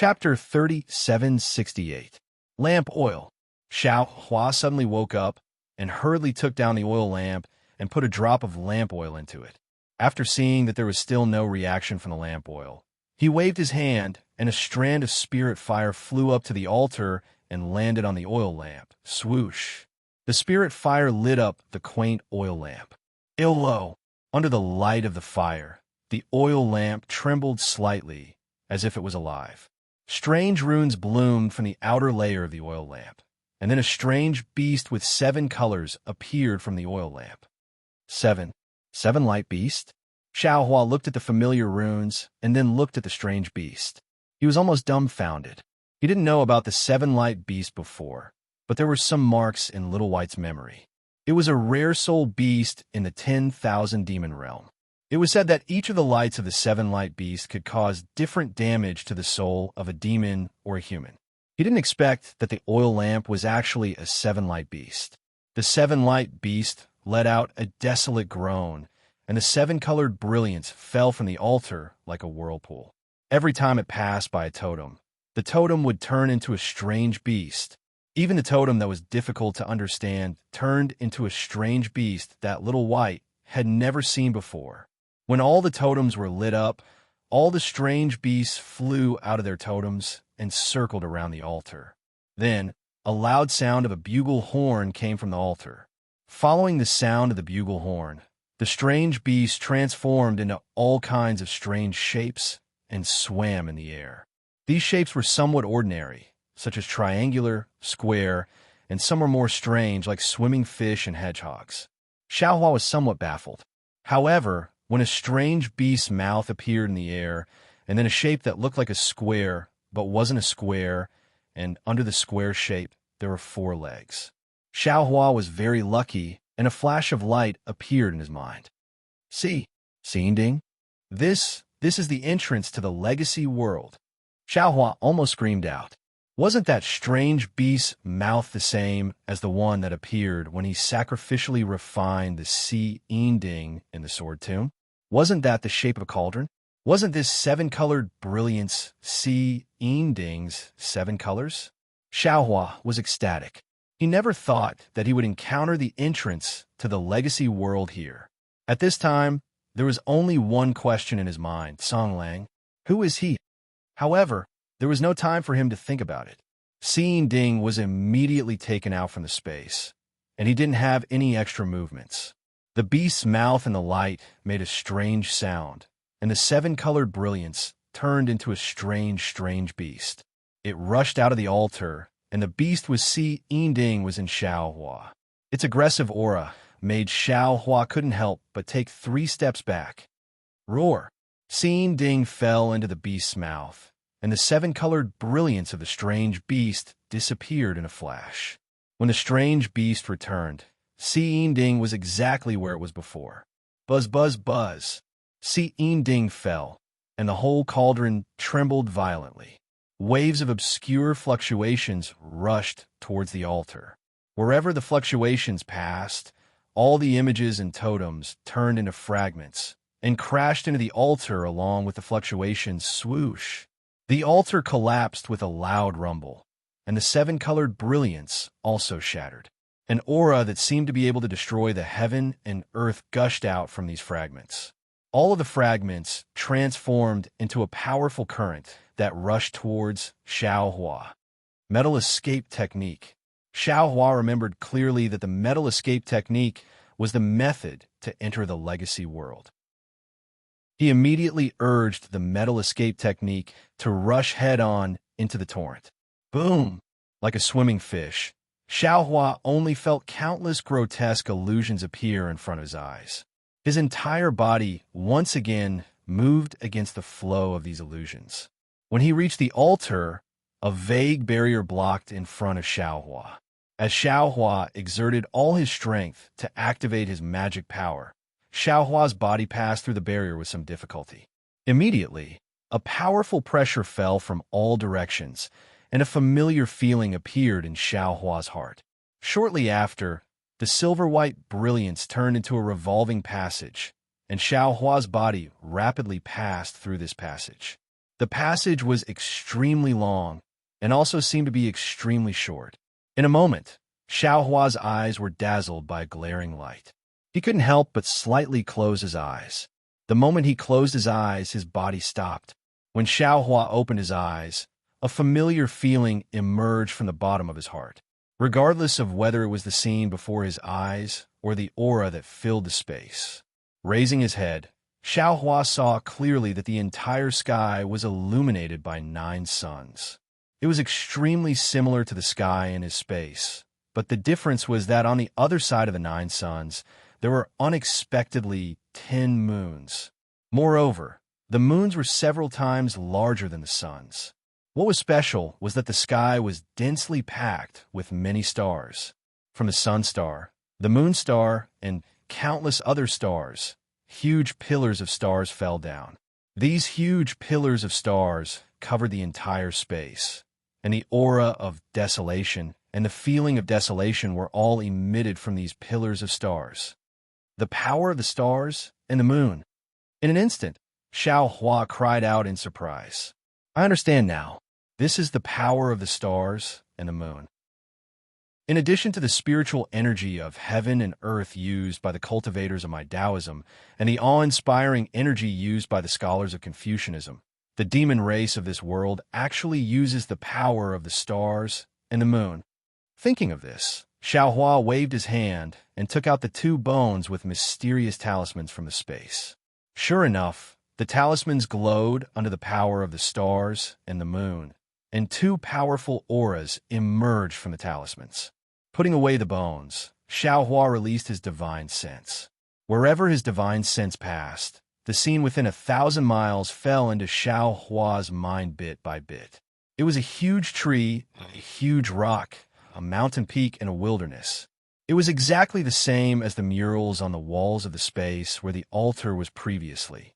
Chapter 3768. Lamp Oil. Xiao Hua suddenly woke up and hurriedly took down the oil lamp and put a drop of lamp oil into it. After seeing that there was still no reaction from the lamp oil, he waved his hand, and a strand of spirit fire flew up to the altar and landed on the oil lamp. Swoosh! The spirit fire lit up the quaint oil lamp. Lo! Under the light of the fire, the oil lamp trembled slightly, as if it was alive. Strange runes bloomed from the outer layer of the oil lamp, and then a strange beast with 7 colors appeared from the oil lamp. 7 light beast? Xiao Hua looked at the familiar runes and then looked at the strange beast. He was almost dumbfounded. He didn't know about the 7 light beast before, but there were some marks in Little White's memory. It was a rare soul beast in the 10,000 demon realm. It was said that each of the lights of the 7 light beast could cause different damage to the soul of a demon or a human. He didn't expect that the oil lamp was actually a 7 light beast. The 7 light beast let out a desolate groan, and the 7-colored brilliance fell from the altar like a whirlpool. Every time it passed by a totem, the totem would turn into a strange beast. Even the totem that was difficult to understand turned into a strange beast that Little White had never seen before. When all the totems were lit up, all the strange beasts flew out of their totems and circled around the altar. Then, a loud sound of a bugle horn came from the altar. Following the sound of the bugle horn, the strange beasts transformed into all kinds of strange shapes and swam in the air. These shapes were somewhat ordinary, such as triangular, square, and some were more strange, like swimming fish and hedgehogs. Xiao Hua was somewhat baffled. However, when a strange beast's mouth appeared in the air, and then a shape that looked like a square but wasn't a square, and under the square shape there were 4 legs. Xiao Hua was very lucky, and a flash of light appeared in his mind. Seeing Ding? This is the entrance to the legacy world. Xiao Hua almost screamed out. Wasn't that strange beast's mouth the same as the one that appeared when he sacrificially refined the enchanting in the sword tomb? Wasn't that the shape of a cauldron? Wasn't this 7-colored brilliance enchanting's 7 colors? Xiao Hua was ecstatic. He never thought that he would encounter the entrance to the legacy world here. At this time, there was only one question in his mind: Song Lang, who is he? However, there was no time for him to think about it. Ding was immediately taken out from the space, and he didn't have any extra movements. The beast's mouth in the light made a strange sound, and the 7-colored brilliance turned into a strange beast. It rushed out of the altar, and the beast was Ding was in Xiao Hua. Its aggressive aura made Xiao Hua couldn't help but take 3 steps back. Roar! Ding fell into the beast's mouth, and the 7-colored brilliance of the strange beast disappeared in a flash. When the strange beast returned, Ding was exactly where it was before. Buzz, buzz, buzz. Ding fell, and the whole cauldron trembled violently. Waves of obscure fluctuations rushed towards the altar. Wherever the fluctuations passed, all the images and totems turned into fragments and crashed into the altar along with the fluctuations. Swoosh! The altar collapsed with a loud rumble, and the 7-colored brilliance also shattered. An aura that seemed to be able to destroy the heaven and earth gushed out from these fragments. All of the fragments transformed into a powerful current that rushed towards Xiao Hua. Metal escape technique. Xiao Hua remembered clearly that the metal escape technique was the method to enter the legacy world. He immediately urged the metal escape technique to rush head-on into the torrent. Boom! Like a swimming fish, Xiao Hua only felt countless grotesque illusions appear in front of his eyes. His entire body once again moved against the flow of these illusions. When he reached the altar, a vague barrier blocked in front of Xiao Hua. As Xiao Hua exerted all his strength to activate his magic power, Xiao Hua's body passed through the barrier with some difficulty. Immediately, a powerful pressure fell from all directions, and a familiar feeling appeared in Xiao Hua's heart. Shortly after, the silver-white brilliance turned into a revolving passage, and Xiao Hua's body rapidly passed through this passage. The passage was extremely long and also seemed to be extremely short. In a moment, Xiaohua's eyes were dazzled by a glaring light. He couldn't help but slightly close his eyes. The moment he closed his eyes, his body stopped. When Xiaohua opened his eyes, a familiar feeling emerged from the bottom of his heart. Regardless of whether it was the scene before his eyes or the aura that filled the space. Raising his head, Xiaohua saw clearly that the entire sky was illuminated by 9 suns. It was extremely similar to the sky in his space, but the difference was that on the other side of the 9 suns, there were unexpectedly 10 moons. Moreover, the moons were several times larger than the suns. What was special was that the sky was densely packed with many stars. From the sun star, the moon star, and countless other stars, huge pillars of stars fell down. These huge pillars of stars covered the entire space, and the aura of desolation and the feeling of desolation were all emitted from these pillars of stars. The power of the stars and the moon. In an instant, Xiaohua cried out in surprise. I understand now. This is the power of the stars and the moon. In addition to the spiritual energy of heaven and earth used by the cultivators of my Taoism and the awe-inspiring energy used by the scholars of Confucianism, the demon race of this world actually uses the power of the stars and the moon. Thinking of this, Xiaohua waved his hand and took out the 2 bones with mysterious talismans from the space. Sure enough, the talismans glowed under the power of the stars and the moon, and 2 powerful auras emerged from the talismans. Putting away the bones, Xiaohua released his divine sense. Wherever his divine sense passed, the scene within 1,000 miles fell into Xiaohua's mind bit by bit. It was a huge tree, a huge rock, a mountain peak, and a wilderness. It was exactly the same as the murals on the walls of the space where the altar was previously.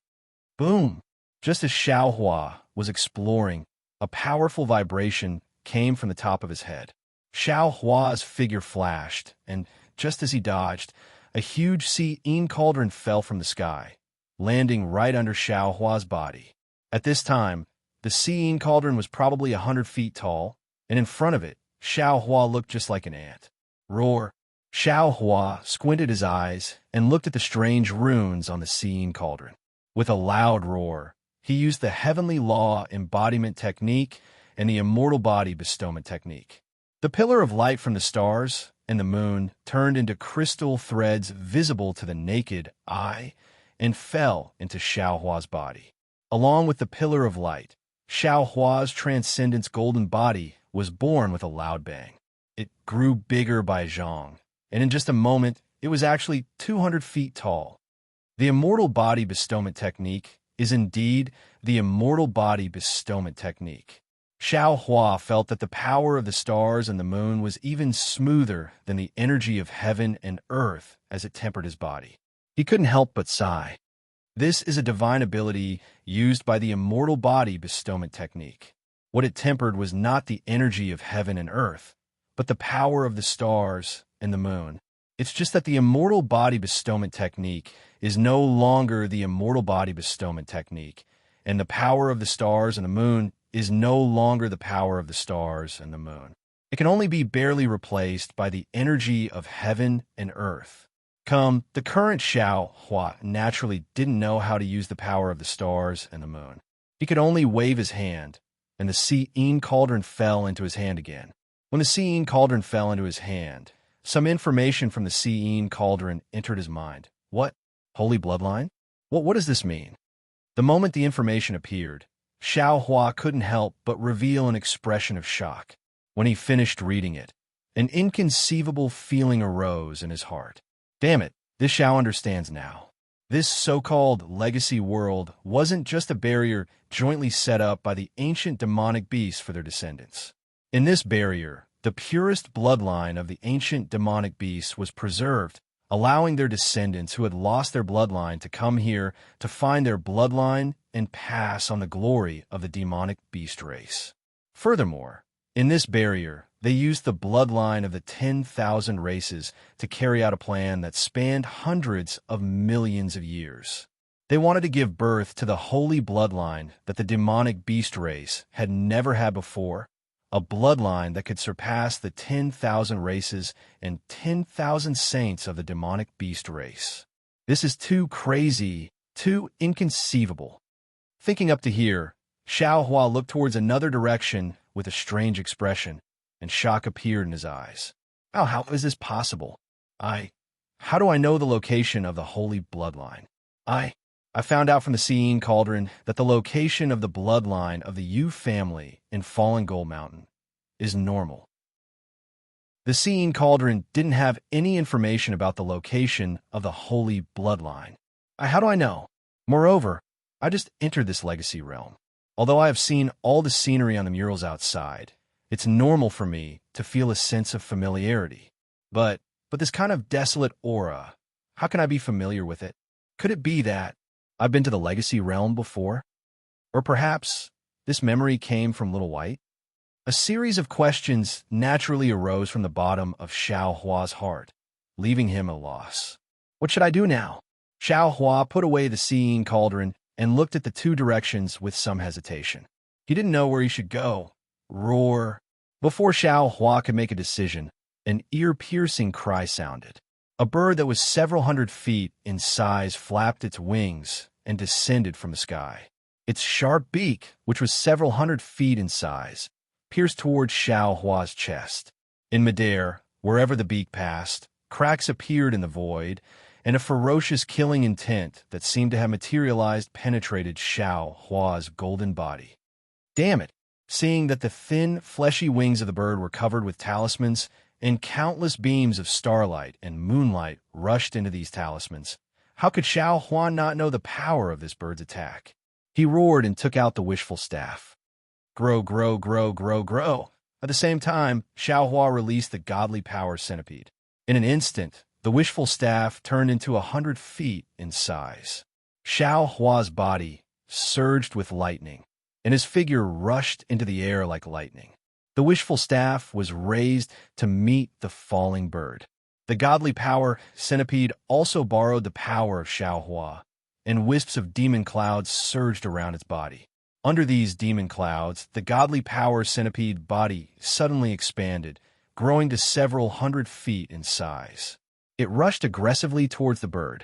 Boom! Just as Xiaohua was exploring, a powerful vibration came from the top of his head. Xiaohua's figure flashed, and just as he dodged, a huge sea cauldron fell from the sky, landing right under Xiaohua's body. At this time, the sea cauldron was probably 100 feet tall, and in front of it, Xiaohua looked just like an ant. Roar! Xiaohua squinted his eyes and looked at the strange runes on the sea cauldron. With a loud roar, he used the heavenly law embodiment technique and the immortal body bestowment technique. The pillar of light from the stars and the moon turned into crystal threads visible to the naked eye and fell into Xiaohua's body. Along with the pillar of light, Xiaohua's transcendence golden body was born with a loud bang. It grew bigger by zhang, and in just a moment, it was actually 200 feet tall. The immortal body bestowment technique is indeed the immortal body bestowment technique. Xiaohua felt that the power of the stars and the moon was even smoother than the energy of heaven and earth as it tempered his body. He couldn't help but sigh. This is a divine ability used by the immortal body bestowment technique. What it tempered was not the energy of heaven and earth, but the power of the stars and the moon. It's just that the immortal body bestowment technique is no longer the immortal body bestowment technique, and the power of the stars and the moon is no longer the power of the stars and the moon. It can only be barely replaced by the energy of heaven and earth. The current Xiaohua naturally didn't know how to use the power of the stars and the moon. He could only wave his hand, and the sea cauldron fell into his hand again. When the sea cauldron fell into his hand, some information from the sea cauldron entered his mind. What? Holy bloodline? What does this mean? The moment the information appeared, Xiaohua couldn't help but reveal an expression of shock. When he finished reading it, an inconceivable feeling arose in his heart. Damn it, this Xiao understands now. This so-called legacy world wasn't just a barrier jointly set up by the ancient demonic beasts for their descendants. In this barrier, the purest bloodline of the ancient demonic beasts was preserved, allowing their descendants who had lost their bloodline to come here to find their bloodline and pass on the glory of the demonic beast race. Furthermore, in this barrier, they used the bloodline of the 10,000 races to carry out a plan that spanned hundreds of millions of years. They wanted to give birth to the holy bloodline that the demonic beast race had never had before, a bloodline that could surpass the 10,000 races and 10,000 saints of the demonic beast race. This is too crazy, too inconceivable. Thinking up to here, Xiao Hua looked towards another direction with a strange expression, and shock appeared in his eyes. How is this possible? How do I know the location of the holy bloodline? I found out from the Seeing Cauldron that the location of the bloodline of the Yu family in Fallen Gold Mountain is normal. The Seeing Cauldron didn't have any information about the location of the holy bloodline. How do I know? Moreover, I just entered this legacy realm. Although I have seen all the scenery on the murals outside, it's normal for me to feel a sense of familiarity. But this kind of desolate aura, how can I be familiar with it? Could it be that I've been to the legacy realm before? Or perhaps this memory came from Little White? A series of questions naturally arose from the bottom of Xiao Hua's heart, leaving him at a loss. What should I do now? Xiao Hua put away the Seeing Cauldron and looked at the two directions with some hesitation. He didn't know where he should go. Roar. Before Xiao Hua could make a decision, an ear-piercing cry sounded. A bird that was several hundred feet in size flapped its wings and descended from the sky. Its sharp beak, which was several hundred feet in size, pierced towards Xiao Hua's chest. In midair, wherever the beak passed, cracks appeared in the void, and a ferocious killing intent that seemed to have materialized penetrated Xiao Hua's golden body. Damn it! Seeing that the thin, fleshy wings of the bird were covered with talismans, and countless beams of starlight and moonlight rushed into these talismans, how could Xiao Hua not know the power of this bird's attack? He roared and took out the wishful staff. Grow, grow, grow, grow, grow. At the same time, Xiao Hua released the godly power centipede. In an instant, the wishful staff turned into 100 feet in size. Xiao Hua's body surged with lightning, and his figure rushed into the air like lightning. The wishful staff was raised to meet the falling bird. The godly power centipede also borrowed the power of Xiao Hua, and wisps of demon clouds surged around its body. Under these demon clouds, the godly power centipede body suddenly expanded, growing to several hundred feet in size. It rushed aggressively towards the bird.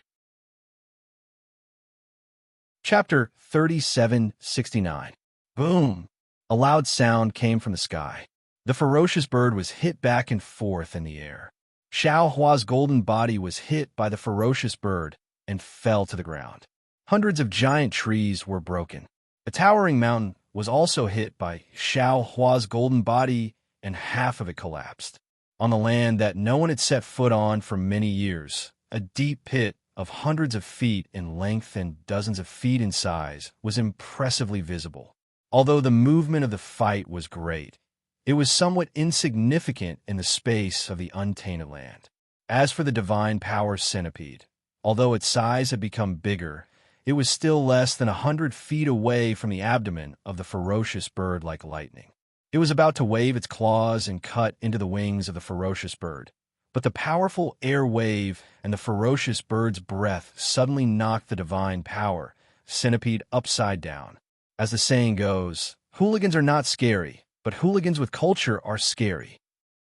Chapter 3769. Boom! A loud sound came from the sky. The ferocious bird was hit back and forth in the air. Xiao Hua's golden body was hit by the ferocious bird and fell to the ground. Hundreds of giant trees were broken. A towering mountain was also hit by Xiao Hua's golden body, and half of it collapsed. On the land that no one had set foot on for many years, a deep pit of hundreds of feet in length and dozens of feet in size was impressively visible. Although the movement of the fight was great, it was somewhat insignificant in the space of the untainted land. As for the divine power centipede, although its size had become bigger, it was still less than 100 feet away from the abdomen of the ferocious bird like lightning. It was about to wave its claws and cut into the wings of the ferocious bird, but the powerful air wave and the ferocious bird's breath suddenly knocked the divine power centipede upside down. As the saying goes, hooligans are not scary, but hooligans with culture are scary.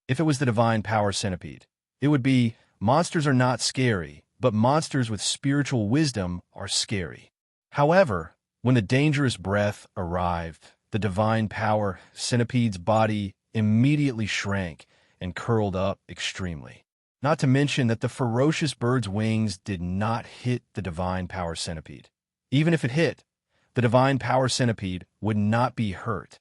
If it was the divine power centipede, it would be, monsters are not scary, but monsters with spiritual wisdom are scary. However, when the dangerous breath arrived, the divine power centipede's body immediately shrank and curled up extremely. Not to mention that the ferocious bird's wings did not hit the divine power centipede. Even if it hit, the divine power centipede would not be hurt.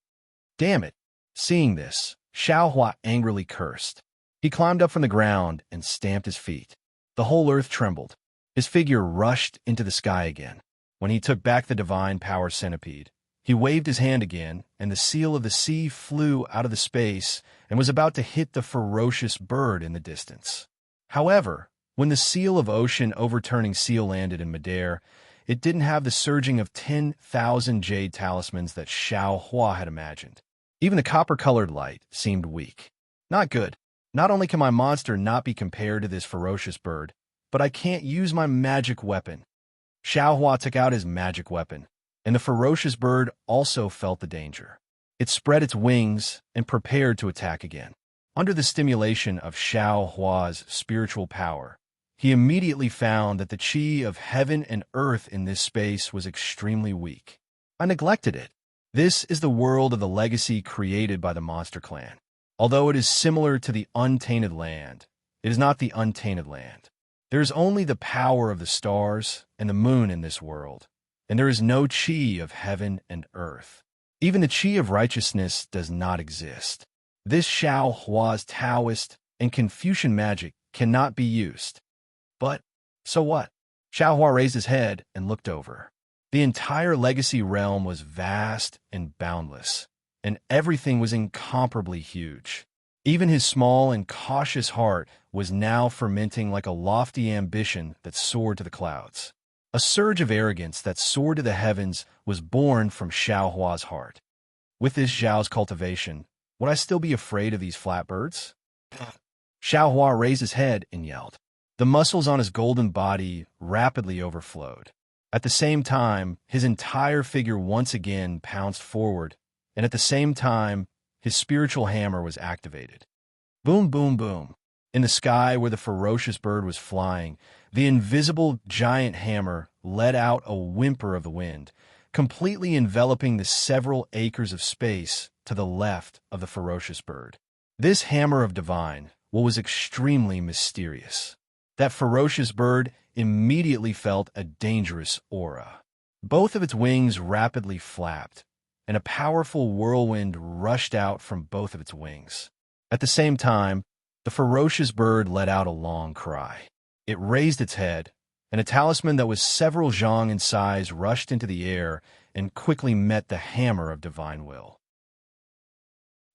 Damn it! Seeing this, Xiao Hua angrily cursed. He climbed up from the ground and stamped his feet. The whole earth trembled. His figure rushed into the sky again. When he took back the divine power centipede, he waved his hand again, and the seal of the sea flew out of the space and was about to hit the ferocious bird in the distance. However, when the seal of ocean overturning seal landed in midair, it didn't have the surging of 10,000 jade talismans that Xiao Hua had imagined. Even the copper-colored light seemed weak. Not good. Not only can my monster not be compared to this ferocious bird, but I can't use my magic weapon. Xiao Hua took out his magic weapon, and the ferocious bird also felt the danger. It spread its wings and prepared to attack again. Under the stimulation of Xiao Hua's spiritual power, he immediately found that the qi of heaven and earth in this space was extremely weak. I neglected it. This is the world of the legacy created by the Monster Clan. Although it is similar to the Untainted Land, it is not the Untainted Land. There is only the power of the stars and the moon in this world, and there is no qi of heaven and earth. Even the qi of righteousness does not exist. This Xiao Hua's Taoist and Confucian magic cannot be used. But, so what? Xiao Hua raised his head and looked over. The entire legacy realm was vast and boundless, and everything was incomparably huge. Even his small and cautious heart was now fermenting like a lofty ambition that soared to the clouds. A surge of arrogance that soared to the heavens was born from Xiao Hua's heart. With this Zhao's cultivation, would I still be afraid of these flatbirds? Xiao Hua raised his head and yelled. The muscles on his golden body rapidly overflowed. At the same time, his entire figure once again pounced forward, and at the same time, his spiritual hammer was activated. Boom, boom, boom. In the sky where the ferocious bird was flying, the invisible giant hammer let out a whimper of the wind, completely enveloping the several acres of space to the left of the ferocious bird. This hammer of divine was extremely mysterious. That ferocious bird immediately felt a dangerous aura. Both of its wings rapidly flapped, and a powerful whirlwind rushed out from both of its wings. At the same time, the ferocious bird let out a long cry. It raised its head, and a talisman that was several zhang in size rushed into the air and quickly met the hammer of divine will.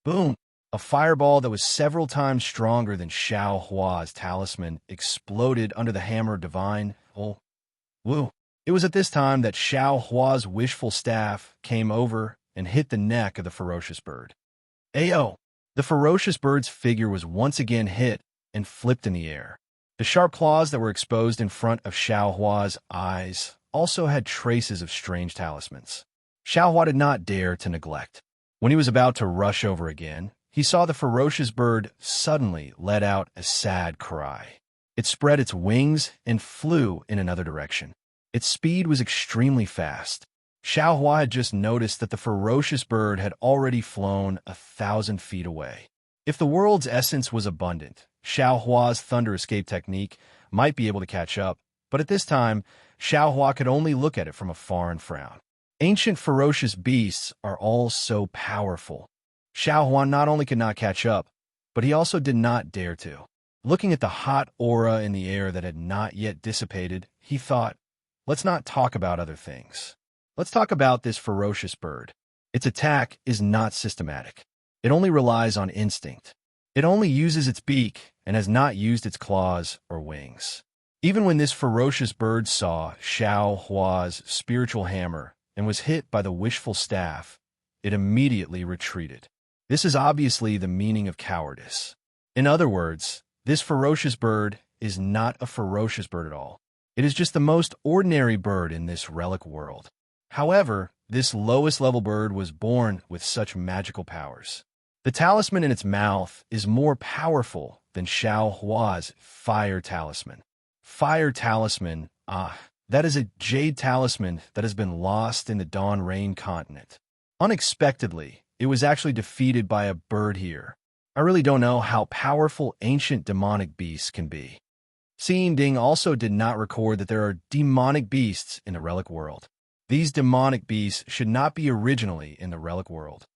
Boom! A fireball that was several times stronger than Xiao Hua's talisman exploded under the hammer of divine. Woo! It was at this time that Xiao Hua's wishful staff came over and hit the neck of the ferocious bird. Ayo! The ferocious bird's figure was once again hit and flipped in the air. The sharp claws that were exposed in front of Xiao Hua's eyes also had traces of strange talismans. Xiao Hua did not dare to neglect. When he was about to rush over again, he saw the ferocious bird suddenly let out a sad cry. It spread its wings and flew in another direction. Its speed was extremely fast. Xiao Hua had just noticed that the ferocious bird had already flown 1,000 feet away. If the world's essence was abundant, Xiao Hua's thunder escape technique might be able to catch up, but at this time, Xiao Hua could only look at it from afar and frown. Ancient ferocious beasts are all so powerful. Xiao Hua not only could not catch up, but he also did not dare to. Looking at the hot aura in the air that had not yet dissipated, he thought, let's not talk about other things. Let's talk about this ferocious bird. Its attack is not systematic. It only relies on instinct. It only uses its beak and has not used its claws or wings. Even when this ferocious bird saw Xiao Hua's spiritual hammer and was hit by the wishful staff, it immediately retreated. This is obviously the meaning of cowardice. In other words, this ferocious bird is not a ferocious bird at all. It is just the most ordinary bird in this relic world. However, this lowest level bird was born with such magical powers. The talisman in its mouth is more powerful than Xiao Hua's fire talisman. Fire talisman, that is a jade talisman that has been lost in the Dawn Rain continent. Unexpectedly, it was actually defeated by a bird here. I really don't know how powerful ancient demonic beasts can be. Xi Ding also did not record that there are demonic beasts in the relic world. These demonic beasts should not be originally in the relic world.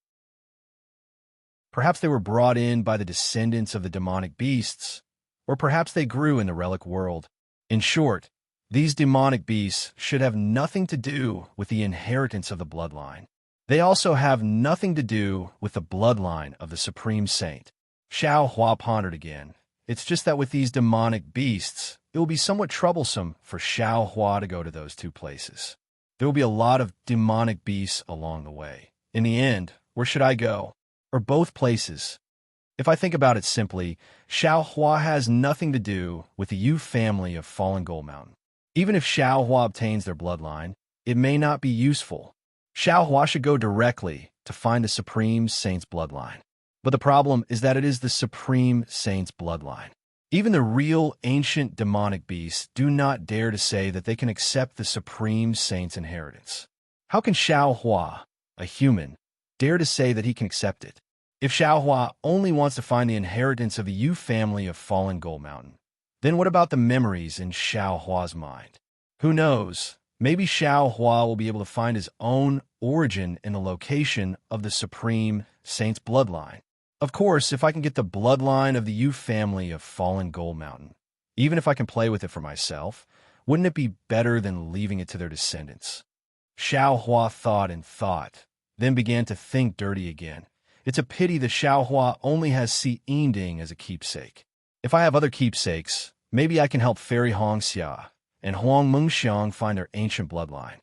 Perhaps they were brought in by the descendants of the demonic beasts, or perhaps they grew in the relic world. In short, these demonic beasts should have nothing to do with the inheritance of the bloodline. They also have nothing to do with the bloodline of the Supreme Saint. Xiao Hua pondered again. It's just that with these demonic beasts, it will be somewhat troublesome for Xiao Hua to go to those two places. There will be a lot of demonic beasts along the way. In the end, where should I go? Or both places? If I think about it simply, Xiao Hua has nothing to do with the Yu family of Fallen Gold Mountain. Even if Xiao Hua obtains their bloodline, it may not be useful. Xiao Hua should go directly to find the Supreme Saint's bloodline. But the problem is that it is the Supreme Saint's bloodline. Even the real ancient demonic beasts do not dare to say that they can accept the Supreme Saint's inheritance. How can Xiao Hua, a human, dare to say that he can accept it? If Xiao Hua only wants to find the inheritance of the Yu family of fallen Gold Mountain, then what about the memories in Xiao Hua's mind? Who knows? Maybe Xiao Hua will be able to find his own origin in the location of the Supreme Saint's bloodline. Of course, if I can get the bloodline of the Yu family of fallen Gold Mountain, even if I can play with it for myself, wouldn't it be better than leaving it to their descendants? Xiao Hua thought and thought, then began to think dirty again. It's a pity that Xiao Hua only has Si Yinding as a keepsake. If I have other keepsakes, maybe I can help Fairy Hongxia and Huang Mengxiang find their ancient bloodline.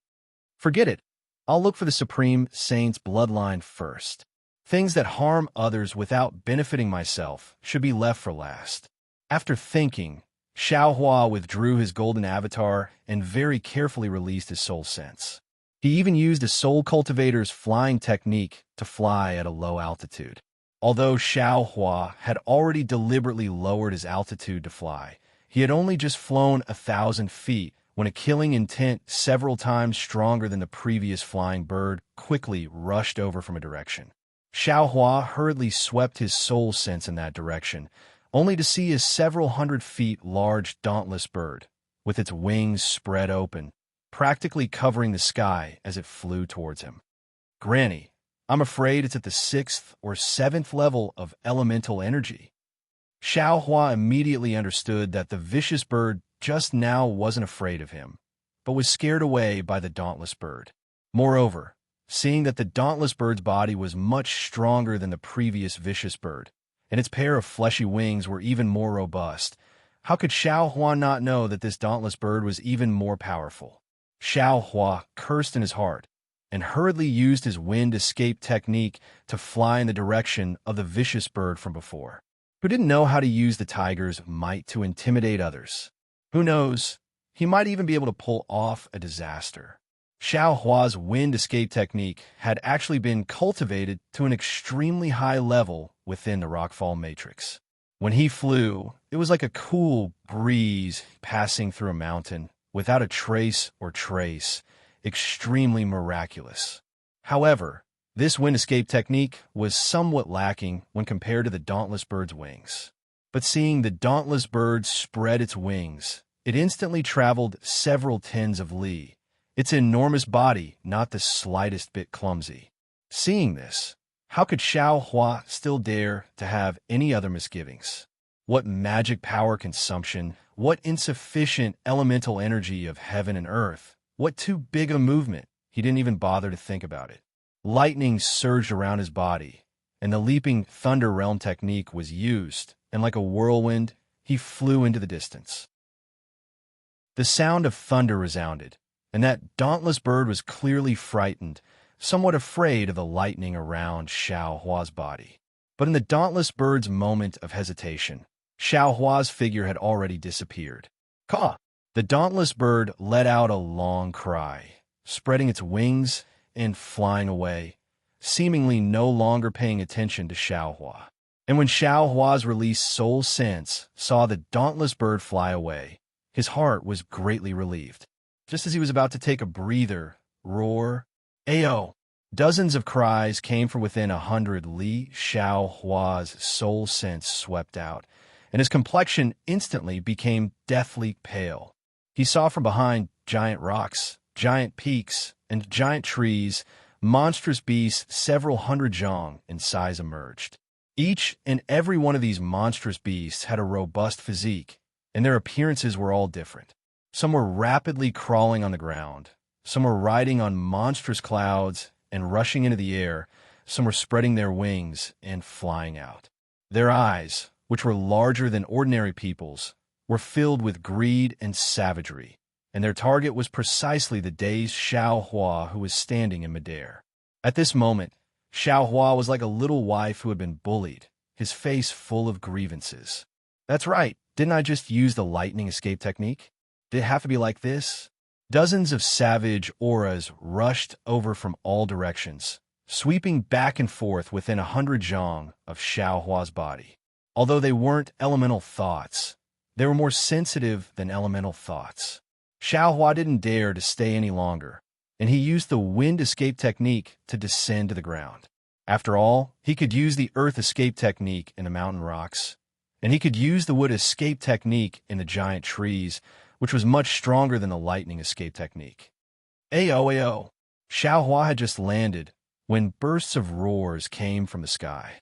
Forget it. I'll look for the Supreme Saint's bloodline first. Things that harm others without benefiting myself should be left for last. After thinking, Xiao Hua withdrew his golden avatar and very carefully released his soul sense. He even used a soul cultivator's flying technique to fly at a low altitude. Although Xiao Hua had already deliberately lowered his altitude to fly, he had only just flown 1,000 feet when a killing intent several times stronger than the previous flying bird quickly rushed over from a direction. Xiao Hua hurriedly swept his soul sense in that direction, only to see a several hundred feet large dauntless bird, with its wings spread open, practically covering the sky as it flew towards him. Granny, I'm afraid it's at the 6th or 7th level of elemental energy. Xiao Hua immediately understood that the vicious bird just now wasn't afraid of him, but was scared away by the dauntless bird. Moreover, seeing that the dauntless bird's body was much stronger than the previous vicious bird, and its pair of fleshy wings were even more robust, how could Xiao Hua not know that this dauntless bird was even more powerful? Xiao Hua cursed in his heart and hurriedly used his wind escape technique to fly in the direction of the vicious bird from before, who didn't know how to use the tiger's might to intimidate others. Who knows, he might even be able to pull off a disaster. Xiao Hua's wind escape technique had actually been cultivated to an extremely high level within the Rockfall Matrix. When he flew, it was like a cool breeze passing through a mountain, without a trace, extremely miraculous. However, this wind escape technique was somewhat lacking when compared to the dauntless bird's wings. But seeing the dauntless bird spread its wings, it instantly traveled several tens of li, its enormous body not the slightest bit clumsy. Seeing this, how could Xiao Hua still dare to have any other misgivings? What magic power consumption, what insufficient elemental energy of heaven and earth, what too big a movement, he didn't even bother to think about it. Lightning surged around his body, and the leaping thunder realm technique was used, and like a whirlwind, he flew into the distance. The sound of thunder resounded, and that dauntless bird was clearly frightened, somewhat afraid of the lightning around Xiao Hua's body. But in the dauntless bird's moment of hesitation, Xiao Hua's figure had already disappeared. Caw! The dauntless bird let out a long cry, spreading its wings and flying away, seemingly no longer paying attention to Xiao Hua. And when Xiao Hua's released soul sense saw the dauntless bird fly away, his heart was greatly relieved. Just as he was about to take a breather, roar, Ayo! Dozens of cries came from within 100 li. Xiao Hua's soul sense swept out, and his complexion instantly became deathly pale. He saw from behind giant rocks, giant peaks, and giant trees, monstrous beasts several hundred zhang in size emerged. Each and every one of these monstrous beasts had a robust physique, and their appearances were all different. Some were rapidly crawling on the ground, some were riding on monstrous clouds and rushing into the air, some were spreading their wings and flying out. Their eyes, which were larger than ordinary people's, were filled with greed and savagery, and their target was precisely the dazed Xiao Hua who was standing in midair. At this moment, Xiao Hua was like a little wife who had been bullied, his face full of grievances. That's right, didn't I just use the lightning escape technique? Did it have to be like this? Dozens of savage auras rushed over from all directions, sweeping back and forth within 100 zhang of Xiaohua's body. Although they weren't elemental thoughts, they were more sensitive than elemental thoughts. Xiaohua didn't dare to stay any longer, and he used the wind escape technique to descend to the ground. After all, he could use the earth escape technique in the mountain rocks, and he could use the wood escape technique in the giant trees, which was much stronger than the lightning escape technique. Ayo! Xiaohua had just landed when bursts of roars came from the sky.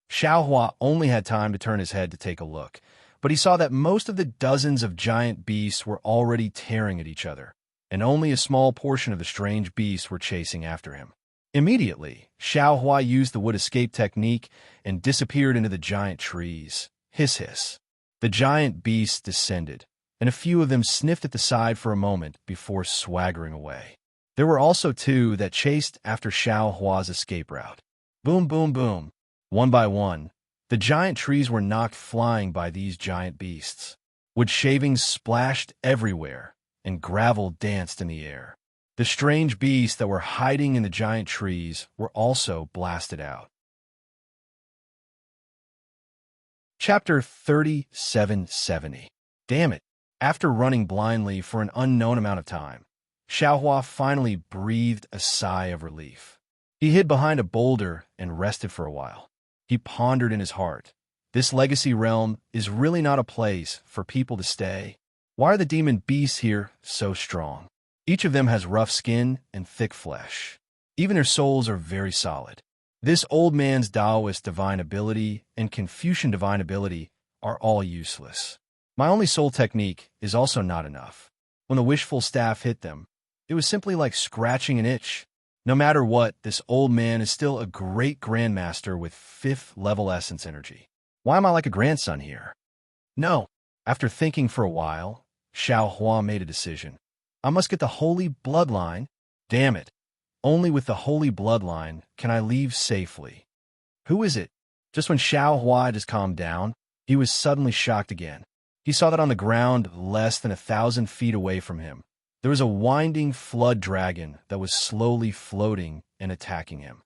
Xiaohua only had time to turn his head to take a look, but he saw that most of the dozens of giant beasts were already tearing at each other, and only a small portion of the strange beasts were chasing after him. Immediately, Xiaohua used the wood escape technique and disappeared into the giant trees. Hiss hiss. The giant beasts descended, and a few of them sniffed at the side for a moment before swaggering away. There were also two that chased after Xiaohua's escape route. Boom, boom, boom. One by one, the giant trees were knocked flying by these giant beasts. Wood shavings splashed everywhere, and gravel danced in the air. The strange beasts that were hiding in the giant trees were also blasted out. Chapter 3770. Damn it. After running blindly for an unknown amount of time, Xiaohua finally breathed a sigh of relief. He hid behind a boulder and rested for a while. He pondered in his heart, this legacy realm is really not a place for people to stay. Why are the demon beasts here so strong? Each of them has rough skin and thick flesh. Even their souls are very solid. This old man's Taoist divine ability and Confucian divine ability are all useless. My only soul technique is also not enough. When the wishful staff hit them, it was simply like scratching an itch. No matter what, this old man is still a great grandmaster with 5th level essence energy. Why am I like a grandson here? No. After thinking for a while, Xiaohua made a decision. I must get the holy bloodline. Damn it. Only with the holy bloodline can I leave safely. Who is it? Just when Xiaohua had just calmed down, he was suddenly shocked again. He saw that on the ground less than 1,000 feet away from him, there was a winding flood dragon that was slowly floating and attacking him.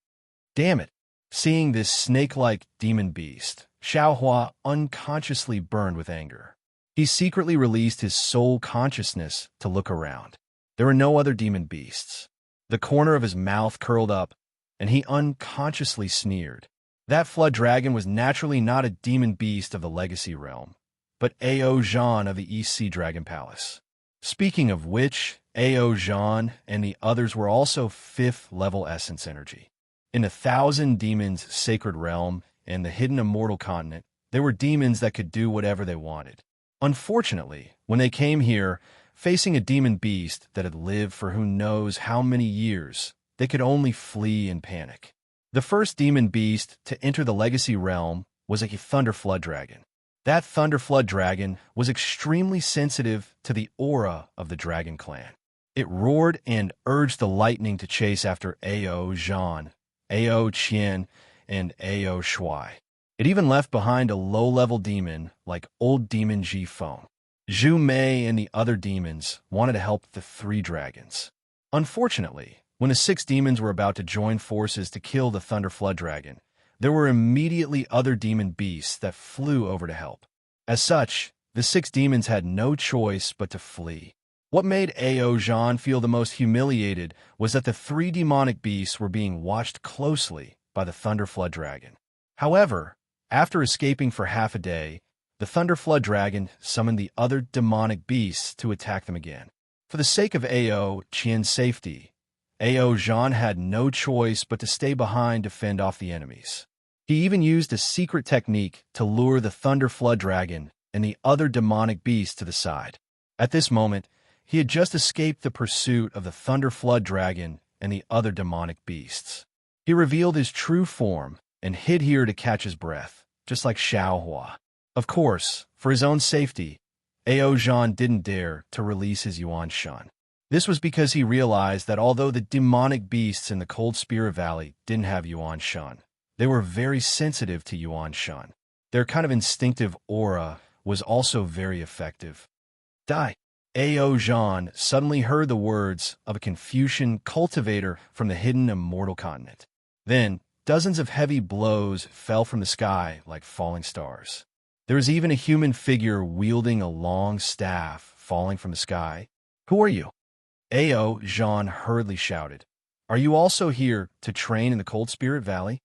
Damn it! Seeing this snake-like demon beast, Xiaohua unconsciously burned with anger. He secretly released his soul consciousness to look around. There were no other demon beasts. The corner of his mouth curled up, and he unconsciously sneered. That flood dragon was naturally not a demon beast of the Legacy Realm, but Ao Zhan of the East Sea Dragon Palace. Speaking of which, Ao Zhan and the others were also 5th level essence energy. In the 1,000 Demons Sacred Realm and the Hidden Immortal Continent, there were demons that could do whatever they wanted. Unfortunately, when they came here, facing a demon beast that had lived for who knows how many years, they could only flee in panic. The first demon beast to enter the Legacy Realm was a Thunder Flood Dragon. That Thunder Flood Dragon was extremely sensitive to the aura of the Dragon Clan. It roared and urged the lightning to chase after Ao Zhan, Ao Qian, and Ao Shui. It even left behind a low-level demon like Old Demon Ji Feng. Zhu Mei and the other demons wanted to help the 3 dragons. Unfortunately, when the 6 demons were about to join forces to kill the Thunder Flood Dragon, there were immediately other demon beasts that flew over to help. As such, the 6 demons had no choice but to flee. What made Ao Zhan feel the most humiliated was that the 3 demonic beasts were being watched closely by the Thunder Flood Dragon. However, after escaping for half a day, the Thunder Flood Dragon summoned the other demonic beasts to attack them again. For the sake of Ao Qian's safety, Ao Zhan had no choice but to stay behind to fend off the enemies. He even used a secret technique to lure the Thunder Flood Dragon and the other demonic beasts to the side. At this moment, he had just escaped the pursuit of the Thunder Flood Dragon and the other demonic beasts. He revealed his true form and hid here to catch his breath, just like Xiaohua. Of course, for his own safety, Ao Zhan didn't dare to release his Yuan Shan. This was because he realized that although the demonic beasts in the Cold Spirit Valley didn't have Yuan Shan, they were very sensitive to Yuan Shan. Their kind of instinctive aura was also very effective. Die. Ao Jean suddenly heard the words of a Confucian cultivator from the hidden immortal continent. Then, dozens of heavy blows fell from the sky like falling stars. There was even a human figure wielding a long staff falling from the sky. Who are you? Ao Jean hurriedly shouted. Are you also here to train in the Cold Spirit Valley?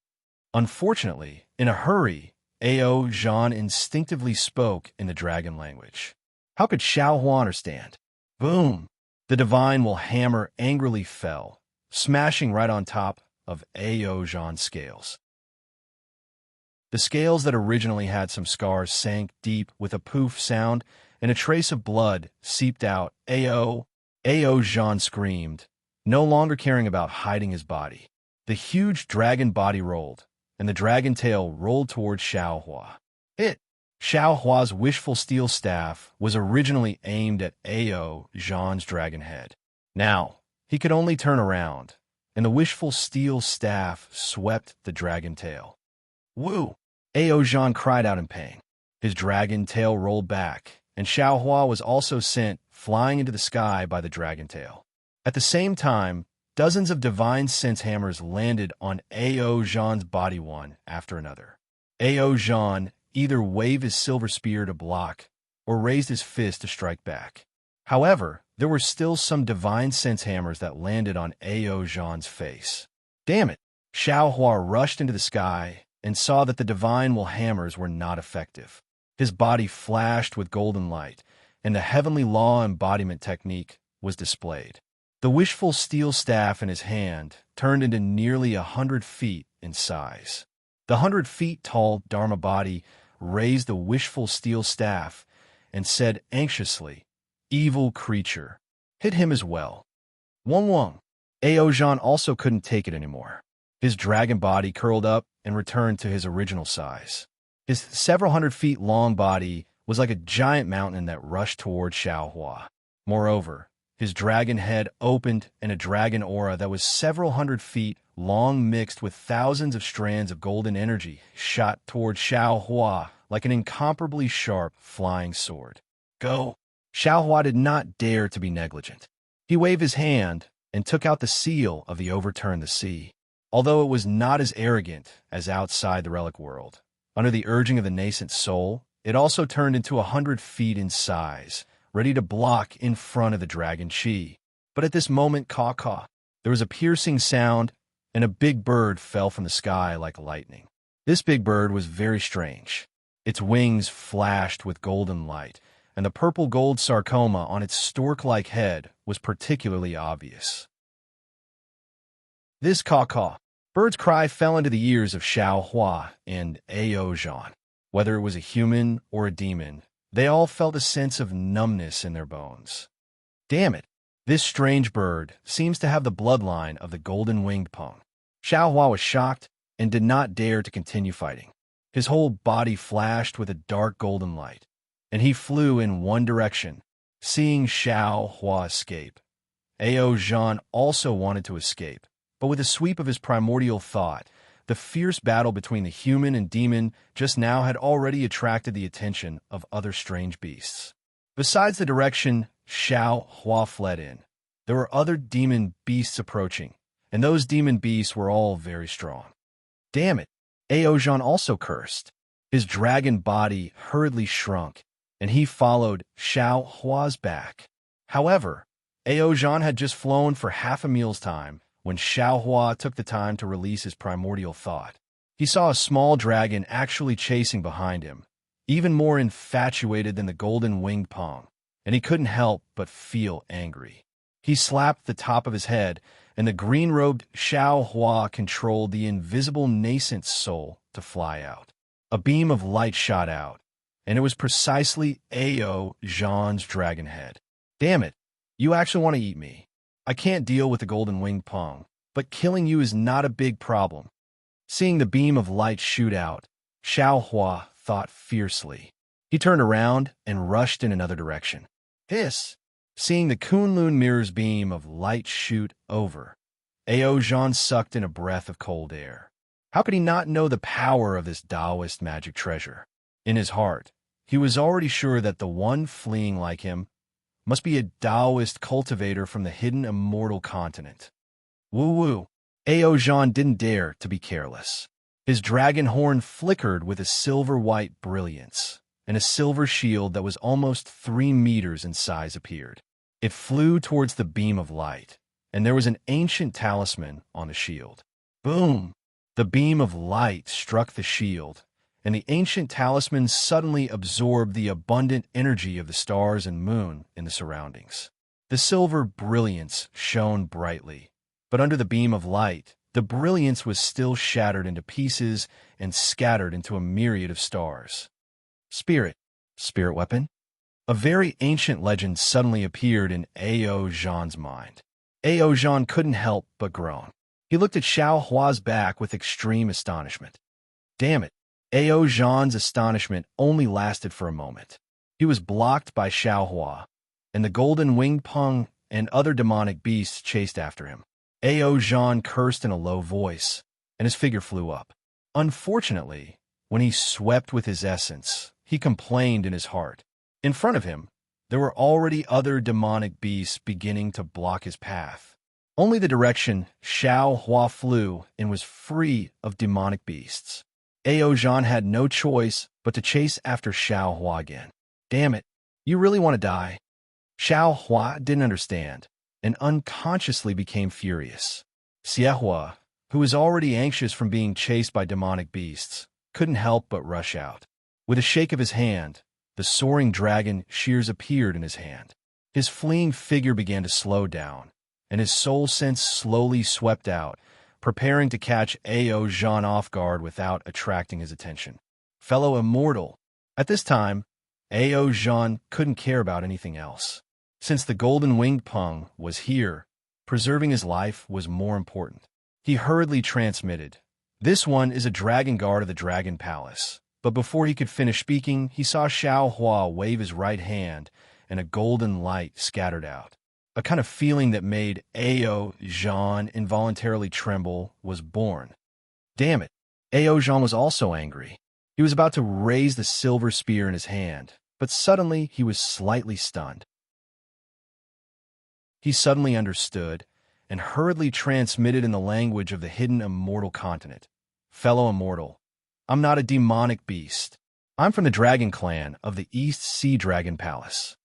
Unfortunately, in a hurry, Ao Jean instinctively spoke in the dragon language. How could Xiao Hua understand? Boom! The divine will hammer angrily fell, smashing right on top of Ao Jean's scales. The scales that originally had some scars sank deep with a poof sound, and a trace of blood seeped out. Ao Jean screamed, no longer caring about hiding his body. The huge dragon body rolled, and the dragon tail rolled towards Xiao Hua. Xiao Hua's wishful steel staff was originally aimed at Ao Jean's dragon head. Now, he could only turn around, and the wishful steel staff swept the dragon tail. Woo! Ao Jean cried out in pain. His dragon tail rolled back, and Xiao Hua was also sent flying into the sky by the dragon tail. At the same time, dozens of divine sense hammers landed on Ao Jean's body one after another. Ao Jean either waved his silver spear to block or raised his fist to strike back. However, there were still some divine sense hammers that landed on Ao Jean's face. Damn it! Xiao Hua rushed into the sky and saw that the divine will hammers were not effective. His body flashed with golden light, and the heavenly law embodiment technique was displayed. The wishful steel staff in his hand turned into nearly 100 feet in size. The 100 feet tall Dharma body raised the wishful steel staff and said anxiously, "Evil creature, hit him as well." Wong Wong. Ao Jean also couldn't take it anymore. His dragon body curled up and returned to his original size. His several hundred feet long body was like a giant mountain that rushed toward Xiao Hua. Moreover, his dragon head opened and a dragon aura that was several hundred feet long mixed with thousands of strands of golden energy shot toward Xiao Hua like an incomparably sharp flying sword. Go! Xiao Hua did not dare to be negligent. He waved his hand and took out the seal of the Overturn the Sea. Although it was not as arrogant as outside the relic world, under the urging of the nascent soul, it also turned into 100 feet in size, ready to block in front of the dragon Chi. But at this moment, caw-caw, there was a piercing sound, and a big bird fell from the sky like lightning. This big bird was very strange. Its wings flashed with golden light, and the purple-gold sarcoma on its stork-like head was particularly obvious. This caw-caw, bird's cry fell into the ears of Xiao Hua and Ao Jean. Whether it was a human or a demon, they all felt a sense of numbness in their bones. Damn it! This strange bird seems to have the bloodline of the golden-winged Peng. Xiao Hua was shocked and did not dare to continue fighting. His whole body flashed with a dark golden light, and he flew in one direction, seeing Xiao Hua escape. Ao Jean also wanted to escape, but with a sweep of his primordial thought, the fierce battle between the human and demon just now had already attracted the attention of other strange beasts. Besides the direction Xiao Hua fled in, there were other demon beasts approaching, and those demon beasts were all very strong. Damn it! Ao Jean also cursed. His dragon body hurriedly shrunk, and he followed Xiao Hua's back. However, Ao Jean had just flown for half a meal's time when Xiao Hua took the time to release his primordial thought. He saw a small dragon actually chasing behind him, even more infatuated than the golden-winged Peng, and he couldn't help but feel angry. He slapped the top of his head, and the green-robed Xiao Hua controlled the invisible nascent soul to fly out. A beam of light shot out, and it was precisely Ao Jean's dragon head. Damn it, you actually want to eat me. I can't deal with the golden-winged Peng, but killing you is not a big problem. Seeing the beam of light shoot out, Xiao Hua thought fiercely. He turned around and rushed in another direction. Hiss! Seeing the Kunlun mirror's beam of light shoot over, Ao Jean sucked in a breath of cold air. How could he not know the power of this Taoist magic treasure? In his heart, he was already sure that the one fleeing like him Must be a Taoist cultivator from the hidden immortal continent. Woo-woo. Ao Jean didn't dare to be careless. His dragon horn flickered with a silver-white brilliance, and a silver shield that was almost 3 meters in size appeared. It flew towards the beam of light, and there was an ancient talisman on the shield. Boom! The beam of light struck the shield, and the ancient talisman suddenly absorbed the abundant energy of the stars and moon in the surroundings. The silver brilliance shone brightly, but under the beam of light, the brilliance was still shattered into pieces and scattered into a myriad of stars. Spirit weapon? A very ancient legend suddenly appeared in Ao Jean's mind. Ao Jean couldn't help but groan. He looked at Xiao Hua's back with extreme astonishment. Damn it! Ao Jean's astonishment only lasted for a moment. He was blocked by Xiao Hua, and the golden-winged Peng and other demonic beasts chased after him. Ao Jean cursed in a low voice, and his figure flew up. Unfortunately, when he swept with his essence, he complained in his heart. In front of him, there were already other demonic beasts beginning to block his path. Only the direction Xiao Hua flew in was free of demonic beasts. Ao Jean had no choice but to chase after Xiao Hua again. Damn it, you really want to die? Xiao Hua didn't understand, and unconsciously became furious. Xie Hua, who was already anxious from being chased by demonic beasts, couldn't help but rush out. With a shake of his hand, the soaring dragon shears appeared in his hand. His fleeing figure began to slow down, and his soul sense slowly swept out, preparing to catch Ao Jean off guard without attracting his attention. Fellow immortal. At this time, Ao Jean couldn't care about anything else. Since the golden-winged Peng was here, preserving his life was more important. He hurriedly transmitted, "This one is a dragon guard of the Dragon Palace." But before he could finish speaking, he saw Xiao Hua wave his right hand, and a golden light scattered out. A kind of feeling that made Ao Jean involuntarily tremble was born. Damn it! Ao Jean was also angry. He was about to raise the silver spear in his hand, but suddenly he was slightly stunned. He suddenly understood, and hurriedly transmitted in the language of the hidden immortal continent. Fellow immortal, I'm not a demonic beast. I'm from the dragon clan of the East Sea Dragon Palace.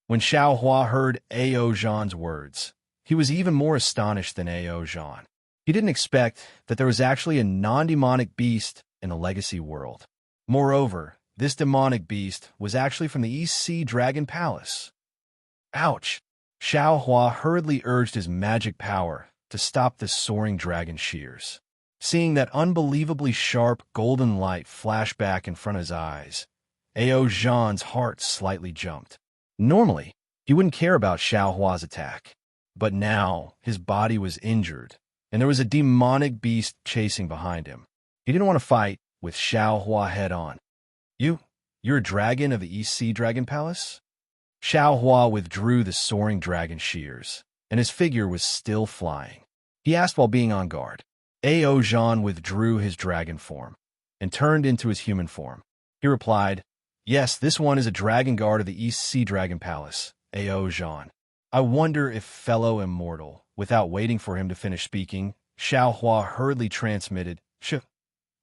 When Xiao Hua heard Ao Jean's words, he was even more astonished than Ao Jean. He didn't expect that there was actually a non-demonic beast in the legacy world. Moreover, this demonic beast was actually from the East Sea Dragon Palace. Ouch! Xiao Hua hurriedly urged his magic power to stop the soaring dragon shears. Seeing that unbelievably sharp golden light flash back in front of his eyes, Ao Jean's heart slightly jumped. Normally, he wouldn't care about Xiao Hua's attack, but now his body was injured, and there was a demonic beast chasing behind him. He didn't want to fight with Xiao Hua head-on. You're a dragon of the East Sea Dragon Palace? Xiao Hua withdrew the soaring dragon shears, and his figure was still flying. He asked while being on guard. Ao Jean withdrew his dragon form and turned into his human form. He replied, "Yes, this one is a dragon guard of the East Sea Dragon Palace, Ao Jean. I wonder if fellow immortal." Without waiting for him to finish speaking, Xiao Hua hurriedly transmitted,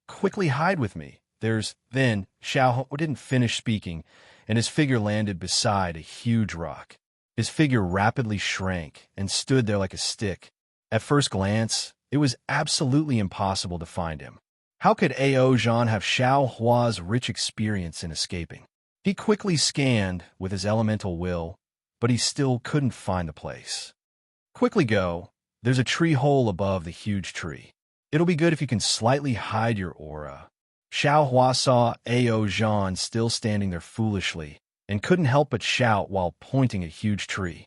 "Quickly hide with me. Then Xiao Hua didn't finish speaking, and his figure landed beside a huge rock. His figure rapidly shrank and stood there like a stick. At first glance, it was absolutely impossible to find him. How could Ao Jean have Xiao Hua's rich experience in escaping? He quickly scanned with his elemental will, but he still couldn't find the place. Quickly go. There's a tree hole above the huge tree. It'll be good if you can slightly hide your aura." Xiao Hua saw Ao Jean still standing there foolishly and couldn't help but shout while pointing a huge tree.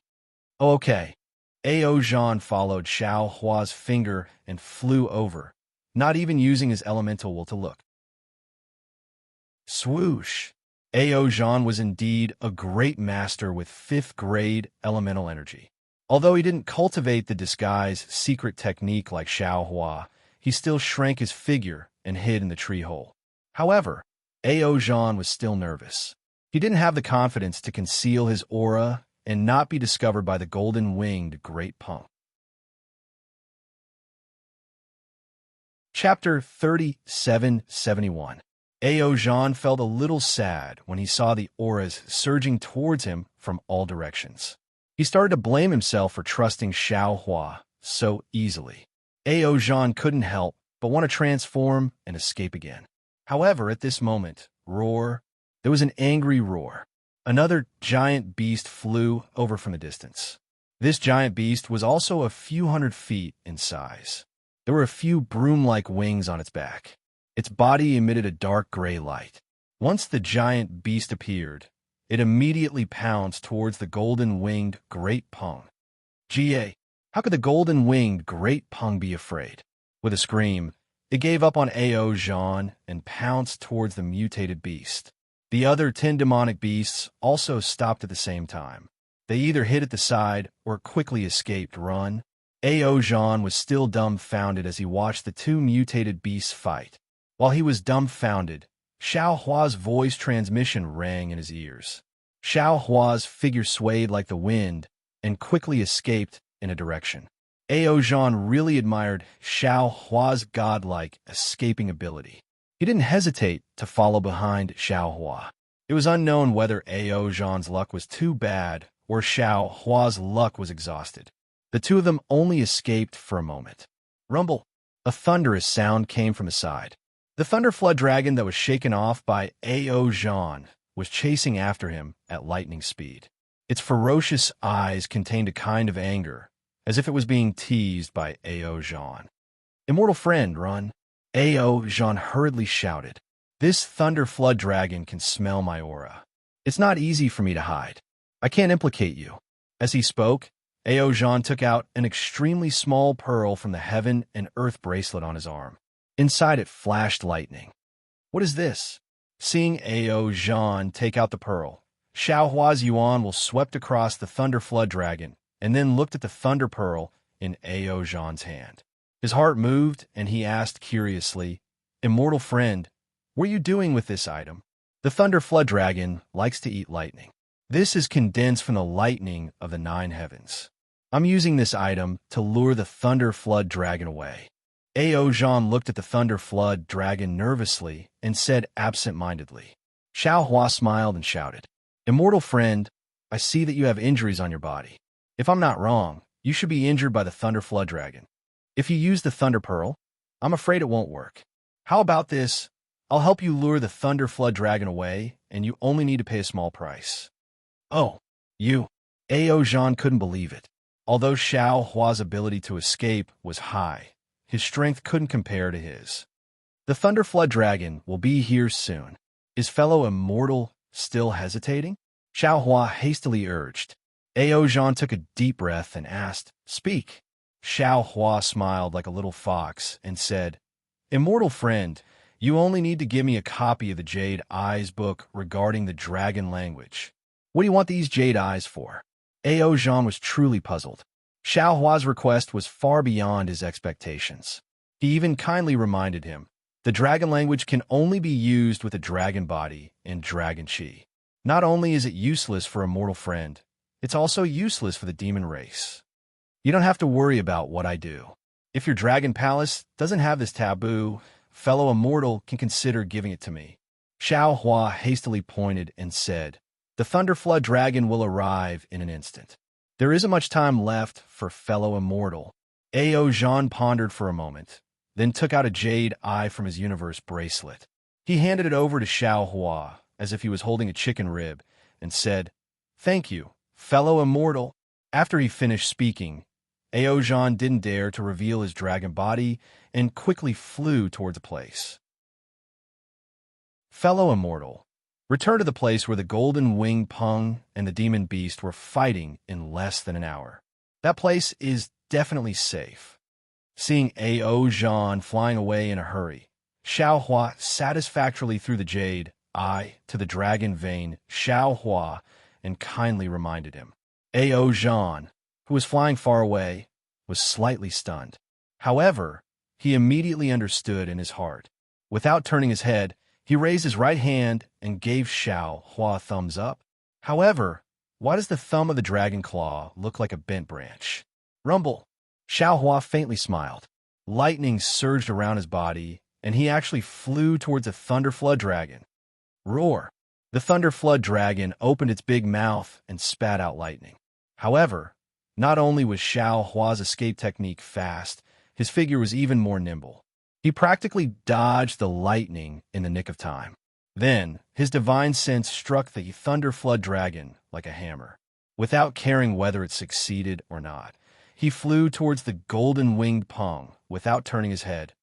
"Oh, okay." Ao Jean followed Xiao Hua's finger and flew over, not even using his elemental will to look. Swoosh! Ao Jean was indeed a great master with 5th-grade elemental energy. Although he didn't cultivate the disguise secret technique like Xiao Hua, he still shrank his figure and hid in the tree hole. However, Ao Jean was still nervous. He didn't have the confidence to conceal his aura and not be discovered by the golden-winged great punk. Chapter 3771. Jean felt a little sad when he saw the auras surging towards him from all directions. He started to blame himself for trusting Xiaohua so easily. Jean couldn't help but want to transform and escape again. However, at this moment, there was an angry roar. Another giant beast flew over from a distance. This giant beast was also a few hundred feet in size. There were a few broom-like wings on its back. Its body emitted a dark gray light. Once the giant beast appeared, it immediately pounced towards the golden-winged great pung. Ga, how could the golden-winged great pung be afraid? With a scream, it gave up on Jean and pounced towards the mutated beast. The other 10 demonic beasts also stopped at the same time. They either hid at the side or quickly escaped run. Jean was still dumbfounded as he watched the 2 mutated beasts fight. While he was dumbfounded, Xiaohua's voice transmission rang in his ears. Xiaohua's figure swayed like the wind and quickly escaped in a direction. Jean really admired Xiaohua's godlike escaping ability. He didn't hesitate to follow behind Xiaohua. It was unknown whether Jean's luck was too bad or Xiaohua's luck was exhausted. The 2 of them only escaped for a moment. Rumble! A thunderous sound came from his side. The thunder flood dragon that was shaken off by Jean was chasing after him at lightning speed. Its ferocious eyes contained a kind of anger, as if it was being teased by Jean. Immortal friend, run! Jean hurriedly shouted. This thunder flood dragon can smell my aura. It's not easy for me to hide. I can't implicate you. As he spoke, Jean took out an extremely small pearl from the heaven and earth bracelet on his arm. Inside it flashed lightning. What is this? Seeing Jean take out the pearl, Xiaohua's yuan will swept across the thunder flood dragon and then looked at the thunder pearl in Jean's hand. His heart moved and he asked curiously, Immortal friend, what are you doing with this item? The thunder flood dragon likes to eat lightning. This is condensed from the lightning of the 9 heavens. I'm using this item to lure the thunder flood dragon away. Jean looked at the thunder flood dragon nervously and said absent-mindedly. Xiaohua smiled and shouted, Immortal friend, I see that you have injuries on your body. If I'm not wrong, you should be injured by the thunder flood dragon. If you use the thunder pearl, I'm afraid it won't work. How about this? I'll help you lure the thunder flood dragon away, and you only need to pay a small price. Oh, you. Jean couldn't believe it. Although Xiaohua's ability to escape was high, his strength couldn't compare to his. The thunder flood dragon will be here soon. Is fellow immortal still hesitating? Xiaohua hastily urged. Jean took a deep breath and asked, Speak. Xiaohua smiled like a little fox and said, Immortal friend, you only need to give me a copy of the Jade Eyes book regarding the dragon language. What do you want these jade eyes for? Jean was truly puzzled. Xiaohua's request was far beyond his expectations. He even kindly reminded him, the dragon language can only be used with a dragon body and dragon chi. Not only is it useless for a mortal friend, it's also useless for the demon race. You don't have to worry about what I do. If your dragon palace doesn't have this taboo, fellow immortal can consider giving it to me. Xiaohua hastily pointed and said, The thunder flood dragon will arrive in an instant. There isn't much time left for fellow immortal. Jean pondered for a moment, then took out a jade eye from his universe bracelet. He handed it over to Xiaohua as if he was holding a chicken rib and said, Thank you, fellow immortal. After he finished speaking, Jean didn't dare to reveal his dragon body and quickly flew toward the place. Fellow immortal, return to the place where the golden winged pung and the demon beast were fighting in less than an hour. That place is definitely safe. Seeing Jean flying away in a hurry, Xiaohua satisfactorily threw the jade eye to the dragon vein Xiaohua and kindly reminded him. Jean, who was flying far away, was slightly stunned. However, he immediately understood in his heart. Without turning his head, he raised his right hand and gave Xiaohua a thumbs up. However, Why does the thumb of the dragon claw look like a bent branch? Rumble. Xiaohua faintly smiled. Lightning surged around his body, and he actually flew towards a thunder flood dragon. Roar. The thunder flood dragon opened its big mouth and spat out lightning. However, not only was Xiaohua's escape technique fast, his figure was even more nimble. He practically dodged the lightning in the nick of time. Then, his divine sense struck the thunder flood dragon like a hammer. Without caring whether it succeeded or not, he flew towards the golden-winged Peng without turning his head.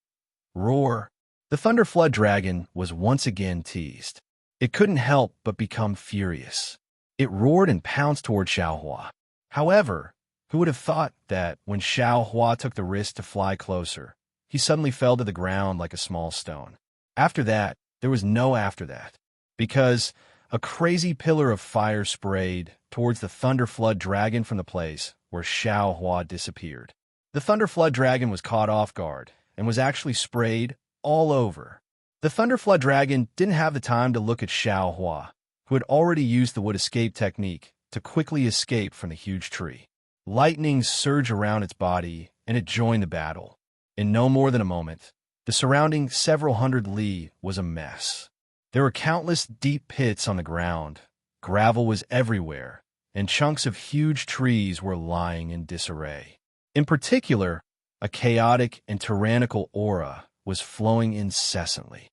Roar! The thunder flood dragon was once again teased. It couldn't help but become furious. It roared and pounced toward Xiaohua. However, who would have thought that when Xiaohua took the risk to fly closer, he suddenly fell to the ground like a small stone. After that, there was no after that, because a crazy pillar of fire sprayed towards the thunder flood dragon from the place where Xiaohua disappeared. The thunder flood dragon was caught off guard and was actually sprayed all over. The thunder flood dragon didn't have the time to look at Xiaohua, who had already used the wood escape technique to quickly escape from the huge tree. Lightning surged around its body, and it joined the battle. In no more than a moment, the surrounding several hundred li was a mess. There were countless deep pits on the ground, gravel was everywhere, and chunks of huge trees were lying in disarray. In particular, a chaotic and tyrannical aura was flowing incessantly.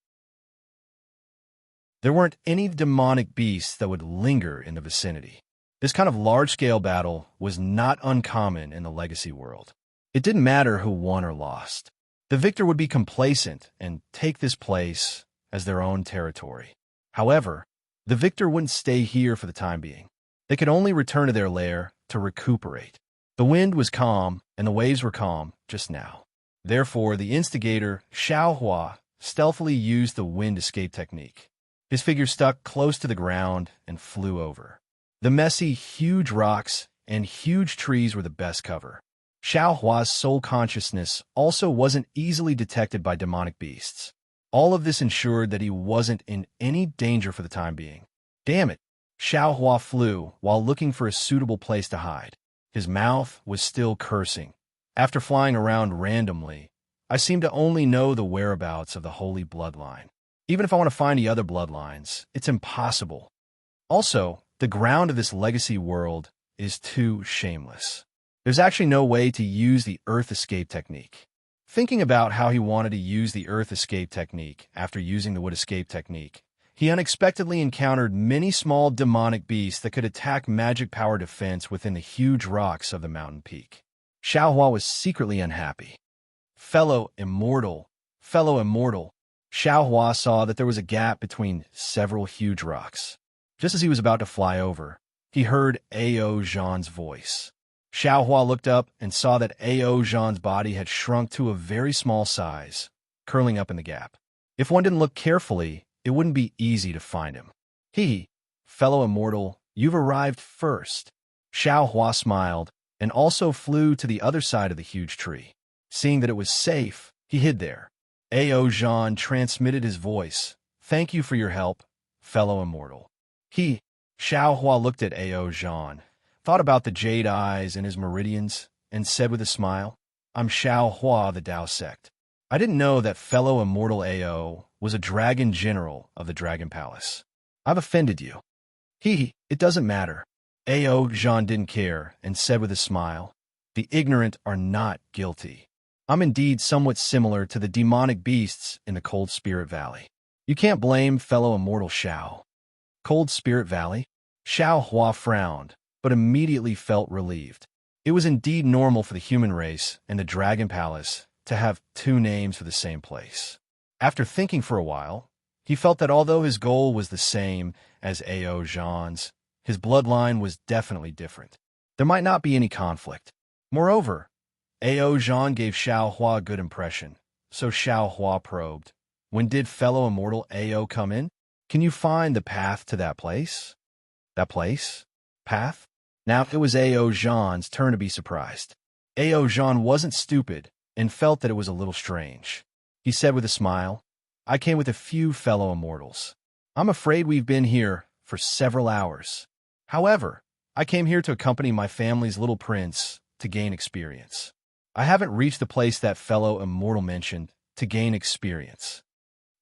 There weren't any demonic beasts that would linger in the vicinity. This kind of large-scale battle was not uncommon in the legacy world. It didn't matter who won or lost. The victor would be complacent and take this place as their own territory. However, the victor wouldn't stay here for the time being. They could only return to their lair to recuperate. The wind was calm, and the waves were calm just now. Therefore, the instigator, Xiaohua, stealthily used the wind escape technique. His figure stuck close to the ground and flew over. The messy, huge rocks and huge trees were the best cover. Xiaohua's soul consciousness also wasn't easily detected by demonic beasts. All of this ensured that he wasn't in any danger for the time being. Damn it! Xiaohua flew while looking for a suitable place to hide. His mouth was still cursing. After flying around randomly, I seem to only know the whereabouts of the holy bloodline. Even if I want to find the other bloodlines, it's impossible. Also, the ground of this legacy world is too shameless. There's actually no way to use the Earth escape technique. Thinking about how he wanted to use the Earth escape technique after using the wood escape technique, he unexpectedly encountered many small demonic beasts that could attack magic power defense within the huge rocks of the mountain peak. Xiaohua was secretly unhappy. Fellow immortal. Xiaohua saw that there was a gap between several huge rocks. Just as he was about to fly over, he heard Ao Zhan's voice. Xiaohua looked up and saw that Ao Zhan's body had shrunk to a very small size, curling up in the gap. If one didn't look carefully, it wouldn't be easy to find him. Fellow immortal, you've arrived first. Xiaohua smiled and also flew to the other side of the huge tree. Seeing that it was safe, he hid there. Ao Zhan transmitted his voice. Thank you for your help, fellow immortal. Xiaohua looked at Ao Zhan, thought about the jade eyes and his meridians, and said with a smile, I'm Xiaohua the Dao sect. I didn't know that fellow immortal Ao was a dragon general of the Dragon Palace. I've offended you. It doesn't matter. Ao Zhan didn't care and said with a smile, the ignorant are not guilty. I'm indeed somewhat similar to the demonic beasts in the Cold Spirit Valley. You can't blame fellow immortal Xiao. Cold Spirit Valley? Xiaohua frowned, but immediately felt relieved. It was indeed normal for the human race and the Dragon Palace to have two names for the same place. After thinking for a while, he felt that although his goal was the same as Ao Zhan's, his bloodline was definitely different. There might not be any conflict. Moreover, Ao Zhan gave Xiaohua a good impression, so Xiaohua probed, when did fellow immortal Ao come in? Can you find the path to that place? That place? Path? Now it was Ao Zhan's turn to be surprised. Ao Zhan wasn't stupid and felt that it was a little strange. He said with a smile, I came with a few fellow immortals. I'm afraid we've been here for several hours. However, I came here to accompany my family's little prince to gain experience. I haven't reached the place that fellow immortal mentioned to gain experience.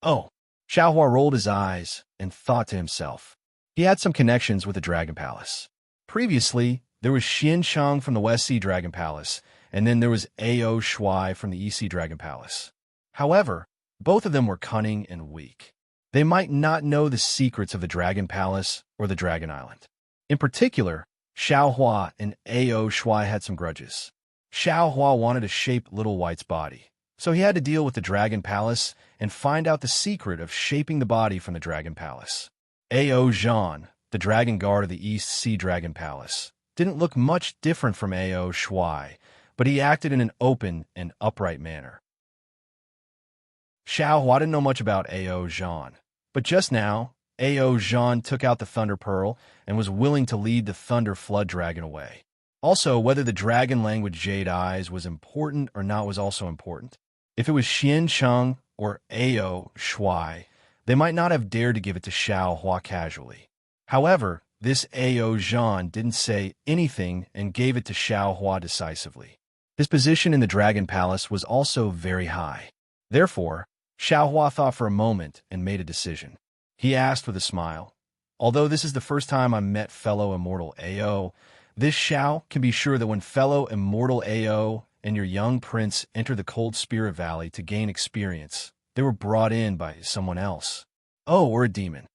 Oh, Xiaohua rolled his eyes and thought to himself. He had some connections with the Dragon Palace. Previously, there was Xian Shang from the West Sea Dragon Palace, and then there was Ao Shuai from the East Sea Dragon Palace. However, both of them were cunning and weak. They might not know the secrets of the Dragon Palace or the Dragon Island. In particular, Xiaohua and Ao Shuai had some grudges. Xiaohua wanted to shape Little White's body, so he had to deal with the Dragon Palace and find out the secret of shaping the body from the Dragon Palace. Ao Zhan, the Dragon Guard of the East Sea Dragon Palace, didn't look much different from Ao Shuai, but he acted in an open and upright manner. Xiaohua didn't know much about Ao Zhan, but just now, Ao Zhan took out the Thunder Pearl and was willing to lead the Thunder Flood Dragon away. Also, whether the dragon language Jade Eyes was important or not was also important. If it was Xian Sheng or Ao Shuai, they might not have dared to give it to Xiaohua casually. However, this Ao Zhan didn't say anything and gave it to Xiaohua decisively. His position in the Dragon Palace was also very high. Therefore, Xiaohua thought for a moment and made a decision. He asked with a smile, "Although this is the first time I met fellow immortal Ao, this Xiao can be sure that when fellow immortal Ao and your young prince entered the Cold Spirit Valley to gain experience, they were brought in by someone else. Oh, or a demon."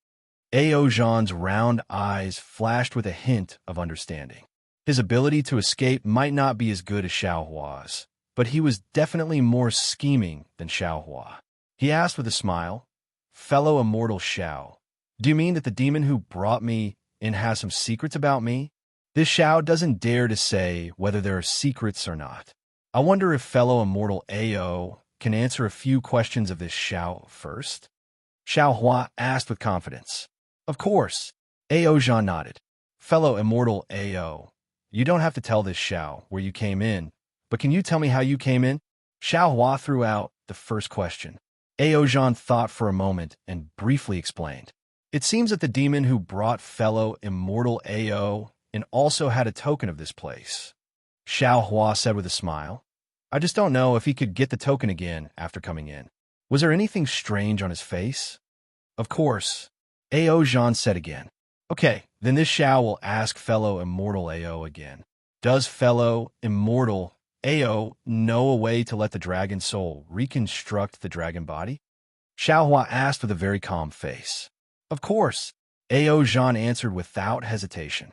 Ao Zhan's round eyes flashed with a hint of understanding. His ability to escape might not be as good as Xiaohua's, but he was definitely more scheming than Xiaohua. He asked with a smile, "Fellow immortal Xiao, do you mean that the demon who brought me in has some secrets about me?" This Xiao doesn't dare to say whether there are secrets or not. I wonder if fellow immortal Ao can answer a few questions of this Xiao first? Xiaohua asked with confidence. Of course. Ao Zhan nodded. Fellow immortal Ao, you don't have to tell this Xiao where you came in, but can you tell me how you came in? Xiaohua threw out the first question. Ao Zhan thought for a moment and briefly explained. It seems that the demon who brought fellow immortal Ao and also had a token of this place. Xiaohua said with a smile. I just don't know if he could get the token again after coming in. Was there anything strange on his face? Of course. Ao Zhan said again. Okay, then this Xiao will ask fellow immortal Ao again. Does fellow immortal Ao know a way to let the dragon soul reconstruct the dragon body? Xiaohua asked with a very calm face. Of course. Ao Zhan answered without hesitation.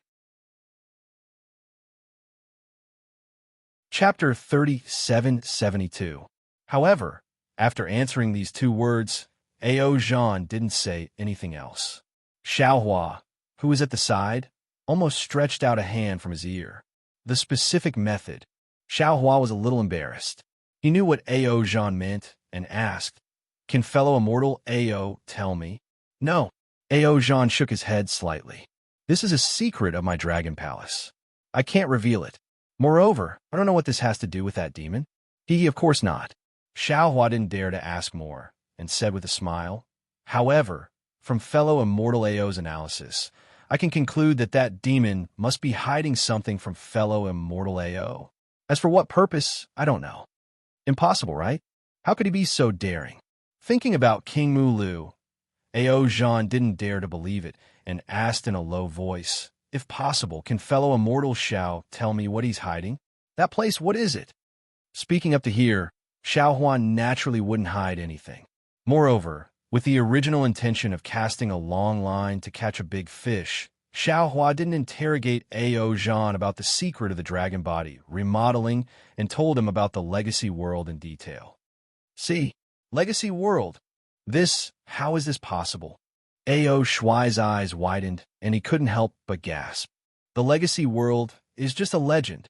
Chapter 3772. However, after answering these two words, Ao Zhan didn't say anything else. Xiaohua, who was at the side, almost stretched out a hand from his ear. The specific method. Xiaohua was a little embarrassed. He knew what Ao Zhan meant and asked, Can fellow immortal Ao tell me? No. Ao Zhan shook his head slightly. This is a secret of my dragon palace. I can't reveal it. Moreover, I don't know what this has to do with that demon. He, of course not. Xiaohua didn't dare to ask more, and said with a smile, However, from fellow immortal Ao's analysis, I can conclude that that demon must be hiding something from fellow immortal Ao. As for what purpose, I don't know. Impossible, right? How could he be so daring? Thinking about King Mulu, Ao Zhan didn't dare to believe it, and asked in a low voice, If possible, can fellow immortal Xiao tell me what he's hiding? That place, what is it? Speaking up to here, Xiaohua naturally wouldn't hide anything. Moreover, with the original intention of casting a long line to catch a big fish, Xiaohua didn't interrogate Ao Zhan about the secret of the dragon body, remodeling, and told him about the legacy world in detail. See, legacy world. How is this possible? Ao Shuai's eyes widened, and he couldn't help but gasp. The legacy world is just a legend.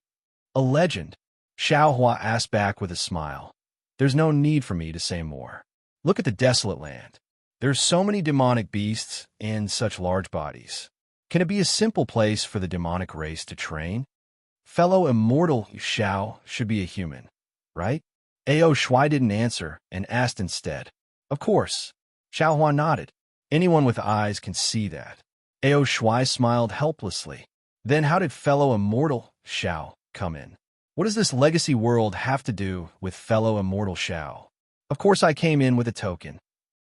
A legend? Xiaohua asked back with a smile. There's no need for me to say more. Look at the desolate land. There's so many demonic beasts and such large bodies. Can it be a simple place for the demonic race to train? Fellow immortal Xiao should be a human, right? Ao Shuai didn't answer and asked instead. Of course. Xiaohua nodded. Anyone with eyes can see that. Ao Shuai smiled helplessly. Then how did fellow immortal Xiao come in? What does this legacy world have to do with fellow immortal Xiao? Of course I came in with a token.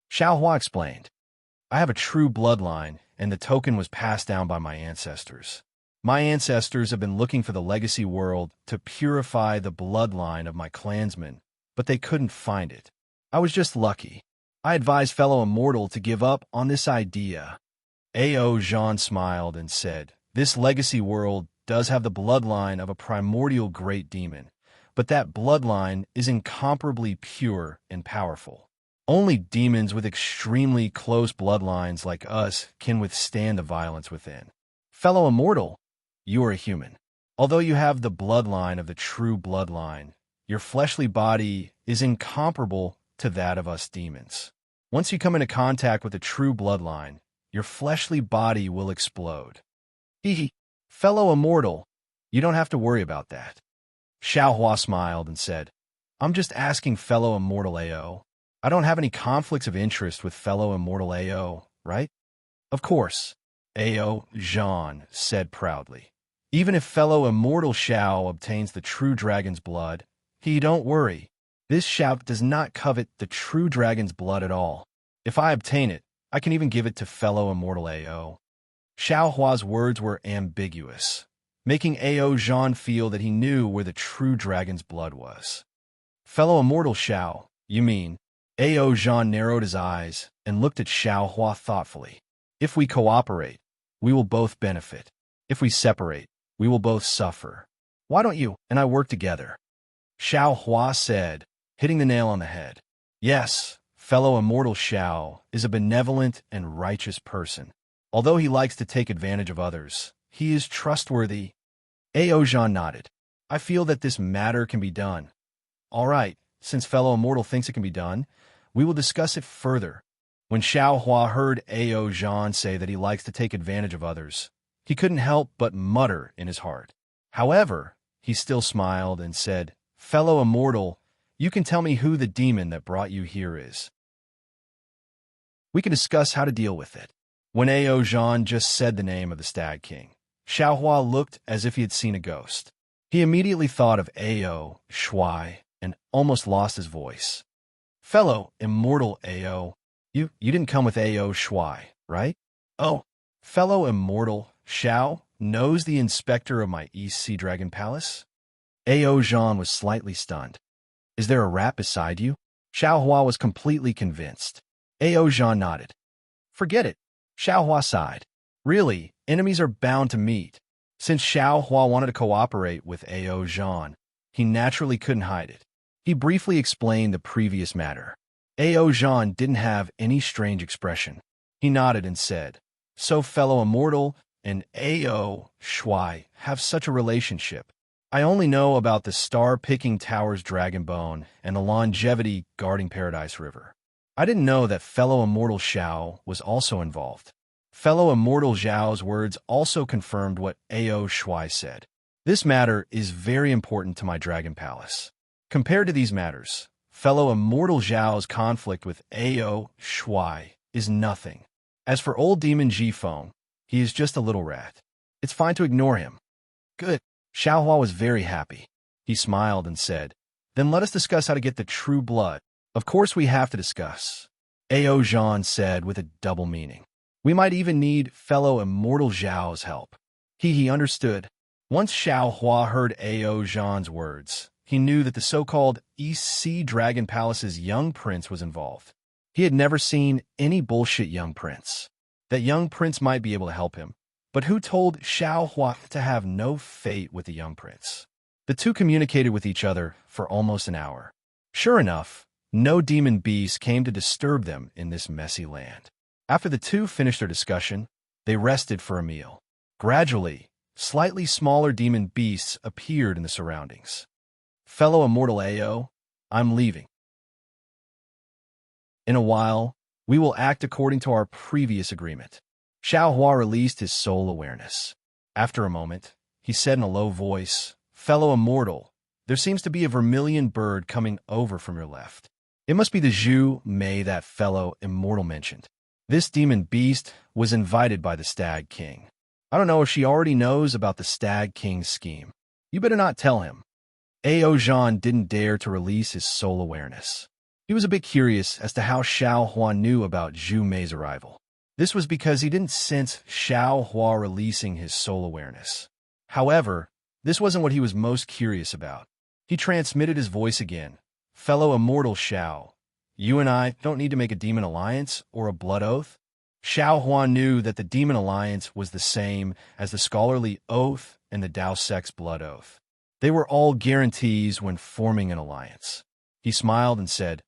Xiao Hua explained. I have a true bloodline, and the token was passed down by my ancestors. My ancestors have been looking for the legacy world to purify the bloodline of my clansmen, but they couldn't find it. I was just lucky. I advised fellow immortal to give up on this idea. A.O. Jean smiled and said, this legacy world does have the bloodline of a primordial great demon, but that bloodline is incomparably pure and powerful. Only demons with extremely close bloodlines like us can withstand the violence within. Fellow immortal, you are a human. Although you have the bloodline of the true bloodline, your fleshly body is incomparable to that of us demons. Once you come into contact with the true bloodline, your fleshly body will explode. Fellow immortal, you don't have to worry about that. Xiao Hua smiled and said, I'm just asking fellow immortal A.O. I don't have any conflicts of interest with fellow immortal A.O., right? Of course, A.O. Jean said proudly. Even if fellow immortal Xiao obtains the true dragon's blood, don't worry. This Xiao does not covet the true dragon's blood at all. If I obtain it, I can even give it to fellow immortal A.O. Xiao Hua's words were ambiguous, making A.O. Jean feel that he knew where the true dragon's blood was. Fellow immortal Xiao, you mean? A.O. Jean narrowed his eyes and looked at Xiao Hua thoughtfully. If we cooperate, we will both benefit. If we separate, we will both suffer. Why don't you and I work together? Xiao Hua said, hitting the nail on the head. Yes, fellow immortal Xiao is a benevolent and righteous person. Although he likes to take advantage of others, he is trustworthy. A.O. Jean nodded. I feel that this matter can be done. All right, since fellow immortal thinks it can be done, we will discuss it further. When Xiao Hua heard A.O. Jean say that he likes to take advantage of others, he couldn't help but mutter in his heart. However, he still smiled and said, Fellow immortal, you can tell me who the demon that brought you here is. We can discuss how to deal with it. When A.O. Jean just said the name of the Stag King, Xiao Hua looked as if he had seen a ghost. He immediately thought of A.O. Shuai and almost lost his voice. Fellow immortal A.O., you didn't come with A.O. Shuai, right? Oh, fellow immortal Xiao knows the inspector of my East Sea Dragon Palace? A.O. Jean was slightly stunned. Is there a rat beside you? Xiao Hua was completely convinced. A.O. Jean nodded. Forget it. Xiao Hua sighed. Really, enemies are bound to meet. Since Xiao Hua wanted to cooperate with A.O. Jean, he naturally couldn't hide it. He briefly explained the previous matter. A.O. Jean didn't have any strange expression. He nodded and said, So fellow immortal and A.O. Shuai have such a relationship. I only know about the star-picking towers dragon bone and the longevity guarding Paradise River. I didn't know that fellow immortal Xiao was also involved. Fellow immortal Zhao's words also confirmed what A.O. Shuai said. This matter is very important to my Dragon Palace. Compared to these matters, fellow immortal Zhao's conflict with A.O. Shuai is nothing. As for old demon Jifeng, he is just a little rat. It's fine to ignore him. Good. Xiao Hua was very happy. He smiled and said, Then let us discuss how to get the true blood. Of course we have to discuss. A.O. Jean said with a double meaning. We might even need fellow immortal Zhao's help. He understood. Once Xiao Hua heard A.O. Jean's words, he knew that the so-called East Sea Dragon Palace's young prince was involved. He had never seen any bullshit young prince. That young prince might be able to help him, but who told Xiao Hua to have no fate with the young prince? The two communicated with each other for almost an hour. Sure enough, no demon beast came to disturb them in this messy land. After the two finished their discussion, they rested for a meal. Gradually, slightly smaller demon beasts appeared in the surroundings. Fellow immortal A.O., I'm leaving. In a while, we will act according to our previous agreement. Xiao Hua released his soul awareness. After a moment, he said in a low voice, Fellow immortal, there seems to be a vermilion bird coming over from your left. It must be the Zhu Mei that fellow immortal mentioned. This demon beast was invited by the Stag King. I don't know if she already knows about the Stag King's scheme. You better not tell him. Ao Zhan didn't dare to release his soul awareness. He was a bit curious as to how Xiao Hua knew about Zhu Mei's arrival. This was because he didn't sense Xiao Hua releasing his soul awareness. However, this wasn't what he was most curious about. He transmitted his voice again. Fellow immortal Xiao, you and I don't need to make a demon alliance or a blood oath. Xiao Hua knew that the demon alliance was the same as the scholarly oath and the Dao Sect's blood oath. They were all guarantees when forming an alliance. He smiled and said,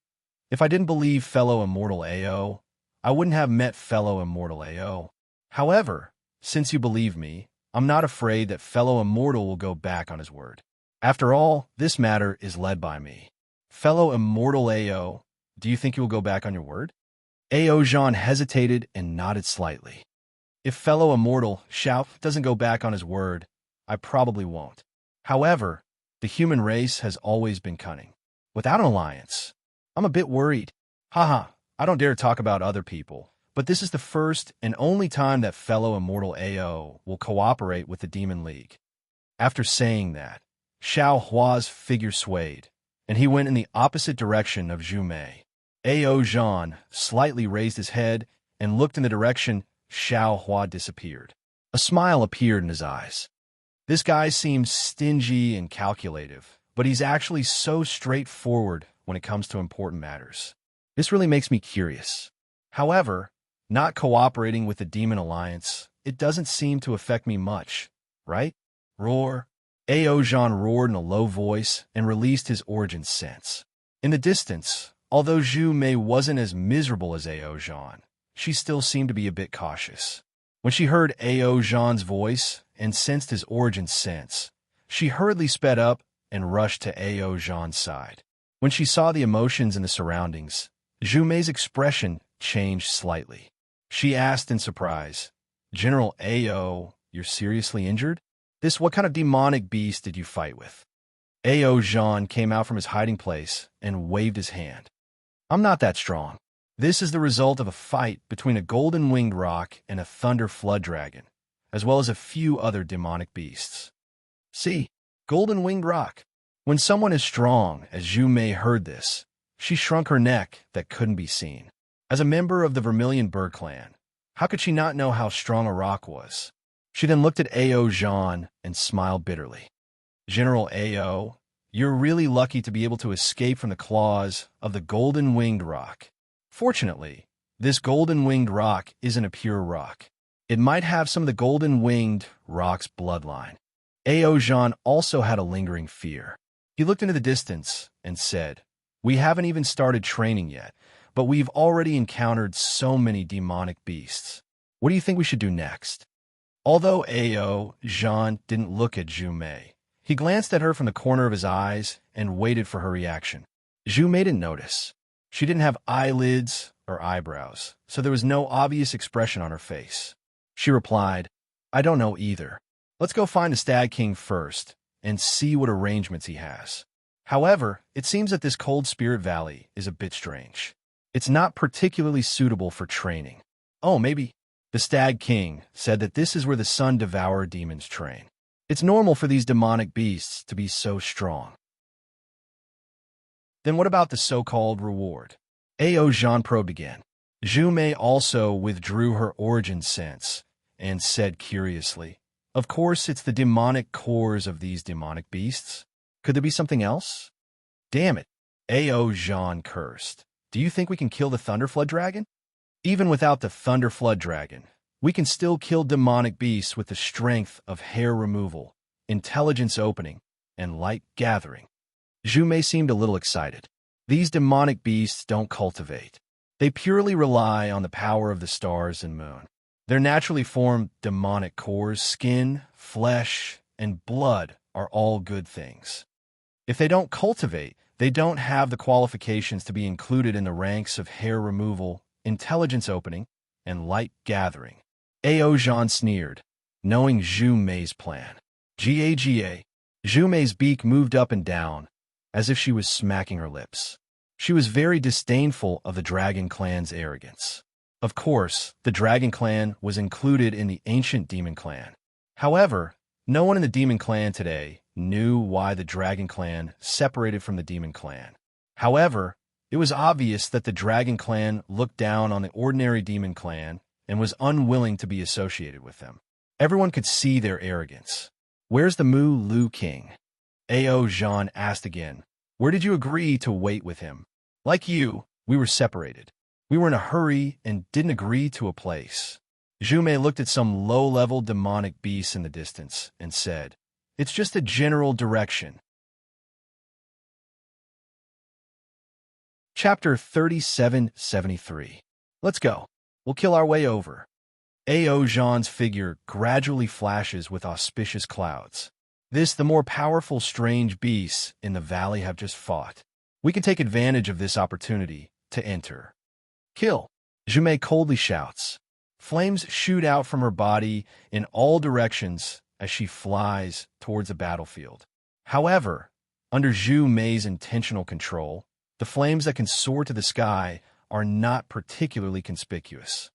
"If I didn't believe fellow immortal Ao, I wouldn't have met fellow immortal Ao. However, since you believe me, I'm not afraid that fellow immortal will go back on his word. After all, this matter is led by me. Fellow immortal Ao, do you think you will go back on your word?" Ao Zhan hesitated and nodded slightly. "If fellow immortal Xiao doesn't go back on his word, I probably won't. However, the human race has always been cunning. Without an alliance, I'm a bit worried. Haha, I don't dare talk about other people, but this is the first and only time that fellow immortal Ao will cooperate with the Demon League." After saying that, Xiao Hua's figure swayed, and he went in the opposite direction of Zhu Mei. Ao Zhan slightly raised his head and looked in the direction Xiao Hua disappeared. A smile appeared in his eyes. This guy seems stingy and calculative, but he's actually so straightforward when it comes to important matters. This really makes me curious. However, not cooperating with the Demon Alliance, it doesn't seem to affect me much, right? Roar. Ao Zhan roared in a low voice and released his origin sense. In the distance, although Zhu Mei wasn't as miserable as Ao Zhan, she still seemed to be a bit cautious. When she heard Ao Zhan's voice and sensed his origin sense, she hurriedly sped up and rushed to Ao Zhan's side. When she saw the emotions in the surroundings, Zhu Mei's expression changed slightly. She asked in surprise, "General Ao, you're seriously injured? What kind of demonic beast did you fight with?" Ao Zhan came out from his hiding place and waved his hand. "I'm not that strong. This is the result of a fight between a golden-winged roc and a thunder flood dragon, as well as a few other demonic beasts." See, golden-winged roc. When someone as strong as Zhu Mei heard this, she shrunk her neck that couldn't be seen. As a member of the Vermilion Bird Clan, how could she not know how strong a roc was? She then looked at Ao Zhan and smiled bitterly. "General Ao, you're really lucky to be able to escape from the claws of the golden-winged roc. Fortunately, this golden-winged roc isn't a pure roc. It might have some of the golden-winged roc's bloodline." Ao Zhan also had a lingering fear. He looked into the distance and said, "We haven't even started training yet, but we've already encountered so many demonic beasts. What do you think we should do next?" Although Ao Zhan didn't look at Zhu Mei, he glanced at her from the corner of his eyes and waited for her reaction. Zhu Mei didn't notice. She didn't have eyelids or eyebrows, so there was no obvious expression on her face. She replied, "I don't know either. Let's go find the Stag King first and see what arrangements he has. However, it seems that this Cold Spirit Valley is a bit strange. It's not particularly suitable for training. Oh, maybe." The Stag King said that this is where the Sun Devourer demons train. It's normal for these demonic beasts to be so strong. Then what about the so-called reward? Ao Zhan probed again. Zhu Mei also withdrew her origin sense and said curiously, "Of course, it's the demonic cores of these demonic beasts. Could there be something else?" "Damn it," Ao Zhan cursed. "Do you think we can kill the Thunderflood Dragon?" "Even without the Thunderflood Dragon, we can still kill demonic beasts with the strength of hair removal, intelligence opening, and light gathering." Zhu Mei seemed a little excited. These demonic beasts don't cultivate. They purely rely on the power of the stars and moon. Their naturally formed demonic cores, skin, flesh, and blood are all good things. If they don't cultivate, they don't have the qualifications to be included in the ranks of hair removal, intelligence opening, and light gathering. Ao Zhan sneered, knowing Zhu Mei's plan. Gaga. Zhu Mei's beak moved up and down, as if she was smacking her lips. She was very disdainful of the Dragon Clan's arrogance. Of course, the Dragon Clan was included in the ancient Demon Clan. However, no one in the Demon Clan today knew why the Dragon Clan separated from the Demon Clan. However, it was obvious that the Dragon Clan looked down on the ordinary Demon Clan and was unwilling to be associated with them. Everyone could see their arrogance. "Where's the Mu Lu King?" Ao Jean asked again. "Where did you agree to wait with him?" "Like you, we were separated. We were in a hurry and didn't agree to a place." Zhu Mei looked at some low-level demonic beasts in the distance and said, "It's just a general direction." Chapter 3773. Let's go. We'll kill our way over. Ao Jean's figure gradually flashes with auspicious clouds. "This, the more powerful strange beasts in the valley have just fought. We can take advantage of this opportunity to enter." "Kill!" Zhu Mei coldly shouts. Flames shoot out from her body in all directions as she flies towards the battlefield. However, under Zhu Mei's intentional control, the flames that can soar to the sky are not particularly conspicuous.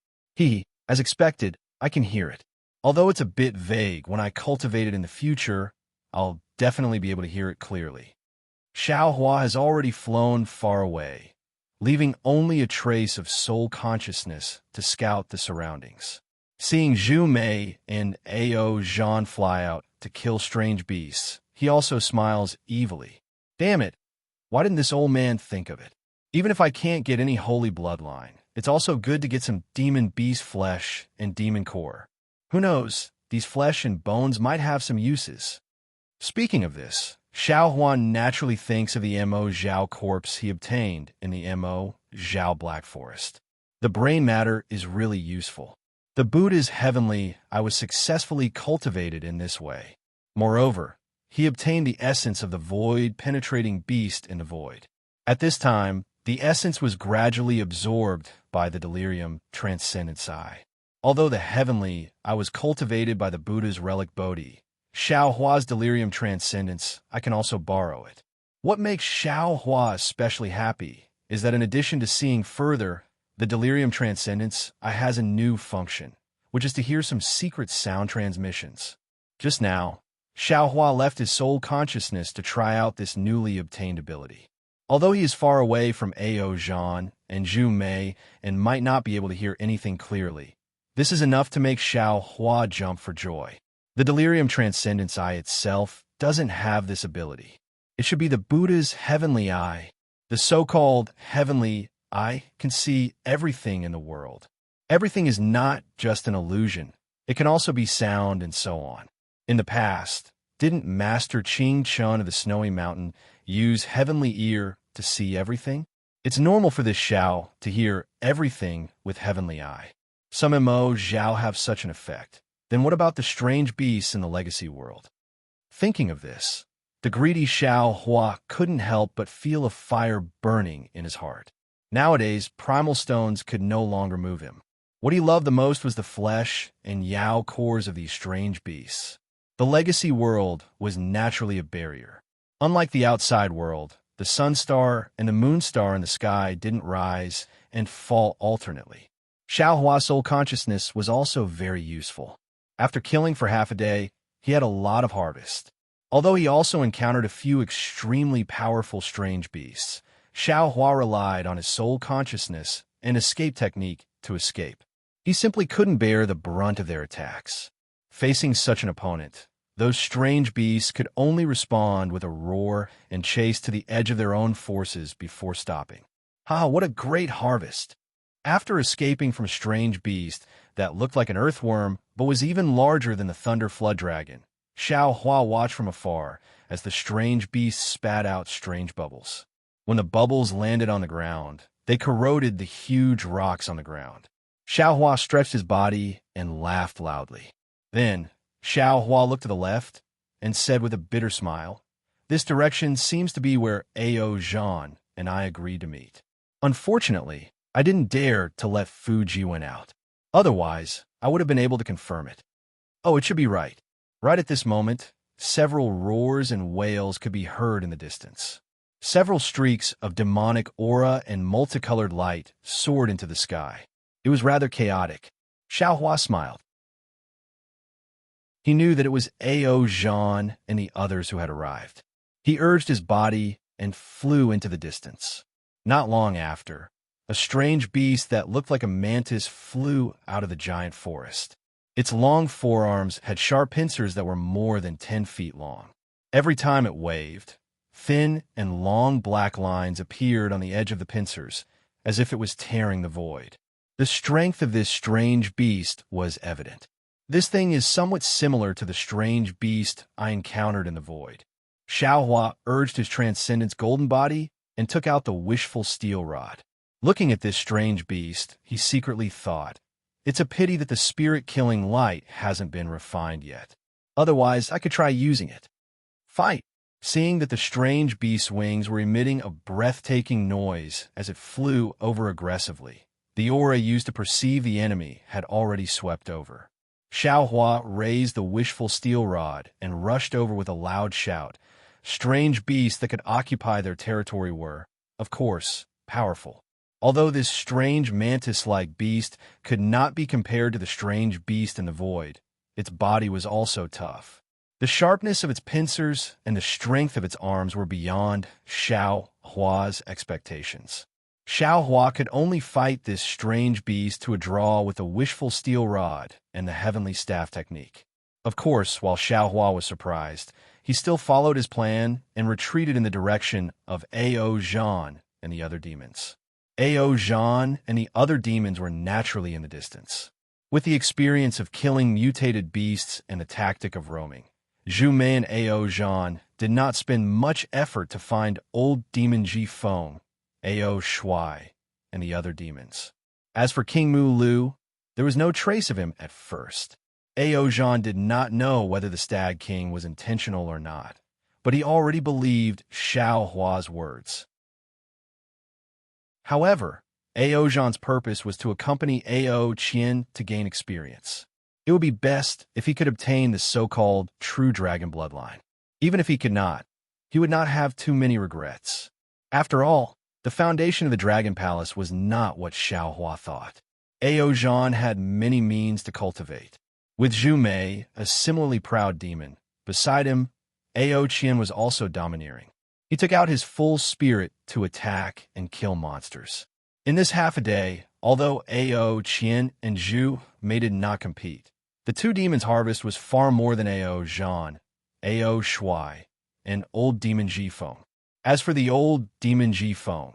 As expected, I can hear it. Although it's a bit vague, when I cultivate it in the future, I'll definitely be able to hear it clearly. Xiao Hua has already flown far away, leaving only a trace of soul consciousness to scout the surroundings. Seeing Zhu Mei and Ao Jean fly out to kill strange beasts, he also smiles evilly. "Damn it, why didn't this old man think of it? Even if I can't get any holy bloodline, it's also good to get some demon beast flesh and demon core. Who knows, these flesh and bones might have some uses." Speaking of this, Xiao Huan naturally thinks of the Mo Zhao corpse he obtained in the Mo Zhao Black Forest. The brain matter is really useful. The Buddha's heavenly I was successfully cultivated in this way. Moreover, he obtained the essence of the void-penetrating beast in the void. At this time, the essence was gradually absorbed by the delirium transcendence I. Although the heavenly I was cultivated by the Buddha's relic Bodhi, Xiao Hua's delirium transcendence, I can also borrow it. What makes Xiao Hua especially happy is that in addition to seeing further, the delirium transcendence I has a new function, which is to hear some secret sound transmissions. Just now, Xiao Hua left his soul consciousness to try out this newly obtained ability. Although he is far away from Ao Jean and Zhu Mei and might not be able to hear anything clearly, this is enough to make Xiao Hua jump for joy. The delirium transcendence eye itself doesn't have this ability. It should be the Buddha's heavenly eye. The so-called heavenly eye can see everything in the world. Everything is not just an illusion. It can also be sound and so on. In the past, didn't Master Qing Chun of the Snowy Mountain use heavenly ear to see everything? It's normal for this Xiao to hear everything with heavenly eye. Some Mo Zhao have such an effect. Then what about the strange beasts in the legacy world? Thinking of this, the greedy Xiao Hua couldn't help but feel a fire burning in his heart. Nowadays, primal stones could no longer move him. What he loved the most was the flesh and yao cores of these strange beasts. The legacy world was naturally a barrier. Unlike the outside world, the sun star and the moon star in the sky didn't rise and fall alternately. Xiao Hua's soul consciousness was also very useful. After killing for half a day, he had a lot of harvest. Although he also encountered a few extremely powerful strange beasts, Xiao Hua relied on his soul consciousness and escape technique to escape. He simply couldn't bear the brunt of their attacks. Facing such an opponent, those strange beasts could only respond with a roar and chase to the edge of their own forces before stopping. What a great harvest! After escaping from a strange beast that looked like an earthworm but was even larger than the thunder flood dragon, Xiao Hua watched from afar as the strange beast spat out strange bubbles. When the bubbles landed on the ground, they corroded the huge rocks on the ground. Xiao Hua stretched his body and laughed loudly. Then, Xiao Hua looked to the left and said with a bitter smile, "This direction seems to be where Ao Jean and I agreed to meet. Unfortunately, I didn't dare to let Fuji win out. Otherwise, I would have been able to confirm it. Oh, it should be right." Right at this moment, several roars and wails could be heard in the distance. Several streaks of demonic aura and multicolored light soared into the sky. It was rather chaotic. Xiaohua smiled. He knew that it was Ao Zhan and the others who had arrived. He urged his body and flew into the distance. Not long after, a strange beast that looked like a mantis flew out of the giant forest. Its long forearms had sharp pincers that were more than 10 feet long. Every time it waved, thin and long black lines appeared on the edge of the pincers, as if it was tearing the void. The strength of this strange beast was evident. This thing is somewhat similar to the strange beast I encountered in the void. Xiaohua urged his transcendent's golden body and took out the wishful steel rod. Looking at this strange beast, he secretly thought, "It's a pity that the spirit-killing light hasn't been refined yet. Otherwise, I could try using it." Fight! Seeing that the strange beast's wings were emitting a breathtaking noise as it flew over aggressively, the aura used to perceive the enemy had already swept over. Xiaohua raised the wishful steel rod and rushed over with a loud shout. Strange beasts that could occupy their territory were, of course, powerful. Although this strange mantis-like beast could not be compared to the strange beast in the void, its body was also tough. The sharpness of its pincers and the strength of its arms were beyond Xiaohua's expectations. Xiaohua could only fight this strange beast to a draw with the wishful steel rod and the heavenly staff technique. Of course, while Xiaohua was surprised, he still followed his plan and retreated in the direction of Ao Zhan and the other demons. Ao Zhan and the other demons were naturally in the distance. With the experience of killing mutated beasts and the tactic of roaming, Zhu Mei and Ao Zhan did not spend much effort to find old demon Ji Feng, Ao Shui, and the other demons. As for King Mu Lu, there was no trace of him at first. Ao Zhan did not know whether the Stag King was intentional or not, but he already believed Xiaohua's words. However, Ao Zhan's purpose was to accompany Ao Qian to gain experience. It would be best if he could obtain the so-called true dragon bloodline. Even if he could not, he would not have too many regrets. After all, the foundation of the Dragon Palace was not what Xiaohua thought. Ao Zhan had many means to cultivate. With Zhu Mei, a similarly proud demon, beside him, Ao Qian was also domineering. He took out his full spirit to attack and kill monsters. In this half a day, although Ao Qian and Zhu Mei did not compete, the two demons' harvest was far more than Ao Zhan, Ao Shui, and old demon Ji Feng. As for the old demon Ji Feng,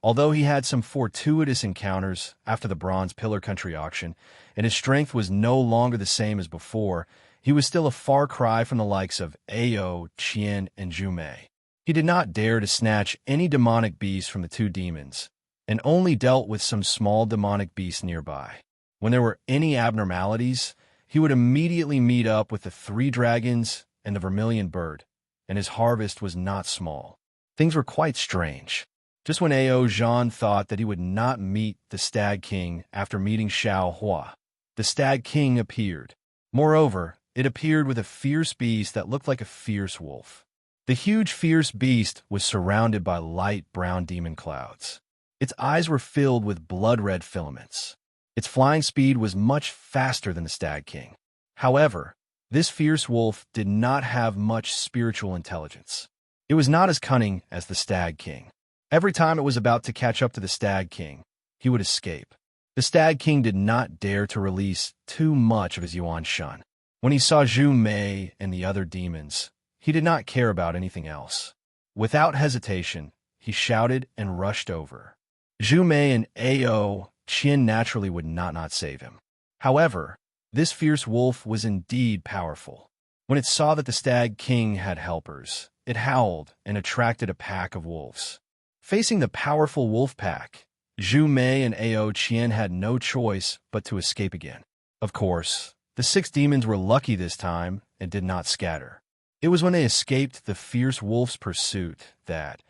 although he had some fortuitous encounters after the Bronze Pillar Country auction, and his strength was no longer the same as before, he was still a far cry from the likes of Ao Qian and Zhu Mei. He did not dare to snatch any demonic beast from the two demons, and only dealt with some small demonic beasts nearby. When there were any abnormalities, he would immediately meet up with the 3 dragons and the vermilion bird, and his harvest was not small. Things were quite strange. Just when Ao Zhan thought that he would not meet the Stag King after meeting Xiaohua, the Stag King appeared. Moreover, it appeared with a fierce beast that looked like a fierce wolf. The huge fierce beast was surrounded by light brown demon clouds. Its eyes were filled with blood-red filaments. Its flying speed was much faster than the Stag King. However, this fierce wolf did not have much spiritual intelligence. It was not as cunning as the Stag King. Every time it was about to catch up to the Stag King, he would escape. The Stag King did not dare to release too much of his Yuan Shun. When he saw Zhu Mei and the other demons, he did not care about anything else. Without hesitation, he shouted and rushed over. Zhu Mei and Ao Qian naturally would not save him. However, this fierce wolf was indeed powerful. When it saw that the Stag King had helpers, it howled and attracted a pack of wolves. Facing the powerful wolf pack, Zhu Mei and Ao Qian had no choice but to escape again. Of course, the 6 demons were lucky this time and did not scatter. It was when they escaped the fierce wolf's pursuit that,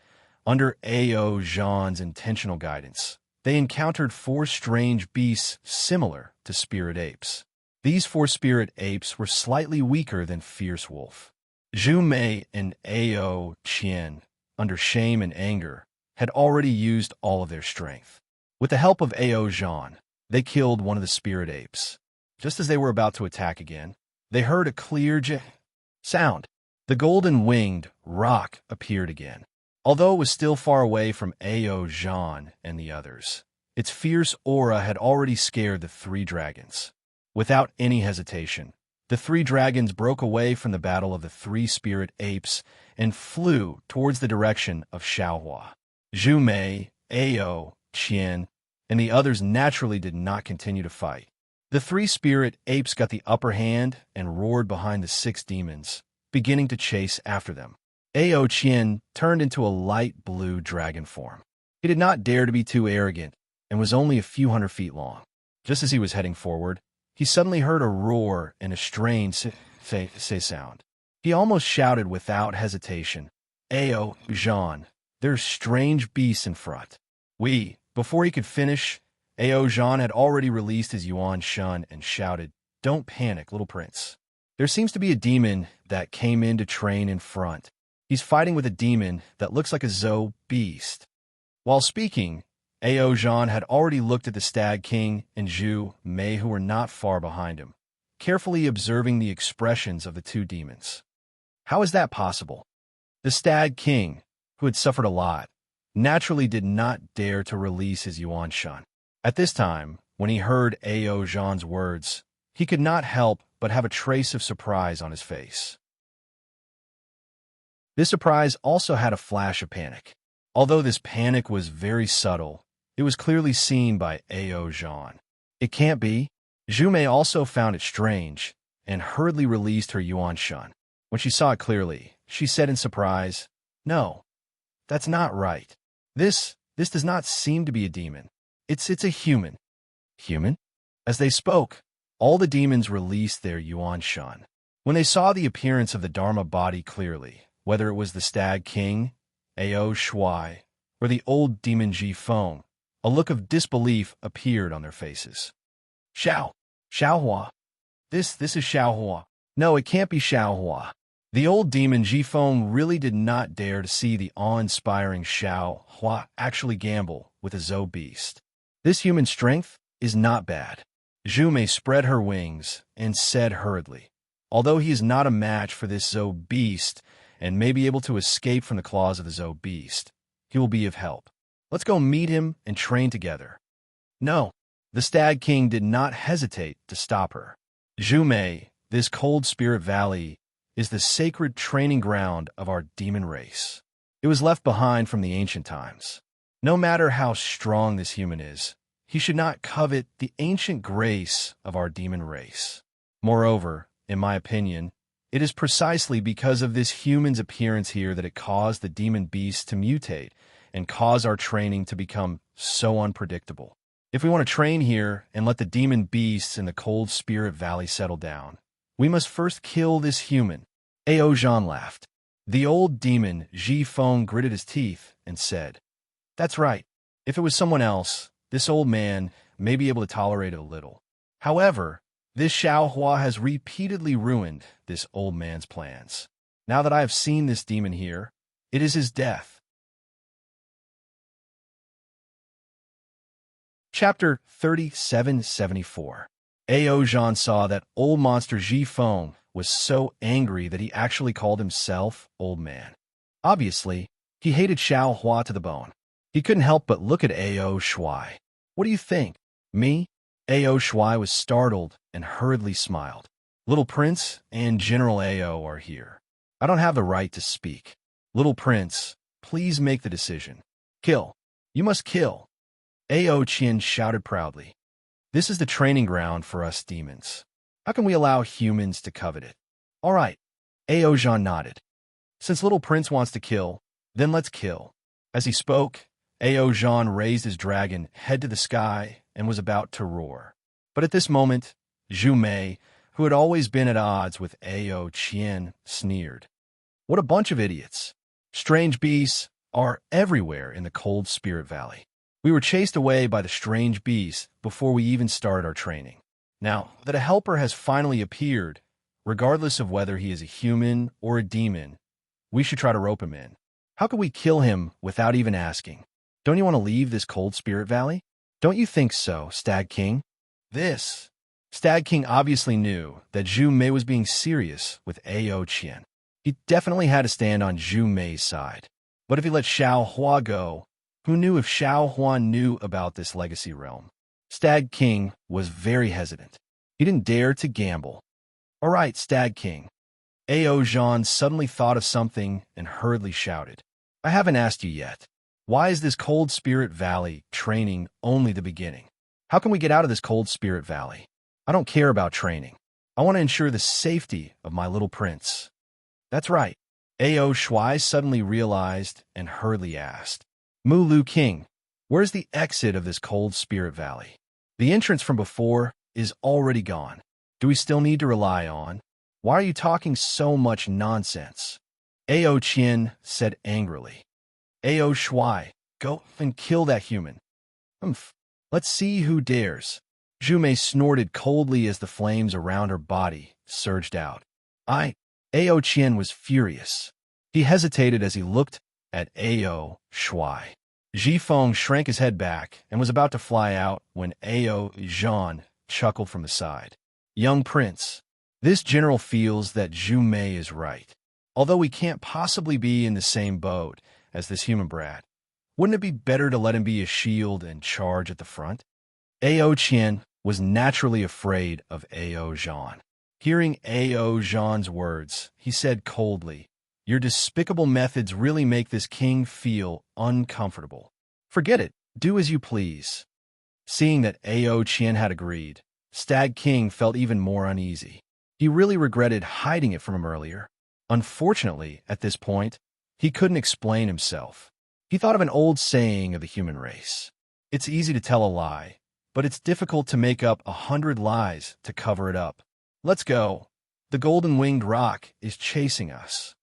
under Ao Zhan's intentional guidance, they encountered 4 strange beasts similar to spirit apes. These 4 spirit apes were slightly weaker than fierce wolf. Zhu Mei and Ao Qian, under shame and anger, had already used all of their strength. With the help of Ao Zhan, They killed one of the spirit apes. Just as they were about to attack again, they heard a clear sound. The golden-winged roc appeared again. Although it was still far away from Ao Jean and the others, its fierce aura had already scared the three dragons. Without any hesitation, the three dragons broke away from the battle of the three spirit apes and flew towards the direction of Xiaohua. Zhu Mei, Ao, Qian, and the others naturally did not continue to fight. The three spirit apes got the upper hand and roared behind the six demons, beginning to chase after them. Ao Qian turned into a light blue dragon form. He did not dare to be too arrogant and was only a few hundred feet long. Just as he was heading forward, he suddenly heard a roar and a strange sound. He almost shouted without hesitation, "Ao Jean, there's strange beasts in front." Before he could finish, Ao Jean had already released his Yuan Shun and shouted, "Don't panic, little prince. There seems to be a demon that came in to train in front. He's fighting with a demon that looks like a Zhou beast." While speaking, Ao Jean had already looked at the Stag King and Zhu Mei, who were not far behind him, carefully observing the expressions of the two demons. How is that possible? The Stag King, who had suffered a lot, naturally did not dare to release his Yuan Shun. At this time, when he heard Ao Jean's words, he could not help but have a trace of surprise on his face. This surprise also had a flash of panic. Although this panic was very subtle, it was clearly seen by Ao Jean. It can't be. Zhu Mei also found it strange and hurriedly released her Yuan Shun. When she saw it clearly, she said in surprise, "No, that's not right. This does not seem to be a demon. It's a human." Human? As they spoke, all the demons released their Yuan Shun. When they saw the appearance of the Dharma body clearly, whether it was the Stag King, Ao Shuai, or the old demon Ji Feng, a look of disbelief appeared on their faces. Xiaohua. This is Xiaohua. No, it can't be Xiaohua. The old demon Ji Feng really did not dare to see the awe-inspiring Xiaohua actually gamble with a Zhou beast. This human strength is not bad. Zhu Mei spread her wings and said hurriedly, "Although he is not a match for this Zhou beast and may be able to escape from the claws of the Zhou beast, he will be of help. Let's go meet him and train together." No, the Stag King did not hesitate to stop her. "Zhu Mei, this cold spirit valley is the sacred training ground of our demon race. It was left behind from the ancient times. No matter how strong this human is, he should not covet the ancient grace of our demon race. Moreover, in my opinion, it is precisely because of this human's appearance here that it caused the demon beast to mutate and cause our training to become so unpredictable. If we want to train here and let the demon beasts in the cold spirit valley settle down, we must first kill this human." Ao Jean laughed. The old demon Ji Feng gritted his teeth and said, "That's right. If it was someone else, this old man may be able to tolerate it a little. However, this Xiaohua has repeatedly ruined this old man's plans. Now that I have seen this demon here, it is his death." Chapter 3774. Ao Jean saw that old monster Ji Feng was so angry that he actually called himself Old Man. Obviously, he hated Xiaohua to the bone. He couldn't help but look at Ao Shuai. "What do you think? Me?" Ao Shuai was startled and hurriedly smiled. "Little Prince and General Ao are here. I don't have the right to speak. Little Prince, please make the decision. Kill. You must kill." Ao Qian shouted proudly. "This is the training ground for us demons. How can we allow humans to covet it?" "All right." Ao Jean nodded. "Since Little Prince wants to kill, then let's kill." As he spoke, Ao Jean raised his dragon head to the sky and was about to roar. But at this moment, Zhu Mei, who had always been at odds with Ao Qian, sneered. "What a bunch of idiots. Strange beasts are everywhere in the cold spirit valley. We were chased away by the strange beasts before we even started our training. Now that a helper has finally appeared, regardless of whether he is a human or a demon, we should try to rope him in. How could we kill him without even asking? Don't you want to leave this cold spirit valley?" Don't you think so, Stag King? This. Stag King obviously knew that Zhu Mei was being serious with Ao Qian. He definitely had to stand on Zhu Mei's side. But if he let Xiao Hua go, who knew if Xiao Hua knew about this legacy realm? Stag King was very hesitant. He didn't dare to gamble. All right, Stag King. Ao Zhan suddenly thought of something and hurriedly shouted. I haven't asked you yet. Why is this Cold Spirit Valley training only the beginning? How can we get out of this Cold Spirit Valley? I don't care about training. I want to ensure the safety of my little prince. That's right. Ao Shuai suddenly realized and hurriedly asked. Mu Lu King, where's the exit of this Cold Spirit Valley? The entrance from before is already gone. Do we still need to rely on? Why are you talking so much nonsense? Ao Qian said angrily. Ao Shuai, go and kill that human. Humph. Let's see who dares. Zhu Mei snorted coldly as the flames around her body surged out. Ao Qian was furious. He hesitated as he looked at Ao Shuai. Zhifeng shrank his head back and was about to fly out when Ao Zhan chuckled from the side. Young prince, this general feels that Zhu Mei is right. Although we can't possibly be in the same boat as this human brat, wouldn't it be better to let him be a shield and charge at the front? Ao Qian was naturally afraid of Ao Zhan. Hearing Ao Zhan's words, he said coldly, your despicable methods really make this king feel uncomfortable. Forget it. Do as you please. Seeing that Ao Qian had agreed, Stag King felt even more uneasy. He really regretted hiding it from him earlier. Unfortunately, at this point, he couldn't explain himself. He thought of an old saying of the human race. It's easy to tell a lie, but it's difficult to make up 100 lies to cover it up. Let's go. The golden-winged rock is chasing us.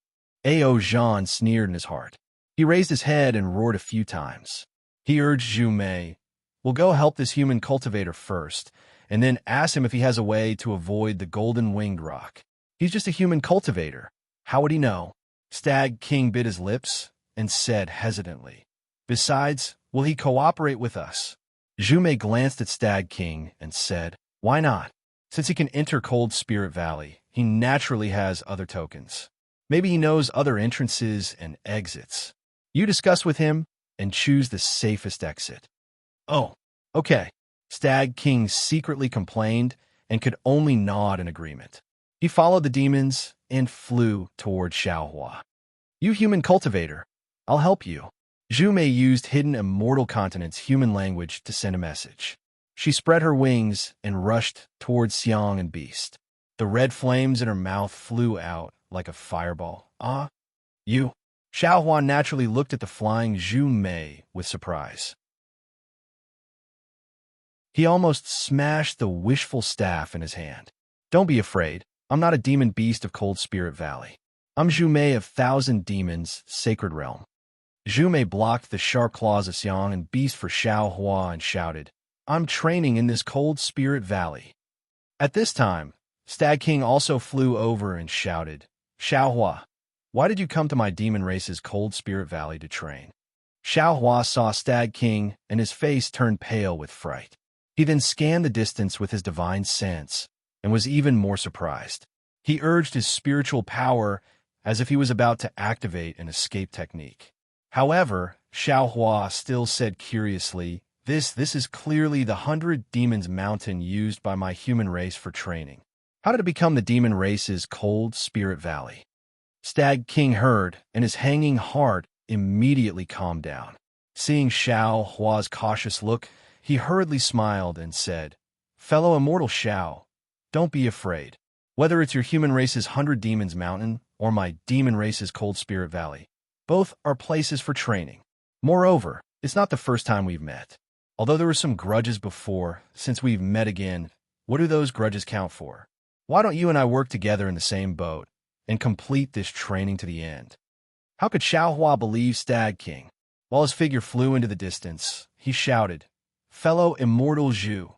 Ao Zhan sneered in his heart. He raised his head and roared a few times. He urged Zhu Mei, we'll go help this human cultivator first, and then ask him if he has a way to avoid the golden-winged rock. He's just a human cultivator. How would he know? Stag King bit his lips and said hesitantly, besides, will he cooperate with us? Zhu Mei glanced at Stag King and said, why not? Since he can enter Cold Spirit Valley, he naturally has other tokens. Maybe he knows other entrances and exits. You discuss with him and choose the safest exit. Oh, okay. Stag King secretly complained and could only nod in agreement. He followed the demons and flew toward Xiaohua. You human cultivator, I'll help you. Zhu Mei used hidden immortal continent's human language to send a message. She spread her wings and rushed toward Xiang and Beast. The red flames in her mouth flew out like a fireball. Ah, you. Xiaohua naturally looked at the flying Zhu Mei with surprise. He almost smashed the wishful staff in his hand. Don't be afraid. I'm not a demon beast of Cold Spirit Valley. I'm Zhu Mei of Thousand Demons, Sacred Realm. Zhu Mei blocked the sharp claws of Xiang and Beast for Xiaohua and shouted, I'm training in this Cold Spirit Valley. At this time, Stag King also flew over and shouted, Xiaohua, why did you come to my demon race's Cold Spirit Valley to train? Xiaohua saw Stag King and his face turned pale with fright. He then scanned the distance with his divine sense and was even more surprised. He urged his spiritual power as if he was about to activate an escape technique. However, Xiaohua still said curiously, This is clearly the 100 Demons Mountain used by my human race for training. How did it become the demon race's Cold Spirit Valley? Stag King heard, and his hanging heart immediately calmed down. Seeing Xiao Hua's cautious look, he hurriedly smiled and said, Fellow immortal Xiao, don't be afraid. Whether it's your human race's 100 Demons Mountain or my demon race's Cold Spirit Valley, both are places for training. Moreover, it's not the first time we've met. Although there were some grudges before, since we've met again, what do those grudges count for? Why don't you and I work together in the same boat and complete this training to the end? How could Xiaohua believe Stag King? While his figure flew into the distance, he shouted, Fellow immortal Zhu,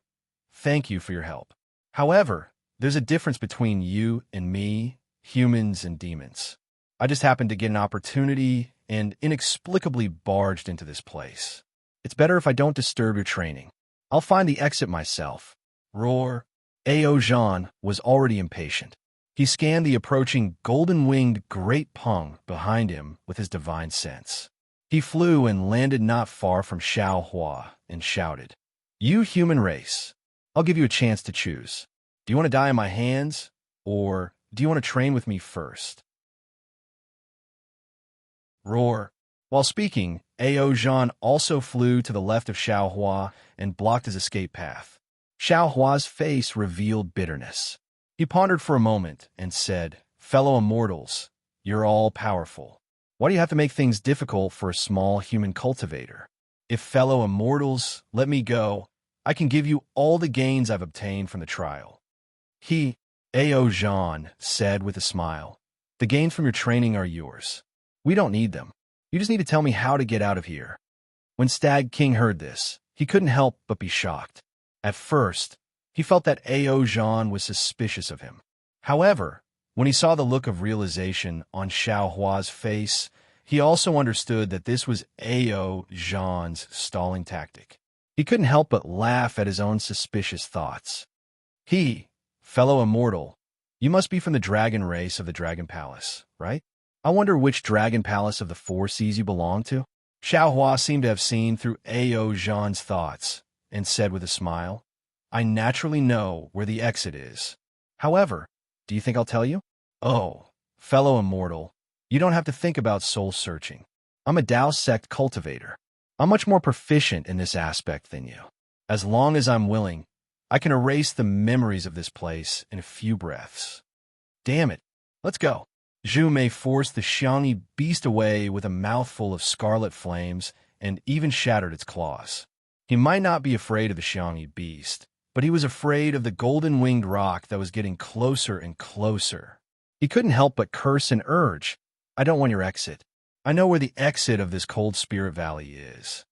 thank you for your help. However, there's a difference between you and me, humans and demons. I just happened to get an opportunity and inexplicably barged into this place. It's better if I don't disturb your training. I'll find the exit myself. Roar. Ao Jean was already impatient. He scanned the approaching golden-winged great Peng behind him with his divine sense. He flew and landed not far from Xiao Hua and shouted, "You human race, I'll give you a chance to choose. Do you want to die in my hands, or do you want to train with me first?" Roar. While speaking, Ao Jean also flew to the left of Xiao Hua and blocked his escape path. Xiao Hua's face revealed bitterness. He pondered for a moment and said, "Fellow immortals, you're all powerful. Why do you have to make things difficult for a small human cultivator? If fellow immortals let me go, I can give you all the gains I've obtained from the trial." Ao Jean said with a smile, "The gains from your training are yours. We don't need them. You just need to tell me how to get out of here." When Stag King heard this, he couldn't help but be shocked. At first, he felt that Ao Jean was suspicious of him. However, when he saw the look of realization on Xiao Hua's face, he also understood that this was Ao Jean's stalling tactic. He couldn't help but laugh at his own suspicious thoughts. "Fellow immortal, you must be from the dragon race of the Dragon Palace, right? I wonder which Dragon Palace of the Four Seas you belong to?" Xiao Hua seemed to have seen through Ao Jean's thoughts and said with a smile, "I naturally know where the exit is. However, do you think I'll tell you?" "Oh, fellow immortal, you don't have to think about soul-searching. I'm a Dao sect cultivator. I'm much more proficient in this aspect than you. As long as I'm willing, I can erase the memories of this place in a few breaths." "Damn it, let's go." Zhu Mei forced the Xiangyi beast away with a mouthful of scarlet flames and even shattered its claws. He might not be afraid of the Xiangyi beast, but he was afraid of the golden-winged rock that was getting closer and closer. He couldn't help but curse and urge, "I don't want your exit. I know where the exit of this cold spirit valley is."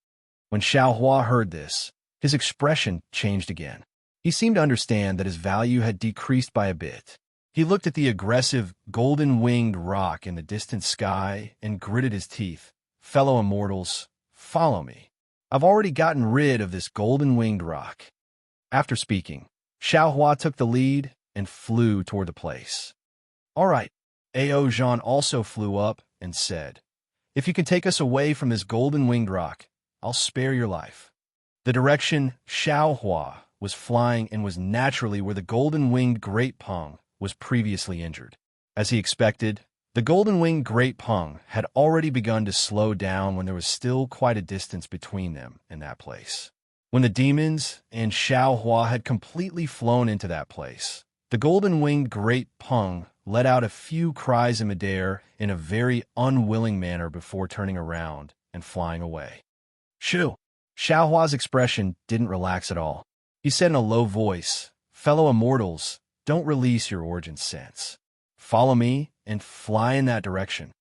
When Xiao Hua heard this, his expression changed again. He seemed to understand that his value had decreased by a bit. He looked at the aggressive, golden-winged rock in the distant sky and gritted his teeth. "Fellow immortals, follow me. I've already gotten rid of this golden-winged rock." After speaking, Xiao Hua took the lead and flew toward the place. "All right." Ao Jean also flew up and said, "If you can take us away from this golden-winged rock, I'll spare your life." The direction Xiao Hua was flying and was naturally where the golden-winged Great Peng was previously injured. As he expected, the golden-winged Great Peng had already begun to slow down when there was still quite a distance between them in that place. When the demons and Xiao Hua had completely flown into that place, the golden-winged Great Peng let out a few cries in midair in a very unwilling manner before turning around and flying away. "Shoo!" Xiao Hua's expression didn't relax at all. He said in a low voice, "Fellow immortals, don't release your origin sense. Follow me and fly in that direction."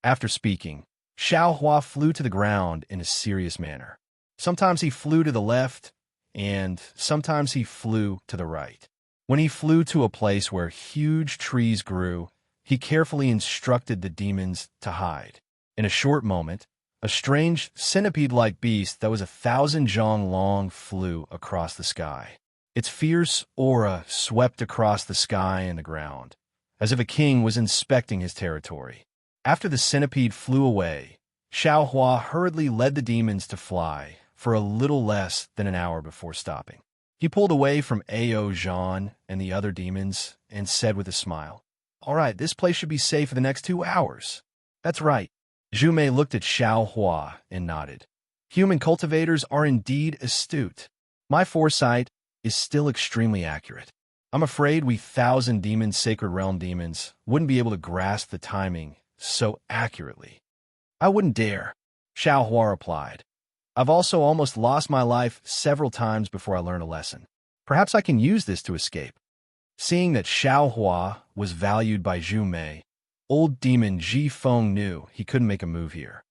After speaking, Xiao Hua flew to the ground in a serious manner. Sometimes he flew to the left, and sometimes he flew to the right. When he flew to a place where huge trees grew, he carefully instructed the demons to hide. In a short moment, a strange centipede-like beast that was 1,000 zhang long flew across the sky. Its fierce aura swept across the sky and the ground, as if a king was inspecting his territory. After the centipede flew away, Xiao Hua hurriedly led the demons to fly for a little less than an hour before stopping. He pulled away from Ao Jean and the other demons and said with a smile, "All right, this place should be safe for the next 2 hours." "That's right." Zhu Mei looked at Xiao Hua and nodded. "Human cultivators are indeed astute. My foresight is still extremely accurate. I'm afraid we 1,000 demons, Sacred Realm demons, wouldn't be able to grasp the timing so accurately." "I wouldn't dare," Xiao Hua replied. "I've also almost lost my life several times before I learned a lesson. Perhaps I can use this to escape." Seeing that Xiao Hua was valued by Zhu Mei, old demon Ji Feng knew he couldn't make a move here.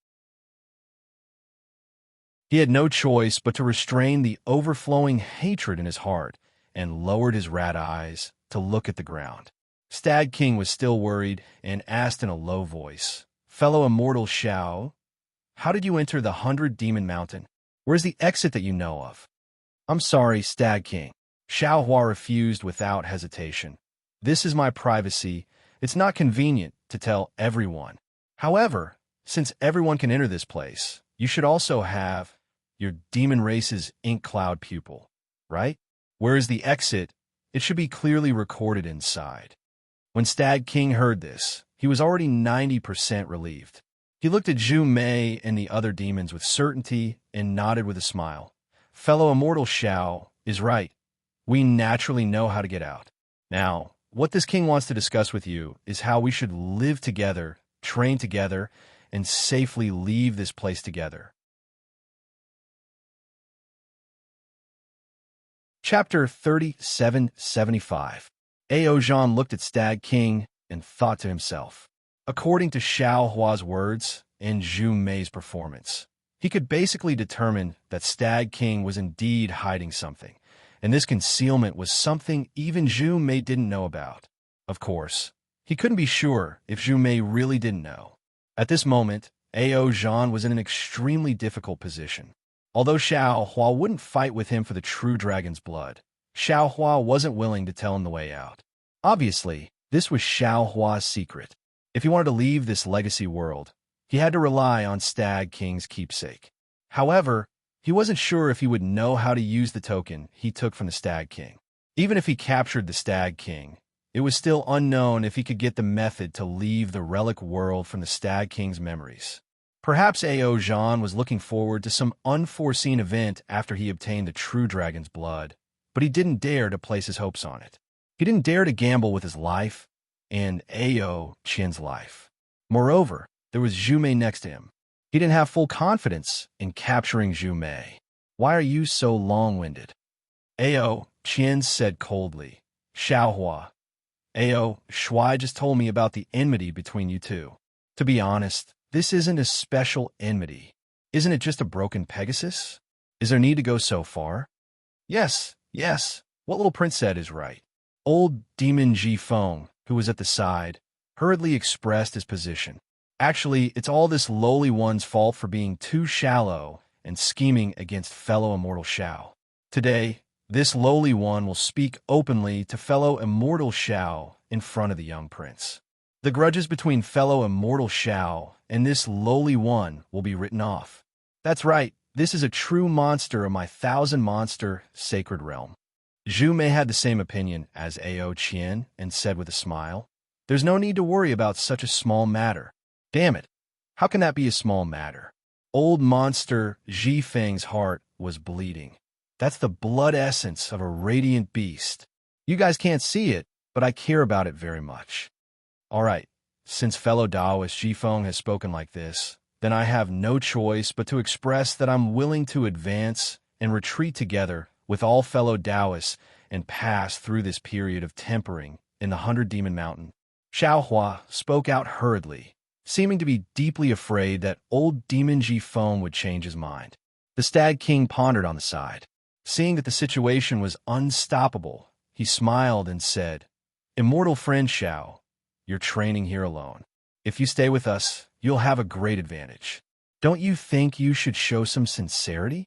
He had no choice but to restrain the overflowing hatred in his heart and lowered his rat eyes to look at the ground. Stag King was still worried and asked in a low voice, "Fellow immortal Xiao, how did you enter the 100 Demon Mountain? Where's the exit that you know of?" I'm sorry, Stag King. Xiao Hua refused without hesitation. This is my privacy. It's not convenient to tell everyone. However, since everyone can enter this place, you should also have your demon race's ink cloud pupil, right? Whereas the exit, it should be clearly recorded inside. When Stag King heard this, he was already 90% relieved. He looked at Zhu Mei and the other demons with certainty and nodded with a smile. Fellow Immortal Xiao is right. We naturally know how to get out. Now, what this king wants to discuss with you is how we should live together, train together, and safely leave this place together. Chapter 3775. Ao Zhan looked at Stag King and thought to himself. According to Xiao Hua's words and Zhu Mei's performance, he could basically determine that Stag King was indeed hiding something, and this concealment was something even Zhu Mei didn't know about. Of course, he couldn't be sure if Zhu Mei really didn't know. At this moment, Ao Zhan was in an extremely difficult position. Although Xiao Hua wouldn't fight with him for the true dragon's blood, Xiao Hua wasn't willing to tell him the way out. Obviously, this was Xiao Hua's secret. If he wanted to leave this legacy world, he had to rely on Stag King's keepsake. However, he wasn't sure if he would know how to use the token he took from the Stag King. Even if he captured the Stag King, it was still unknown if he could get the method to leave the relic world from the Stag King's memories. Perhaps Ao Zhan was looking forward to some unforeseen event after he obtained the true dragon's blood, but he didn't dare to place his hopes on it. He didn't dare to gamble with his life and Ao Qian's life. Moreover, there was Zhu Mei next to him. He didn't have full confidence in capturing Zhu Mei. Why are you so long-winded? Ao Qian said coldly. Xiao Hua. Ao Shuai just told me about the enmity between you two. To be honest, this isn't a special enmity. Isn't it just a broken Pegasus? Is there need to go so far? Yes, what little prince said is right. Old demon Ji Feng, who was at the side, hurriedly expressed his position. Actually, it's all this lowly one's fault for being too shallow and scheming against fellow Immortal Xiao. Today, this lowly one will speak openly to fellow Immortal Xiao in front of the young prince. The grudges between fellow Immortal Xiao and this lowly one will be written off. That's right, this is a true monster of my 1,000-monster sacred realm. Zhu Mei had the same opinion as Ao Qian and said with a smile, There's no need to worry about such a small matter. Damn it, how can that be a small matter? Old monster Ji Feng's heart was bleeding. That's the blood essence of a radiant beast. You guys can't see it, but I care about it very much. All right, since fellow Taoist Ji Feng has spoken like this, then I have no choice but to express that I'm willing to advance and retreat together with all fellow Taoists and pass through this period of tempering in the 100-demon mountain. Xiao Hua spoke out hurriedly, seeming to be deeply afraid that old demon Ji Feng would change his mind. The Stag King pondered on the side. Seeing that the situation was unstoppable, he smiled and said, Immortal friend Xiao, you're training here alone. If you stay with us, you'll have a great advantage. Don't you think you should show some sincerity?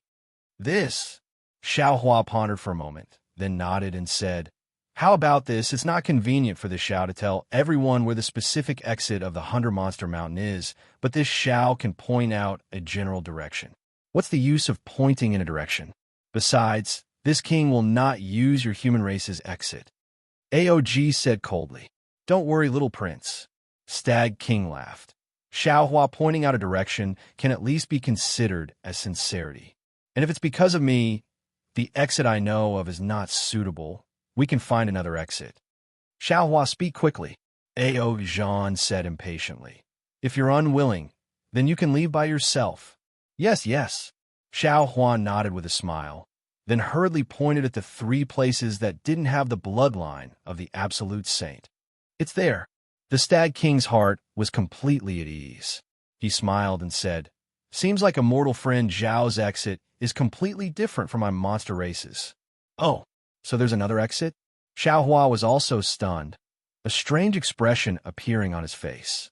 Xiao Hua pondered for a moment, then nodded and said, How about this? It's not convenient for this Xiao to tell everyone where the specific exit of the 100-monster mountain is, but this Xiao can point out a general direction. What's the use of pointing in a direction? Besides, this king will not use your human race's exit. AOG said coldly. Don't worry, little prince. Stag King laughed. Xiao Hua pointing out a direction can at least be considered as sincerity. And if it's because of me, the exit I know of is not suitable, we can find another exit. Xiao Hua, speak quickly. Ao Zhan said impatiently. If you're unwilling, then you can leave by yourself. Yes. Xiao Hua nodded with a smile, then hurriedly pointed at the 3 places that didn't have the bloodline of the absolute saint. It's there. The Stag King's heart was completely at ease. He smiled and said, Seems like immortal friend Zhao's exit is completely different from my monster races. Oh, so there's another exit? Xiao Hua was also stunned, a strange expression appearing on his face.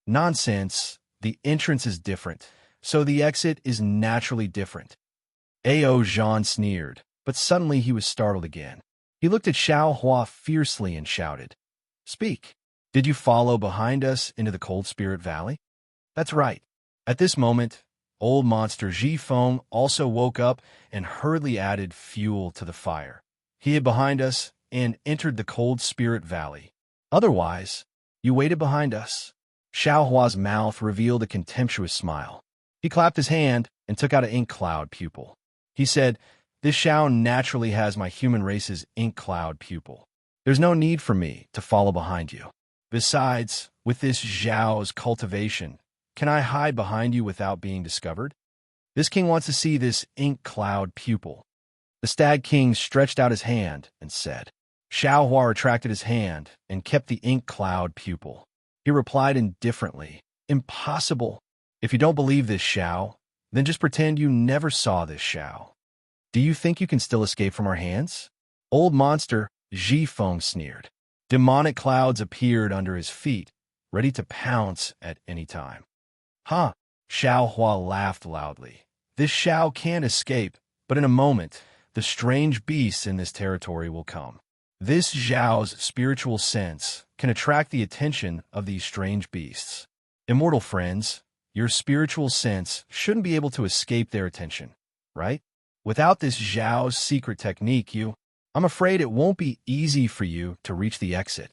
Nonsense. The entrance is different, so the exit is naturally different. Ao Jean sneered, but suddenly he was startled again. He looked at Xiao Hua fiercely and shouted, "Speak! Did you follow behind us into the Cold Spirit Valley?" "That's right." At this moment, old monster Ji Feng also woke up and hurriedly added fuel to the fire. He hid behind us and entered the Cold Spirit Valley. "Otherwise, you waited behind us." Xiao Hua's mouth revealed a contemptuous smile. He clapped his hand and took out an ink cloud pupil. He said, "This Xiao naturally has my human race's ink cloud pupil. There's no need for me to follow behind you. Besides, with this Xiao's cultivation, can I hide behind you without being discovered? This king wants to see this ink cloud pupil." The Stag King stretched out his hand and said. Xiao Hua retracted his hand and kept the ink cloud pupil. He replied indifferently, "Impossible. If you don't believe this, Xiao, then just pretend you never saw this Xiao. Do you think you can still escape from our hands?" Old monster Ji Feng sneered. Demonic clouds appeared under his feet, ready to pounce at any time. "Huh?" Xiao Hua laughed loudly. "This Xiao can't escape, but in a moment, the strange beasts in this territory will come. This Xiao's spiritual sense can attract the attention of these strange beasts. Immortal friends, your spiritual sense shouldn't be able to escape their attention, right? Without this Xiao's secret technique, I'm afraid it won't be easy for you to reach the exit,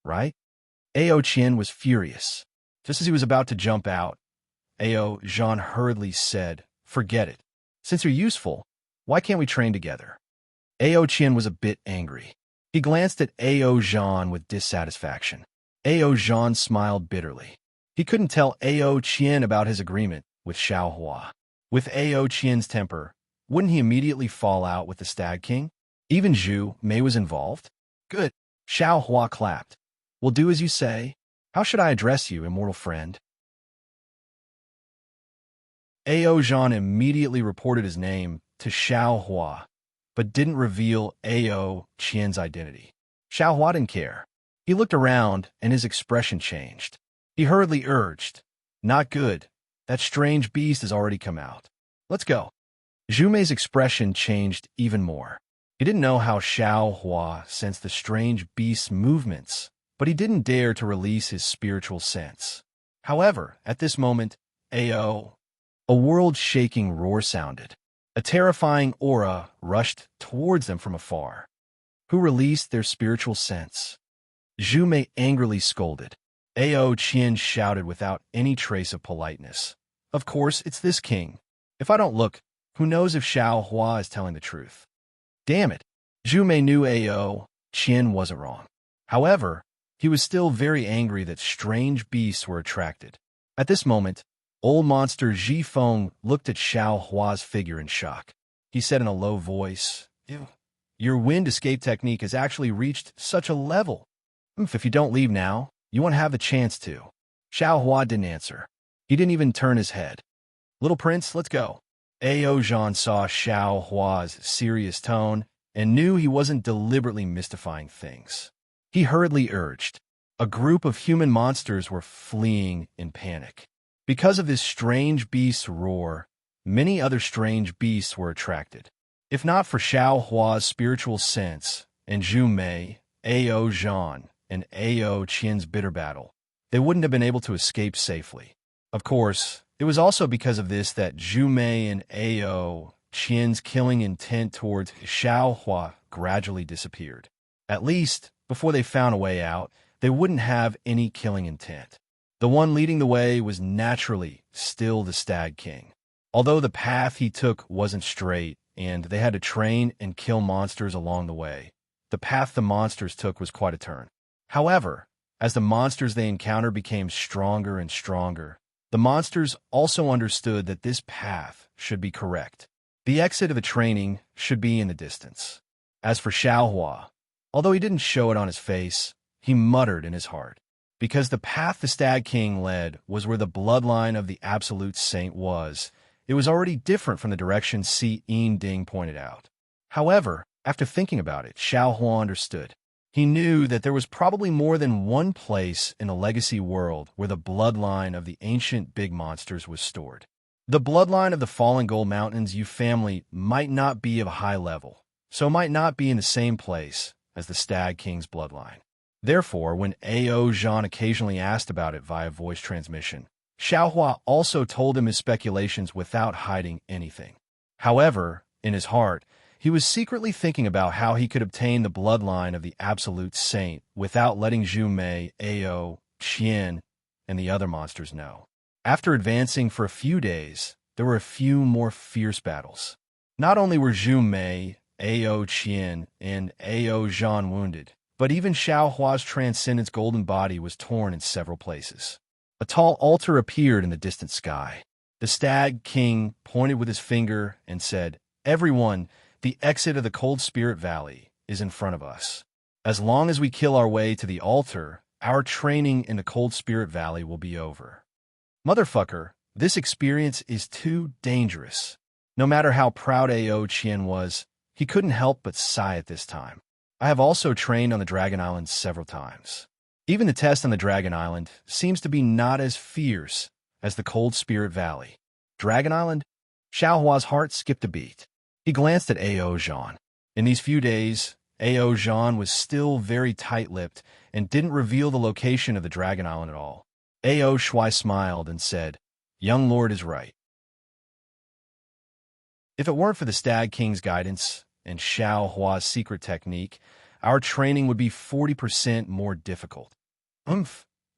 right?" Ao Qian was furious. Just as he was about to jump out, Ao Jean hurriedly said, "Forget it. Since you're useful, why can't we train together?" Ao Qian was a bit angry. He glanced at Ao Jean with dissatisfaction. Ao Jean smiled bitterly. He couldn't tell Ao Qian about his agreement with Xiao Hua. With Ao Qian's temper, wouldn't he immediately fall out with the Stag King? Even Zhu Mei was involved? Good. Xiao Hua clapped. "We'll do as you say. How should I address you, immortal friend?" Ao Jean immediately reported his name to Xiao Hua, but didn't reveal Ao Qian's identity. Xiao Hua didn't care. He looked around, and his expression changed. He hurriedly urged, "Not good. That strange beast has already come out. Let's go." Zhu Mei's expression changed even more. He didn't know how Xiao Hua sensed the strange beast's movements, but he didn't dare to release his spiritual sense. However, at this moment, a world-shaking roar sounded. A terrifying aura rushed towards them from afar. Who released their spiritual sense? Zhu Mei angrily scolded. Ao Qian shouted without any trace of politeness. "Of course, it's this king. If I don't look, who knows if Xiao Hua is telling the truth?" Damn it! Zhu Mei knew Ao Qian wasn't wrong. However, he was still very angry that strange beasts were attracted. At this moment, old monster Ji Feng looked at Xiao Hua's figure in shock. He said in a low voice, "Ew, your wind escape technique has actually reached such a level. If you don't leave now, you won't have the chance to." Xiao Hua didn't answer. He didn't even turn his head. "Little prince, let's go." Ao Jean saw Xiao Hua's serious tone and knew he wasn't deliberately mystifying things. He hurriedly urged. A group of human monsters were fleeing in panic. Because of this strange beast's roar, many other strange beasts were attracted. If not for Xiao Hua's spiritual sense and Zhu Mei, Ao Jean, and Ao Qian's bitter battle, they wouldn't have been able to escape safely. Of course, it was also because of this that Zhu Mei and Ao Qian's killing intent towards Xiao Hua gradually disappeared. At least, before they found a way out, they wouldn't have any killing intent. The one leading the way was naturally still the Stag King. Although the path he took wasn't straight, and they had to train and kill monsters along the way, the path the monsters took was quite a turn. However, as the monsters they encountered became stronger and stronger, the monsters also understood that this path should be correct. The exit of the training should be in the distance. As for Xiao Hua, although he didn't show it on his face, he muttered in his heart. Because the path the Stag King led was where the bloodline of the Absolute Saint was, it was already different from the direction Si Yin Ding pointed out. However, after thinking about it, Xiao Hua understood. He knew that there was probably more than one place in the legacy world where the bloodline of the ancient big monsters was stored. The bloodline of the Fallen Gold Mountains you family might not be of a high level, so might not be in the same place as the Stag King's bloodline. Therefore, when A.O. Jean occasionally asked about it via voice transmission, Xiaohua also told him his speculations without hiding anything. However, in his heart, he was secretly thinking about how he could obtain the bloodline of the Absolute Saint without letting Zhu Mei, A.O., Qian, and the other monsters know. After advancing for a few days, there were a few more fierce battles. Not only were Zhu Mei, A.O. Qian, and A.O. Zhan wounded, but even Xiaohua's Transcendent's golden body was torn in several places. A tall altar appeared in the distant sky. The Stag King pointed with his finger and said, "Everyone, the exit of the Cold Spirit Valley is in front of us. As long as we kill our way to the altar, our training in the Cold Spirit Valley will be over." Motherfucker, this experience is too dangerous. No matter how proud A.O. Qian was, he couldn't help but sigh at this time. I have also trained on the Dragon Island several times. Even the test on the Dragon Island seems to be not as fierce as the Cold Spirit Valley. Dragon Island? Xiaohua's heart skipped a beat. He glanced at A.O. Jean. In these few days, A.O. Jean was still very tight-lipped and didn't reveal the location of the Dragon Island at all. A.O. Shui smiled and said, "Young Lord is right. If it weren't for the Stag King's guidance and Xiaohua's secret technique, our training would be 40% more difficult."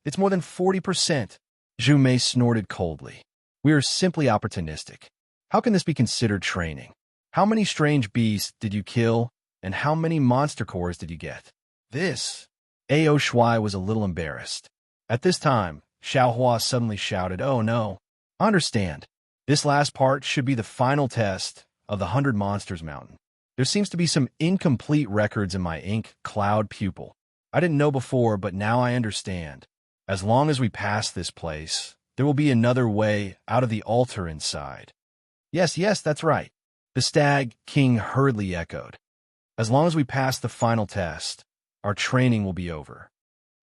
It's more than 40%. Zhu Mei snorted coldly. "We are simply opportunistic. How can this be considered training? How many strange beasts did you kill, and how many monster cores did you get?" This. A.O. Shui was a little embarrassed. At this time, Xiaohua suddenly shouted, "Oh no, understand. This last part should be the final test of the 100 Monsters Mountain. There seems to be some incomplete records in my ink cloud pupil. I didn't know before, but now I understand. As long as we pass this place, there will be another way out of the altar inside." Yes, that's right. The Stag King hurriedly echoed. "As long as we pass the final test, our training will be over."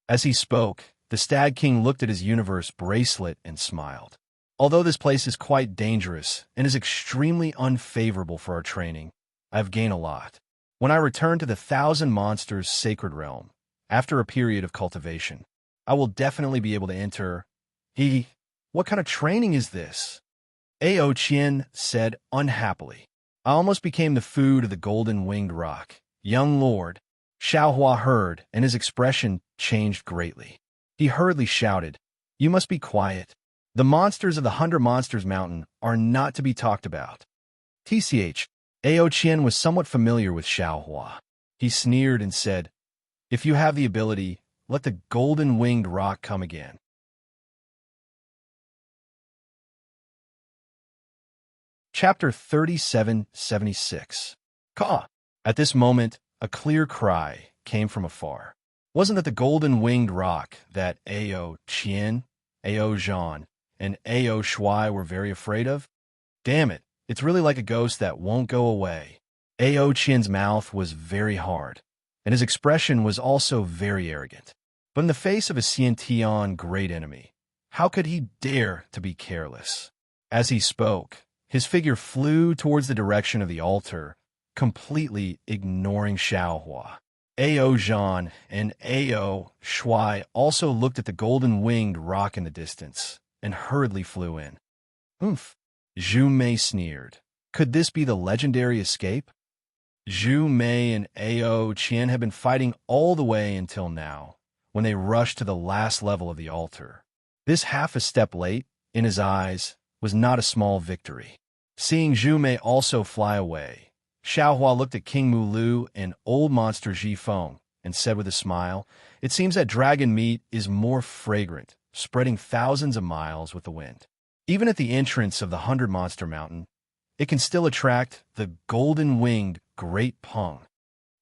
As he spoke, the Stag King looked at his universe bracelet and smiled. "Although this place is quite dangerous and is extremely unfavorable for our training, I have gained a lot. When I return to the 1,000 Monsters Sacred Realm, after a period of cultivation, I will definitely be able to enter." What kind of training is this?" A.O. Qian said unhappily. "I almost became the food of the golden-winged rock. Young Lord." Xiaohua heard, and his expression changed greatly. He hurriedly shouted, "You must be quiet. The monsters of the 100 Monsters Mountain are not to be talked about." TCH, A.O. Qian was somewhat familiar with Xiaohua. He sneered and said, "If you have the ability, let the golden-winged rock come again." Chapter 3776. Caw! At this moment, a clear cry came from afar. Wasn't that the golden-winged rock that A.O. Qian, A.O. Zhan, and A.O. Shui were very afraid of? Damn it, it's really like a ghost that won't go away. A.O. Qian's mouth was very hard, and his expression was also very arrogant. But in the face of a Xiantian great enemy, how could he dare to be careless? As he spoke, his figure flew towards the direction of the altar, completely ignoring Xiaohua. A.O. Zhan and A.O. Shui also looked at the golden-winged rock in the distance and hurriedly flew in. Zhu Mei sneered. Could this be the legendary escape? Zhu Mei and A.O. Qian had been fighting all the way until now, when they rushed to the last level of the altar. This half a step late, in his eyes, was not a small victory. Seeing Zhu Mei also fly away, Xiaohua looked at King Mulu and old monster Ji Feng and said with a smile, "It seems that dragon meat is more fragrant, spreading thousands of miles with the wind. Even at the entrance of the 100 Monster Mountain, it can still attract the golden-winged Great Peng."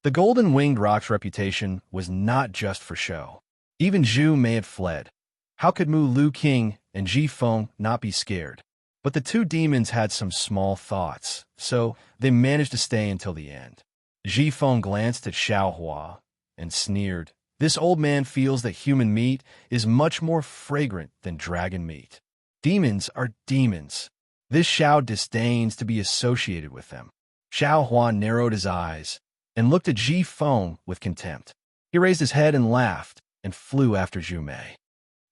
The golden-winged rock's reputation was not just for show. Even Zhu Mei had fled. How could Mulu King and Ji Feng not be scared? But the two demons had some small thoughts, so they managed to stay until the end. Ji Feng glanced at Xiaohua and sneered. "This old man feels that human meat is much more fragrant than dragon meat. Demons are demons. This Xiao disdains to be associated with them. Xiao Hua narrowed his eyes and looked at Ji Feng with contempt. He raised his head and laughed and flew after Zhu Mei.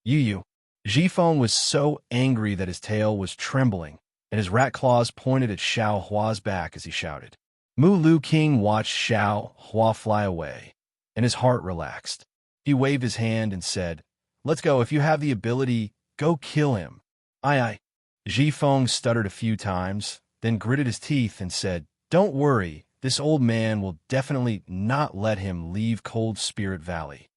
Yu. Ji Feng was so angry that his tail was trembling, and his rat claws pointed at Xiao Hua's back as he shouted. Mu Lu King watched Xiao Hua fly away, and his heart relaxed. He waved his hand and said, "Let's go. If you have the ability, go kill him." Aye. Ji Feng stuttered a few times, then gritted his teeth and said, "Don't worry, this old man will definitely not let him leave Cold Spirit Valley.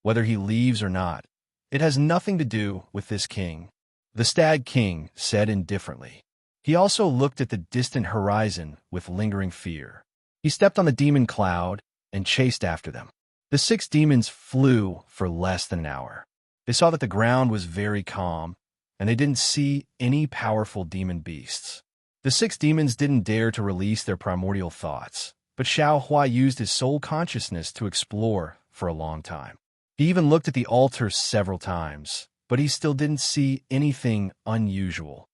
Whether he leaves or not, it has nothing to do with this king." The Stag King said indifferently. He also looked at the distant horizon with lingering fear. He stepped on the demon cloud and chased after them. The 6 demons flew for less than an hour. They saw that the ground was very calm, and they didn't see any powerful demon beasts. The 6 demons didn't dare to release their primordial thoughts, but Xiao Hua used his soul consciousness to explore for a long time. He even looked at the altar several times, but he still didn't see anything unusual.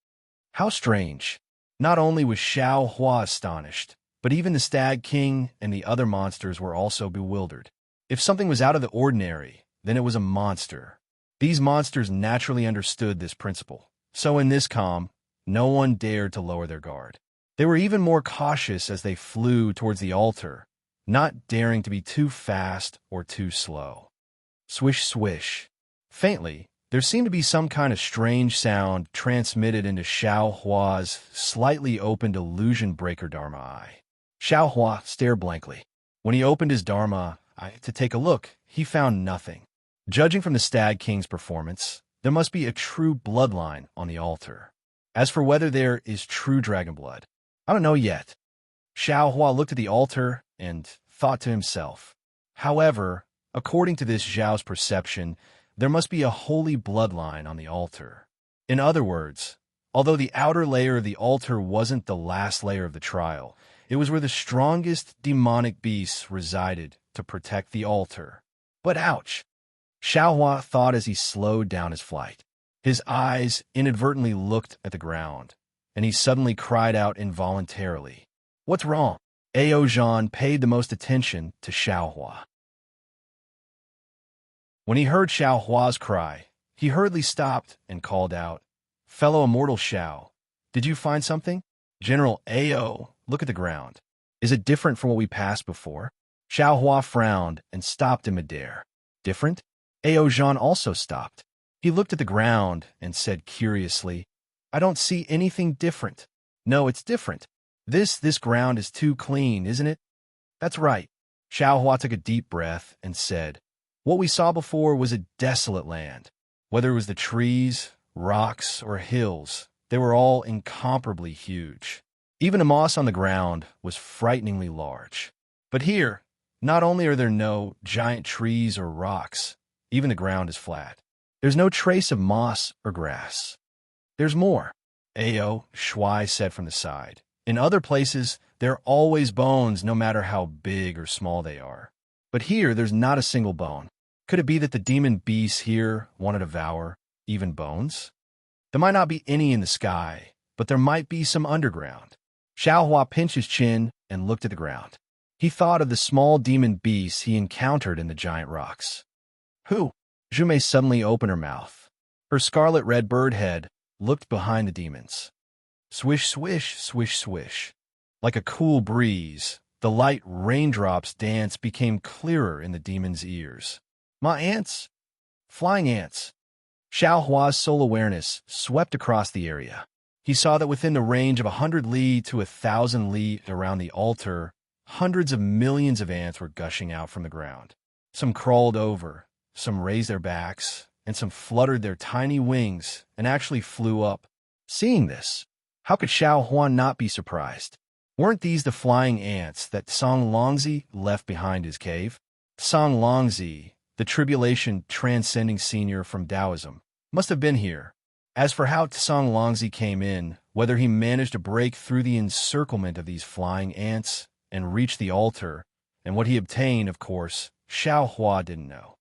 How strange! Not only was Xiao Hua astonished, but even the Stag King and the other monsters were also bewildered. If something was out of the ordinary, then it was a monster. These monsters naturally understood this principle, so in this calm, no one dared to lower their guard. They were even more cautious as they flew towards the altar, not daring to be too fast or too slow. Swish, swish. Faintly, there seemed to be some kind of strange sound transmitted into Xiao Hua's slightly opened illusion breaker Dharma eye. Xiao Hua stared blankly. When he opened his Dharma eye to take a look, he found nothing. Judging from the Stag King's performance, there must be a true bloodline on the altar. As for whether there is true dragon blood, I don't know yet. Xiao Hua looked at the altar and thought to himself. However, according to this Zhao's perception, there must be a holy bloodline on the altar. In other words, although the outer layer of the altar wasn't the last layer of the trial, it was where the strongest demonic beasts resided to protect the altar. But ouch! Xiao Hua thought as he slowed down his flight. His eyes inadvertently looked at the ground, and he suddenly cried out involuntarily. What's wrong? Ao Zhan paid the most attention to Xiao Hua. When he heard Xiao Hua's cry, he hurriedly stopped and called out, Fellow immortal Xiao, did you find something? General Ao, look at the ground. Is it different from what we passed before? Xiao Hua frowned and stopped in midair. Different? Ao Zhan also stopped. He looked at the ground and said curiously, I don't see anything different. No, it's different. This ground is too clean, isn't it? That's right. Xiao Hua took a deep breath and said, What we saw before was a desolate land. Whether it was the trees, rocks, or hills, they were all incomparably huge. Even the moss on the ground was frighteningly large. But here, not only are there no giant trees or rocks, even the ground is flat. There's no trace of moss or grass. There's more, Ao Shuai said from the side. In other places, there are always bones no matter how big or small they are. But here, there's not a single bone. Could it be that the demon beasts here want to devour even bones? There might not be any in the sky, but there might be some underground. Xiao Hua pinched his chin and looked at the ground. He thought of the small demon beasts he encountered in the giant rocks. Who? Zhu Mei suddenly opened her mouth. Her scarlet-red bird head looked behind the demons. Swish, swish, swish, swish. Like a cool breeze, the light raindrops' dance became clearer in the demon's ears. My ants? Flying ants. Xiao Hua's soul awareness swept across the area. He saw that within the range of 100 li to 1,000 li around the altar, hundreds of millions of ants were gushing out from the ground. Some crawled over, some raised their backs, and some fluttered their tiny wings and actually flew up. Seeing this, how could Xiao Hua not be surprised? Weren't these the flying ants that Song Longzi left behind his cave? Song Longzi, the tribulation transcending senior from Taoism, must have been here. As for how Tsang Longzi came in, whether he managed to break through the encirclement of these flying ants and reach the altar, and what he obtained, of course, Xiao Hua didn't know.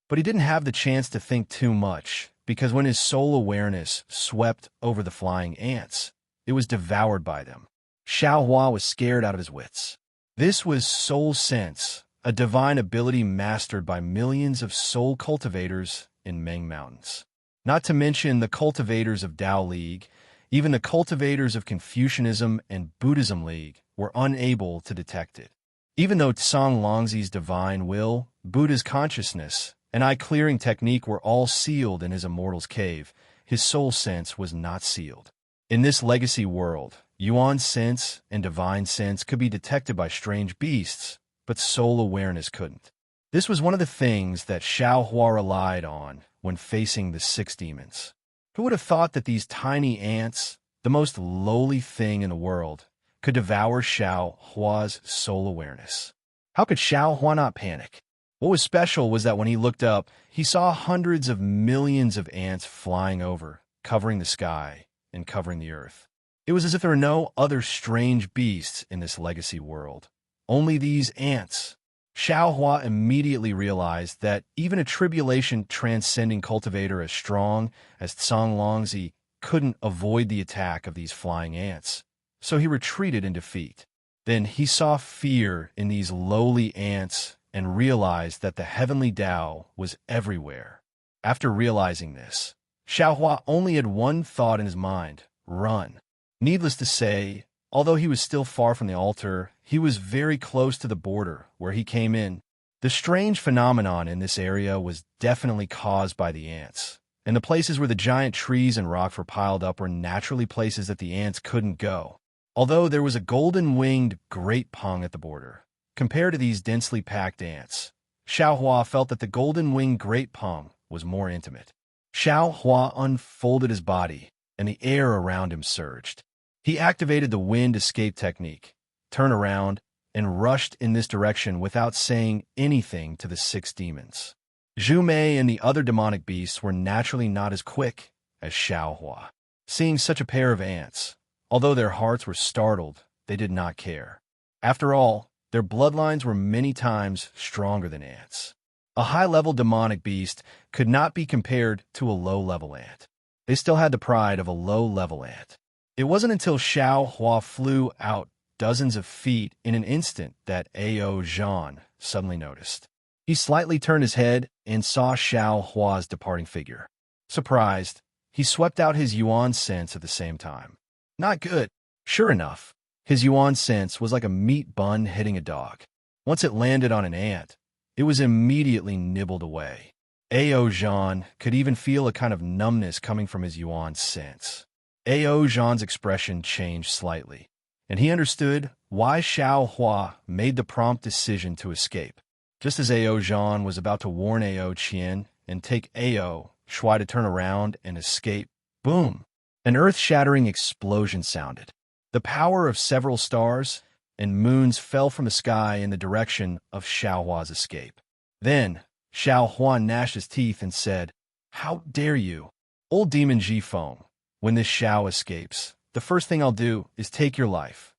But he didn't have the chance to think too much, because when his soul awareness swept over the flying ants, it was devoured by them. Xiao Hua was scared out of his wits. This was soul sense, a divine ability mastered by millions of soul cultivators in Meng Mountains. Not to mention the cultivators of Tao League, even the cultivators of Confucianism and Buddhism League were unable to detect it. Even though Tsang Longzi's divine will, Buddha's consciousness, and eye-clearing technique were all sealed in his immortal's cave, his soul sense was not sealed. In this legacy world, Yuan sense and divine sense could be detected by strange beasts, but soul awareness couldn't. This was one of the things that Xiao Hua relied on when facing the 6 demons. Who would have thought that these tiny ants, the most lowly thing in the world, could devour Xiao Hua's soul awareness? How could Xiao Hua not panic? What was special was that when he looked up, he saw hundreds of millions of ants flying over, covering the sky and covering the earth. It was as if there were no other strange beasts in this legacy world. Only these ants. Xiao Hua immediately realized that even a tribulation-transcending cultivator as strong as Tsang Longzi couldn't avoid the attack of these flying ants, so he retreated in defeat. Then he saw fear in these lowly ants and realized that the heavenly Tao was everywhere. After realizing this, Xiao Hua only had one thought in his mind: run. Needless to say, although he was still far from the altar, he was very close to the border where he came in. The strange phenomenon in this area was definitely caused by the ants, and the places where the giant trees and rocks were piled up were naturally places that the ants couldn't go. Although there was a golden-winged great pung at the border, compared to these densely packed ants, Xiao Hua felt that the golden-winged great pung was more intimate. Xiao Hua unfolded his body, and the air around him surged. He activated the wind escape technique, turned around, and rushed in this direction without saying anything to the 6 demons. Zhu Mei and the other demonic beasts were naturally not as quick as Xiao Hua. Seeing such a pair of ants, although their hearts were startled, they did not care. After all, their bloodlines were many times stronger than ants. A high-level demonic beast could not be compared to a low-level ant. They still had the pride of a low-level ant. It wasn't until Xiao Hua flew out dozens of feet in an instant that Ao Zhan suddenly noticed. He slightly turned his head and saw Xiao Hua's departing figure. Surprised, he swept out his Yuan sense at the same time. Not good. Sure enough, his Yuan sense was like a meat bun hitting a dog. Once it landed on an ant, it was immediately nibbled away. Ao Zhan could even feel a kind of numbness coming from his Yuan sense. Ao Zhan's expression changed slightly, and he understood why Xiao Hua made the prompt decision to escape. Just as Ao Zhan was about to warn Ao Qian and take Ao Shui to turn around and escape, boom! An earth-shattering explosion sounded. The power of several stars and moons fell from the sky in the direction of Xiao Hua's escape. Then, Xiao Hua gnashed his teeth and said, "How dare you? Old demon Jifeng, when this Xiao escapes, the first thing I'll do is take your life."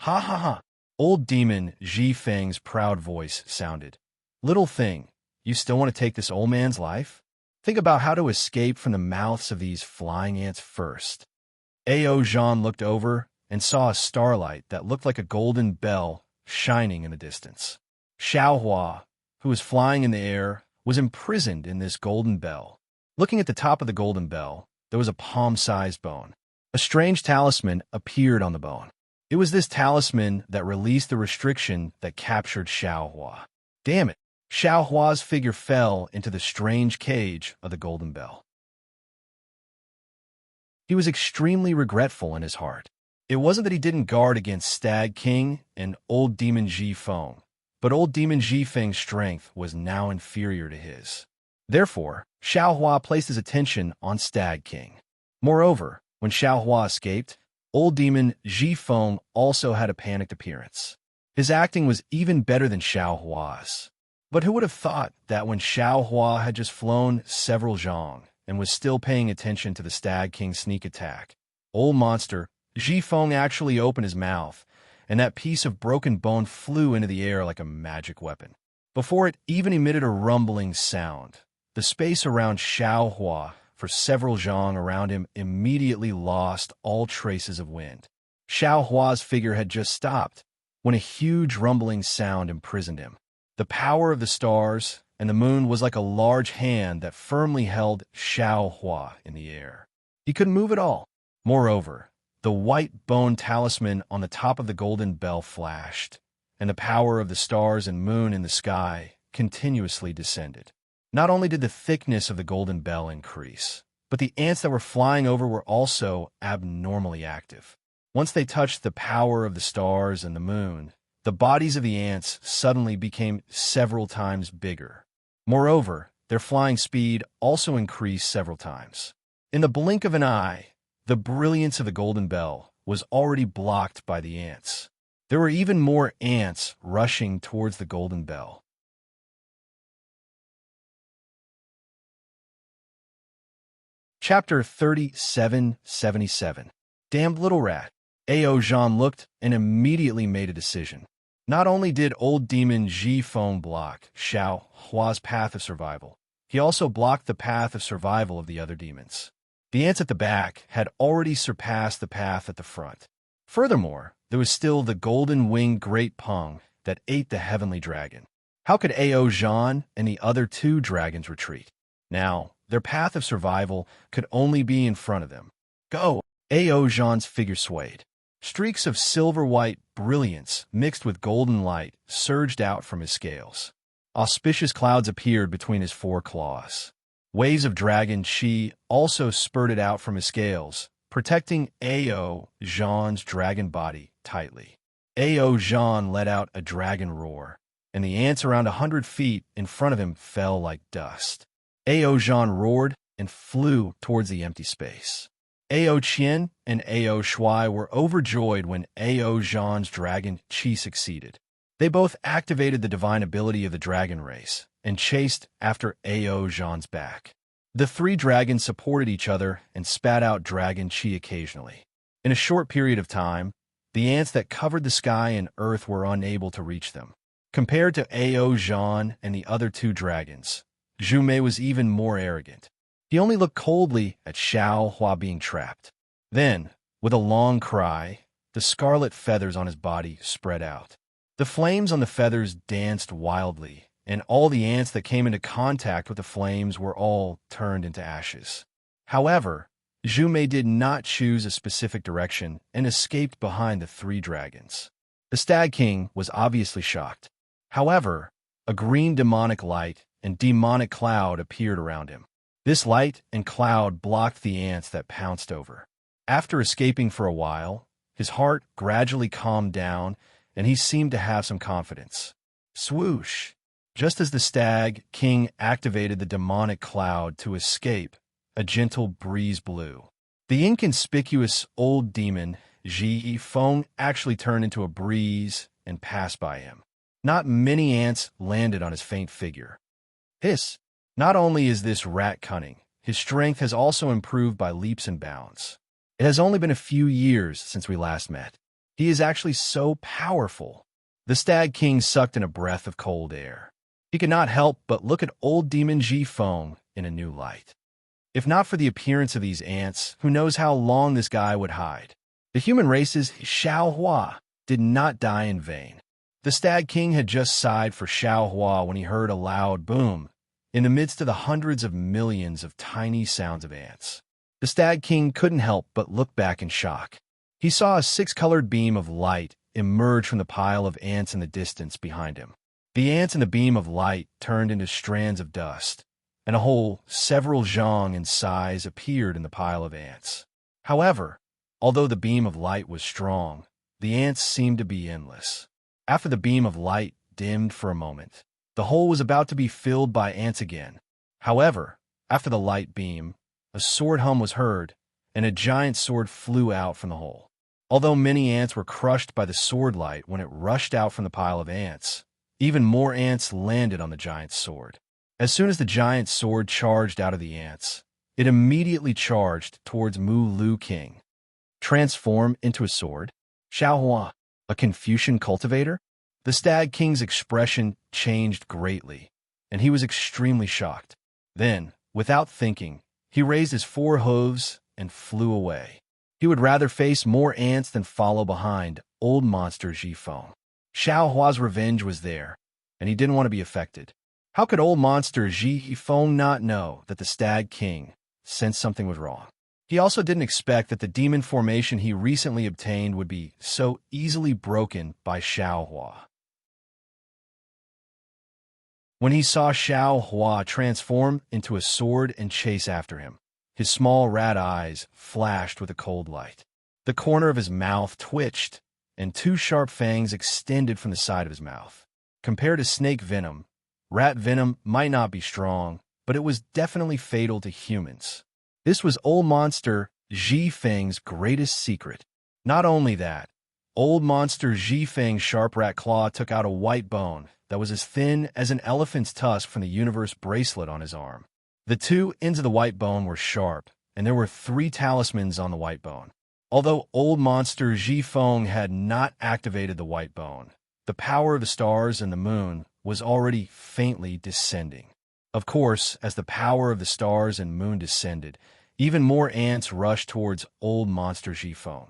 Ha ha ha! Old demon Jifeng's proud voice sounded. "Little thing, you still want to take this old man's life? Think about how to escape from the mouths of these flying ants first." Ao Zhan looked over and saw a starlight that looked like a golden bell shining in the distance. Xiao Hua, who was flying in the air, was imprisoned in this golden bell. Looking at the top of the golden bell, there was a palm-sized bone. A strange talisman appeared on the bone. It was this talisman that released the restriction that captured Xiao Hua. Damn it! Xiao Hua's figure fell into the strange cage of the golden bell. He was extremely regretful in his heart. It wasn't that he didn't guard against Stag King and Old Demon Jifeng, but Old Demon Jifeng's strength was now inferior to his. Therefore, Xiao Hua placed his attention on Stag King. Moreover, when Xiao Hua escaped, Old Demon Jifeng also had a panicked appearance. His acting was even better than Xiao Hua's. But who would have thought that when Xiao Hua had just flown several zhang and was still paying attention to the Stag King's sneak attack, old monster Jifeng actually opened his mouth, and that piece of broken bone flew into the air like a magic weapon. Before it even emitted a rumbling sound, the space around Xiao Hua for several zhang around him immediately lost all traces of wind. Xiao Hua's figure had just stopped when a huge rumbling sound imprisoned him. The power of the stars and the moon was like a large hand that firmly held Xiao Hua in the air. He couldn't move at all. Moreover, the white bone talisman on the top of the golden bell flashed, and the power of the stars and moon in the sky continuously descended. Not only did the thickness of the golden bell increase, but the ants that were flying over were also abnormally active. Once they touched the power of the stars and the moon, the bodies of the ants suddenly became several times bigger. Moreover, their flying speed also increased several times. In the blink of an eye, the brilliance of the golden bell was already blocked by the ants. There were even more ants rushing towards the golden bell. Chapter 3777. Damned Little Rat. Ao Zhan looked and immediately made a decision. Not only did old demon Ji Feng block Xiao Hua's path of survival, he also blocked the path of survival of the other demons. The ants at the back had already surpassed the path at the front. Furthermore, there was still the golden-winged Great Peng that ate the heavenly dragon. How could Ao Zhan and the other two dragons retreat? Now, their path of survival could only be in front of them. Go! Ao Zhan's figure swayed. Streaks of silver-white brilliance mixed with golden light surged out from his scales. Auspicious clouds appeared between his four claws. Waves of dragon chi also spurted out from his scales, protecting Ao Zhan's dragon body tightly. Ao Zhan let out a dragon roar, and the ants around 100 feet in front of him fell like dust. Ao Zhan roared and flew towards the empty space. Ao Qian and Ao Shui were overjoyed when Ao Zhan's dragon chi succeeded. They both activated the divine ability of the dragon race and chased after Ao Zhan's back. The three dragons supported each other and spat out dragon chi occasionally. In a short period of time, the ants that covered the sky and earth were unable to reach them. Compared to Ao Zhan and the other two dragons, Zhu Mei was even more arrogant. He only looked coldly at Xiao Hua being trapped. Then, with a long cry, the scarlet feathers on his body spread out. The flames on the feathers danced wildly, and all the ants that came into contact with the flames were all turned into ashes. However, Zhu Mei did not choose a specific direction and escaped behind the three dragons. The Stag King was obviously shocked. However, a green demonic light and demonic cloud appeared around him. This light and cloud blocked the ants that pounced over. After escaping for a while, his heart gradually calmed down, and he seemed to have some confidence. Swoosh! Just as the Stag King activated the demonic cloud to escape, a gentle breeze blew. The inconspicuous old demon, Ji Feng, actually turned into a breeze and passed by him. Not many ants landed on his faint figure. Hiss! Not only is this rat cunning, his strength has also improved by leaps and bounds. It has only been a few years since we last met. He is actually so powerful. The Stag King sucked in a breath of cold air. He could not help but look at old demon Ji Feng in a new light. If not for the appearance of these ants, who knows how long this guy would hide. The human race's Xiao Hua did not die in vain. The Stag King had just sighed for Xiao Hua when he heard a loud boom in the midst of the hundreds of millions of tiny sounds of ants. The Stag King couldn't help but look back in shock. He saw a six-colored beam of light emerge from the pile of ants in the distance behind him. The ants in the beam of light turned into strands of dust, and a whole several zhang in size appeared in the pile of ants. However, although the beam of light was strong, the ants seemed to be endless. After the beam of light dimmed for a moment, the hole was about to be filled by ants again. However, after the light beam, a sword hum was heard, and a giant sword flew out from the hole. Although many ants were crushed by the sword light when it rushed out from the pile of ants, even more ants landed on the giant sword. As soon as the giant sword charged out of the ants, it immediately charged towards Mu Lu King. Transform into a sword? Xiao Hua, a Confucian cultivator? The Stag King's expression changed greatly, and he was extremely shocked. Then, without thinking, He raised his 4 hooves and flew away. He would rather face more ants than follow behind old monster Zhifeng. Xiao Hua's revenge was there, and he didn't want to be affected. How could old monster Zhifeng not know that the Stag King sensed something was wrong? He also didn't expect that the demon formation he recently obtained would be so easily broken by Xiao Hua. When he saw Xiao Hua transform into a sword and chase after him, his small rat eyes flashed with a cold light. The corner of his mouth twitched, and 2 sharp fangs extended from the side of his mouth. Compared to snake venom, rat venom might not be strong, but it was definitely fatal to humans. This was old monster Zhifeng's greatest secret. Not only that, old monster Zhifeng's sharp rat claw took out a white bone that was as thin as an elephant's tusk from the universe bracelet on his arm. The 2 ends of the white bone were sharp, and there were 3 talismans on the white bone. Although old monster Zhifeng had not activated the white bone, the power of the stars and the moon was already faintly descending. Of course, as the power of the stars and moon descended, even more ants rushed towards old monster Zhifeng.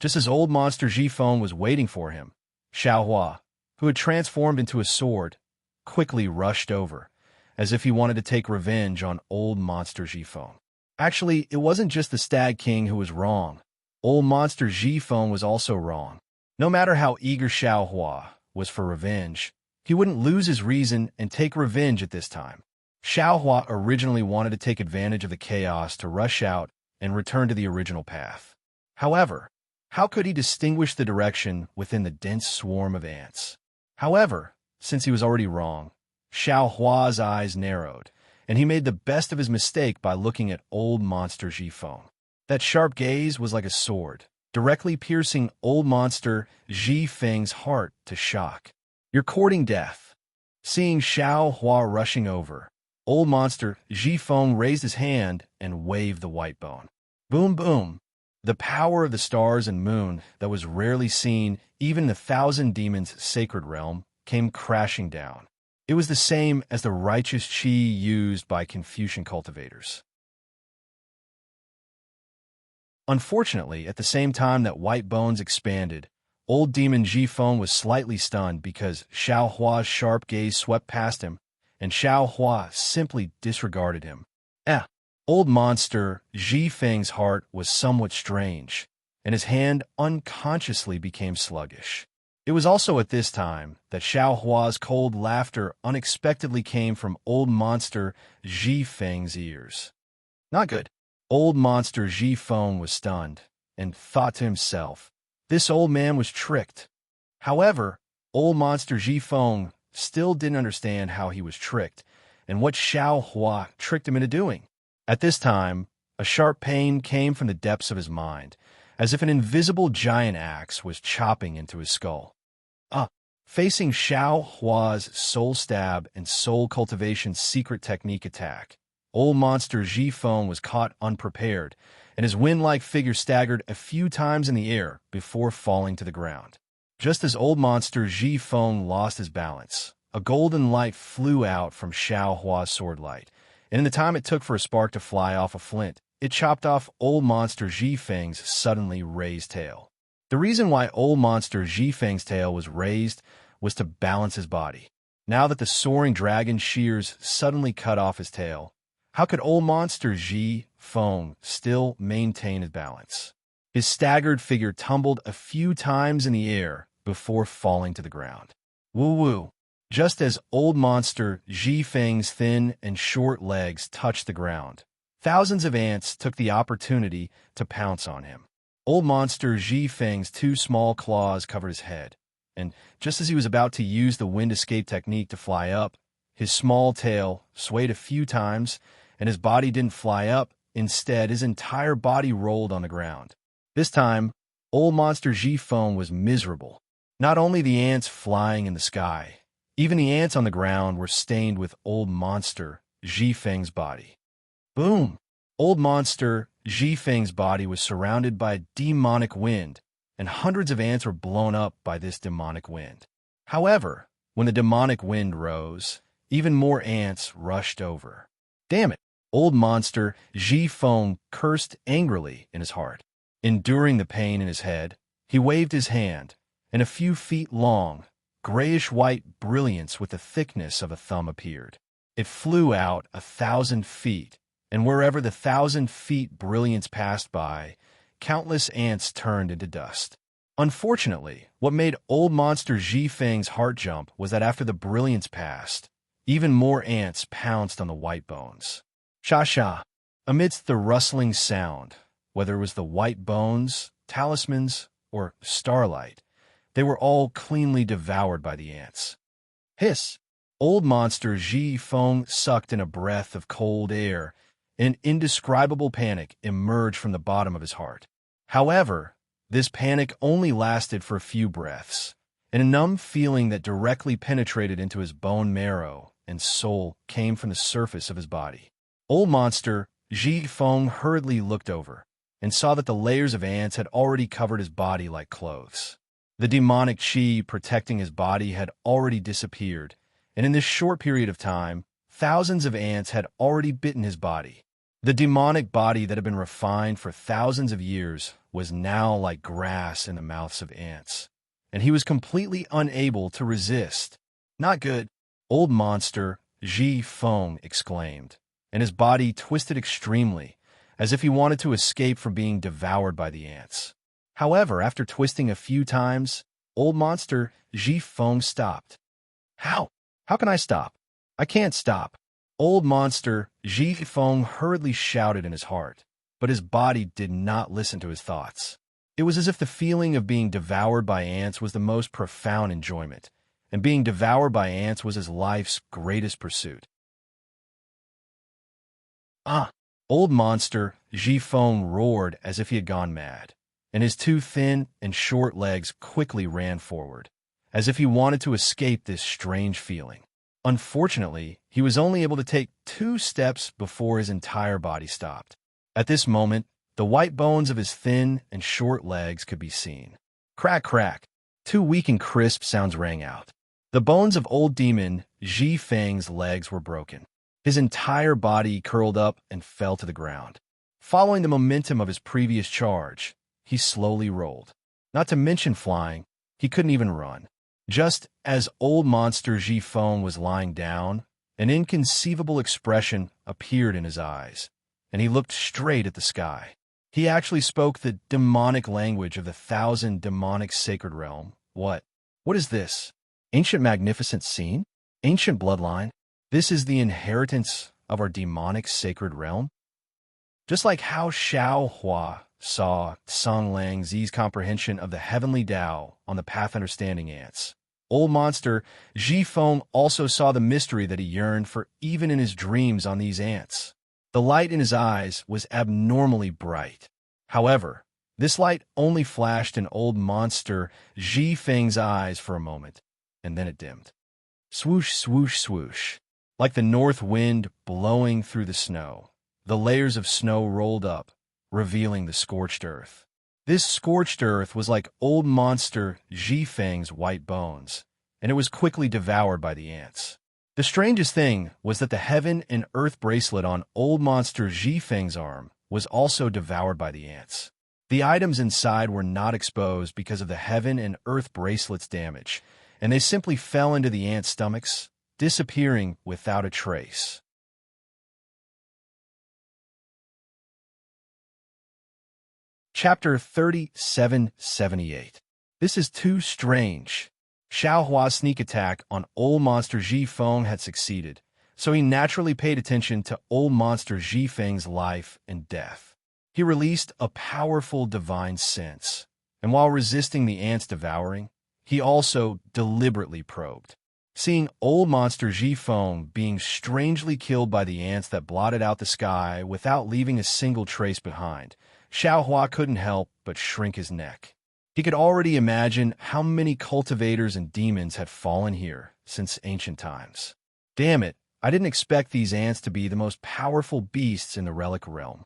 Just as old monster Zhifeng was waiting for him, Xiao Hua, who had transformed into a sword, quickly rushed over, as if he wanted to take revenge on old monster Zhifeng. Actually, it wasn't just the Stag King who was wrong. Old monster Zhifeng was also wrong. No matter how eager Xiao Hua was for revenge, he wouldn't lose his reason and take revenge at this time. Xiao Hua originally wanted to take advantage of the chaos to rush out and return to the original path. However, how could he distinguish the direction within the dense swarm of ants? However, since he was already wrong, Xiao Hua's eyes narrowed, and he made the best of his mistake by looking at old monster Zhifeng. That sharp gaze was like a sword, directly piercing old monster Zhifeng's heart to shock. "You're courting death." Seeing Xiao Hua rushing over, old monster Zhifeng raised his hand and waved the white bone. Boom, boom. The power of the stars and moon that was rarely seen even in the 1,000 demons' sacred realm came crashing down. It was the same as the righteous qi used by Confucian cultivators. Unfortunately, at the same time that white bones expanded, old demon Zhifeng was slightly stunned because Xiao Hua's sharp gaze swept past him, and Xiao Hua simply disregarded him. Old monster Zhifeng's heart was somewhat strange, and his hand unconsciously became sluggish. It was also at this time that Xiao Hua's cold laughter unexpectedly came from old monster Zhifeng's ears. Not good. Old monster Zhifeng was stunned and thought to himself, this old man was tricked. However, old monster Zhifeng still didn't understand how he was tricked and what Xiao Hua tricked him into doing. At this time, a sharp pain came from the depths of his mind, as if an invisible giant axe was chopping into his skull. Facing Xiao Hua's soul stab and soul cultivation secret technique attack, old monster Zhifeng was caught unprepared, and his wind-like figure staggered a few times in the air before falling to the ground. Just as old monster Zhifeng lost his balance, a golden light flew out from Xiao Hua's sword light, and in the time it took for a spark to fly off a flint, it chopped off old monster Zhifeng's suddenly raised tail. The reason why old monster Zhifeng's tail was raised was to balance his body. Now that the soaring dragon shears suddenly cut off his tail, how could old monster Zhifeng still maintain his balance? His staggered figure tumbled a few times in the air before falling to the ground. Woo-woo! Just as old monster Zhifeng's thin and short legs touched the ground, thousands of ants took the opportunity to pounce on him. Old monster Zhifeng's 2 small claws covered his head, and just as he was about to use the wind escape technique to fly up, his small tail swayed a few times, and his body didn't fly up. Instead, his entire body rolled on the ground. This time, old monster Zhifeng was miserable. Not only the ants flying in the sky, even the ants on the ground were stained with old monster Zhifeng's body. Boom! Old monster Zhifeng's body was surrounded by a demonic wind, and hundreds of ants were blown up by this demonic wind. However, when the demonic wind rose, even more ants rushed over. Damn it! Old monster Ji Feng cursed angrily in his heart. Enduring the pain in his head, he waved his hand, and a few feet long, grayish-white brilliance with the thickness of a thumb appeared. It flew out 1,000 feet, and wherever the 1,000 feet brilliance passed by, countless ants turned into dust. Unfortunately, what made old monster Ji Feng's heart jump was that after the brilliance passed, even more ants pounced on the white bones. Sha-sha! Amidst the rustling sound, whether it was the white bones, talismans, or starlight, they were all cleanly devoured by the ants. Hiss! Old monster Ji Feng sucked in a breath of cold air. An indescribable panic emerged from the bottom of his heart. However, this panic only lasted for a few breaths, and a numb feeling that directly penetrated into his bone marrow and soul came from the surface of his body. Old monster Ji Feng hurriedly looked over and saw that the layers of ants had already covered his body like clothes. The demonic chi protecting his body had already disappeared, and in this short period of time, thousands of ants had already bitten his body. The demonic body that had been refined for thousands of years was now like grass in the mouths of ants, and he was completely unable to resist. Not good, old monster Ji Feng exclaimed, and his body twisted extremely, as if he wanted to escape from being devoured by the ants. However, after twisting a few times, old monster Ji Feng stopped. How? How can I stop? I can't stop. Old monster Ji Feng hurriedly shouted in his heart, but his body did not listen to his thoughts. It was as if the feeling of being devoured by ants was the most profound enjoyment, and being devoured by ants was his life's greatest pursuit. Ah! Old monster Ji Feng roared as if he had gone mad, and his two thin and short legs quickly ran forward, as if he wanted to escape this strange feeling. Unfortunately, he was only able to take 2 steps before his entire body stopped. At this moment, the white bones of his thin and short legs could be seen. Crack, crack! 2 weak and crisp sounds rang out. The bones of old demon Ji Feng's legs were broken. His entire body curled up and fell to the ground. Following the momentum of his previous charge, he slowly rolled. Not to mention flying, he couldn't even run. Just as old monster Ji Feng was lying down, an inconceivable expression appeared in his eyes, and he looked straight at the sky. He actually spoke the demonic language of the 1,000 demonic sacred realm. What? What is this? Ancient magnificent scene? Ancient bloodline? This is the inheritance of our demonic sacred realm? Just like how Xiao Hua saw Song Lang Zi's comprehension of the heavenly Tao on the path understanding ants, old monster Ji Feng also saw the mystery that he yearned for even in his dreams on these ants. The light in his eyes was abnormally bright. However, this light only flashed in old monster Ji Feng's eyes for a moment, and then it dimmed. Swoosh, swoosh, swoosh. Like the north wind blowing through the snow, the layers of snow rolled up, revealing the scorched earth. This scorched earth was like old monster Ji Feng's white bones, and it was quickly devoured by the ants. The strangest thing was that the heaven and earth bracelet on old monster Ji Feng's arm was also devoured by the ants. The items inside were not exposed because of the heaven and earth bracelet's damage, and they simply fell into the ants' stomachs, disappearing without a trace. Chapter 3778. This is too strange. Xiao Hua's sneak attack on old monster Ji Feng had succeeded, so he naturally paid attention to old monster Ji Feng's life and death. He released a powerful divine sense, and while resisting the ants devouring, he also deliberately probed. Seeing old monster Ji Feng being strangely killed by the ants that blotted out the sky without leaving a single trace behind, Xiao Hua couldn't help but shrink his neck. He could already imagine how many cultivators and demons had fallen here since ancient times. Damn it, I didn't expect these ants to be the most powerful beasts in the relic realm.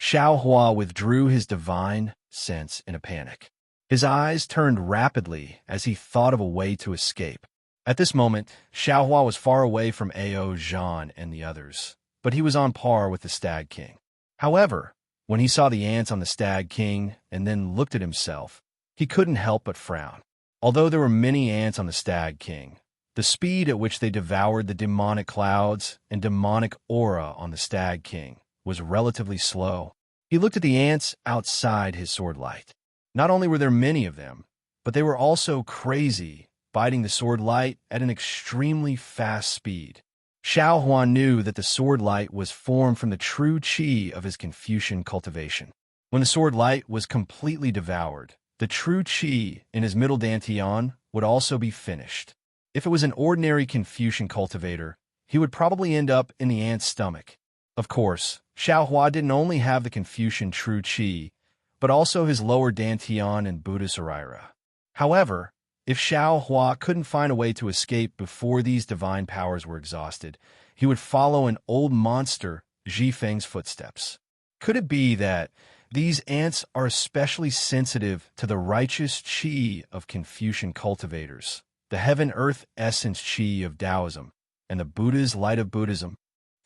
Xiao Hua withdrew his divine sense in a panic. His eyes turned rapidly as he thought of a way to escape. At this moment, Xiao Hua was far away from Ao Zhan and the others, but he was on par with the Stag King. However, when he saw the ants on the Stag King and then looked at himself, he couldn't help but frown. Although there were many ants on the Stag King, the speed at which they devoured the demonic clouds and demonic aura on the Stag King was relatively slow. He looked at the ants outside his sword light. Not only were there many of them, but they were also crazy, biting the sword light at an extremely fast speed. Xiao Huan knew that the sword light was formed from the true qi of his Confucian cultivation. When the sword light was completely devoured, the true qi in his middle dantian would also be finished. If it was an ordinary Confucian cultivator, he would probably end up in the ant's stomach. Of course, Xiao Hua didn't only have the Confucian true qi, but also his lower dantian and Buddha Saraira. However, if Xiao Hua couldn't find a way to escape before these divine powers were exhausted, he would follow an old monster, Zhi Feng's footsteps. Could it be that these ants are especially sensitive to the righteous qi of Confucian cultivators, the heaven-earth essence qi of Taoism, and the Buddha's light of Buddhism?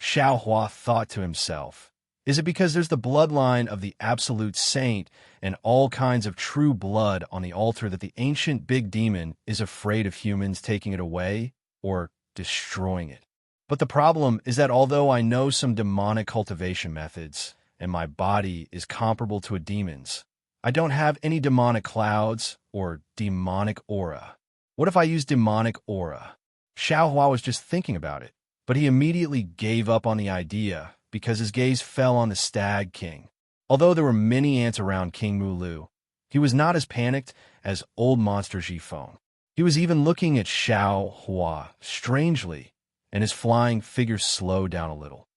Xiao Hua thought to himself, is it because there's the bloodline of the absolute saint and all kinds of true blood on the altar that the ancient big demon is afraid of humans taking it away or destroying it? But the problem is that although I know some demonic cultivation methods, and my body is comparable to a demon's, I don't have any demonic clouds or demonic aura. What if I use demonic aura? Xiao Hua was just thinking about it, but he immediately gave up on the idea because his gaze fell on the Stag King. Although there were many ants around King Mulu, he was not as panicked as old monster Zhi Feng. He was even looking at Xiao Hua strangely, and his flying figure slowed down a little.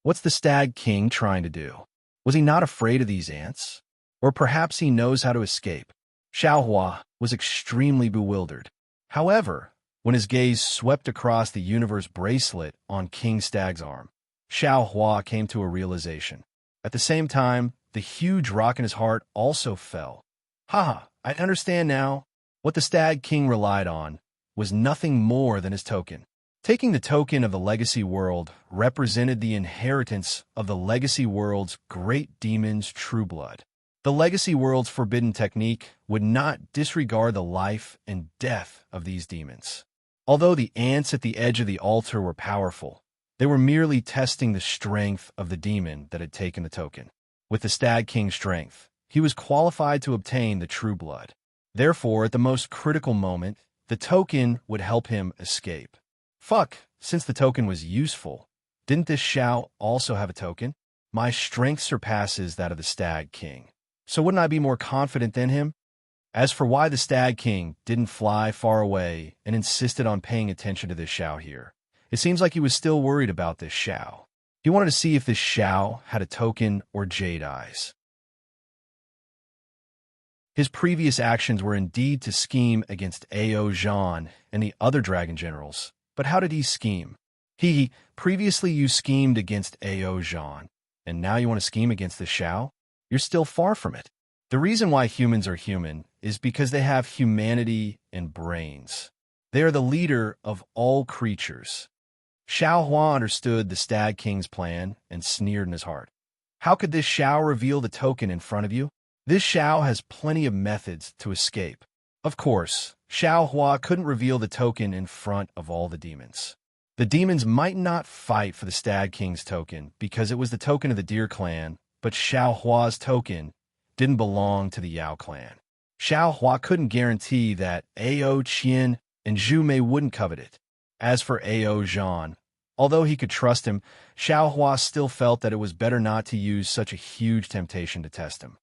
What's the Stag King trying to do? Was he not afraid of these ants? Or perhaps he knows how to escape? Xiao Hua was extremely bewildered. However, when his gaze swept across the universe bracelet on King Stag's arm, Xiao Hua came to a realization. At the same time, the huge rock in his heart also fell. Haha, I understand now. What the Stag King relied on was nothing more than his token. Taking the token of the legacy world represented the inheritance of the legacy world's great demon's true blood. The legacy world's forbidden technique would not disregard the life and death of these demons. Although the ants at the edge of the altar were powerful, they were merely testing the strength of the demon that had taken the token. With the Stag King's strength, he was qualified to obtain the true blood. Therefore, at the most critical moment, the token would help him escape. Fuck, since the token was useful, didn't this Xiao also have a token? My strength surpasses that of the Stag King, so wouldn't I be more confident than him? As for why the Stag King didn't fly far away and insisted on paying attention to this Xiao here, it seems like he was still worried about this Xiao. He wanted to see if this Xiao had a token or jade eyes. His previous actions were indeed to scheme against Ao Zhan and the other dragon generals, but how did he scheme? Previously you schemed against Ao Zhan, and now you want to scheme against the Xiao? You're still far from it. The reason why humans are human is because they have humanity and brains. They are the leader of all creatures. Xiao Hua understood the Stag King's plan and sneered in his heart. How could this Xiao reveal the token in front of you? This Xiao has plenty of methods to escape. Of course, Xiao Hua couldn't reveal the token in front of all the demons. The demons might not fight for the Stag King's token because it was the token of the Deer Clan, but Xiao Hua's token didn't belong to the Yao Clan. Xiao Hua couldn't guarantee that Ao Qian and Zhu Mei wouldn't covet it. As for Ao Zhan, although he could trust him, Xiao Hua still felt that it was better not to use such a huge temptation to test him.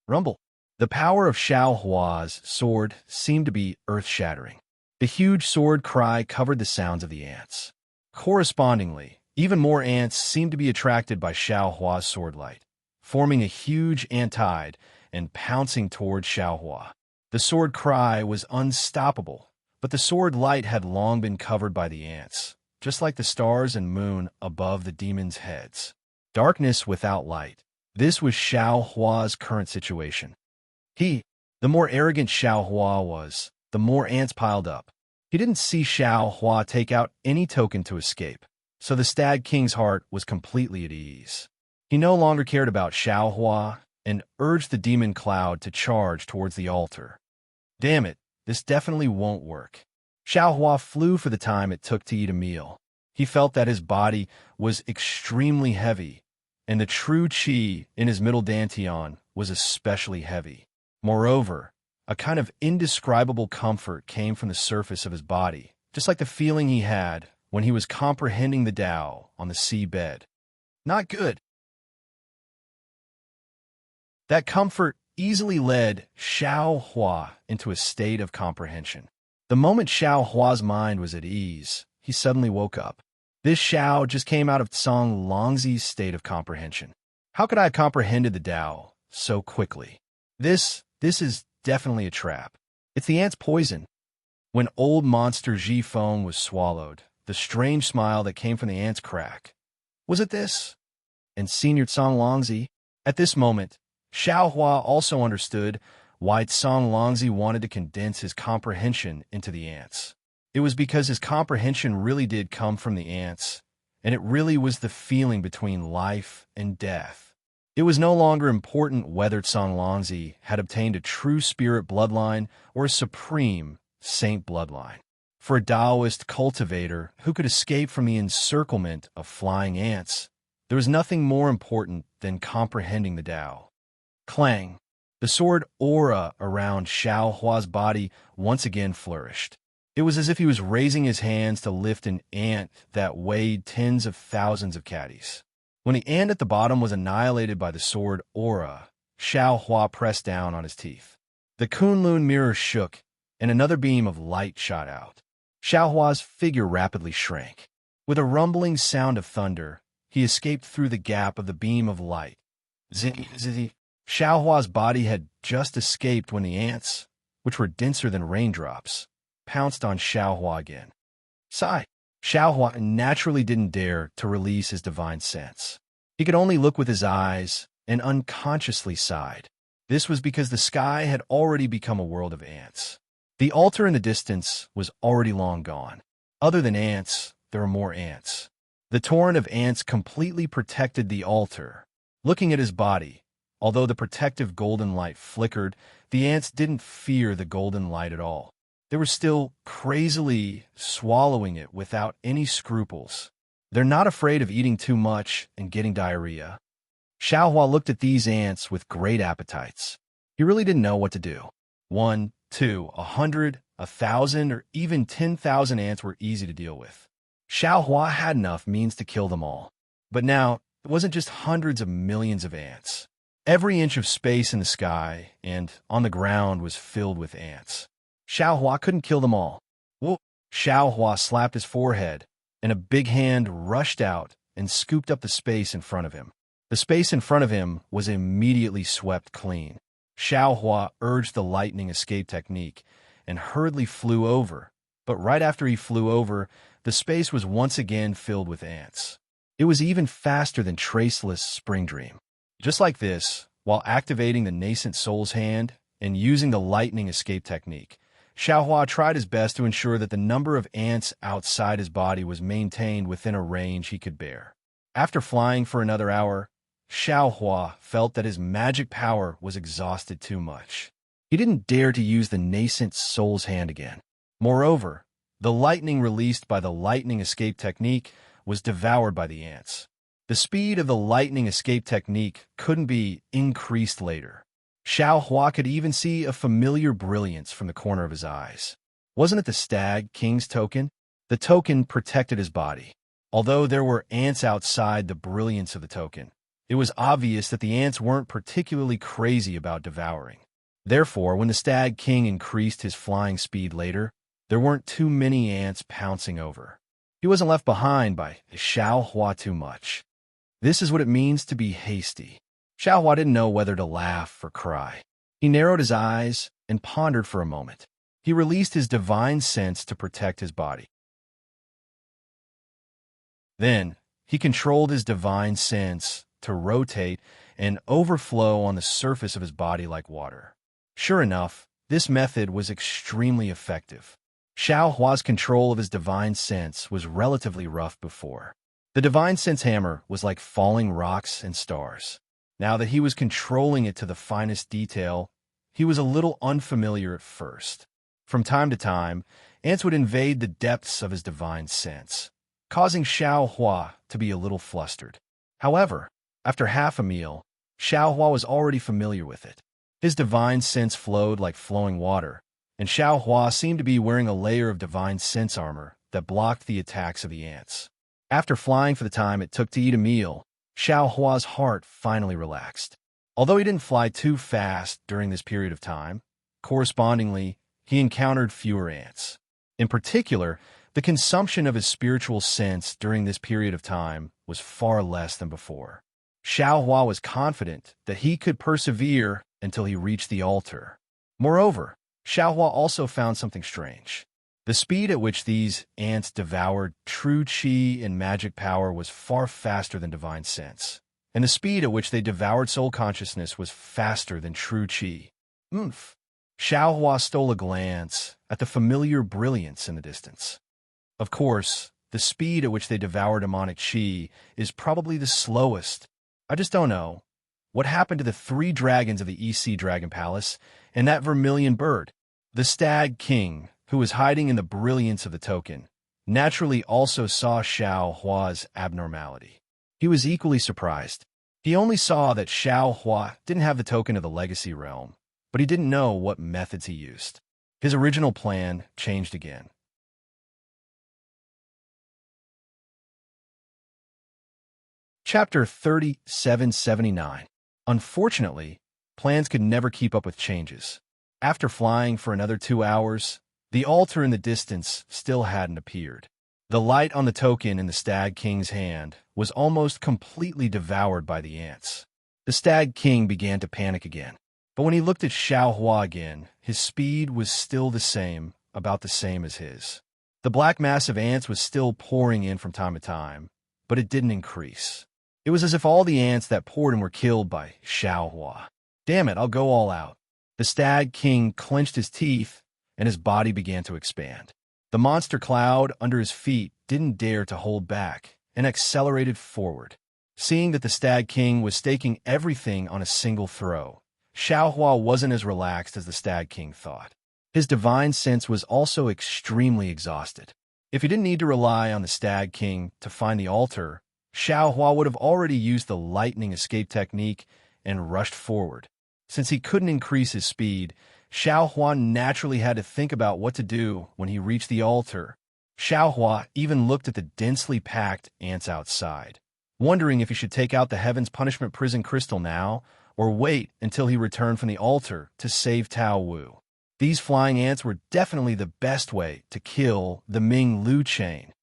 Rumble. The power of Xiao Hua's sword seemed to be earth-shattering. The huge sword cry covered the sounds of the ants. Correspondingly, even more ants seemed to be attracted by Xiao Hua's sword light, forming a huge ant tide and pouncing toward Xiao Hua. The sword cry was unstoppable, but the sword light had long been covered by the ants, just like the stars and moon above the demons' heads. Darkness without light. This was Xiao Hua's current situation. The more arrogant Xiao Hua was, the more ants piled up. He didn't see Xiao Hua take out any token to escape. so the Stag King's heart was completely at ease. He no longer cared about Xiaohua and urged the demon cloud to charge towards the altar. Damn it, this definitely won't work. Xiaohua flew for the time it took to eat a meal. He felt that his body was extremely heavy, and the true qi in his middle dantian was especially heavy. Moreover, a kind of indescribable comfort came from the surface of his body, just like the feeling he had when he was comprehending the Tao on the sea bed. Not good. That comfort easily led Xiaohua into a state of comprehension. The moment Xiaohua's mind was at ease, he suddenly woke up. This Xiao just came out of Cong Longzi's state of comprehension. How could I have comprehended the Tao so quickly? This is definitely a trap. It's the ant's poison. When old monster Ji Feng was swallowed, the strange smile that came from the ant's crack. Was it this? And Senior Cong Longzi? At this moment, Xiaohua also understood why Cong Longzi wanted to condense his comprehension into the ants. It was because his comprehension really did come from the ants, and it really was the feeling between life and death. It was no longer important whether Cong Longzi had obtained a true spirit bloodline or a supreme saint bloodline. For a Taoist cultivator who could escape from the encirclement of flying ants, there was nothing more important than comprehending the Tao. Clang! The sword aura around Xiaohua's body once again flourished. It was as if he was raising his hands to lift an ant that weighed tens of thousands of caddies. When the ant at the bottom was annihilated by the sword aura, Xiaohua pressed down on his teeth. The Kunlun mirror shook, and another beam of light shot out. Xiaohua's figure rapidly shrank. With a rumbling sound of thunder, he escaped through the gap of the beam of light. Zizzy. Xiaohua's body had just escaped when the ants, which were denser than raindrops, pounced on Xiaohua again. Sigh. Xiaohua naturally didn't dare to release his divine sense. He could only look with his eyes and unconsciously sighed. This was because the sky had already become a world of ants. The altar in the distance was already long gone. Other than ants, there were more ants. The torrent of ants completely protected the altar. Looking at his body, although the protective golden light flickered, the ants didn't fear the golden light at all. They were still crazily swallowing it without any scruples. They're not afraid of eating too much and getting diarrhea. Xiaohua looked at these ants with great appetites. He really didn't know what to do. 1, 2, 100, 1,000, or even 10,000 ants were easy to deal with. Xiaohua had enough means to kill them all. But now, it wasn't just hundreds of millions of ants. Every inch of space in the sky and on the ground was filled with ants. Xiaohua couldn't kill them all. Whoa! Xiaohua slapped his forehead, and a big hand rushed out and scooped up the space in front of him. The space in front of him was immediately swept clean. Xiaohua urged the lightning escape technique and hurriedly flew over, but right after he flew over, the space was once again filled with ants. It was even faster than Traceless Spring Dream. Just like this, while activating the nascent soul's hand and using the lightning escape technique, Xiaohua tried his best to ensure that the number of ants outside his body was maintained within a range he could bear. After flying for another hour, Xiaohua felt that his magic power was exhausted too much. He didn't dare to use the nascent soul's hand again. Moreover, the lightning released by the lightning escape technique was devoured by the ants. The speed of the lightning escape technique couldn't be increased later. Xiaohua could even see a familiar brilliance from the corner of his eyes. Wasn't it the Stag King's token? The token protected his body. Although there were ants outside the brilliance of the token, it was obvious that the ants weren't particularly crazy about devouring. Therefore, when the Stag King increased his flying speed later, there weren't too many ants pouncing over. He wasn't left behind by Xiaohua too much. This is what it means to be hasty. Xiaohua didn't know whether to laugh or cry. He narrowed his eyes and pondered for a moment. He released his divine sense to protect his body. Then, he controlled his divine sense to rotate and overflow on the surface of his body like water. Sure enough, this method was extremely effective. Xiaohua's control of his divine sense was relatively rough before. The divine sense hammer was like falling rocks and stars. Now that he was controlling it to the finest detail, he was a little unfamiliar at first. From time to time, ants would invade the depths of his divine sense, causing Xiao Hua to be a little flustered. However, after half a meal, Xiao Hua was already familiar with it. His divine sense flowed like flowing water, and Xiao Hua seemed to be wearing a layer of divine sense armor that blocked the attacks of the ants. After flying for the time it took to eat a meal, Xiao Hua's heart finally relaxed. Although he didn't fly too fast during this period of time, correspondingly, he encountered fewer ants. In particular, the consumption of his spiritual sense during this period of time was far less than before. Xiao Hua was confident that he could persevere until he reached the altar. Moreover, Xiao Hua also found something strange. The speed at which these ants devoured true qi and magic power was far faster than divine sense, and the speed at which they devoured soul consciousness was faster than true qi. Oomph! Xiao Hua stole a glance at the familiar brilliance in the distance. Of course, the speed at which they devour demonic qi is probably the slowest. I just don't know. What happened to the 3 dragons of the EC Dragon Palace and that vermilion bird? The Stag King, who was hiding in the brilliance of the token, naturally also saw Xiao Hua's abnormality. He was equally surprised. He only saw that Xiao Hua didn't have the token of the Legacy Realm, but he didn't know what methods he used. His original plan changed again. Chapter 3779. Unfortunately, plans could never keep up with changes. After flying for another 2 hours, the altar in the distance still hadn't appeared. The light on the token in the Stag King's hand was almost completely devoured by the ants. The Stag King began to panic again. But when he looked at Xiao Hua again, his speed was still the same, about the same as his. The black mass of ants was still pouring in from time to time, but it didn't increase. It was as if all the ants that poured in were killed by Xiao Hua. Damn it, I'll go all out. The Stag King clenched his teeth, and his body began to expand. The monster cloud under his feet didn't dare to hold back and accelerated forward. Seeing that the Stag King was staking everything on a single throw, Xiao Hua wasn't as relaxed as the Stag King thought. His divine sense was also extremely exhausted. If he didn't need to rely on the Stag King to find the altar, Xiao Hua would have already used the lightning escape technique and rushed forward. Since he couldn't increase his speed, Xiao Hua naturally had to think about what to do when he reached the altar. Xiao Hua even looked at the densely packed ants outside, wondering if he should take out the Heaven's Punishment Prison Crystal now, or wait until he returned from the altar to save Tao Wu. These flying ants were definitely the best way to kill the Ming Lu chain.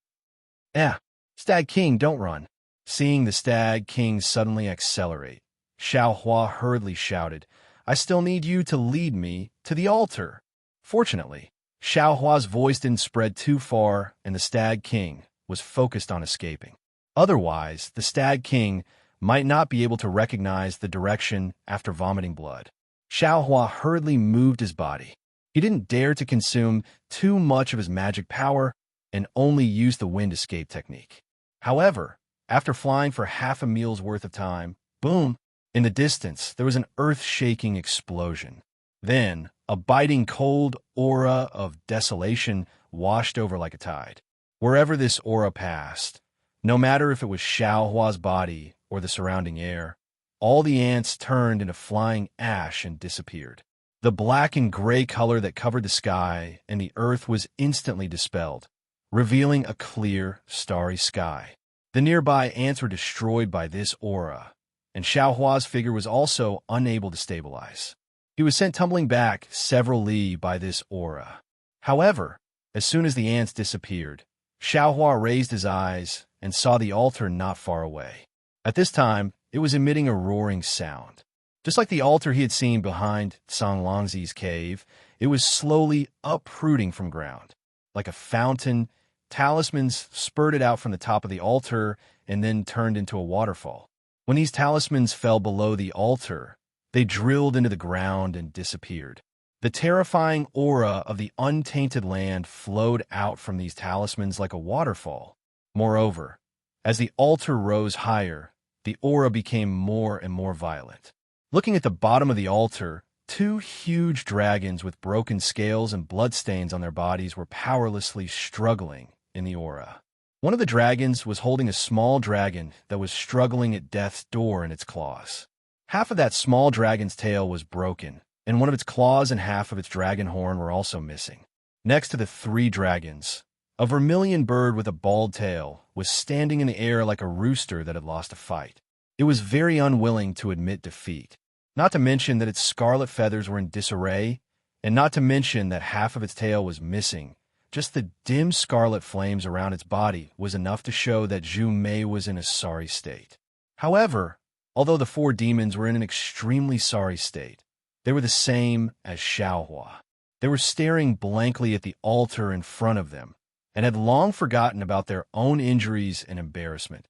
Stag King, don't run. Seeing the Stag King suddenly accelerate, Xiao Hua hurriedly shouted, I still need you to lead me to the altar. Fortunately, Xiao Hua's voice didn't spread too far, and the Stag King was focused on escaping. Otherwise, the Stag King might not be able to recognize the direction after vomiting blood. Xiao Hua hurriedly moved his body. He didn't dare to consume too much of his magic power and only used the wind escape technique. However, after flying for half a meal's worth of time, boom! In the distance, there was an earth-shaking explosion. Then, a biting cold aura of desolation washed over like a tide. Wherever this aura passed, no matter if it was Xiao Hua's body or the surrounding air, all the ants turned into flying ash and disappeared. The black and gray color that covered the sky and the earth was instantly dispelled, revealing a clear, starry sky. The nearby ants were destroyed by this aura, and Xiao Hua's figure was also unable to stabilize. He was sent tumbling back several li by this aura. However, as soon as the ants disappeared, Xiao Hua raised his eyes and saw the altar not far away. At this time, it was emitting a roaring sound. Just like the altar he had seen behind Song Longzi's cave, it was slowly uprooting from ground. Like a fountain, talismans spurted out from the top of the altar and then turned into a waterfall. When these talismans fell below the altar, they drilled into the ground and disappeared. The terrifying aura of the untainted land flowed out from these talismans like a waterfall. Moreover, As the altar rose higher, the aura became more and more violent. Looking at the bottom of the altar, two huge dragons with broken scales and bloodstains on their bodies were powerlessly struggling in the aura. One of the dragons was holding a small dragon that was struggling at death's door in its claws. Half of that small dragon's tail was broken, and one of its claws and half of its dragon horn were also missing. Next to the three dragons, a vermilion bird with a bald tail was standing in the air like a rooster that had lost a fight. It was very unwilling to admit defeat. Not to mention that its scarlet feathers were in disarray, and not to mention that half of its tail was missing. Just the dim scarlet flames around its body was enough to show that Zhu Mei was in a sorry state. However, although the four demons were in an extremely sorry state, they were the same as Xiaohua. They were staring blankly at the altar in front of them, and had long forgotten about their own injuries and embarrassment.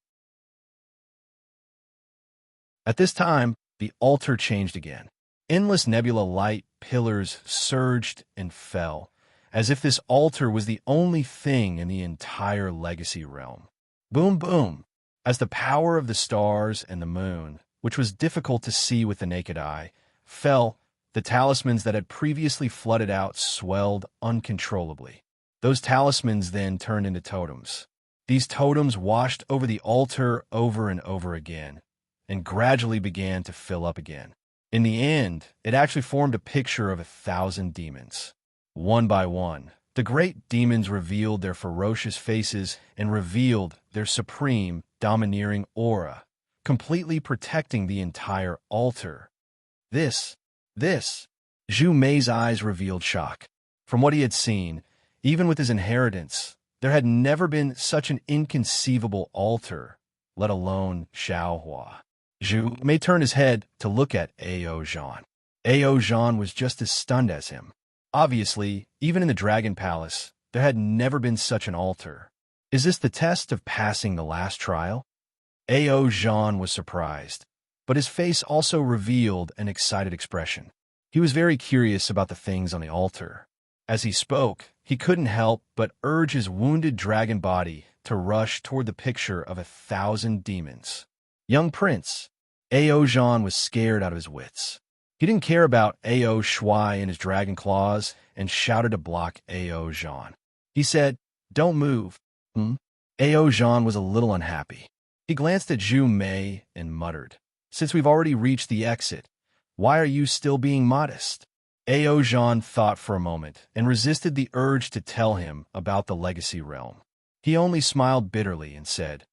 At this time, the altar changed again. Endless nebula light pillars surged and fell, as if this altar was the only thing in the entire legacy realm. Boom, boom! As the power of the stars and the moon, which was difficult to see with the naked eye, fell, the talismans that had previously flooded out swelled uncontrollably. Those talismans then turned into totems. These totems washed over the altar over and over again, and gradually began to fill up again. In the end, it actually formed a picture of 1,000 demons. One by one, the great demons revealed their ferocious faces and revealed their supreme, domineering aura, completely protecting the entire altar. This. Zhu Mei's eyes revealed shock. From what he had seen, even with his inheritance, there had never been such an inconceivable altar, let alone Xiaohua. Zhu Mei turned his head to look at Ao Zhan. Ao Zhan was just as stunned as him. Obviously, even in the Dragon Palace, there had never been such an altar. Is this the test of passing the last trial? Ao Zhan was surprised, but his face also revealed an excited expression. He was very curious about the things on the altar. As he spoke, he couldn't help but urge his wounded dragon body to rush toward the picture of 1,000 demons. Young Prince, Ao Zhan was scared out of his wits. He didn't care about Ao Shuai and his dragon claws and shouted to block Ao Zhan. He said, "Don't move." Ao Zhan was a little unhappy. He glanced at Zhu Mei and muttered, "Since we've already reached the exit, why are you still being modest?" Ao Zhan thought for a moment and resisted the urge to tell him about the legacy realm. He only smiled bitterly and said,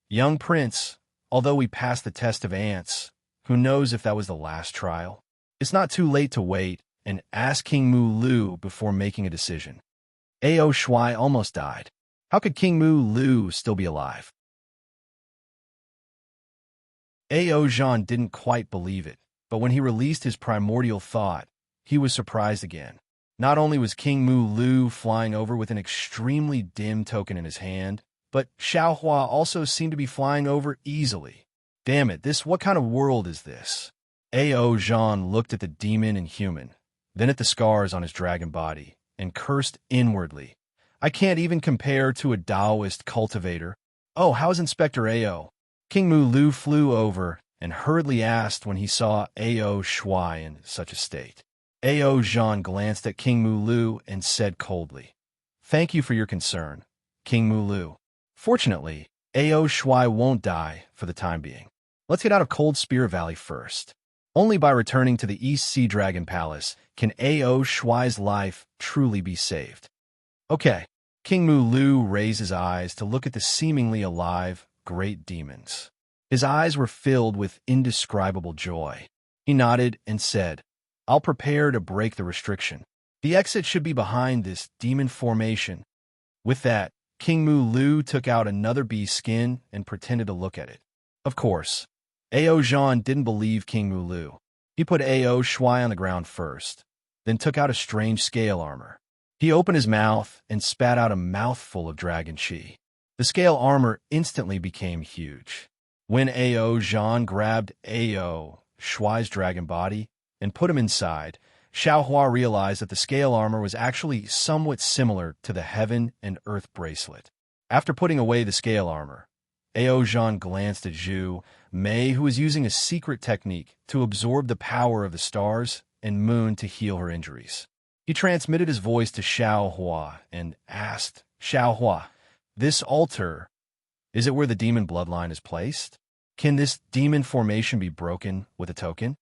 "Young Prince, although we passed the test of ants, who knows if that was the last trial? It's not too late to wait and ask King Mu Lu before making a decision." Ao Shuai almost died. How could King Mu Lu still be alive? Ao Zhan didn't quite believe it, but when he released his primordial thought, he was surprised again. Not only was King Mu Lu flying over with an extremely dim token in his hand, but Xiaohua also seemed to be flying over easily. Damn it, what kind of world is this? Ao Zhan looked at the demon and human, then at the scars on his dragon body, and cursed inwardly. I can't even compare to a Taoist cultivator. Oh, how's Inspector Ao? King Mu Lu flew over and hurriedly asked when he saw Ao Shuai in such a state. Ao Zhan glanced at King Mu Lu and said coldly, "Thank you for your concern, King Mu Lu. Fortunately, Ao Shuai won't die for the time being. Let's get out of Cold Spear Valley first. Only by returning to the East Sea Dragon Palace can Ao Shuai's life truly be saved." Okay. King Mu Lu raised his eyes to look at the seemingly alive, great demons. His eyes were filled with indescribable joy. He nodded and said, "I'll prepare to break the restriction. The exit should be behind this demon formation." With that, King Mu Lu took out another bee's skin and pretended to look at it. Of course, Ao Zhan didn't believe King Mu Lu. He put Ao Shuai on the ground first, then took out a strange scale armor. He opened his mouth and spat out a mouthful of dragon chi. The scale armor instantly became huge. When Ao Zhan grabbed Ao Shuai's dragon body and put him inside, Xiaohua realized that the scale armor was actually somewhat similar to the Heaven and Earth bracelet. After putting away the scale armor, Ao Jean glanced at Zhu Mei, who was using a secret technique to absorb the power of the stars and moon to heal her injuries. He transmitted his voice to Xiao Hua and asked, Xiao Hua, this altar, is it where the demon bloodline is placed? Can this demon formation be broken with a token?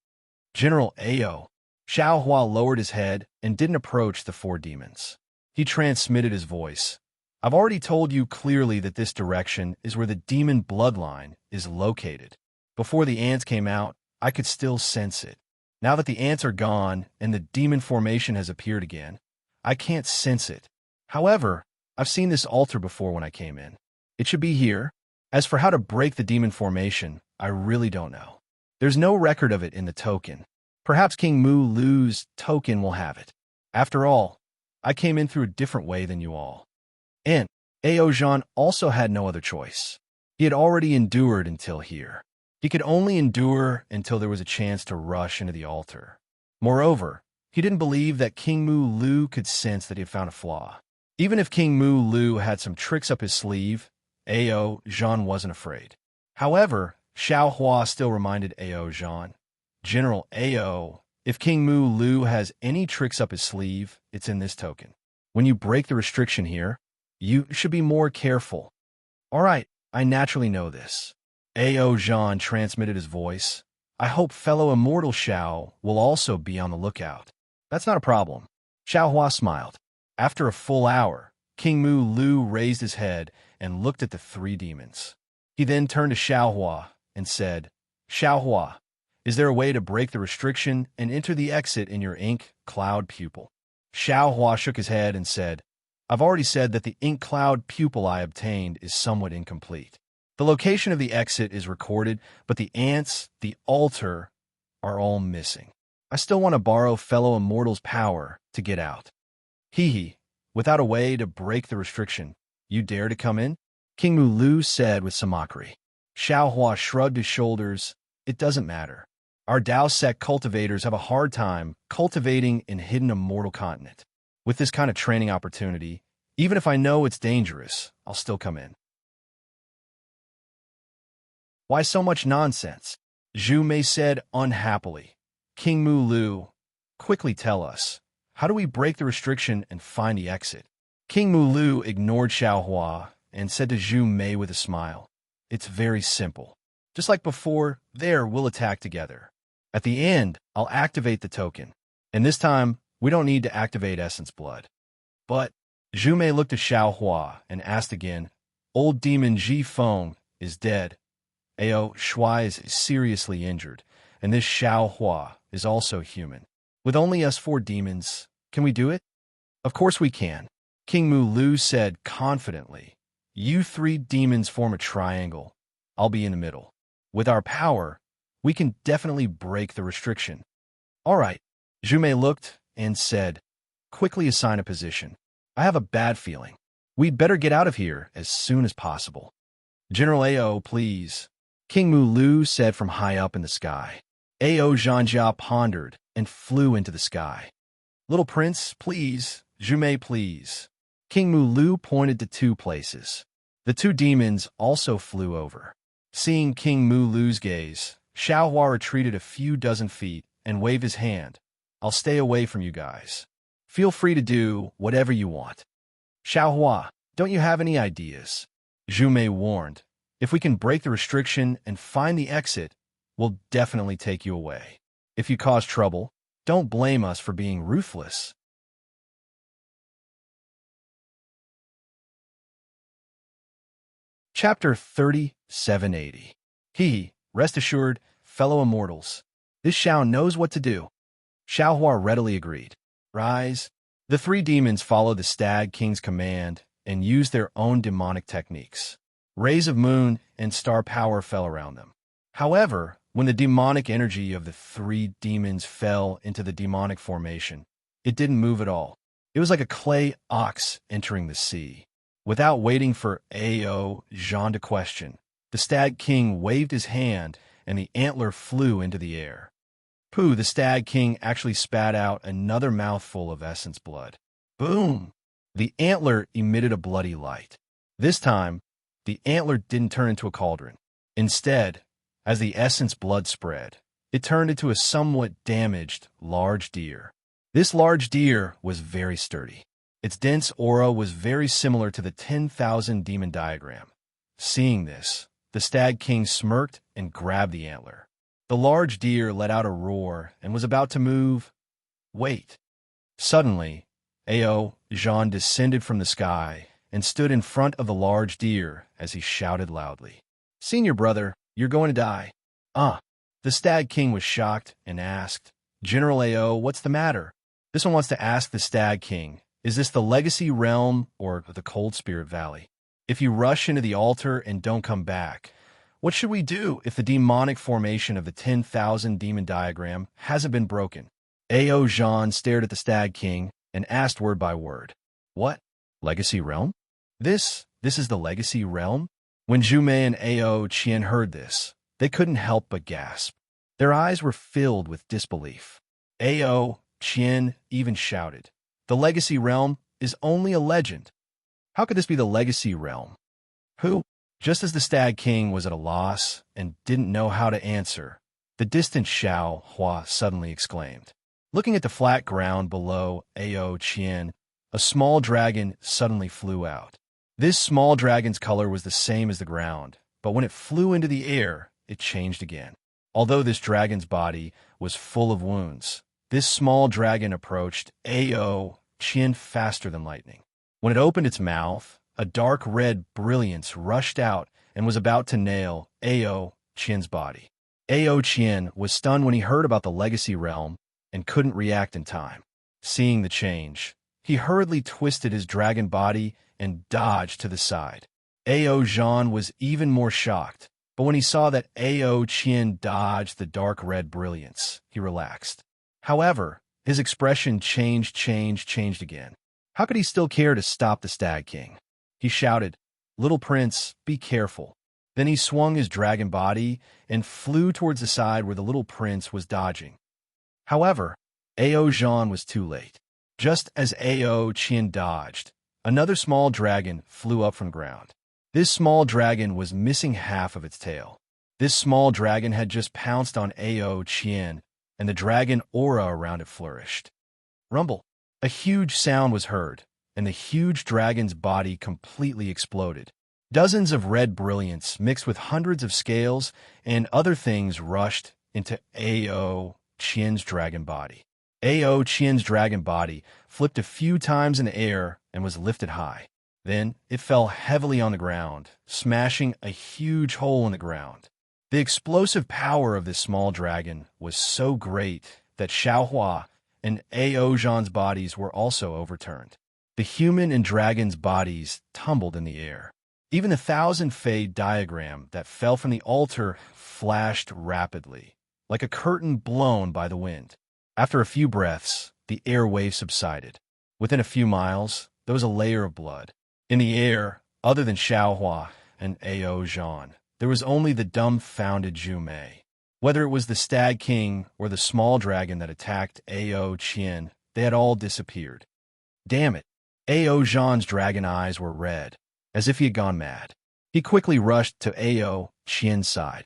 General Ao. Xiao Hua lowered his head and didn't approach the four demons. He transmitted his voice. I've already told you clearly that this direction is where the demon bloodline is located. Before the ants came out, I could still sense it. Now that the ants are gone and the demon formation has appeared again, I can't sense it. However, I've seen this altar before when I came in. It should be here. As for how to break the demon formation, I really don't know. There's no record of it in the token. Perhaps King Mu Lu's token will have it. After all, I came in through a different way than you all. And Ao Jean also had no other choice. He had already endured until here. He could only endure until there was a chance to rush into the altar. Moreover, he didn't believe that King Mu Lu could sense that he had found a flaw. Even if King Mu Lu had some tricks up his sleeve, Ao Jean wasn't afraid. However, Xiao Hua still reminded Ao Jean, General Ao, if King Mu Lu has any tricks up his sleeve, it's in this token. When you break the restriction here, you should be more careful. All right, I naturally know this. Ao Jean transmitted his voice. I hope fellow immortal Xiao will also be on the lookout. That's not a problem. Xiao Hua smiled. After a full hour, King Mu Lu raised his head and looked at the three demons. He then turned to Xiao Hua and said, Xiao Hua, is there a way to break the restriction and enter the exit in your ink cloud pupil? Xiao Hua shook his head and said, I've already said that the ink cloud pupil I obtained is somewhat incomplete. The location of the exit is recorded, but the ants, the altar, are all missing. I still want to borrow fellow immortal's power to get out. Hee, without a way to break the restriction, you dare to come in? King Mu Lu said with some mockery. Xiao Hua shrugged his shoulders. It doesn't matter. Our Dao sect cultivators have a hard time cultivating in hidden immortal continent. With this kind of training opportunity, even if I know it's dangerous, I'll still come in. Why so much nonsense? Zhu Mei said unhappily. King Mu Lu, quickly tell us, how do we break the restriction and find the exit? King Mu Lu ignored Xiao Hua and said to Zhu Mei with a smile, it's very simple. Just like before, we'll attack together. At the end, I'll activate the token, and this time, we don't need to activate Essence Blood. But Zhu Mei looked at Xiao Hua and asked again, old demon Ji Feng is dead. Ao Shuai is seriously injured, and this Xiao Hua is also human. With only us four demons, can we do it? Of course we can. King Mu Lu said confidently, you three demons form a triangle. I'll be in the middle. With our power, we can definitely break the restriction. All right. Zhu Mei looked and said, quickly assign a position. I have a bad feeling. We'd better get out of here as soon as possible. General Ao, please. King Mu Lu said from high up in the sky. Ao Zhanjia pondered and flew into the sky. Little prince, please. Zhu Mei, please. King Mu Lu pointed to two places. The two demons also flew over. Seeing King Mu Lu's gaze, Xiao Hua retreated a few dozen feet and waved his hand. I'll stay away from you guys. Feel free to do whatever you want. Xiao Hua, don't you have any ideas? Zhu Mei warned. If we can break the restriction and find the exit, we'll definitely take you away. If you cause trouble, don't blame us for being ruthless. Chapter 3780. Rest assured, fellow immortals, this Xiao knows what to do. Xiao Hua readily agreed. Rise. The three demons followed the Stag King's command and used their own demonic techniques. Rays of moon and star power fell around them. However, when the demonic energy of the three demons fell into the demonic formation, it didn't move at all. It was like a clay ox entering the sea. Without waiting for Ao Jean to question, the Stag King waved his hand and the antler flew into the air. Pooh, the Stag King actually spat out another mouthful of essence blood. Boom! The antler emitted a bloody light. This time, the antler didn't turn into a cauldron. Instead, as the essence blood spread, it turned into a somewhat damaged large deer. This large deer was very sturdy. Its dense aura was very similar to the 10,000 demon diagram. Seeing this, the Stag King smirked and grabbed the antler. The large deer let out a roar and was about to move. Wait. Suddenly, Ao Jean descended from the sky and stood in front of the large deer as he shouted loudly, "Senior brother, you're going to die." The Stag King was shocked and asked, "General Ao, what's the matter?" This one wants to ask the Stag King, is this the Legacy Realm or the Cold Spirit Valley? If you rush into the altar and don't come back, what should we do if the demonic formation of the 10,000 demon diagram hasn't been broken? Ao Jean stared at the Stag King and asked word by word, "What? Legacy Realm? This is the Legacy Realm?" When Zhumei and Ao Qian heard this, they couldn't help but gasp. Their eyes were filled with disbelief. Ao Qian even shouted, "The Legacy Realm is only a legend. How could this be the Legacy Realm? Who?" Just as the Stag King was at a loss and didn't know how to answer, the distant Xiao Hua suddenly exclaimed. Looking at the flat ground below Ao Qian, a small dragon suddenly flew out. This small dragon's color was the same as the ground, but when it flew into the air, it changed again. Although this dragon's body was full of wounds, this small dragon approached Ao Qian faster than lightning. When it opened its mouth, a dark red brilliance rushed out and was about to nail Ao Qian's body. Ao Qian was stunned when he heard about the Legacy Realm and couldn't react in time. Seeing the change, he hurriedly twisted his dragon body and dodged to the side. Ao Jean was even more shocked, but when he saw that Ao Qian dodged the dark red brilliance, he relaxed. However, his expression changed again. How could he still care to stop the Stag King? He shouted, "Little prince, be careful." Then he swung his dragon body and flew towards the side where the little prince was dodging. However, Ao Jean was too late. Just as Ao Qian dodged, another small dragon flew up from ground. This small dragon was missing half of its tail. This small dragon had just pounced on Ao Qian, and the dragon aura around it flourished. Rumble. A huge sound was heard, and the huge dragon's body completely exploded. Dozens of red brilliance mixed with hundreds of scales and other things rushed into Ao Qian's dragon body. Ao Qian's dragon body flipped a few times in the air and was lifted high. Then it fell heavily on the ground, smashing a huge hole in the ground. The explosive power of this small dragon was so great that Xiaohua and Ao Jean's bodies were also overturned. The human and dragon's bodies tumbled in the air. Even the 1,000 Fade diagram that fell from the altar flashed rapidly, like a curtain blown by the wind. After a few breaths, the air wave subsided. Within a few miles, there was a layer of blood. In the air, other than Xiaohua and Ao Jean, there was only the dumbfounded Zhumei. Whether it was the Stag King or the small dragon that attacked Ao Qian, they had all disappeared. Damn it! Ao Jean's dragon eyes were red, as if he had gone mad. He quickly rushed to Ao Qian's side.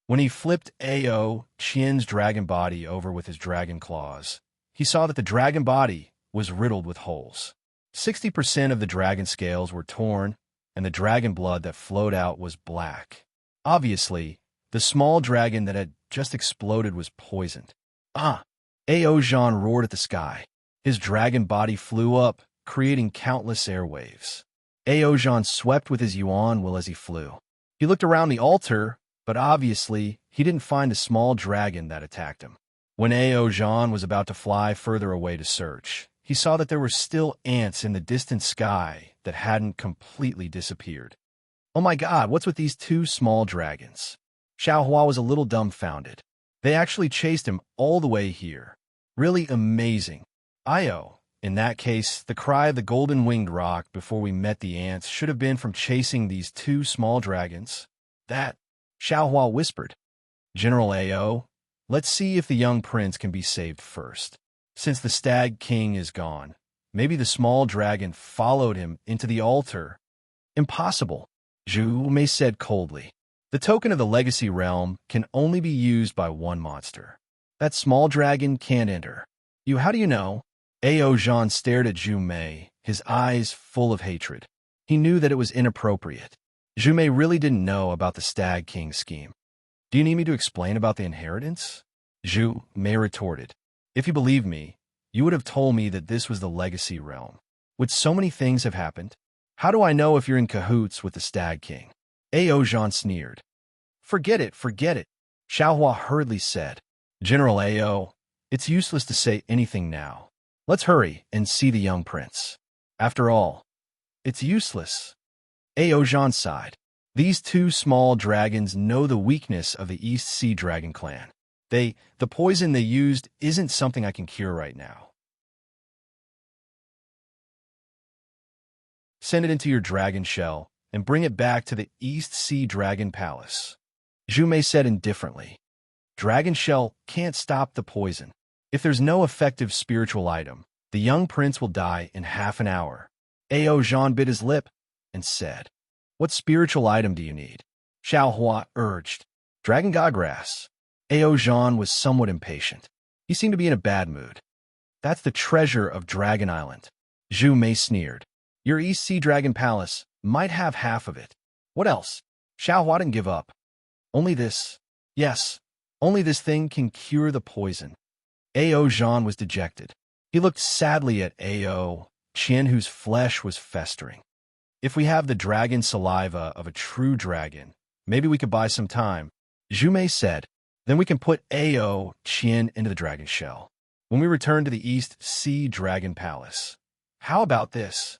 When he flipped Ao Qian's dragon body over with his dragon claws, he saw that the dragon body was riddled with holes. 60% of the dragon scales were torn, and the dragon blood that flowed out was black. Obviously, the small dragon that had just exploded was poisoned. Ao Jean roared at the sky. His dragon body flew up, creating countless airwaves. Ao Jean swept with his yuan will as he flew. He looked around the altar, but obviously he didn't find the small dragon that attacked him. When Ao Jean was about to fly further away to search, he saw that there were still ants in the distant sky that hadn't completely disappeared. Oh my god, what's with these two small dragons? Xiaohua was a little dumbfounded. They actually chased him all the way here. Really amazing. In that case, the cry of the golden-winged rock before we met the ants should have been from chasing these two small dragons. That, Xiaohua whispered. General Ao, let's see if the young prince can be saved first. Since the Stag King is gone, Maybe the small dragon followed him into the altar. Impossible, Zhu Mei said coldly. The token of the legacy realm can only be used by one monster. That small dragon can't enter. How do you know? Ao Zhan stared at Zhu Mei, his eyes full of hatred. He knew that it was inappropriate. Zhu Mei really didn't know about the Stag King scheme. Do you need me to explain about the inheritance? Zhu Mei retorted. If you believe me, you would have told me that this was the legacy realm. Would so many things have happened? How do I know if you're in cahoots with the Stag King? Ao Zhan sneered. Forget it, forget it, Xiaohua hurriedly said. General Ao, it's useless to say anything now. Let's hurry and see the young prince. After all, it's useless. Ao Zhan sighed. These two small dragons know the weakness of the East Sea Dragon clan. The poison they used isn't something I can cure right now. Send it into your dragon shell and bring it back to the East Sea Dragon Palace. Zhu Mei said indifferently. Dragon shell can't stop the poison. If there's no effective spiritual item, the young prince will die in half an hour. Ao Zhan bit his lip and said, What spiritual item do you need? Xiaohua urged. Dragon God Grass. Ao Zhan was somewhat impatient. He seemed to be in a bad mood. That's the treasure of Dragon Island. Zhu Mei sneered. Your East Sea Dragon Palace might have half of it. What else? Xiaohua didn't give up. Only this. Yes, only this thing can cure the poison. Ao Zhan was dejected. He looked sadly at Ao Qian, whose flesh was festering. If we have the dragon saliva of a true dragon, maybe we could buy some time, Zhu Mei said. Then we can put Ao Qian into the dragon shell when we return to the East Sea Dragon Palace. How about this?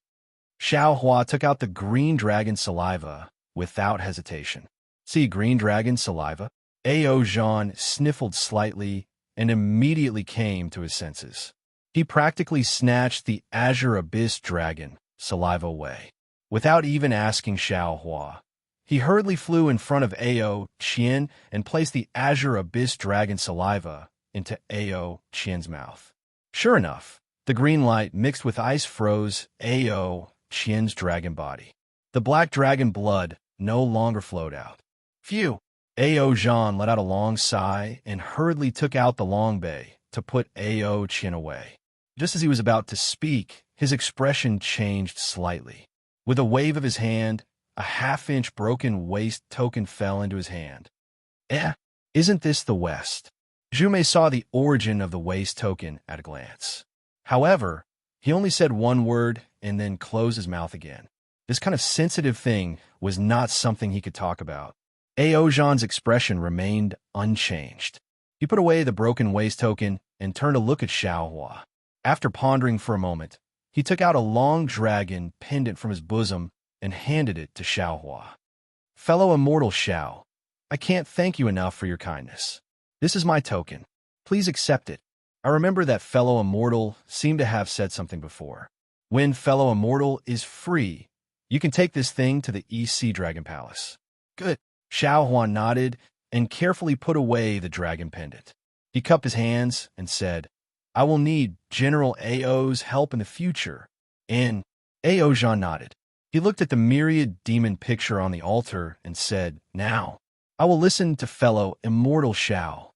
Xiaohua took out the green dragon saliva without hesitation. See green dragon saliva? Ao Zhan sniffled slightly and immediately came to his senses. He practically snatched the Azure Abyss dragon saliva away. Without even asking Xiaohua, he hurriedly flew in front of Ao Qian and placed the Azure Abyss dragon saliva into Ao Qian's mouth. Sure enough, the green light mixed with ice froze Ao Qian's dragon body. The black dragon blood no longer flowed out. Phew! Ao Zhan let out a long sigh and hurriedly took out the long bay to put Ao Qian away. Just as he was about to speak, his expression changed slightly. With a wave of his hand, a half-inch broken waist token fell into his hand. Isn't this the West? Zhu Mei saw the origin of the waist token at a glance. However, he only said one word and then closed his mouth again. This kind of sensitive thing was not something he could talk about. Ao Zhan's expression remained unchanged. He put away the broken waist token and turned to look at Xiaohua. After pondering for a moment, he took out a long dragon pendant from his bosom and handed it to Xiaohua. Fellow immortal Xiao, I can't thank you enough for your kindness. This is my token. Please accept it. I remember that fellow immortal seemed to have said something before. When fellow immortal is free, you can take this thing to the East Sea Dragon Palace. Good. Xiaohua nodded and carefully put away the dragon pendant. He cupped his hands and said, I will need General Ao's help in the future. And Ao Zhan nodded. He looked at the myriad demon picture on the altar and said, Now, I will listen to fellow immortal Xiao.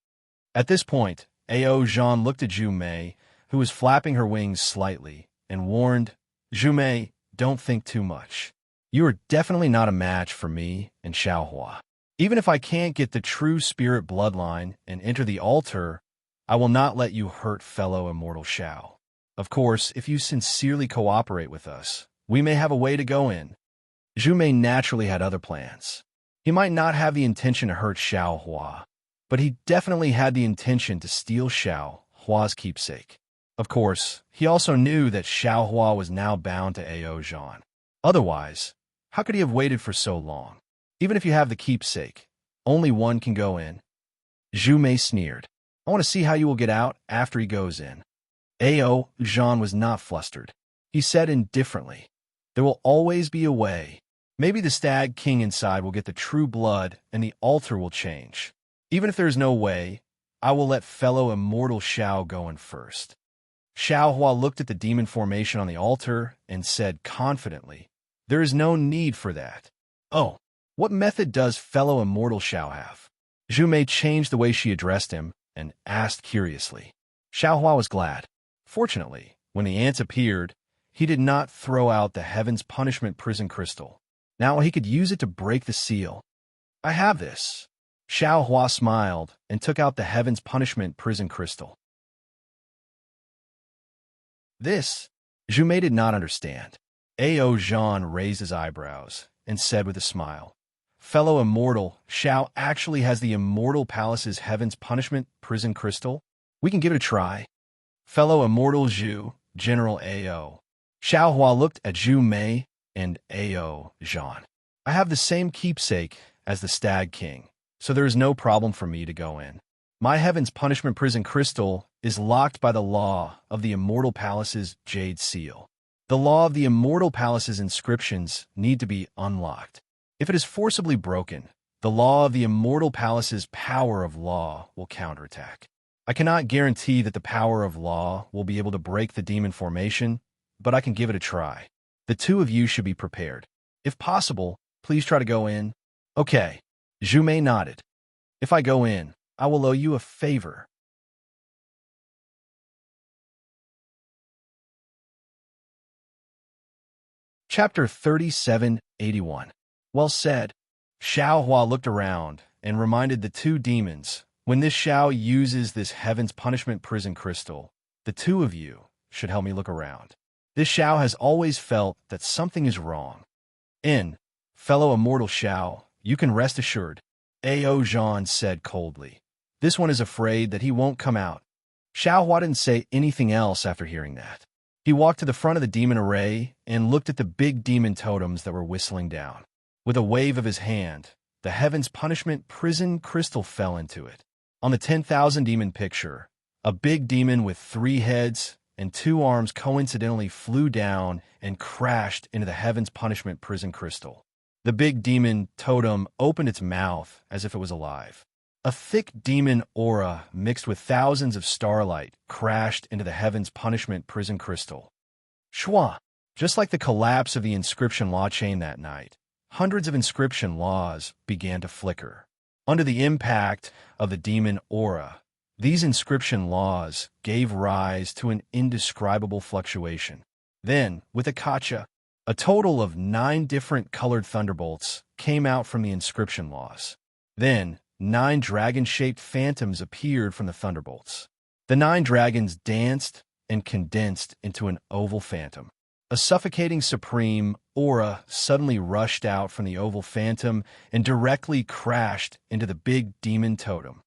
At this point, Ao Zhan looked at Zhu Mei, who was flapping her wings slightly, and warned, Zhu Mei, don't think too much. You are definitely not a match for me and Xiaohua. Even if I can't get the true spirit bloodline and enter the altar, I will not let you hurt fellow immortal Xiao. Of course, if you sincerely cooperate with us, we may have a way to go in. Zhu Mei naturally had other plans. He might not have the intention to hurt Xiaohua, but he definitely had the intention to steal Xiaohua's keepsake. Of course, he also knew that Xiaohua was now bound to Ao Zhan. Otherwise, how could he have waited for so long? Even if you have the keepsake, only one can go in. Zhu Mei sneered. I want to see how you will get out after he goes in. Ao Zhan was not flustered. He said indifferently, There will always be a way. Maybe the Stag King inside will get the true blood and the altar will change. Even if there is no way, I will let fellow immortal Xiao go in first. Xiaohua looked at the demon formation on the altar and said confidently, "There is no need for that." "Oh, what method does fellow immortal Xiao have?" Zhu Mei changed the way she addressed him and asked curiously. Xiaohua was glad. Fortunately, when the ants appeared, he did not throw out the Heaven's Punishment prison crystal. Now he could use it to break the seal. "I have this." Xiaohua smiled and took out the Heaven's Punishment prison crystal. This, Zhu Mei did not understand. Ao Zhan raised his eyebrows and said with a smile, "Fellow immortal, Xiao actually has the Immortal Palace's Heaven's Punishment prison crystal? We can give it a try." "Fellow immortal Zhu, General Ao." Xiaohua looked at Zhu Mei and Ao Zhan. "I have the same keepsake as the Stag King, so there is no problem for me to go in. My Heaven's Punishment prison crystal is locked by the law of the Immortal Palace's Jade Seal. The law of the Immortal Palace's inscriptions need to be unlocked. If it is forcibly broken, the law of the Immortal Palace's power of law will counterattack. I cannot guarantee that the power of law will be able to break the demon formation, but I can give it a try. The two of you should be prepared. If possible, please try to go in." "Okay." Zhu Mei nodded. "If I go in, I will owe you a favor." Chapter 3781. Well said. Xiaohua looked around and reminded the two demons, "When this Xiao uses this Heaven's Punishment prison crystal, the two of you should help me look around. This Xiao has always felt that something is wrong." "Fellow immortal Xiao, you can rest assured," Ao Zhan said coldly. "This one is afraid that he won't come out." Xiaohua didn't say anything else after hearing that. He walked to the front of the demon array and looked at the big demon totems that were whistling down. With a wave of his hand, the Heaven's Punishment prison crystal fell into it. On the 10,000 demon picture, a big demon with 3 heads and 2 arms coincidentally flew down and crashed into the Heaven's Punishment prison crystal. The big demon totem opened its mouth as if it was alive. A thick demon aura mixed with thousands of starlight crashed into the Heaven's Punishment prison crystal. Shwa! Just like the collapse of the inscription law chain that night, hundreds of inscription laws began to flicker. Under the impact of the demon aura, these inscription laws gave rise to an indescribable fluctuation. Then, with a kacha, a total of 9 different colored thunderbolts came out from the inscription laws. Then, 9 dragon-shaped phantoms appeared from the thunderbolts. The 9 dragons danced and condensed into an oval phantom. A suffocating supreme aura suddenly rushed out from the oval phantom and directly crashed into the big demon totem.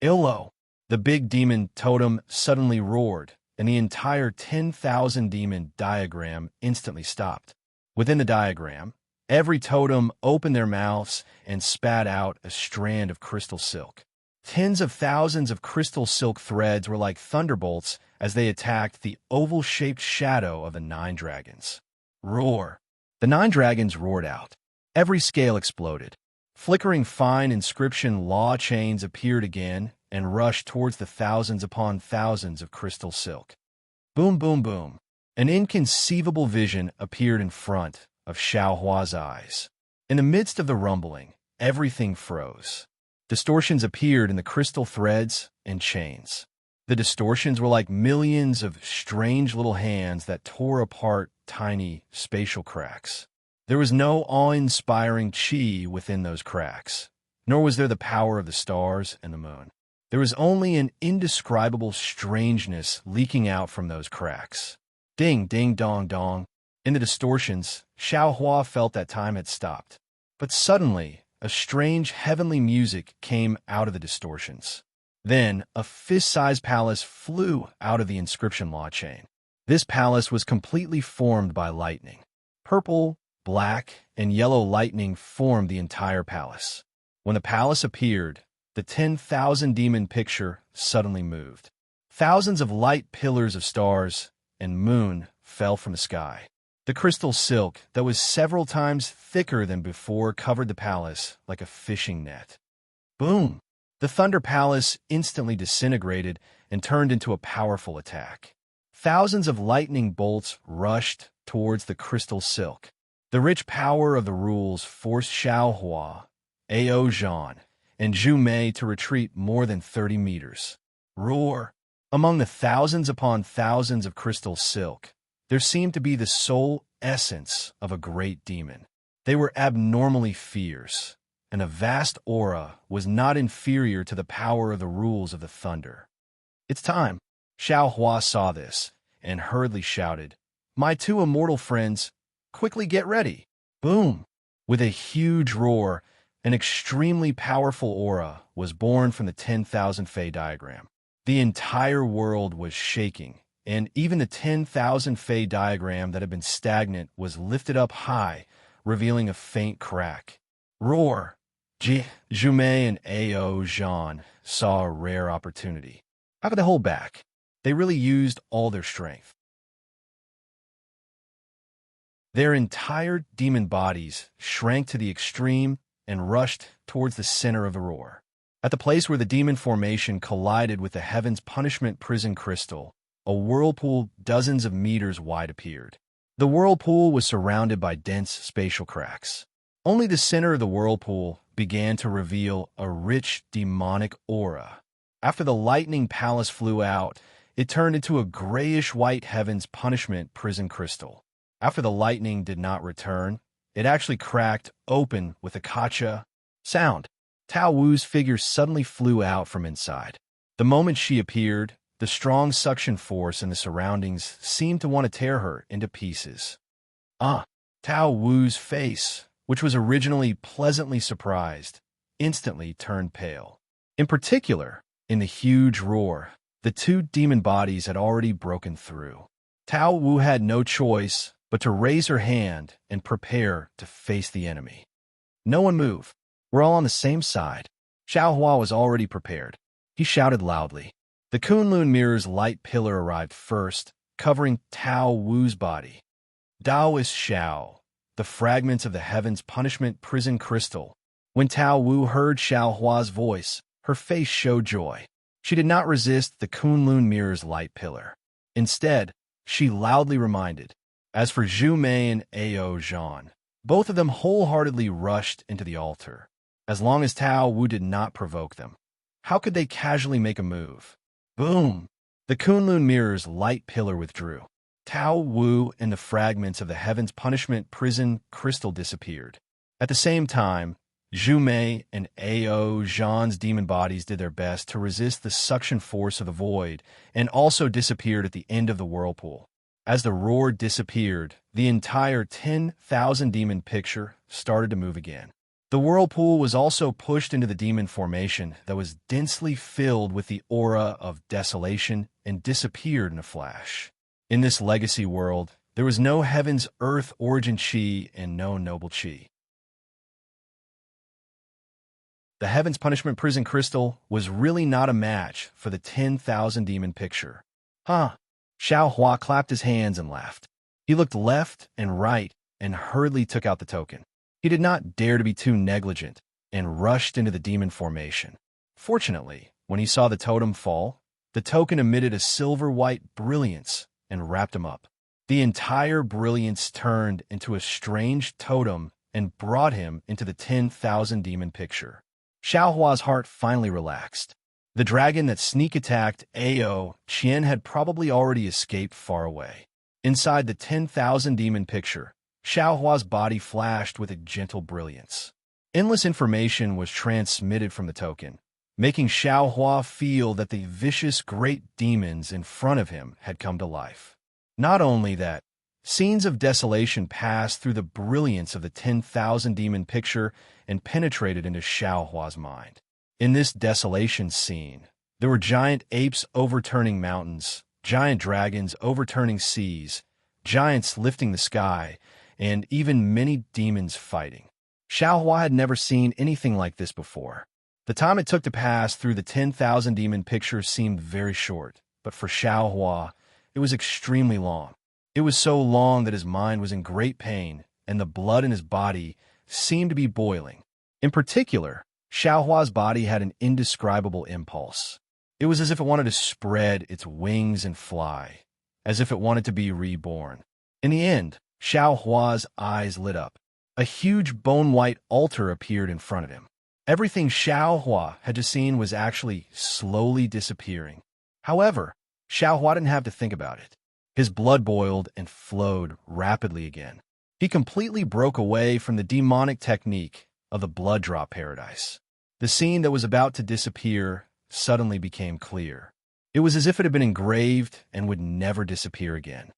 Illo! The big demon totem suddenly roared, and the entire 10,000 demon diagram instantly stopped. Within the diagram, every totem opened their mouths and spat out a strand of crystal silk. Tens of thousands of crystal silk threads were like thunderbolts as they attacked the oval-shaped shadow of the 9 dragons. Roar! The 9 dragons roared out. Every scale exploded. Flickering fine inscription law chains appeared again and rushed towards the thousands upon thousands of crystal silk. Boom, boom, boom. An inconceivable vision appeared in front of Xiaohua's eyes. In the midst of the rumbling, everything froze. Distortions appeared in the crystal threads and chains. The distortions were like millions of strange little hands that tore apart tiny spatial cracks. There was no awe-inspiring chi within those cracks, nor was there the power of the stars and the moon. There was only an indescribable strangeness leaking out from those cracks. Ding, ding, dong, dong. In the distortions, Xiaohua felt that time had stopped. But suddenly, a strange heavenly music came out of the distortions. Then, a fist-sized palace flew out of the inscription law chain. This palace was completely formed by lightning. Purple, black, and yellow lightning formed the entire palace. When the palace appeared, the 10,000 demon picture suddenly moved. Thousands of light pillars of stars and moon fell from the sky. The crystal silk that was several times thicker than before covered the palace like a fishing net. Boom! The Thunder Palace instantly disintegrated and turned into a powerful attack. Thousands of lightning bolts rushed towards the crystal silk. The rich power of the rules forced Xiao Hua, Ao Zhan, and Zhu Mei to retreat more than 30 meters. Roar! Among the thousands upon thousands of crystal silk, there seemed to be the sole essence of a great demon. They were abnormally fierce, and a vast aura was not inferior to the power of the rules of the thunder. It's time. Xiao Hua saw this, and hurriedly shouted, "My two immortal friends, quickly get ready!" Boom! With a huge roar, an extremely powerful aura was born from the 10,000 Fei diagram. The entire world was shaking, and even the 10,000 Fei diagram that had been stagnant was lifted up high, revealing a faint crack. Roar! Zhu Mei and Ao Zhan saw a rare opportunity. How could they hold back? They really used all their strength. Their entire demon bodies shrank to the extreme and rushed towards the center of the roar. At the place where the demon formation collided with the heaven's punishment prison crystal, a whirlpool dozens of meters wide appeared. The whirlpool was surrounded by dense spatial cracks. Only the center of the whirlpool began to reveal a rich demonic aura. After the lightning palace flew out, it turned into a grayish-white heaven's punishment prison crystal. After the lightning did not return, it actually cracked open with a kacha sound. Tao Wu's figure suddenly flew out from inside. The moment she appeared, the strong suction force in the surroundings seemed to want to tear her into pieces. Tao Wu's face, which was originally pleasantly surprised, instantly turned pale. In particular, in the huge roar, the two demon bodies had already broken through. Tao Wu had no choice but to raise her hand and prepare to face the enemy. "No one move. We're all on the same side." Xiao Hua was already prepared. He shouted loudly. The Kunlun mirror's light pillar arrived first, covering Tao Wu's body. Daoist Xiao, the fragments of the heaven's punishment prison crystal. When Tao Wu heard Xiao Hua's voice, her face showed joy. She did not resist the Kunlun mirror's light pillar. Instead, she loudly reminded. As for Zhu Mei and Ao Zhan, both of them wholeheartedly rushed into the altar. As long as Tao Wu did not provoke them, how could they casually make a move? Boom! The Kunlun mirror's light pillar withdrew. Tao Wu and the fragments of the heaven's punishment prison crystal disappeared. At the same time, Zhu Mei and Ao Zhan's demon bodies did their best to resist the suction force of the void and also disappeared at the end of the whirlpool. As the roar disappeared, the entire 10,000 demon picture started to move again. The whirlpool was also pushed into the demon formation that was densely filled with the aura of desolation and disappeared in a flash. In this legacy world, there was no heaven's earth origin chi and no noble chi. The heaven's punishment prison crystal was really not a match for the 10,000 demon picture. Xiao Hua clapped his hands and laughed. He looked left and right and hurriedly took out the token. He did not dare to be too negligent and rushed into the demon formation. Fortunately, when he saw the totem fall, the token emitted a silver-white brilliance and wrapped him up. The entire brilliance turned into a strange totem and brought him into the 10,000 demon picture. Xiao Hua's heart finally relaxed. The dragon that sneak-attacked Ao Qian had probably already escaped far away. Inside the 10,000 demon picture, Xiao Hua's body flashed with a gentle brilliance. Endless information was transmitted from the token, making Xiao Hua feel that the vicious great demons in front of him had come to life. Not only that, scenes of desolation passed through the brilliance of the 10,000 demon picture and penetrated into Xiao Hua's mind. In this desolation scene, there were giant apes overturning mountains, giant dragons overturning seas, giants lifting the sky, and even many demons fighting. Xiao Hua had never seen anything like this before. The time it took to pass through the 10,000 demon picture seemed very short, but for Xiao Hua, it was extremely long. It was so long that his mind was in great pain, and the blood in his body seemed to be boiling. In particular, Xiao Hua's body had an indescribable impulse. It was as if it wanted to spread its wings and fly. as if it wanted to be reborn. In the end, Xiao Hua's eyes lit up. A huge bone-white altar appeared in front of him. Everything Xiao Hua had just seen was actually slowly disappearing. However, Xiao Hua didn't have to think about it. His blood boiled and flowed rapidly again. He completely broke away from the demonic technique of the blood drop paradise. The scene that was about to disappear suddenly became clear. It was as if it had been engraved and would never disappear again.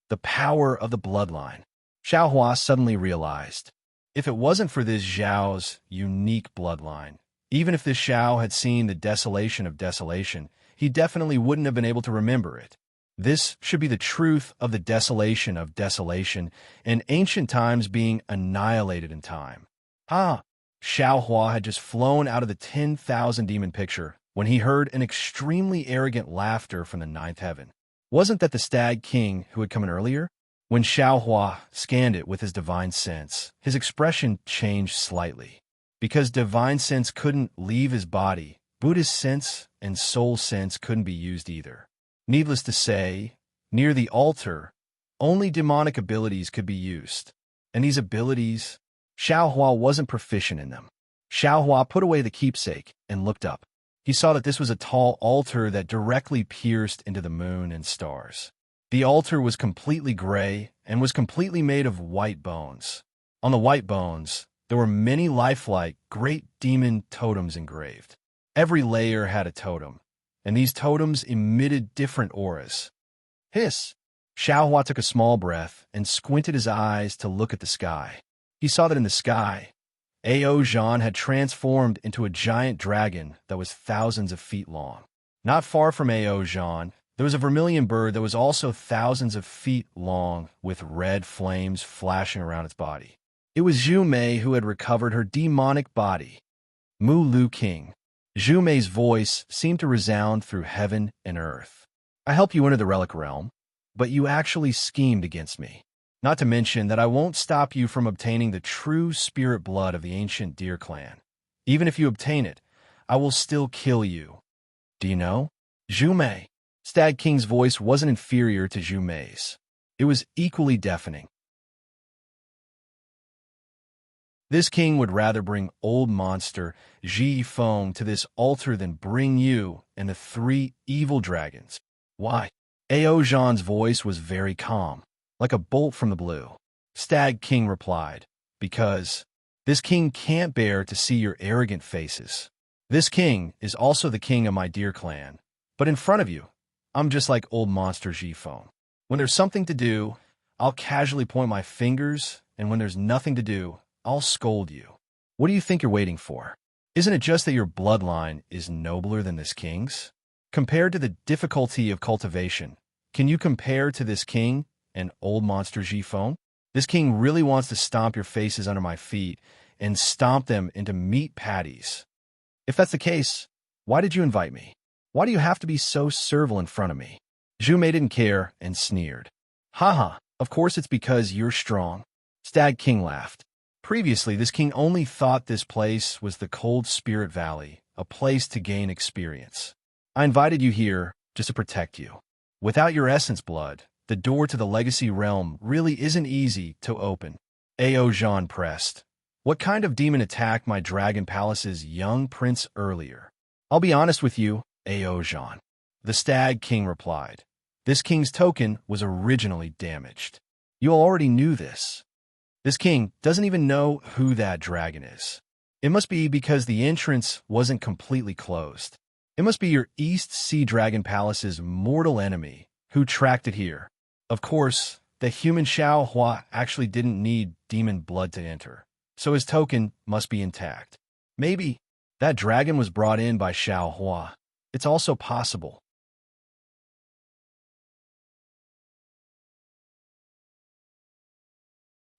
The power of the bloodline. Xiao Hua suddenly realized, if it wasn't for this Zhao's unique bloodline, even if this Xiao had seen the desolation of desolation, he definitely wouldn't have been able to remember it. This should be the truth of the desolation of desolation and ancient times being annihilated in time. Xiao Hua had just flown out of the 10,000 demon picture when he heard an extremely arrogant laughter from the ninth heaven. Wasn't that the Stag King who had come in earlier? When Xiao Hua scanned it with his divine sense, his expression changed slightly. Because divine sense couldn't leave his body, Buddhist sense and soul sense couldn't be used either. Needless to say, near the altar, only demonic abilities could be used. And these abilities, Xiao Hua wasn't proficient in them. Xiao Hua put away the keepsake and looked up. He saw that this was a tall altar that directly pierced into the moon and stars. The altar was completely gray and was completely made of white bones. On the white bones, there were many lifelike, great demon totems engraved. Every layer had a totem, and these totems emitted different auras. Hiss! Xiao Hua took a small breath and squinted his eyes to look at the sky. He saw that in the sky, Ao Zhan had transformed into a giant dragon that was thousands of feet long. Not far from Ao Zhan, there was a vermilion bird that was also thousands of feet long with red flames flashing around its body. It was Zhu Mei who had recovered her demonic body. Mu Lu King. Zhu Mei's voice seemed to resound through heaven and earth. I helped you enter the relic realm, but you actually schemed against me. Not to mention that I won't stop you from obtaining the true spirit blood of the ancient deer clan. Even if you obtain it, I will still kill you. Do you know? Zhu Mei. Stag King's voice wasn't inferior to Zhu Mei's. It was equally deafening. This king would rather bring old monster Ji Feng to this altar than bring you and the 3 evil dragons. Why? Ao Zhan's voice was very calm, like a bolt from the blue. Stag King replied, because this king can't bear to see your arrogant faces. This king is also the king of my deer clan, but in front of you, I'm just like old monster Ji Feng. When there's something to do, I'll casually point my fingers, and when there's nothing to do, I'll scold you. What do you think you're waiting for? Isn't it just that your bloodline is nobler than this king's? Compared to the difficulty of cultivation, can you compare to this king and old monster Ji Feng? This king really wants to stomp your faces under my feet and stomp them into meat patties. If that's the case, why did you invite me? Why do you have to be so servile in front of me? Zhu Mei didn't care and sneered. Haha, of course it's because you're strong. Stag King laughed. Previously, this king only thought this place was the Cold Spirit Valley, a place to gain experience. I invited you here just to protect you. Without your essence blood, the door to the legacy realm really isn't easy to open. Ao Zhan pressed. What kind of demon attacked my dragon palace's young prince earlier? I'll be honest with you, Ao Zhan. The Stag King replied. This king's token was originally damaged. You already knew this. This king doesn't even know who that dragon is. It must be because the entrance wasn't completely closed. It must be your East Sea Dragon Palace's mortal enemy who tracked it here. Of course, the human Xiao Hua actually didn't need demon blood to enter, so his token must be intact. Maybe that dragon was brought in by Xiao Hua. It's also possible.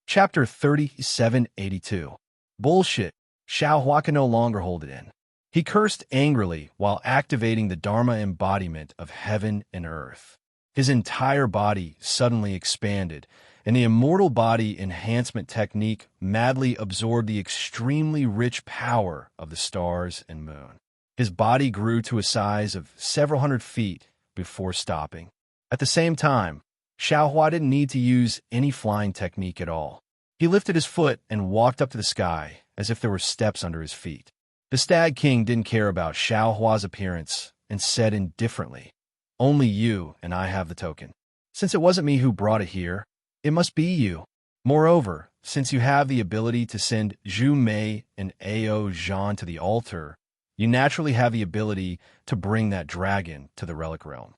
Chapter 3782. Bullshit. Xiao Hua can no longer hold it in. He cursed angrily while activating the Dharma embodiment of heaven and earth. His entire body suddenly expanded, and the immortal body enhancement technique madly absorbed the extremely rich power of the stars and moon. His body grew to a size of several hundred feet before stopping. At the same time, Xiaohua didn't need to use any flying technique at all. He lifted his foot and walked up to the sky as if there were steps under his feet. The Stag King didn't care about Xiaohua's appearance and said indifferently, "Only you and I have the token. Since it wasn't me who brought it here, it must be you. Moreover, since you have the ability to send Zhu Mei and Ao Zhan to the altar, you naturally have the ability to bring that dragon to the relic realm."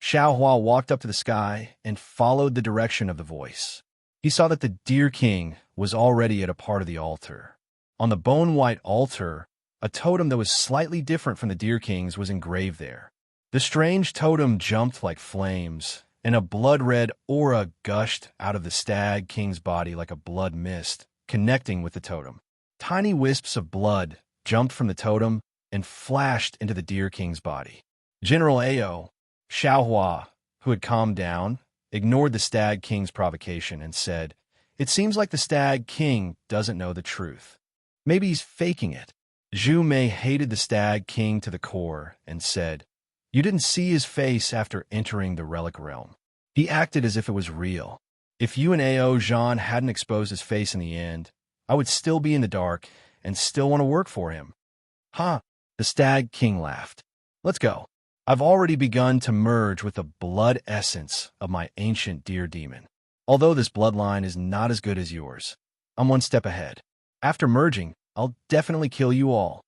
Xiaohua walked up to the sky and followed the direction of the voice. He saw that the Deer King was already at a part of the altar. On the bone-white altar, a totem that was slightly different from the Deer King's was engraved there. The strange totem jumped like flames, and a blood-red aura gushed out of the Stag King's body like a blood mist, connecting with the totem. Tiny wisps of blood jumped from the totem and flashed into the Deer King's body. General Ao, Xiaohua, who had calmed down, ignored the Stag King's provocation and said, "It seems like the Stag King doesn't know the truth. Maybe he's faking it." Zhu Mei hated the Stag King to the core and said, "You didn't see his face after entering the relic realm. He acted as if it was real. If you and Ao Zhan hadn't exposed his face in the end, I would still be in the dark and still want to work for him." "Huh?" The Stag King laughed. "Let's go. I've already begun to merge with the blood essence of my ancient deer demon. Although this bloodline is not as good as yours, I'm one step ahead. After merging, I'll definitely kill you all."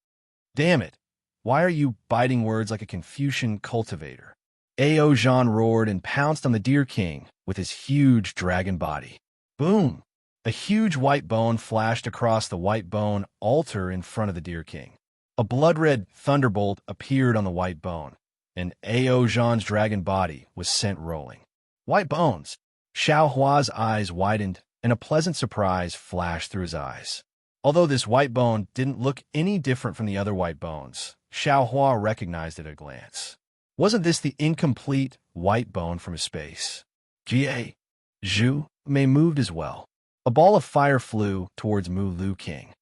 "Damn it. Why are you biting words like a Confucian cultivator?" Ao Zhan roared and pounced on the Deer King with his huge dragon body. Boom! A huge white bone flashed across the white bone altar in front of the Deer King. A blood-red thunderbolt appeared on the white bone, and Ao Zhan's dragon body was sent rolling. "White bones!" Xiaohua's eyes widened, and a pleasant surprise flashed through his eyes. Although this white bone didn't look any different from the other white bones, Xiaohua recognized it at a glance. Wasn't this the incomplete white bone from his space? Ga. Zhu Mei moved as well. A ball of fire flew towards Mu Lu King.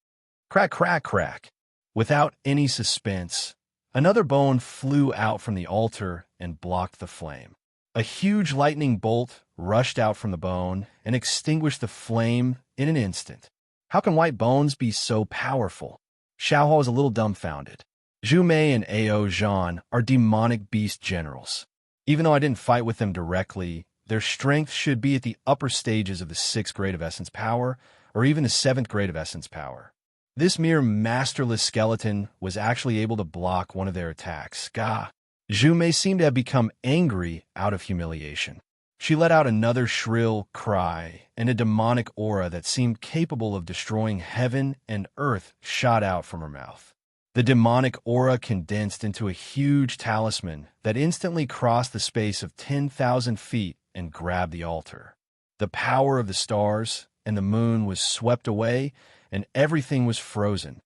Crack, crack, crack. Without any suspense, another bone flew out from the altar and blocked the flame. A huge lightning bolt rushed out from the bone and extinguished the flame in an instant. How can white bones be so powerful? Xiaohua was a little dumbfounded. Zhu Mei and Ao Zhan are demonic beast generals. Even though I didn't fight with them directly, their strength should be at the upper stages of the 6th grade of Essence Power, or even the 7th grade of Essence Power. This mere masterless skeleton was actually able to block one of their attacks. Gah! Zhu Mei seemed to have become angry out of humiliation. She let out another shrill cry, and a demonic aura that seemed capable of destroying heaven and earth shot out from her mouth. The demonic aura condensed into a huge talisman that instantly crossed the space of 10,000 feet and grabbed the altar. The power of the stars and the moon was swept away, and everything was frozen.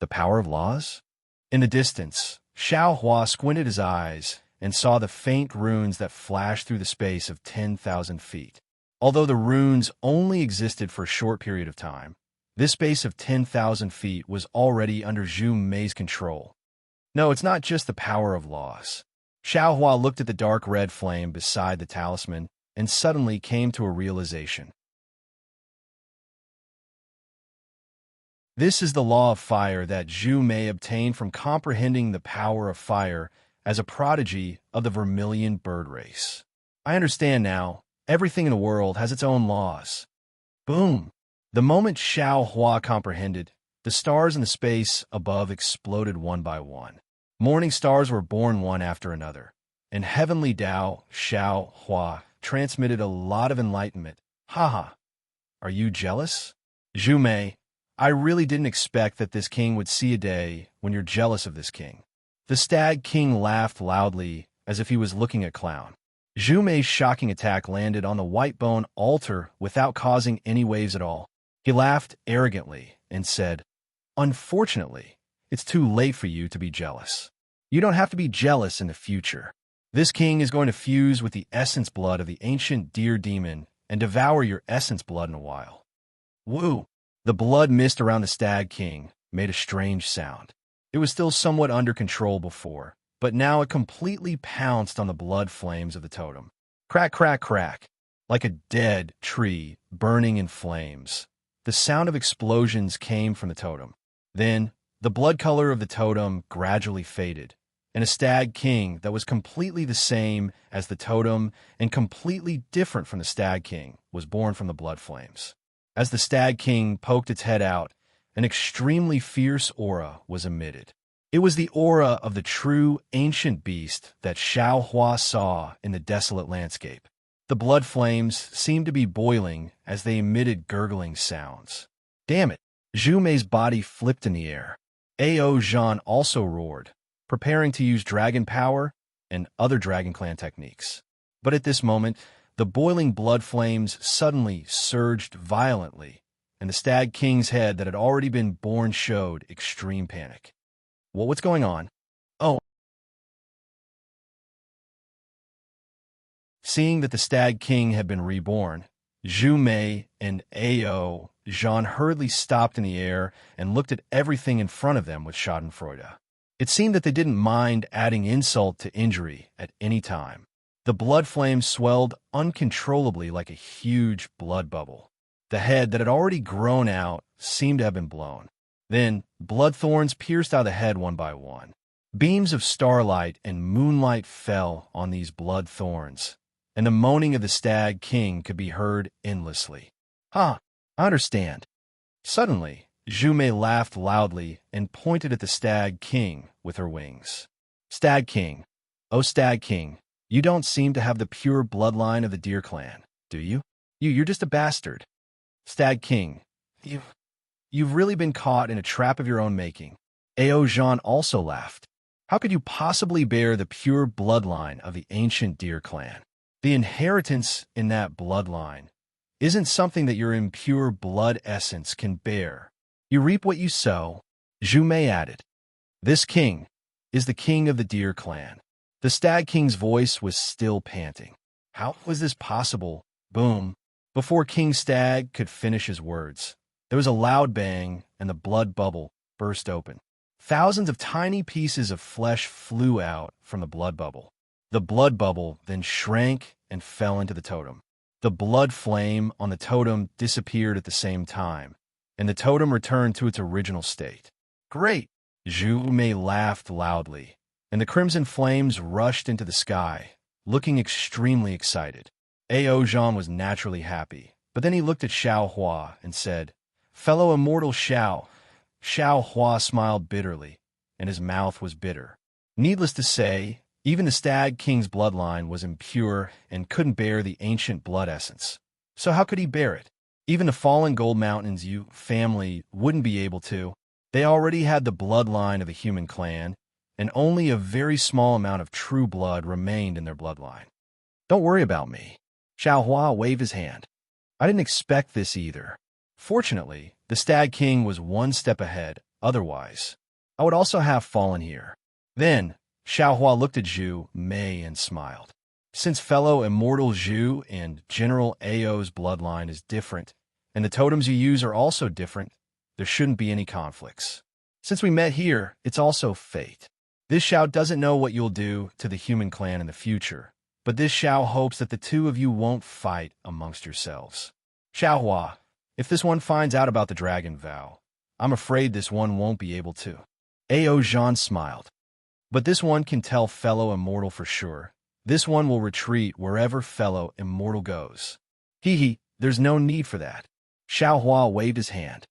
The power of laws? In the distance, Xiaohua squinted his eyes and saw the faint runes that flashed through the space of 10,000 feet. Although the runes only existed for a short period of time, this space of 10,000 feet was already under Zhu Mei's control. No, it's not just the power of laws. Xiaohua looked at the dark red flame beside the talisman and suddenly came to a realization. This is the law of fire that Zhu Mei obtained from comprehending the power of fire as a prodigy of the vermilion bird race. I understand now. Everything in the world has its own laws. Boom! The moment Xiaohua comprehended, the stars in the space above exploded one by one. Morning stars were born one after another, and heavenly Tao, Xiaohua, transmitted a lot of enlightenment. Haha! Are you jealous? Zhu Mei, I really didn't expect that this king would see a day when you're jealous of this king. The Stag King laughed loudly as if he was looking at a clown. Zhu Mei's shocking attack landed on the white bone altar without causing any waves at all. He laughed arrogantly and said, "Unfortunately, it's too late for you to be jealous. You don't have to be jealous in the future. This king is going to fuse with the essence blood of the ancient deer demon and devour your essence blood in a while." Woo! The blood mist around the Stag King made a strange sound. It was still somewhat under control before, but now it completely pounced on the blood flames of the totem. Crack, crack, crack, like a dead tree burning in flames. The sound of explosions came from the totem. Then, the blood color of the totem gradually faded, and a stag king that was completely the same as the totem and completely different from the stag king was born from the blood flames. As the stag king poked its head out, an extremely fierce aura was emitted. It was the aura of the true ancient beast that Xiao Hua saw in the desolate landscape. The blood flames seemed to be boiling as they emitted gurgling sounds. Damn it! Zhu Mei's body flipped in the air. Ao Zhan also roared, preparing to use dragon power and other Dragon Clan techniques. But at this moment, the boiling blood flames suddenly surged violently, and the Stag King's head that had already been born showed extreme panic. What's going on? Oh. Seeing that the Stag King had been reborn, Zhu Mei and Ao Zhan hurriedly stopped in the air and looked at everything in front of them with schadenfreude. It seemed that they didn't mind adding insult to injury at any time. The blood flames swelled uncontrollably like a huge blood bubble. The head that had already grown out seemed to have been blown. Then, blood thorns pierced out of the head one by one. Beams of starlight and moonlight fell on these blood thorns, and the moaning of the Stag King could be heard endlessly. I understand. Suddenly, Zhu Mei laughed loudly and pointed at the Stag King with her wings. Stag King, oh Stag King, you don't seem to have the pure bloodline of the Deer Clan, do you? You're just a bastard. Stag King, you've really been caught in a trap of your own making. Ao Zhan also laughed. How could you possibly bear the pure bloodline of the ancient Deer Clan? The inheritance in that bloodline isn't something that your impure blood essence can bear. You reap what you sow, Zhu Mei added. This king is the king of the Deer Clan. The Stag King's voice was still panting. How was this possible? Boom. Before King Stag could finish his words, there was a loud bang and the blood bubble burst open. Thousands of tiny pieces of flesh flew out from the blood bubble. The blood bubble then shrank and fell into the totem. The blood flame on the totem disappeared at the same time, and the totem returned to its original state. Great! Zhu Mei laughed loudly, and the crimson flames rushed into the sky, looking extremely excited. Ao Zhan was naturally happy, but then he looked at Xiao Hua and said, Fellow immortal Xiao. Xiao Hua smiled bitterly, and his mouth was bitter. Needless to say, even the Stag King's bloodline was impure and couldn't bear the ancient blood essence. So how could he bear it? Even the fallen Gold Mountain's family wouldn't be able to. They already had the bloodline of a human clan, and only a very small amount of true blood remained in their bloodline. Don't worry about me. Xiao Hua waved his hand. I didn't expect this either. Fortunately, the Stag King was one step ahead, otherwise I would also have fallen here. Then, Xiao Hua looked at Zhu Mei and smiled. Since fellow immortal Zhu and General Ao's bloodline is different, and the totems you use are also different, there shouldn't be any conflicts. Since we met here, it's also fate. This Xiao doesn't know what you'll do to the human clan in the future, but this Xiao hopes that the two of you won't fight amongst yourselves. Xiao Hua, if this one finds out about the dragon vow, I'm afraid this one won't be able to. Ao Zhan smiled. But this one can tell fellow immortal for sure. This one will retreat wherever fellow immortal goes. There's no need for that. Xiao Hua waved his hand.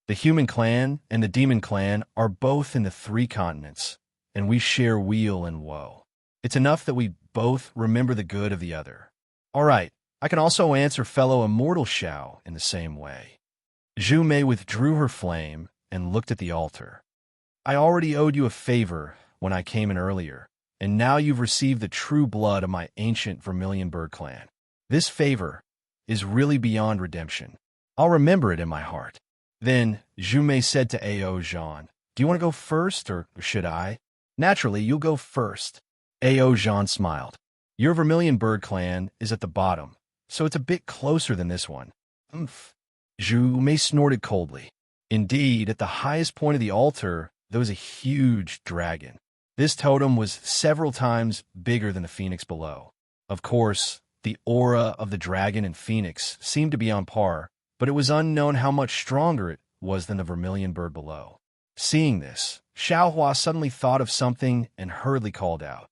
The human clan and the demon clan are both in the 3 continents, and we share weal and woe. It's enough that we both remember the good of the other. All right, I can also answer fellow immortal Xiao in the same way. Zhu Mei withdrew her flame and looked at the altar. I already owed you a favor when I came in earlier, and now you've received the true blood of my ancient Vermilion Bird clan. This favor is really beyond redemption. I'll remember it in my heart. Then Zhu Mei said to Ao Zhan, do you want to go first, or should I? Naturally, you'll go first. Ao Zhan smiled. Your Vermilion Bird clan is at the bottom, so it's a bit closer than this one. Zhu Mei snorted coldly. Indeed, at the highest point of the altar, there was a huge dragon. This totem was several times bigger than the phoenix below. Of course, The aura of the dragon and phoenix seemed to be on par, but it was unknown how much stronger it was than the vermilion bird below. Seeing this, Xiaohua suddenly thought of something and hurriedly called out.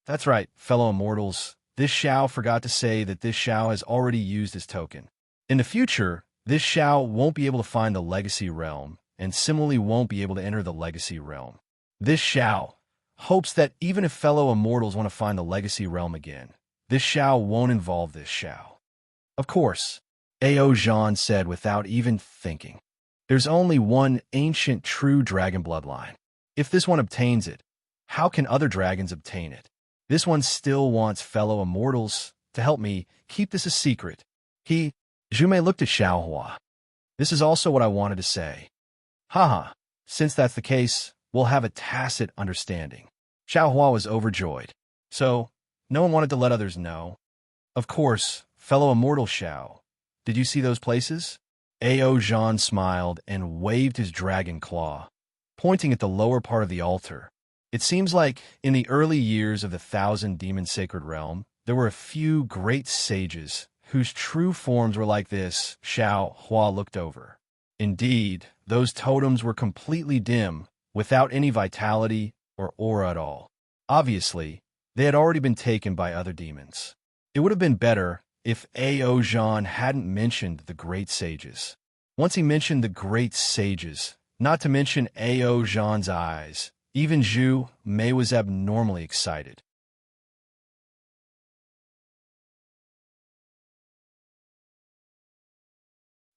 That's right, fellow immortals. This Xiao forgot to say that this Xiao has already used his token. In the future, this Xiao won't be able to find the Legacy Realm, and similarly won't be able to enter the Legacy Realm. This Xiao hopes that even if fellow immortals want to find the Legacy Realm again, this Xiao won't involve this Xiao. Of course, Ao Zhan said without even thinking. There's only one ancient true dragon bloodline. If this one obtains it, how can other dragons obtain it? This one still wants fellow immortals to help me keep this a secret. Zhumei looked at Xiaohua. This is also what I wanted to say. Haha, since that's the case, we'll have a tacit understanding. Xiaohua was overjoyed. So, no one wanted to let others know. Of course, fellow immortal Xiao. Did you see those places? Ao Zhan smiled and waved his dragon claw, pointing at the lower part of the altar. It seems like, in the early years of the Thousand Demon Sacred Realm, there were a few great sages whose true forms were like this. Xiaohua looked over. Indeed, those totems were completely dim, without any vitality or aura at all. Obviously, they had already been taken by other demons. It would have been better if Ao Zhan hadn't mentioned the great sages. Once he mentioned the great sages, not to mention Ao Zhan's eyes, even Zhu Mei was abnormally excited.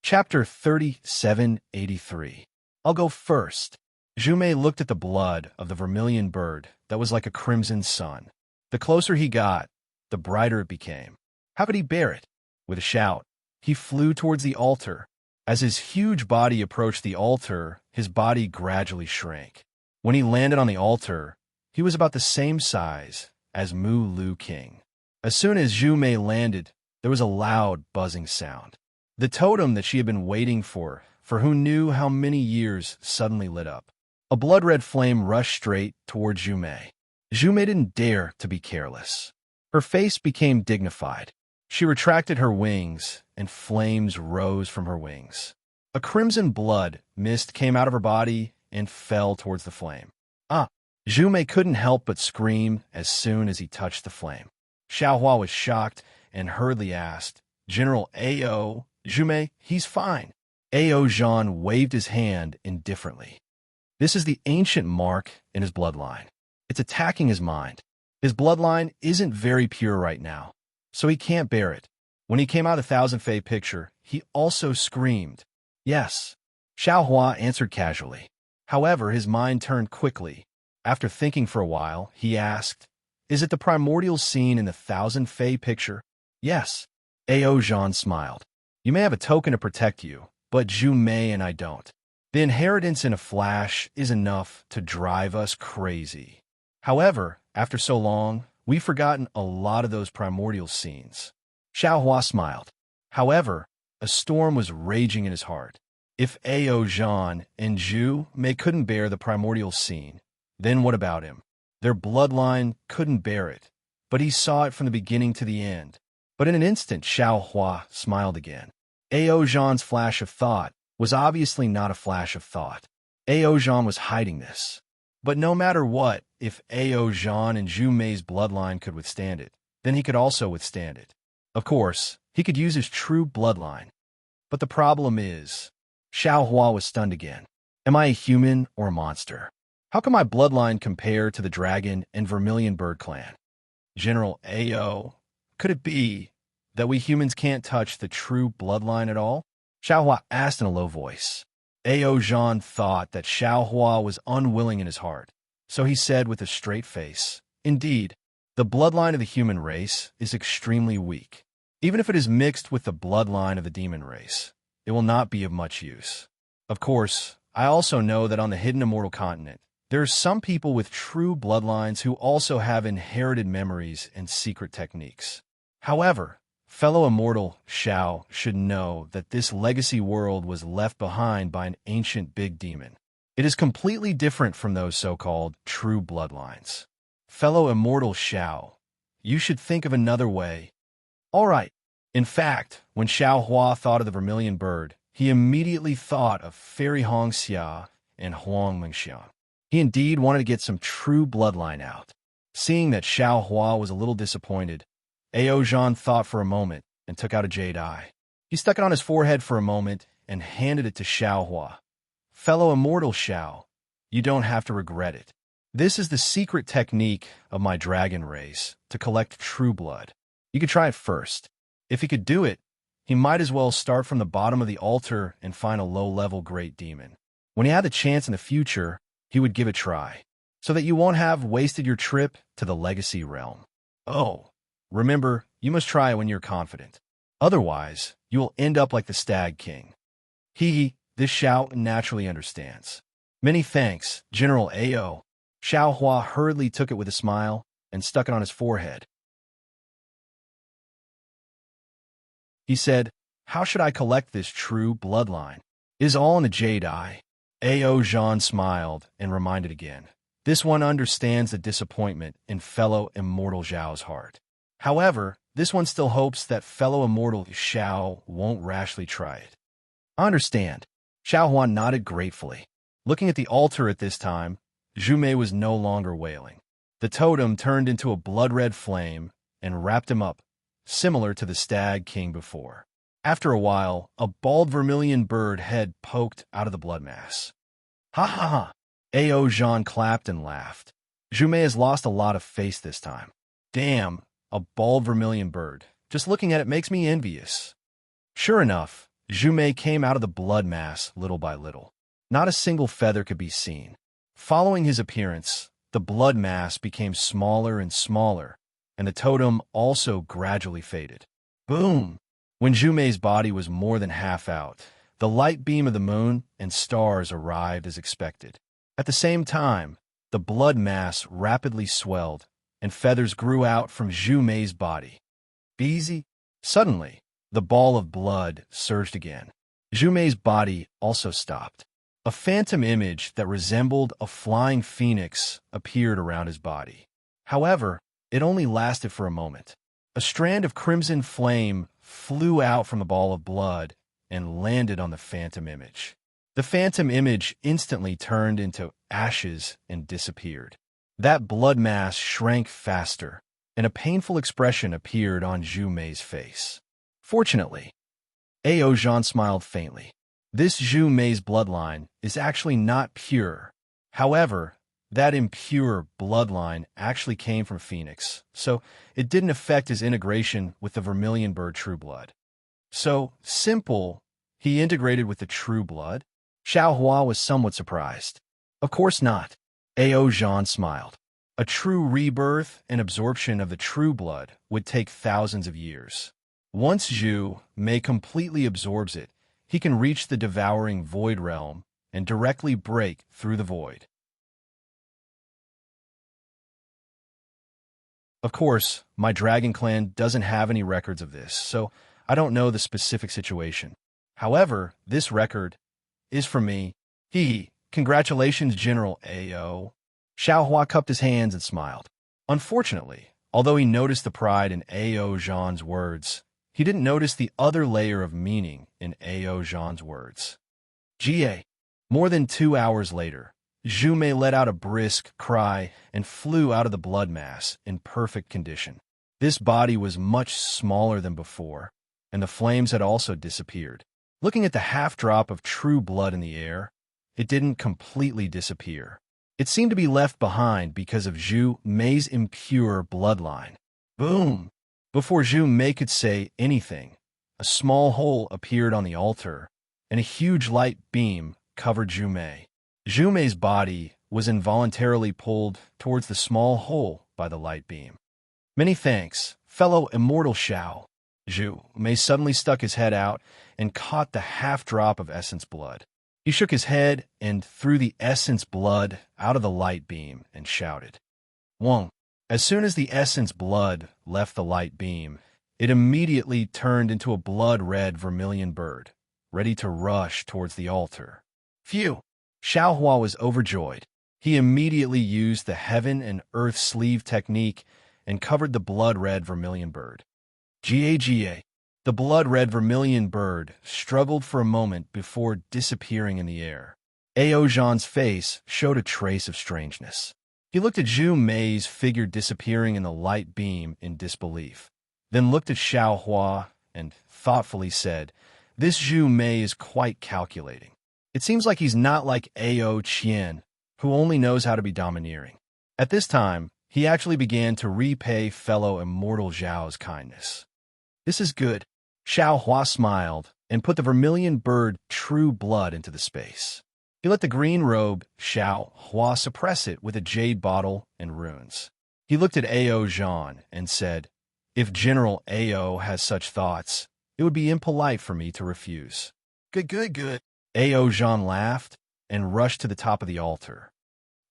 Chapter 3783. I'll go first. Zhu Mei looked at the blood of the vermilion bird that was like a crimson sun. The closer he got, the brighter it became. How could he bear it? With a shout, he flew towards the altar. As his huge body approached the altar, his body gradually shrank. When he landed on the altar, he was about the same size as Mu Lu King. As soon as Zhu Mei landed, there was a loud buzzing sound. The totem that she had been waiting for who knew how many years, suddenly lit up. A blood-red flame rushed straight toward Zhu Mei. Zhu Mei didn't dare to be careless. Her face became dignified. She retracted her wings, and flames rose from her wings. A crimson blood mist came out of her body and fell towards the flame. Zhu Mei couldn't help but scream as soon as he touched the flame. Xiaohua was shocked and hurriedly asked, General Ao, Zhu Mei, he's fine. Ao Zhan waved his hand indifferently. This is the ancient mark in his bloodline. It's attacking his mind. His bloodline isn't very pure right now, so he can't bear it. When he came out of the Thousand Fei picture, he also screamed. Yes, Xiaohua answered casually. However, his mind turned quickly. After thinking for a while, he asked, Is it the primordial scene in the Thousand Fei picture? Yes. Ao Zhan smiled. You may have a token to protect you, but Zhu Mei and I don't. The inheritance in a flash is enough to drive us crazy. However, after so long, we've forgotten a lot of those primordial scenes. Xiaohua smiled. However, a storm was raging in his heart. If Ao Zhan and Zhu Mei couldn't bear the primordial scene, then what about him? Their bloodline couldn't bear it, but he saw it from the beginning to the end. But in an instant, Xiaohua smiled again. Ao Zhan's flash of thought was obviously not a flash of thought. Ao Zhan was hiding this. But no matter what, if Ao Zhan and Zhu Mei's bloodline could withstand it, then he could also withstand it. Of course, he could use his true bloodline. But the problem is, Xiaohua was stunned again. Am I a human or a monster? How can my bloodline compare to the dragon and vermilion bird clan? General Ao, could it be that we humans can't touch the true bloodline at all? Xiaohua asked in a low voice. Ao Zhan thought that Xiaohua was unwilling in his heart, so he said with a straight face, Indeed, the bloodline of the human race is extremely weak. Even if it is mixed with the bloodline of the demon race, it will not be of much use. Of course, I also know that on the hidden immortal continent, there are some people with true bloodlines who also have inherited memories and secret techniques. However, fellow immortal Xiao should know that this legacy world was left behind by an ancient big demon. It is completely different from those so-called true bloodlines. Fellow immortal Xiao, you should think of another way. All right. In fact, when Xiao Hua thought of the vermilion bird, he immediately thought of Fairy Hong Xia and Huang Mengxiang. He indeed wanted to get some true bloodline out. Seeing that Xiao Hua was a little disappointed, Ao Zhan thought for a moment and took out a jade eye. He stuck it on his forehead for a moment and handed it to Xiao Hua. Fellow immortal Xiao, you don't have to regret it. This is the secret technique of my dragon race to collect true blood. You could try it first. If he could do it, he might as well start from the bottom of the altar and find a low-level great demon. When he had the chance in the future, he would give it a try, so that you won't have wasted your trip to the legacy realm. Oh, remember, you must try when you're confident. Otherwise, you will end up like the Stag King. This Xiao naturally understands. Many thanks, General Ao. Xiao Hua hurriedly took it with a smile and stuck it on his forehead. He said, how should I collect this true bloodline? It is all in the jade eye. Ao Zhan smiled and reminded again. This one understands the disappointment in fellow immortal Zhao's heart. However, this one still hopes that fellow immortal Xiao won't rashly try it. I understand. Xiao Hua nodded gratefully. Looking at the altar at this time, Zhu Mei was no longer wailing. The totem turned into a blood-red flame and wrapped him up, similar to the Stag King before. After a while, a bald vermilion bird head poked out of the blood mass. Ha ha ha! Ao Zhan clapped and laughed. Zhu Mei has lost a lot of face this time. Damn, a bald vermilion bird. Just looking at it makes me envious. Sure enough, Zhu Mei came out of the blood mass little by little. Not a single feather could be seen. Following his appearance, the blood mass became smaller and smaller, and the totem also gradually faded. Boom! When Zhu Mei's body was more than half out, the light beam of the moon and stars arrived as expected. At the same time, the blood mass rapidly swelled, and feathers grew out from Zhu Mei's body. Beezy! Suddenly, the ball of blood surged again. Zhu Mei's body also stopped. A phantom image that resembled a flying phoenix appeared around his body. However, it only lasted for a moment. A strand of crimson flame flew out from the ball of blood and landed on the phantom image. The phantom image instantly turned into ashes and disappeared. That blood mass shrank faster, and a painful expression appeared on Zhu Mei's face. Fortunately, Ao Zhan smiled faintly. This Zhu Mei's bloodline is actually not pure. However, that impure bloodline actually came from Phoenix, so it didn't affect his integration with the vermilion bird True Blood. So, simple, he integrated with the True Blood? Xiao Hua was somewhat surprised. Of course not. Ao Zhan smiled. A true rebirth and absorption of the True Blood would take thousands of years. Once Zhu Mei completely absorbs it, he can reach the devouring void realm and directly break through the void. Of course, my dragon clan doesn't have any records of this, so I don't know the specific situation. However, this record is for me. Congratulations, General Ao. Xiao Hua cupped his hands and smiled. Unfortunately, although he noticed the pride in Ao Zhan's words, he didn't notice the other layer of meaning in Ao Zhan's words. More than 2 hours later, Zhu Mei let out a brisk cry and flew out of the blood mass in perfect condition. This body was much smaller than before, and the flames had also disappeared. Looking at the half-drop of true blood in the air, it didn't completely disappear. It seemed to be left behind because of Zhu Mei's impure bloodline. Boom! Before Zhu Mei could say anything, a small hole appeared on the altar, and a huge light beam covered Zhu Mei. Zhu Mei's body was involuntarily pulled towards the small hole by the light beam. Many thanks, fellow immortal Xiao. Zhu Mei suddenly stuck his head out and caught the half-drop of essence blood. He shook his head and threw the essence blood out of the light beam and shouted. Wong. As soon as the essence blood left the light beam, it immediately turned into a blood-red vermilion bird, ready to rush towards the altar. Phew! Xiao Hua was overjoyed. He immediately used the heaven and earth sleeve technique and covered the blood-red vermilion bird. Gaga. The blood-red vermilion bird struggled for a moment before disappearing in the air. Ao Zhan's face showed a trace of strangeness. He looked at Zhu Mei's figure disappearing in the light beam in disbelief, then looked at Xiao Hua and thoughtfully said, "This Zhu Mei is quite calculating. It seems like he's not like Ao Qian, who only knows how to be domineering." At this time, he actually began to repay fellow immortal Zhao's kindness. "This is good." Xiao Hua smiled and put the vermilion bird true blood into the space. He let the green robe Xiao Hua suppress it with a jade bottle and runes. He looked at Ao Zhan and said, "If General Ao has such thoughts, it would be impolite for me to refuse." Good. Ao Zhan laughed and rushed to the top of the altar.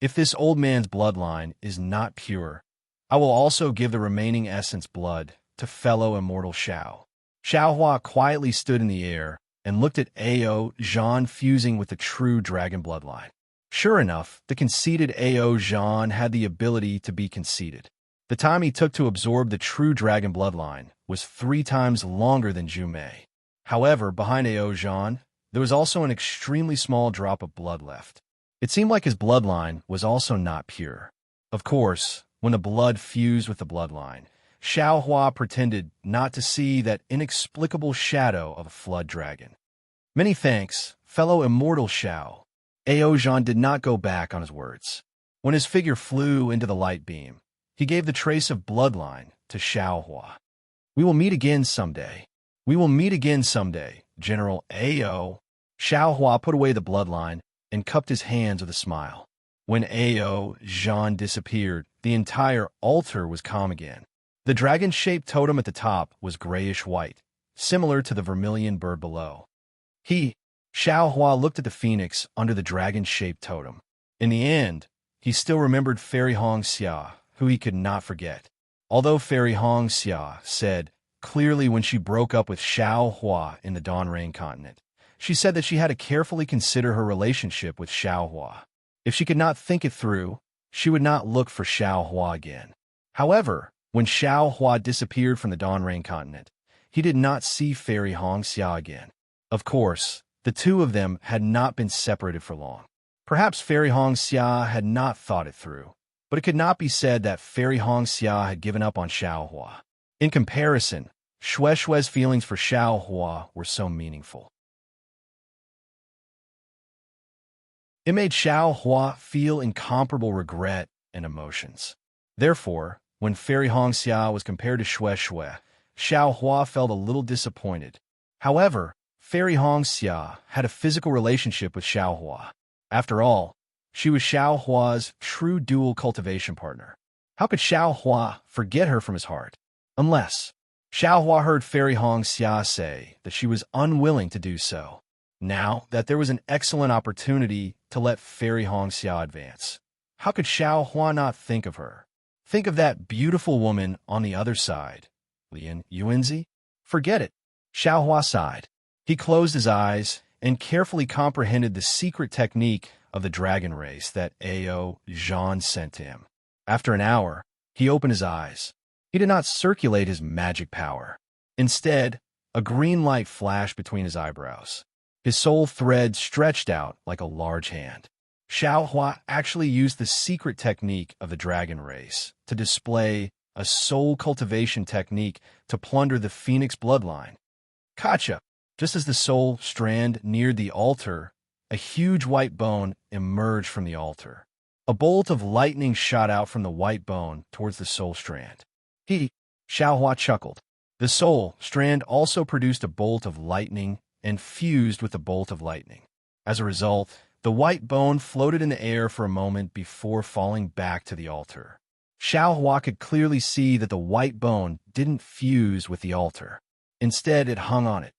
"If this old man's bloodline is not pure, I will also give the remaining essence blood to fellow immortal Xiao." Xiao Hua quietly stood in the air and looked at Ao Zhan fusing with the true dragon bloodline. Sure enough, the conceited Ao Zhan had the ability to be conceited. The time he took to absorb the true dragon bloodline was 3 times longer than Zhu Mei. However, behind Ao Zhan, there was also an extremely small drop of blood left. It seemed like his bloodline was also not pure. Of course, when the blood fused with the bloodline, Xiao Hua pretended not to see that inexplicable shadow of a flood dragon. "Many thanks, fellow immortal Xiao." Ao Zhan did not go back on his words. When his figure flew into the light beam, he gave the trace of bloodline to Xiao Hua. "We will meet again someday. We will meet again someday, General Ao." Xiao Hua put away the bloodline and cupped his hands with a smile. When Ao Zhan disappeared, the entire altar was calm again. The dragon-shaped totem at the top was grayish-white, similar to the vermilion bird below. Xiao Hua looked at the phoenix under the dragon-shaped totem. In the end, he still remembered Fairy Hong Xia, who he could not forget. Although Fairy Hong Xia said clearly when she broke up with Xiao Hua in the Dawn Rain continent, she said that she had to carefully consider her relationship with Xiao Hua. If she could not think it through, she would not look for Xiao Hua again. However, when Xiao Hua disappeared from the Dawn Rain continent, he did not see Fairy Hong Xia again. Of course, the two of them had not been separated for long. Perhaps Fairy Hong Xia had not thought it through, but it could not be said that Fairy Hong Xia had given up on Xiao Hua. In comparison, Xue's feelings for Xiao Hua were so meaningful. It made Xiao Hua feel incomparable regret and emotions. Therefore, when Fairy Hong Xia was compared to Xue, Xiao Hua felt a little disappointed. However, Fairy Hong Xia had a physical relationship with Xiao Hua. After all, she was Xiao Hua's true dual cultivation partner. How could Xiao Hua forget her from his heart? Unless Xiao Hua heard Fairy Hong Xia say that she was unwilling to do so. Now that there was an excellent opportunity to let Fairy Hong Xia advance, how could Xiao Hua not think of her? Think of that beautiful woman on the other side. Lian Yuanzi? Forget it. Xiao Hua sighed. He closed his eyes and carefully comprehended the secret technique of the dragon race that Ao Zhan sent to him. After an hour, he opened his eyes. He did not circulate his magic power. Instead, a green light flashed between his eyebrows. His soul thread stretched out like a large hand. Xiao Hua actually used the secret technique of the dragon race to display a soul cultivation technique to plunder the phoenix bloodline. Kacha! Just as the soul strand neared the altar, a huge white bone emerged from the altar. A bolt of lightning shot out from the white bone towards the soul strand. Xiao Hua chuckled. The soul strand also produced a bolt of lightning and fused with the bolt of lightning. As a result, the white bone floated in the air for a moment before falling back to the altar. Xiao Hua could clearly see that the white bone didn't fuse with the altar. Instead, it hung on it.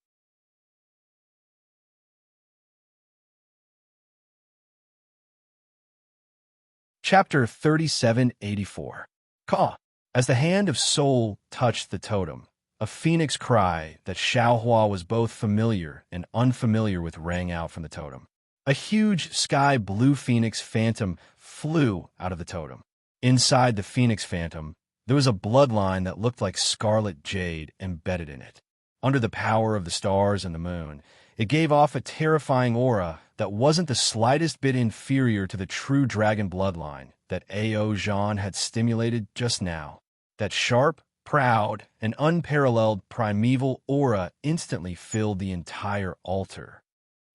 Chapter 3784. Ka. As the hand of soul touched the totem, a phoenix cry that Xiao Hua was both familiar and unfamiliar with rang out from the totem. A huge sky blue phoenix phantom flew out of the totem. Inside the phoenix phantom, there was a bloodline that looked like scarlet jade embedded in it. Under the power of the stars and the moon, it gave off a terrifying aura that wasn't the slightest bit inferior to the true dragon bloodline that A.O. Jean had stimulated just now. That sharp, proud, and unparalleled primeval aura instantly filled the entire altar.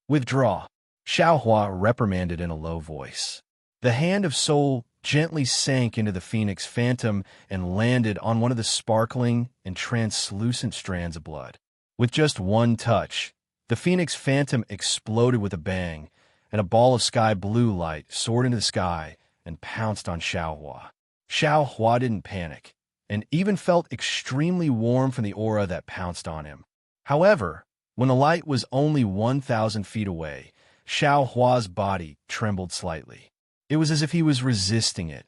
"Withdraw," Xiaohua reprimanded in a low voice. The hand of Soul gently sank into the phoenix phantom and landed on one of the sparkling and translucent strands of blood. With just one touch, the phoenix phantom exploded with a bang, and a ball of sky blue light soared into the sky and pounced on Xiaohua. Xiaohua didn't panic, and even felt extremely warm from the aura that pounced on him. However, when the light was only 1,000 feet away, Xiaohua's body trembled slightly. It was as if he was resisting it,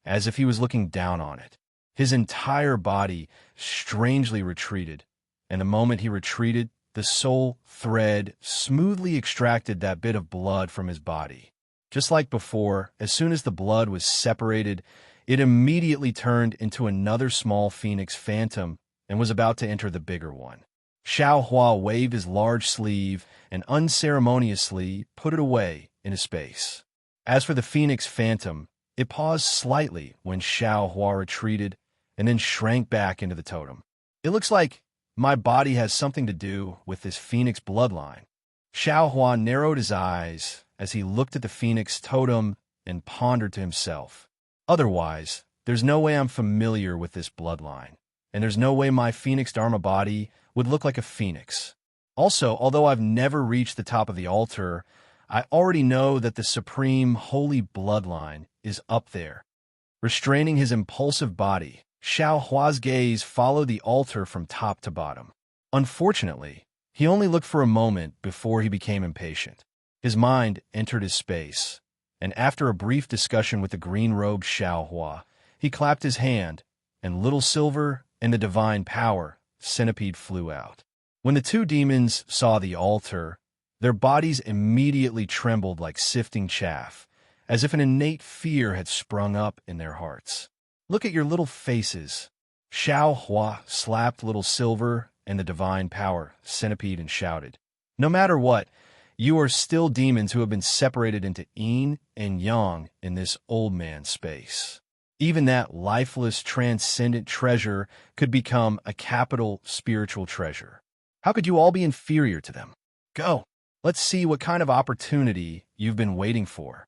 as if he was looking down on it. His entire body strangely retreated, and the moment he retreated, the soul thread smoothly extracted that bit of blood from his body. Just like before, as soon as the blood was separated, it immediately turned into another small phoenix phantom and was about to enter the bigger one. Xiaohua waved his large sleeve and unceremoniously put it away into space. As for the phoenix phantom, it paused slightly when Xiaohua retreated and then shrank back into the totem. "It looks like my body has something to do with this phoenix bloodline." Xiaohua narrowed his eyes as he looked at the phoenix totem and pondered to himself. "Otherwise, there's no way I'm familiar with this bloodline, and there's no way my phoenix dharma body would look like a phoenix. Also, although I've never reached the top of the altar, I already know that the supreme holy bloodline is up there." Restraining his impulsive body, Xiaohua's gaze followed the altar from top to bottom. Unfortunately, he only looked for a moment before he became impatient. His mind entered his space, and after a brief discussion with the green-robed Xiaohua, he clapped his hand, and Little Silver and the Divine Power Centipede flew out. When the two demons saw the altar, their bodies immediately trembled like sifting chaff, as if an innate fear had sprung up in their hearts. "Look at your little faces." Xiaohua slapped Little Silver and the Divine Power Centipede and shouted, "No matter what, you are still demons who have been separated into yin and yang in this old man space. Even that lifeless, transcendent treasure could become a capital spiritual treasure. How could you all be inferior to them? Go. Let's see what kind of opportunity you've been waiting for."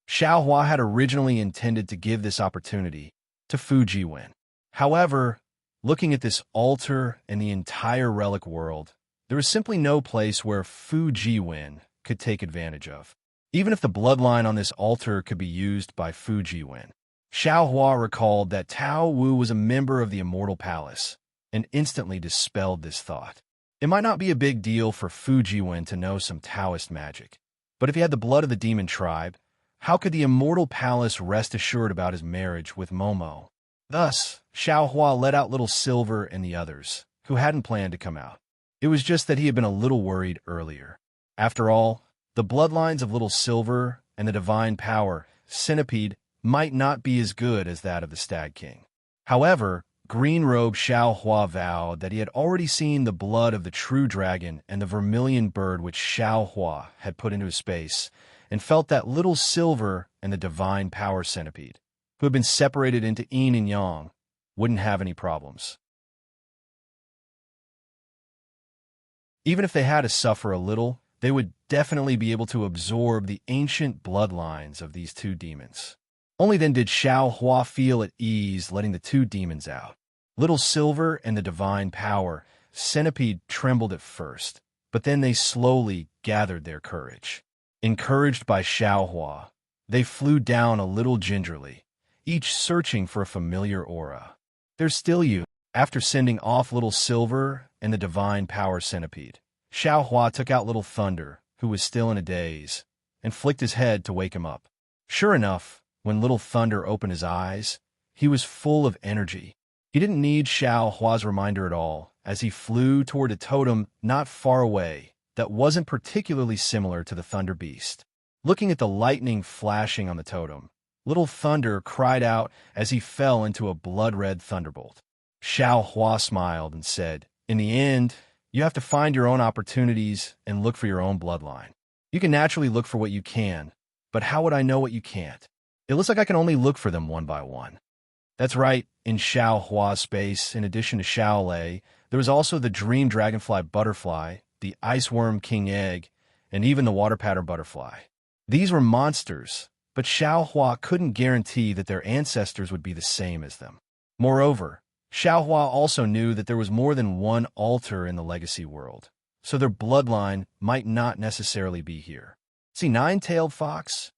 Xiaohua had originally intended to give this opportunity to Fu Jiwen. However, looking at this altar and the entire relic world, there was simply no place where Fu Jiwen could take advantage of. Even if the bloodline on this altar could be used by Fu Jiwen. Xiaohua recalled that Tao Wu was a member of the Immortal Palace and instantly dispelled this thought. It might not be a big deal for Fu Jiwen to know some Taoist magic, but if he had the blood of the demon tribe, how could the Immortal Palace rest assured about his marriage with Momo? Thus, Xiaohua let out Little Silver and the others, who hadn't planned to come out. It was just that he had been a little worried earlier. After all, the bloodlines of Little Silver and the Divine Power Centipede might not be as good as that of the Stag King. However, Green-Robe Xiaohua vowed that he had already seen the blood of the true dragon and the vermilion bird which Xiaohua had put into his space, and felt that Little Silver and the Divine Power Centipede, who had been separated into yin and yang, wouldn't have any problems. Even if they had to suffer a little, they would definitely be able to absorb the ancient bloodlines of these two demons. Only then did Xiaohua feel at ease letting the two demons out. Little Silver and the Divine Power Centipede trembled at first, but then they slowly gathered their courage. Encouraged by Xiaohua, they flew down a little gingerly, each searching for a familiar aura. "There's still you." After sending off Little Silver and the Divine Power Centipede, Xiaohua took out Little Thunder, who was still in a daze, and flicked his head to wake him up. Sure enough, when Little Thunder opened his eyes, he was full of energy. He didn't need Xiaohua's reminder at all, as he flew toward a totem not far away that wasn't particularly similar to the Thunder Beast. Looking at the lightning flashing on the totem, Little Thunder cried out as he fell into a blood-red thunderbolt. Xiao Hua smiled and said, "In the end, you have to find your own opportunities and look for your own bloodline. You can naturally look for what you can, but how would I know what you can't? It looks like I can only look for them one by one." That's right, in Xiao Hua's space, in addition to Xiao Lei, there was also the Dream Dragonfly Butterfly, the Iceworm King Egg, and even the Water Pattern Butterfly. These were monsters, but Xiao Hua couldn't guarantee that their ancestors would be the same as them. Moreover, Xiao Hua also knew that there was more than one altar in the legacy world, so their bloodline might not necessarily be here. See, Nine-Tailed Fox?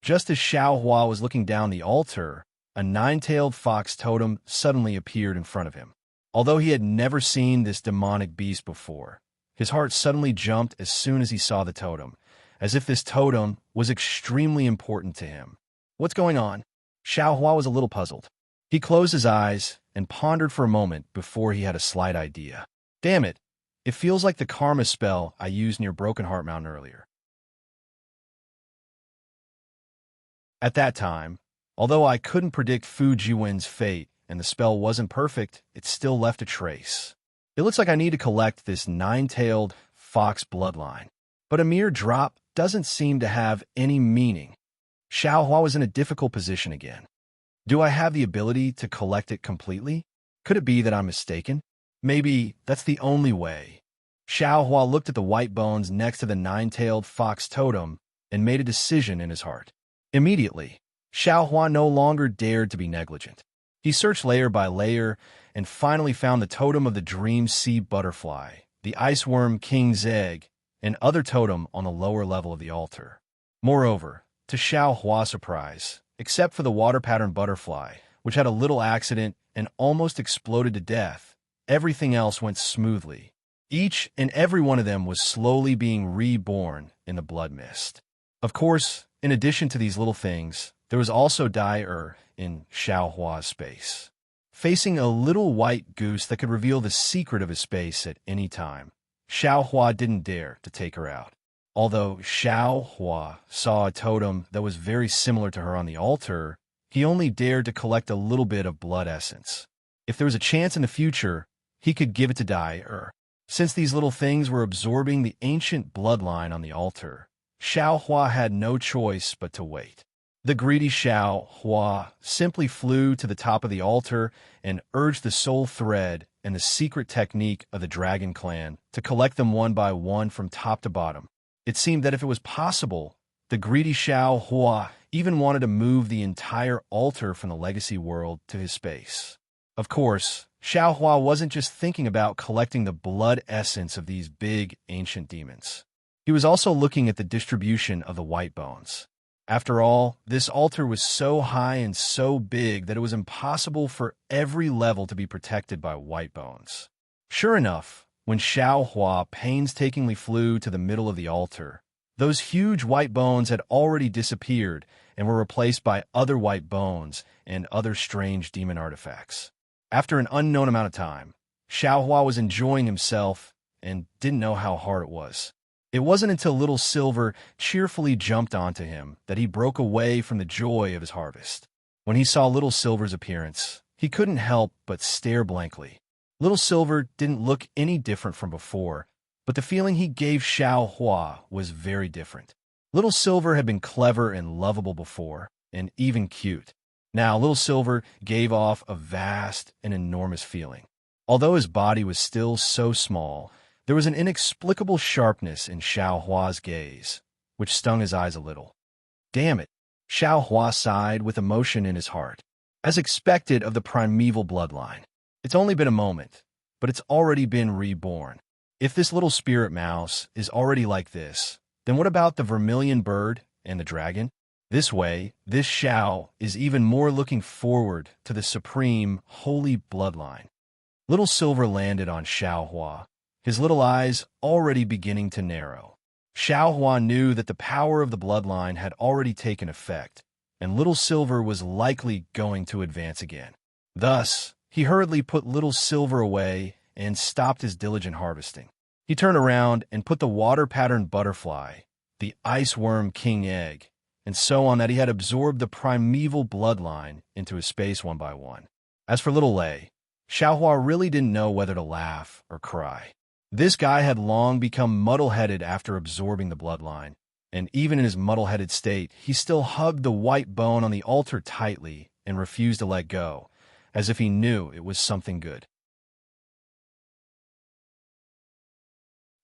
Just as Xiao Hua was looking down the altar, a nine-tailed fox totem suddenly appeared in front of him. Although he had never seen this demonic beast before, his heart suddenly jumped as soon as he saw the totem, as if this totem was extremely important to him. What's going on? Xiao Hua was a little puzzled. He closed his eyes and pondered for a moment before he had a slight idea. Damn it, it feels like the karma spell I used near Broken Heart Mountain earlier. At that time, although I couldn't predict Fu Jiwen's fate and the spell wasn't perfect, it still left a trace. It looks like I need to collect this nine-tailed fox bloodline, but a mere drop doesn't seem to have any meaning. Xiao Hua was in a difficult position again. Do I have the ability to collect it completely? Could it be that I'm mistaken? Maybe that's the only way. Xiao Hua looked at the white bones next to the nine-tailed fox totem and made a decision in his heart. Immediately, Xiao Hua no longer dared to be negligent. He searched layer by layer and finally found the totem of the Dream Sea Butterfly, the Iceworm King's Egg, and other totem on the lower level of the altar. Moreover, to Xiao Hua's surprise, except for the Water Pattern Butterfly, which had a little accident and almost exploded to death, everything else went smoothly. Each and every one of them was slowly being reborn in the blood mist. Of course, in addition to these little things, there was also Dai in Xiao Hua's space, facing a little white goose that could reveal the secret of his space at any time. Xiao Hua didn't dare to take her out. Although Xiao Hua saw a totem that was very similar to her on the altar, he only dared to collect a little bit of blood essence. If there was a chance in the future, he could give it to Dai. Since these little things were absorbing the ancient bloodline on the altar, Xiao Hua had no choice but to wait. The greedy Xiao Hua simply flew to the top of the altar and urged the soul thread and the secret technique of the Dragon Clan to collect them one by one from top to bottom. It seemed that if it was possible, the greedy Xiao Hua even wanted to move the entire altar from the legacy world to his space. Of course, Xiao Hua wasn't just thinking about collecting the blood essence of these big ancient demons. He was also looking at the distribution of the white bones. After all, this altar was so high and so big that it was impossible for every level to be protected by white bones. Sure enough, when Xiao Hua painstakingly flew to the middle of the altar, those huge white bones had already disappeared and were replaced by other white bones and other strange demon artifacts. After an unknown amount of time, Xiao Hua was enjoying himself and didn't know how hard it was. It wasn't until Little Silver cheerfully jumped onto him that he broke away from the joy of his harvest. When he saw Little Silver's appearance, he couldn't help but stare blankly. Little Silver didn't look any different from before, but the feeling he gave Xiao Hua was very different. Little Silver had been clever and lovable before, and even cute. Now Little Silver gave off a vast and enormous feeling. Although his body was still so small, there was an inexplicable sharpness in Xiao Hua's gaze, which stung his eyes a little. Damn it, Xiao Hua sighed with emotion in his heart. As expected of the primeval bloodline, it's only been a moment, but it's already been reborn. If this little spirit mouse is already like this, then what about the vermilion bird and the dragon? This way, this Xiao is even more looking forward to the supreme, holy bloodline. Little Silver landed on Xiao Hua, his little eyes already beginning to narrow. Xiao Hua knew that the power of the bloodline had already taken effect, and Little Silver was likely going to advance again. Thus, he hurriedly put Little Silver away and stopped his diligent harvesting. He turned around and put the water-patterned butterfly, the ice worm king egg, and so on, that he had absorbed the primeval bloodline into his space one by one. As for little Lei, Xiaohua really didn't know whether to laugh or cry. This guy had long become muddle-headed after absorbing the bloodline, and even in his muddle-headed state, he still hugged the white bone on the altar tightly and refused to let go, as if he knew it was something good.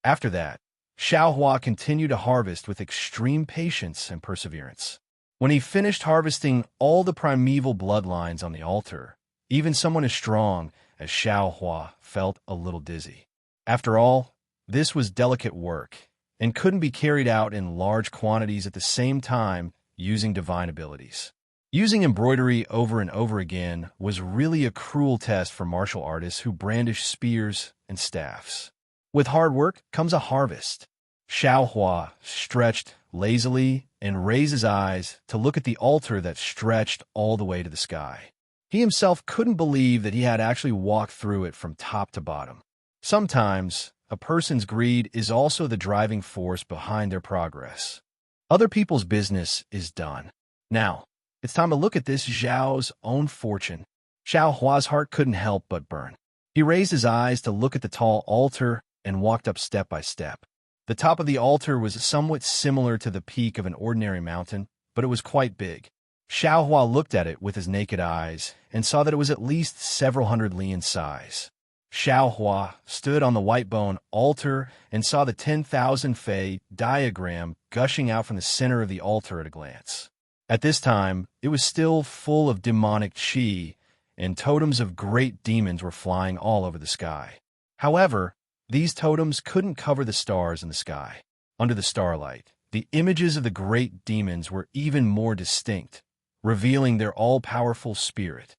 After that, Xiaohua continued to harvest with extreme patience and perseverance. When he finished harvesting all the primeval bloodlines on the altar, even someone as strong as Xiaohua felt a little dizzy. After all, this was delicate work and couldn't be carried out in large quantities at the same time using divine abilities. Using embroidery over and over again was really a cruel test for martial artists who brandish spears and staffs. With hard work comes a harvest. Xiaohua stretched lazily and raised his eyes to look at the altar that stretched all the way to the sky. He himself couldn't believe that he had actually walked through it from top to bottom. Sometimes, a person's greed is also the driving force behind their progress. Other people's business is done. Now, it's time to look at this Zhao's own fortune. Xiaohua's heart couldn't help but burn. He raised his eyes to look at the tall altar and walked up step by step. The top of the altar was somewhat similar to the peak of an ordinary mountain, but it was quite big. Xiaohua looked at it with his naked eyes and saw that it was at least several hundred li in size. Xiaohua stood on the white bone altar and saw the 10,000 Fei diagram gushing out from the center of the altar at a glance. At this time, it was still full of demonic qi, and totems of great demons were flying all over the sky. However, these totems couldn't cover the stars in the sky. Under the starlight, the images of the great demons were even more distinct, revealing their all-powerful spirit.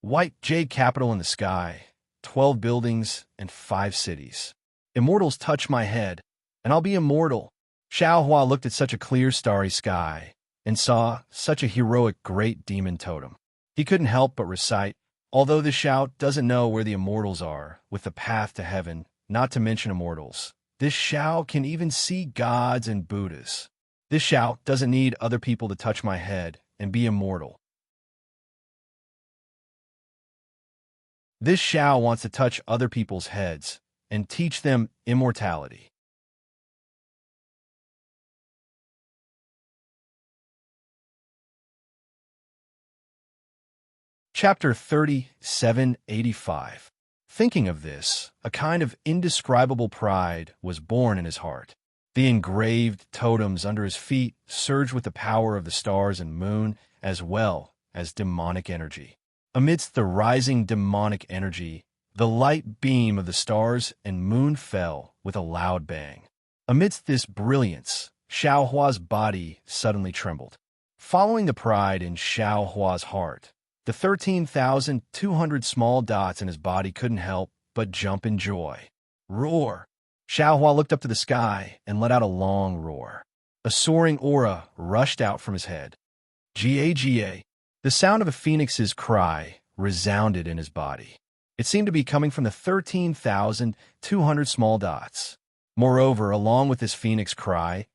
White jade capital in the sky, 12 buildings, and 5 cities. Immortals touch my head, and I'll be immortal. Xiaohua looked at such a clear starry sky and saw such a heroic great demon totem. He couldn't help but recite, although the Xiao doesn't know where the immortals are, with the path to heaven, not to mention immortals. This Xiao can even see gods and Buddhas. This Xiao doesn't need other people to touch my head and be immortal. This Xiao wants to touch other people's heads and teach them immortality. Chapter 3785. Thinking of this, a kind of indescribable pride was born in his heart. The engraved totems under his feet surged with the power of the stars and moon, as well as demonic energy. Amidst the rising demonic energy, the light beam of the stars and moon fell with a loud bang. Amidst this brilliance, Xiaohua's body suddenly trembled. Following the pride in Xiaohua's heart, the 13,200 small dots in his body couldn't help but jump in joy. Roar! Xiaohua looked up to the sky and let out a long roar. A soaring aura rushed out from his head. Ga. The sound of a phoenix's cry resounded in his body. It seemed to be coming from the 13,200 small dots. Moreover, along with this phoenix cry,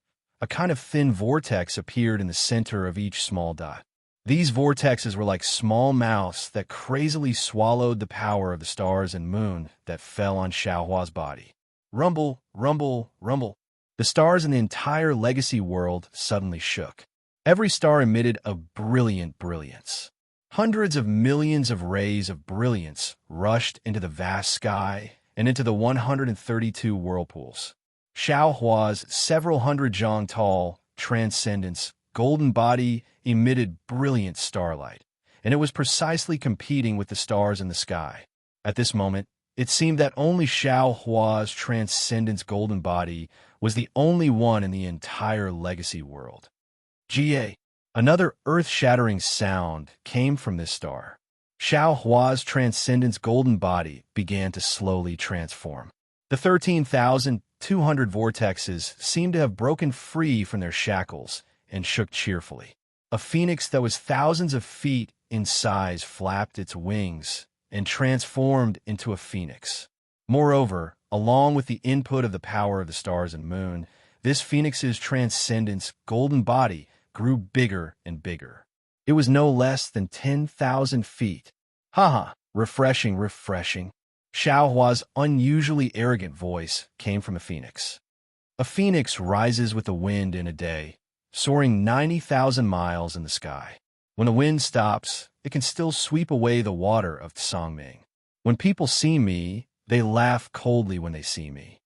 a kind of thin vortex appeared in the center of each small dot. These vortexes were like small mouths that crazily swallowed the power of the stars and moon that fell on Xiaohua's body. Rumble, rumble, rumble. The stars in the entire legacy world suddenly shook. Every star emitted a brilliant brilliance. Hundreds of millions of rays of brilliance rushed into the vast sky and into the 132 whirlpools. Xiaohua's several hundred zhang tall transcendence golden body emitted brilliant starlight, and it was precisely competing with the stars in the sky. At this moment, it seemed that only Xiaohua's transcendence golden body was the only one in the entire legacy world. Ga. Another earth-shattering sound came from this star. Xiaohua's transcendence golden body began to slowly transform. The 13,200 vortexes seemed to have broken free from their shackles and shook cheerfully. A phoenix that was thousands of feet in size flapped its wings and transformed into a phoenix. Moreover, along with the input of the power of the stars and moon, This phoenix's transcendence golden body grew bigger and bigger. It was no less than 10,000 feet. Haha, refreshing, refreshing. Xiao Hua's unusually arrogant voice came from a phoenix. A phoenix rises with the wind in a day, soaring 90,000 miles in the sky. When the wind stops, it can still sweep away the water of Songming. When people see me, they laugh coldly when they see me.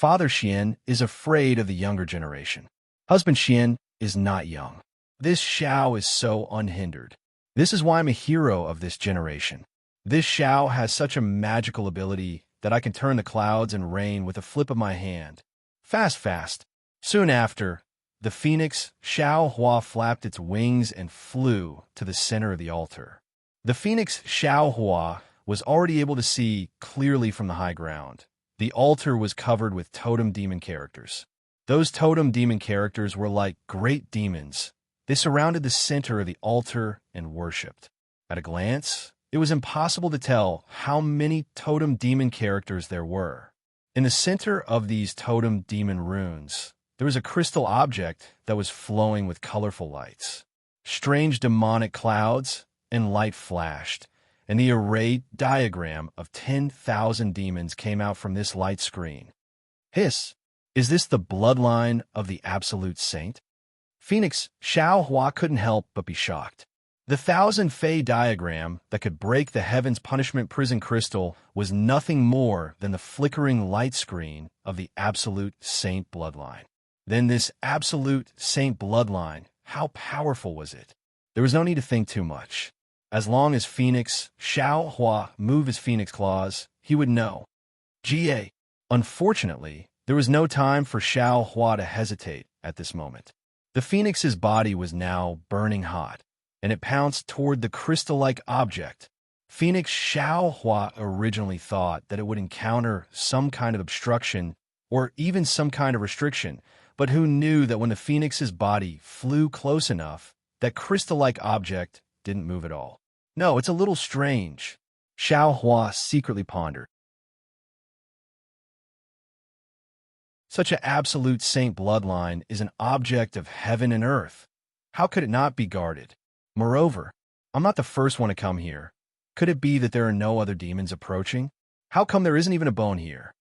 Father Xian is afraid of the younger generation. Husband Xian is not young. This Xiao is so unhindered. This is why I'm a hero of this generation. This Xiao has such a magical ability that I can turn the clouds and rain with a flip of my hand. Fast, fast. Soon after, the phoenix Xiao Hua flapped its wings and flew to the center of the altar. The phoenix Xiao Hua was already able to see clearly from the high ground. The altar was covered with totem demon characters. Those totem demon characters were like great demons. They surrounded the center of the altar and worshipped. At a glance, it was impossible to tell how many totem demon characters there were. In the center of these totem demon runes, there was a crystal object that was flowing with colorful lights. Strange demonic clouds and light flashed, and the arrayed diagram of 10,000 demons came out from this light screen. Hiss! Is this the bloodline of the absolute saint? Phoenix Xiao Hua couldn't help but be shocked. The thousand Fei diagram that could break the heaven's punishment prison crystal was nothing more than the flickering light screen of the absolute saint bloodline. Then this absolute saint bloodline, how powerful was it? There was no need to think too much. As long as Phoenix Xiao Hua moved his phoenix claws, he would know. Ga. Unfortunately, there was no time for Xiao Hua to hesitate at this moment. The phoenix's body was now burning hot, and it pounced toward the crystal-like object. Phoenix Xiao Hua originally thought that it would encounter some kind of obstruction or even some kind of restriction, but who knew that when the phoenix's body flew close enough, that crystal-like object didn't move at all. No, it's a little strange, Xiao Hua secretly pondered. Such an absolute saint bloodline is an object of heaven and earth. How could it not be guarded? Moreover, I'm not the first one to come here. Could it be that there are no other demons approaching? How come there isn't even a bone here?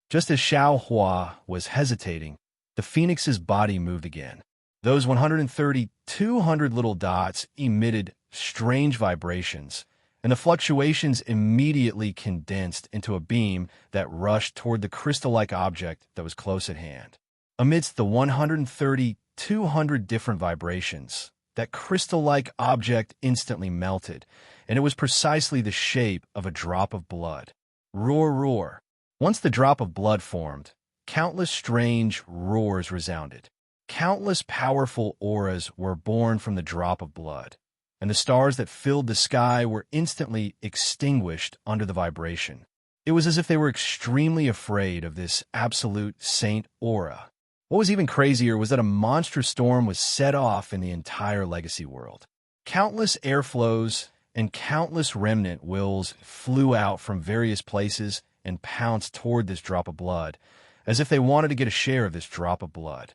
Just as Xiao Hua was hesitating, the phoenix's body moved again. Those 130, 200 little dots emitted strange vibrations, and the fluctuations immediately condensed into a beam that rushed toward the crystal-like object that was close at hand. Amidst the 130, 200 different vibrations, that crystal-like object instantly melted, and it was precisely the shape of a drop of blood. Roar, roar. Once the drop of blood formed, countless strange roars resounded. Countless powerful auras were born from the drop of blood, and the stars that filled the sky were instantly extinguished under the vibration. It was as if they were extremely afraid of this absolute saint aura. What was even crazier was that a monstrous storm was set off in the entire legacy world. Countless airflows and countless remnant wills flew out from various places and pounced toward this drop of blood, as if they wanted to get a share of this drop of blood.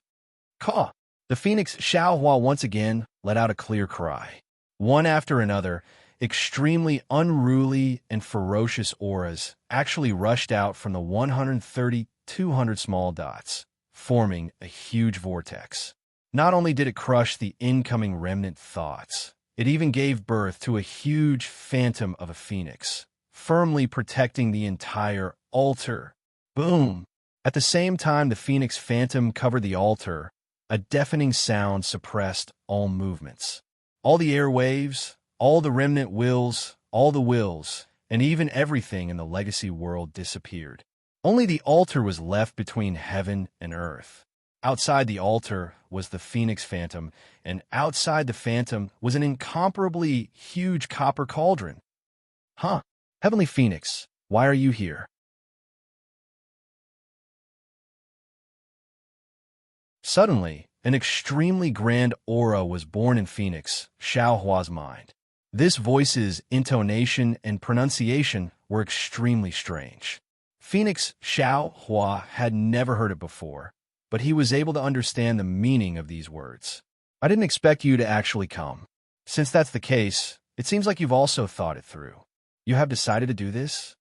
Caw! The phoenix Xiao Hua once again let out a clear cry. One after another, extremely unruly and ferocious auras actually rushed out from the 130, 200 small dots, forming a huge vortex. Not only did it crush the incoming remnant thoughts, it even gave birth to a huge phantom of a phoenix, firmly protecting the entire altar. Boom! At the same time the phoenix phantom covered the altar, a deafening sound suppressed all movements. All the airwaves, all the remnant wills, all the wills, and even everything in the legacy world disappeared. Only the altar was left between heaven and earth. Outside the altar was the phoenix phantom, and outside the phantom was an incomparably huge copper cauldron. Huh, Heavenly Phoenix, why are you here? Suddenly, an extremely grand aura was born in Phoenix, Xiao Hua's mind. This voice's intonation and pronunciation were extremely strange. Phoenix Xiao Hua had never heard it before. but he was able to understand the meaning of these words. I didn't expect you to actually come. Since that's the case, it seems like you've also thought it through. You have decided to do this?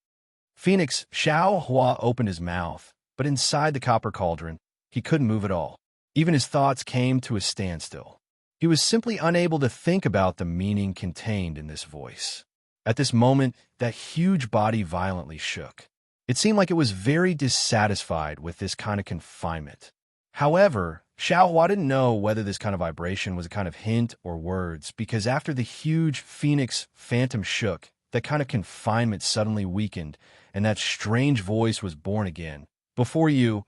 Phoenix Xiao Hua opened his mouth, but inside the copper cauldron, he couldn't move at all. Even his thoughts came to a standstill. He was simply unable to think about the meaning contained in this voice. At this moment, that huge body violently shook. It seemed like it was very dissatisfied with this kind of confinement. However, Xiao Hua didn't know whether this kind of vibration was a kind of hint or words, because after the huge phoenix phantom shook, that kind of confinement suddenly weakened, and that strange voice was born again. Before you,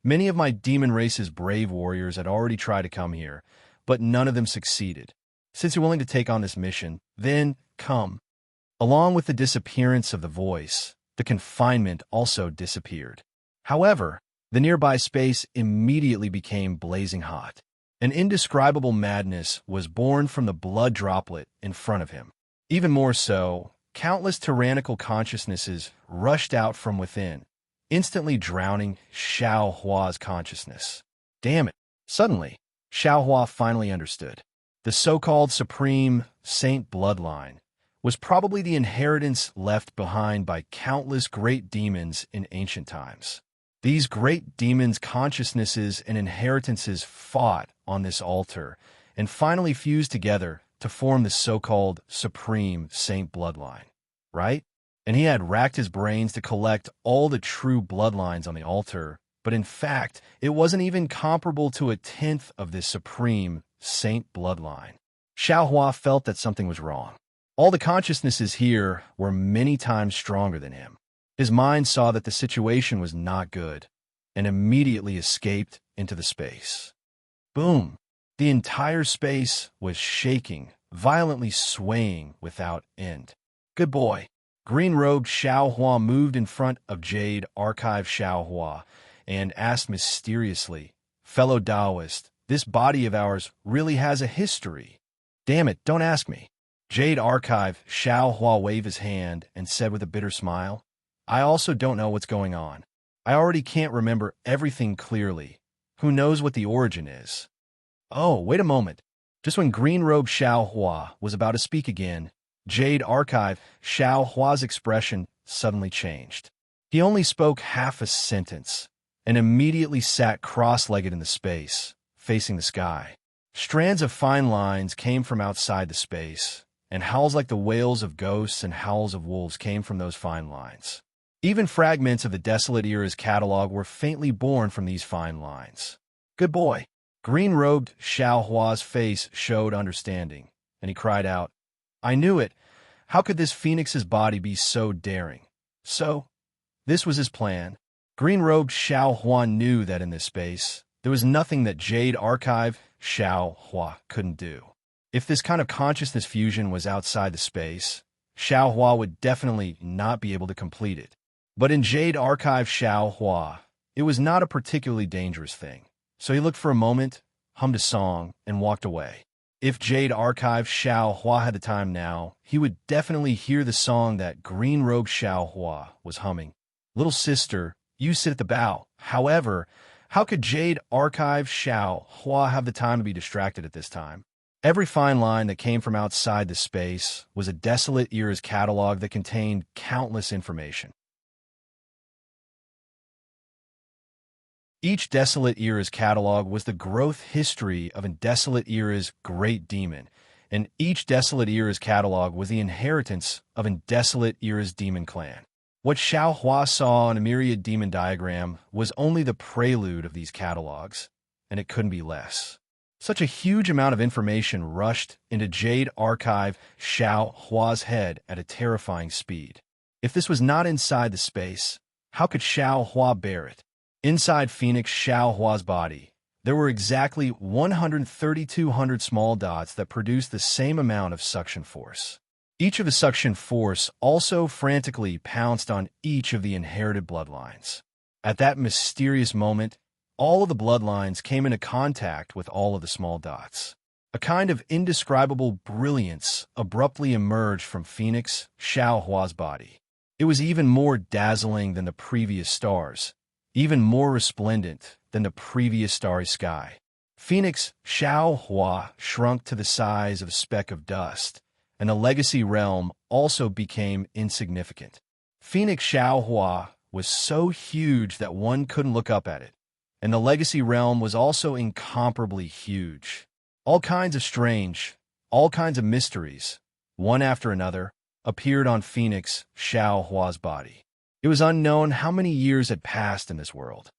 many of my demon race's brave warriors had already tried to come here, but none of them succeeded. Since you're willing to take on this mission, then come. Along with the disappearance of the voice, the confinement also disappeared. However, the nearby space immediately became blazing hot. An indescribable madness was born from the blood droplet in front of him. Even more so, countless tyrannical consciousnesses rushed out from within, instantly drowning Xiao Hua's consciousness. Damn it! Suddenly, Xiao Hua finally understood. The so-called Supreme Saint bloodline was probably the inheritance left behind by countless great demons in ancient times. These great demons' consciousnesses and inheritances fought on this altar and finally fused together to form the so-called Supreme Saint bloodline, right? And he had racked his brains to collect all the true bloodlines on the altar, but in fact, it wasn't even comparable to a tenth of this Supreme Saint bloodline. Xiao Hua felt that something was wrong. All the consciousnesses here were many times stronger than him. His mind saw that the situation was not good, and immediately escaped into the space. Boom! The entire space was shaking, violently swaying without end. Good boy. Green-robed Xiao Hua moved in front of Jade Archive Xiao Hua and asked mysteriously, "Fellow Taoist, this body of ours really has a history." "Damn it, don't ask me." Jade Archive Xiao Hua waved his hand and said with a bitter smile, "I also don't know what's going on. I already can't remember everything clearly. Who knows what the origin is?" Oh, wait a moment. Just when Green-robed Xiao Hua was about to speak again, Jade Archive Xiao Hua's expression suddenly changed. He only spoke half a sentence and immediately sat cross-legged in the space, facing the sky. Strands of fine lines came from outside the space, and howls like the wails of ghosts and howls of wolves came from those fine lines. Even fragments of the Desolate Era's catalog were faintly born from these fine lines. Good boy. Green-robed Xiao Hua's face showed understanding, and he cried out, "I knew it. How could this phoenix's body be so daring?" So, this was his plan. Green-robed Xiao Hua knew that in this space, there was nothing that Jade Archive Xiao Hua couldn't do. If this kind of consciousness fusion was outside the space, Xiao Hua would definitely not be able to complete it. But in Jade Archive Xiao Hua, it was not a particularly dangerous thing. So he looked for a moment, hummed a song, and walked away. If Jade Archive Xiao Hua had the time now, he would definitely hear the song that green-robed Xiao Hua was humming. "Little sister, you sit at the bow." However, how could Jade Archive Xiao Hua have the time to be distracted at this time? Every fine line that came from outside the space was a Desolate Era's catalog that contained countless information. Each Desolate Era's catalog was the growth history of a Desolate Era's great demon, and each Desolate Era's catalog was the inheritance of a Desolate Era's demon clan. What Xiao Hua saw in a myriad demon diagram was only the prelude of these catalogs, and it couldn't be less. Such a huge amount of information rushed into Jade Archive Xiao Hua's head at a terrifying speed. If this was not inside the space, how could Xiao Hua bear it? Inside Phoenix Xiao Hua's body, there were exactly 1,3,200 small dots that produced the same amount of suction force. Each of the suction force also frantically pounced on each of the inherited bloodlines. At that mysterious moment, all of the bloodlines came into contact with all of the small dots. A kind of indescribable brilliance abruptly emerged from Phoenix Xiao Hua's body. It was even more dazzling than the previous stars, even more resplendent than the previous starry sky. Phoenix Xiaohua shrunk to the size of a speck of dust, and the legacy realm also became insignificant. Phoenix Xiaohua was so huge that one couldn't look up at it, and the legacy realm was also incomparably huge. All kinds of mysteries, one after another, appeared on Phoenix Xiaohua's body. It was unknown how many years had passed in this world.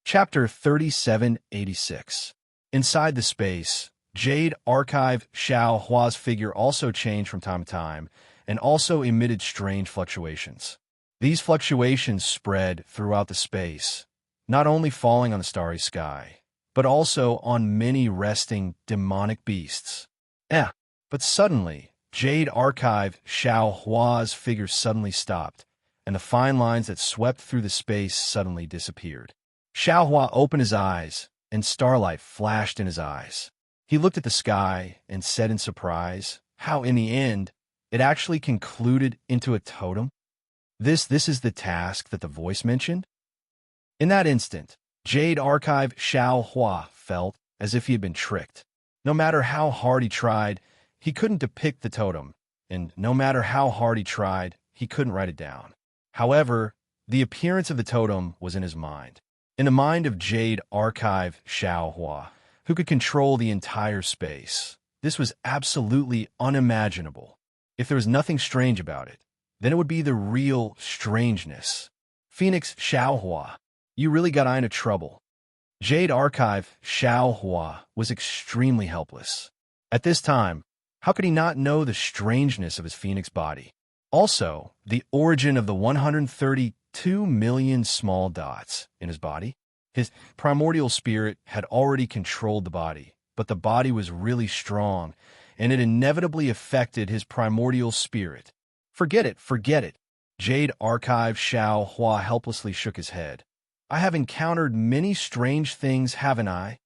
Chapter 3786. Inside the space, Jade Archive Xiaohua's figure also changed from time to time and also emitted strange fluctuations. These fluctuations spread throughout the space, not only falling on the starry sky, but also on many resting demonic beasts. But suddenly, Jade Archive Xiaohua's figure suddenly stopped, and the fine lines that swept through the space suddenly disappeared. Xiaohua opened his eyes, and starlight flashed in his eyes. He looked at the sky and said in surprise how, in the end, it actually concluded into a totem. This is the task that the voice mentioned? In that instant, Jade Archive Xiaohua felt as if he had been tricked. No matter how hard he tried, he couldn't depict the totem, and no matter how hard he tried, he couldn't write it down. However, the appearance of the totem was in his mind. In the mind of Jade Archive Xiaohua, who could control the entire space, this was absolutely unimaginable. If there was nothing strange about it, then it would be the real strangeness. Phoenix Xiaohua, you really got into trouble. Jade Archive Xiaohua was extremely helpless. At this time, how could he not know the strangeness of his phoenix body? Also, the origin of the 132 million small dots in his body. His primordial spirit had already controlled the body, but the body was really strong, and it inevitably affected his primordial spirit. Forget it. Jade Archive Xiaohua helplessly shook his head. I have encountered many strange things, haven't I?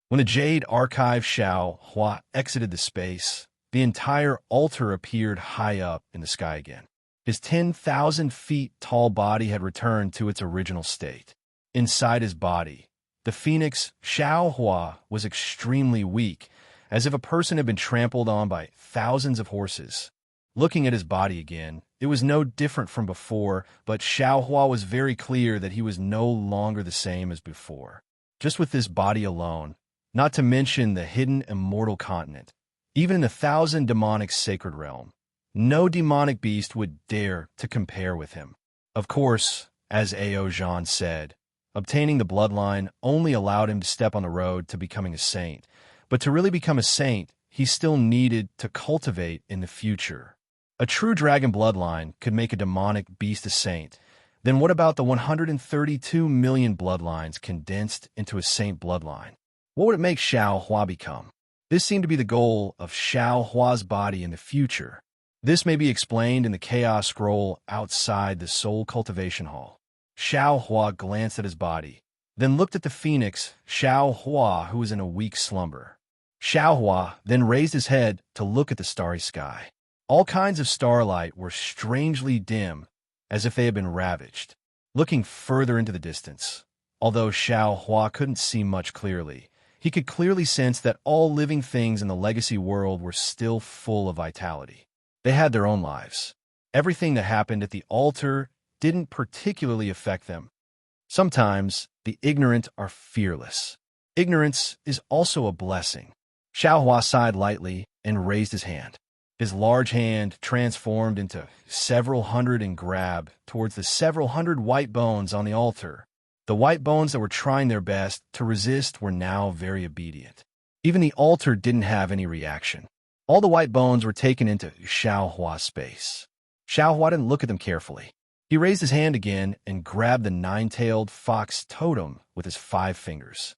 When the Jade Archive Xiaohua exited the space, the entire altar appeared high up in the sky again. His 10,000 feet tall body had returned to its original state. Inside his body, the Phoenix Xiaohua was extremely weak, as if a person had been trampled on by thousands of horses. Looking at his body again, it was no different from before, but Xiaohua was very clear that he was no longer the same as before. Just with this body alone, not to mention the hidden immortal continent, even in the 1,000 demonic sacred realm, no demonic beast would dare to compare with him. Of course, as Ao Zhan said, obtaining the bloodline only allowed him to step on the road to becoming a saint, but to really become a saint, he still needed to cultivate in the future. A true dragon bloodline could make a demonic beast a saint. Then what about the 132 million bloodlines condensed into a saint bloodline? What would it make Xiaohua become? This seemed to be the goal of Xiaohua's body in the future. This may be explained in the Chaos Scroll outside the Soul Cultivation Hall. Xiaohua glanced at his body, then looked at the Phoenix Xiaohua, who was in a weak slumber. Xiaohua then raised his head to look at the starry sky. All kinds of starlight were strangely dim, as if they had been ravaged. Looking further into the distance, although Xiaohua couldn't see much clearly, he could clearly sense that all living things in the legacy world were still full of vitality. They had their own lives. Everything that happened at the altar didn't particularly affect them. Sometimes the ignorant are fearless. Ignorance is also a blessing. Xiaohua sighed lightly and raised his hand. His large hand transformed into several hundred and grabbed towards the several hundred white bones on the altar. The white bones that were trying their best to resist were now very obedient. Even the altar didn't have any reaction. All the white bones were taken into Xiaohua's space. Xiaohua didn't look at them carefully. He raised his hand again and grabbed the nine-tailed fox totem with his 5 fingers.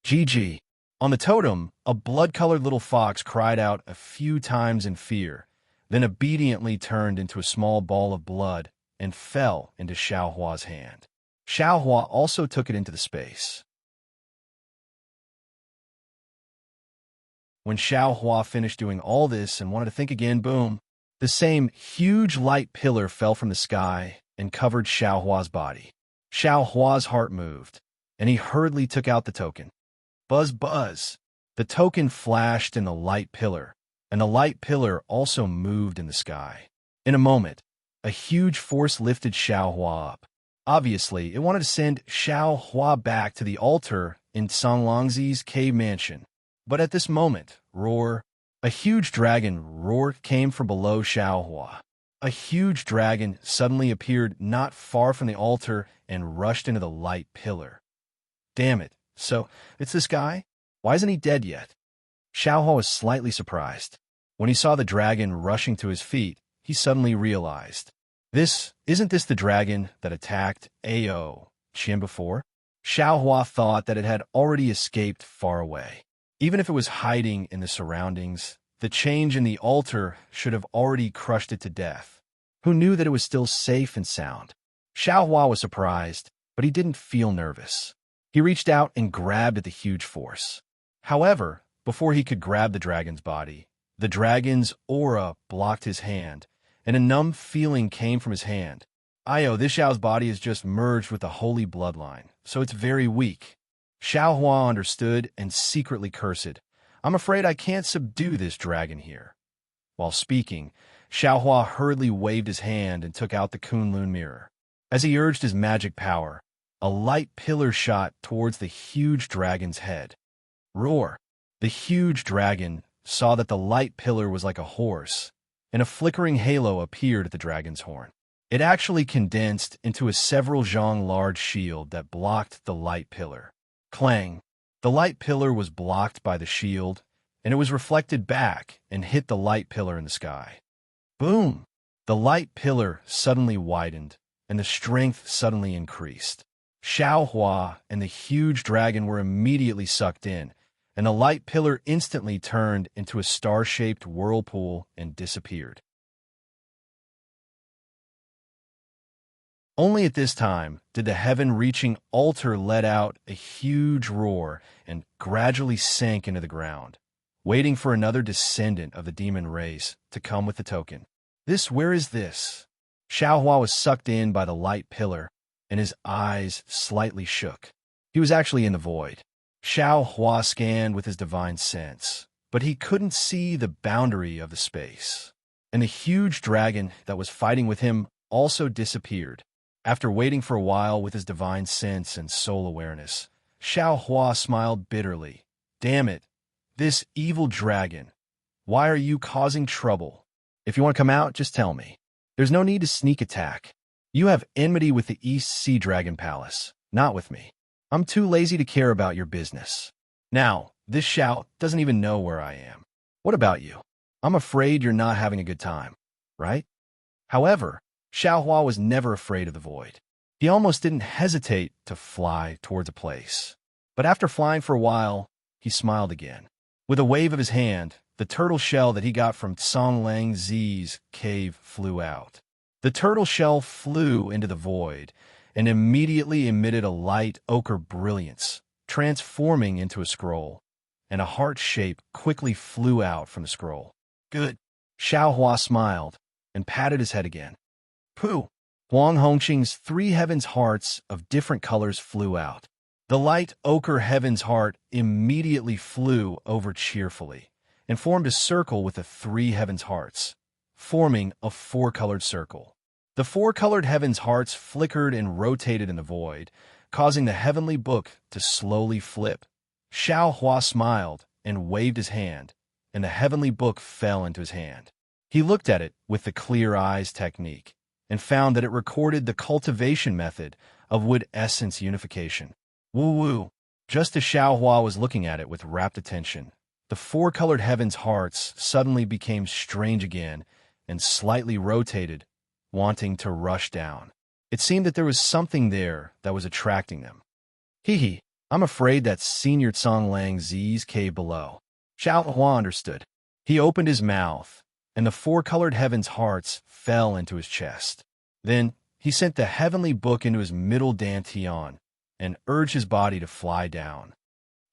GG. On the totem, a blood-colored little fox cried out a few times in fear, then obediently turned into a small ball of blood and fell into Xiaohua's hand. Xiaohua also took it into the space. When Xiao Hua finished doing all this and wanted to think again, boom, the same huge light pillar fell from the sky and covered Xiao Hua's body. Xiao Hua's heart moved, and he hurriedly took out the token. Buzz, buzz. The token flashed in the light pillar, and the light pillar also moved in the sky. In a moment, a huge force lifted Xiao Hua up. Obviously, it wanted to send Xiao Hua back to the altar in Songlongzi's cave mansion. But at this moment, a huge dragon came from below Xiao Hua. A huge dragon suddenly appeared not far from the altar and rushed into the light pillar. Damn it, so it's this guy? Why isn't he dead yet? Xiao Hua was slightly surprised. When he saw the dragon rushing to his feet, he suddenly realized, isn't this the dragon that attacked Ao Qian before? Xiao Hua thought that it had already escaped far away. Even if it was hiding in the surroundings, the change in the altar should have already crushed it to death. Who knew that it was still safe and sound? Xiao Hua was surprised, but he didn't feel nervous. He reached out and grabbed at the huge force. However, before he could grab the dragon's body, the dragon's aura blocked his hand, and a numb feeling came from his hand. This Xiao's body is just merged with the holy bloodline, so it's very weak. Xiao Hua understood and secretly cursed. I'm afraid I can't subdue this dragon here. While speaking, Xiao Hua hurriedly waved his hand and took out the Kunlun mirror. As he urged his magic power, a light pillar shot towards the huge dragon's head. Roar! The huge dragon saw that the light pillar was like a horse, and a flickering halo appeared at the dragon's horn. It actually condensed into a several zhang large shield that blocked the light pillar. Clang! The light pillar was blocked by the shield, and it was reflected back and hit the light pillar in the sky. Boom! The light pillar suddenly widened, and the strength suddenly increased. Xiao Hua and the huge dragon were immediately sucked in, and the light pillar instantly turned into a star-shaped whirlpool and disappeared. Only at this time did the heaven-reaching altar let out a huge roar and gradually sank into the ground, waiting for another descendant of the demon race to come with the token. Where is this? Xiao Hua was sucked in by the light pillar, and his eyes slightly shook. He was actually in the void. Xiao Hua scanned with his divine sense, but he couldn't see the boundary of the space. And the huge dragon that was fighting with him also disappeared. After waiting for a while with his divine sense and soul awareness, Xiao Hua smiled bitterly. Damn it, this evil dragon. Why are you causing trouble? If you want to come out, just tell me. There's no need to sneak attack. You have enmity with the East Sea Dragon Palace, not with me. I'm too lazy to care about your business. Now, this Xiao doesn't even know where I am. What about you? I'm afraid you're not having a good time, right? However, Xiao Hua was never afraid of the void. He almost didn't hesitate to fly towards a place. But after flying for a while, he smiled again. With a wave of his hand, the turtle shell that he got from Songlongzi's cave flew out. The turtle shell flew into the void and immediately emitted a light ochre brilliance, transforming into a scroll, and a heart shape quickly flew out from the scroll. Good. Xiao Hua smiled and patted his head again. Pooh! Huang Hongqing's 3 heavens hearts of different colors flew out. The light ochre heaven's heart immediately flew over cheerfully and formed a circle with the 3 heavens hearts, forming a 4-colored circle. The 4-colored heavens hearts flickered and rotated in the void, causing the heavenly book to slowly flip. Xiao Hua smiled and waved his hand, and the heavenly book fell into his hand. He looked at it with the clear eyes technique, and found that it recorded the cultivation method of wood essence unification. Woo-woo! Just as Xiao Hua was looking at it with rapt attention, the 4-colored heavens hearts suddenly became strange again and slightly rotated, wanting to rush down. It seemed that there was something there that was attracting them. Hee, I'm afraid that's Senior Songlongzi's cave below. Xiao Hua understood. He opened his mouth, and the 4-colored heavens hearts fell into his chest. Then he sent the heavenly book into his middle dantian and urged his body to fly down.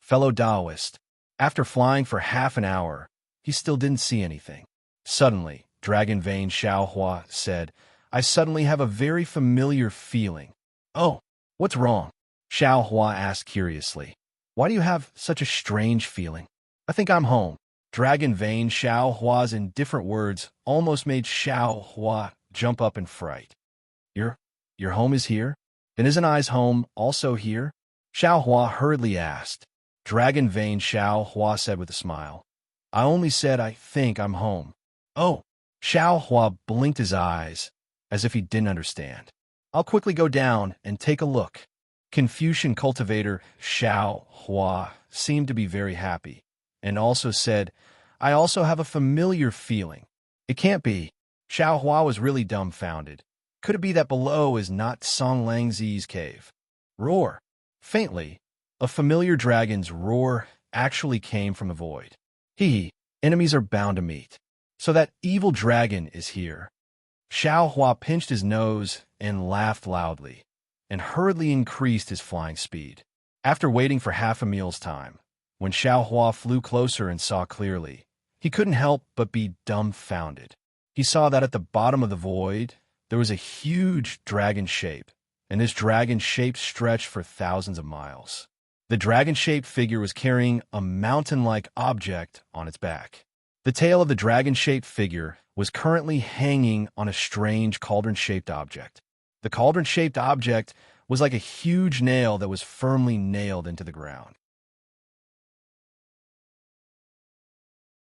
Fellow Taoist, After flying for half an hour, he still didn't see anything. Suddenly, Dragon Vane Xiaohua said, I suddenly have a very familiar feeling. Oh, what's wrong? Xiaohua asked curiously. Why do you have such a strange feeling? I think I'm home. Dragon Vane Xiaohua's indifferent words almost made Xiaohua jump up in fright. Your home is here? Then isn't I's home also here? Xiaohua hurriedly asked. Dragon Vane Xiaohua said with a smile. I only said I think I'm home. Oh, Xiaohua blinked his eyes as if he didn't understand. I'll quickly go down and take a look. Confucian cultivator Xiaohua seemed to be very happy, and also said, I also have a familiar feeling. It can't be. Xiaohua was really dumbfounded. Could it be that below is not Song Langzi's cave? Roar. Faintly, a familiar dragon's roar actually came from the void. Enemies are bound to meet. So that evil dragon is here. Xiaohua pinched his nose and laughed loudly, and hurriedly increased his flying speed. After waiting for half a meal's time, when Xiaohua flew closer and saw clearly, he couldn't help but be dumbfounded. He saw that at the bottom of the void, there was a huge dragon shape, and this dragon shape stretched for thousands of miles. The dragon-shaped figure was carrying a mountain-like object on its back. The tail of the dragon-shaped figure was currently hanging on a strange cauldron-shaped object. The cauldron-shaped object was like a huge nail that was firmly nailed into the ground.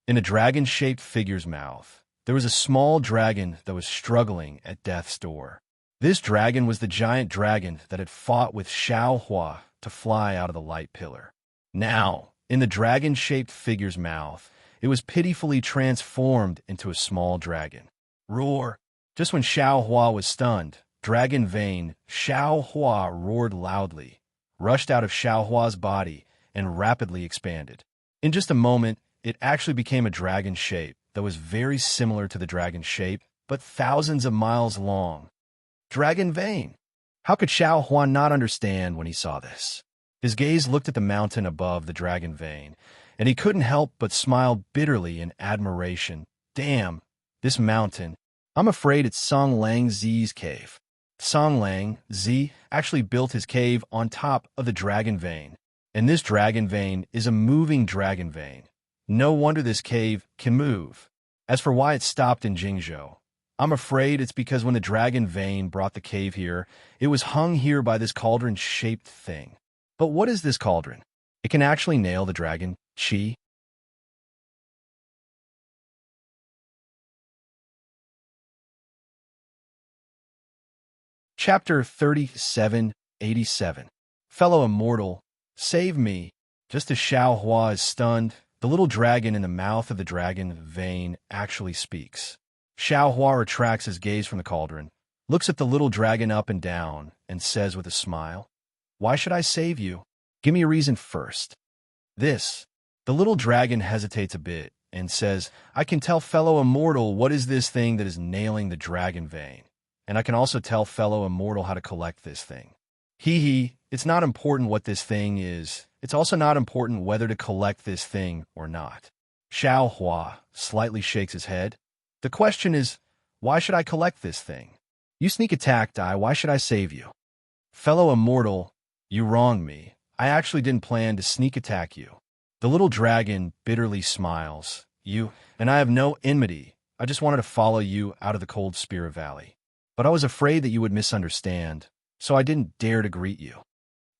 In the dragon-shaped figure's mouth, there was a small dragon that was struggling at death's door. This dragon was the giant dragon that had fought with Xiaohua to fly out of the light pillar. Now, in the dragon-shaped figure's mouth, it was pitifully transformed into a small dragon. Roar! Just when Xiaohua was stunned, Dragon Vane Xiaohua roared loudly, rushed out of Xiaohua's body, and rapidly expanded. In just a moment, it actually became a dragon shape that was very similar to the dragon shape, but thousands of miles long. Dragon Vane! How could Xiaohua not understand when he saw this? His gaze looked at the mountain above the Dragon Vane, and he couldn't help but smile bitterly in admiration. Damn, this mountain. I'm afraid it's Song Langzi's cave. Song Langzi actually built his cave on top of the Dragon Vane, and this Dragon Vane is a moving Dragon Vane. No wonder this cave can move. As for why it stopped in Jingzhou, I'm afraid it's because when the Dragon Vane brought the cave here, it was hung here by this cauldron-shaped thing. But what is this cauldron? It can actually nail the dragon, Qi. Chapter 3787. Fellow immortal, save me. Just as Xiaohua is stunned, the little dragon in the mouth of the Dragon Vane actually speaks. Xiaohua retracts his gaze from the cauldron, looks at the little dragon up and down, and says with a smile, Why should I save you? Give me a reason first. This. The little dragon hesitates a bit and says, I can tell fellow immortal what is this thing that is nailing the Dragon Vane, and I can also tell fellow immortal how to collect this thing. It's not important what this thing is. It's also not important whether to collect this thing or not. Xiaohua slightly shakes his head. The question is, why should I collect this thing? You sneak attack die, why should I save you? Fellow immortal, you wronged me. I actually didn't plan to sneak attack you. The little dragon bitterly smiles. You and I have no enmity. I just wanted to follow you out of the cold Spirit Valley. But I was afraid that you would misunderstand, so I didn't dare to greet you.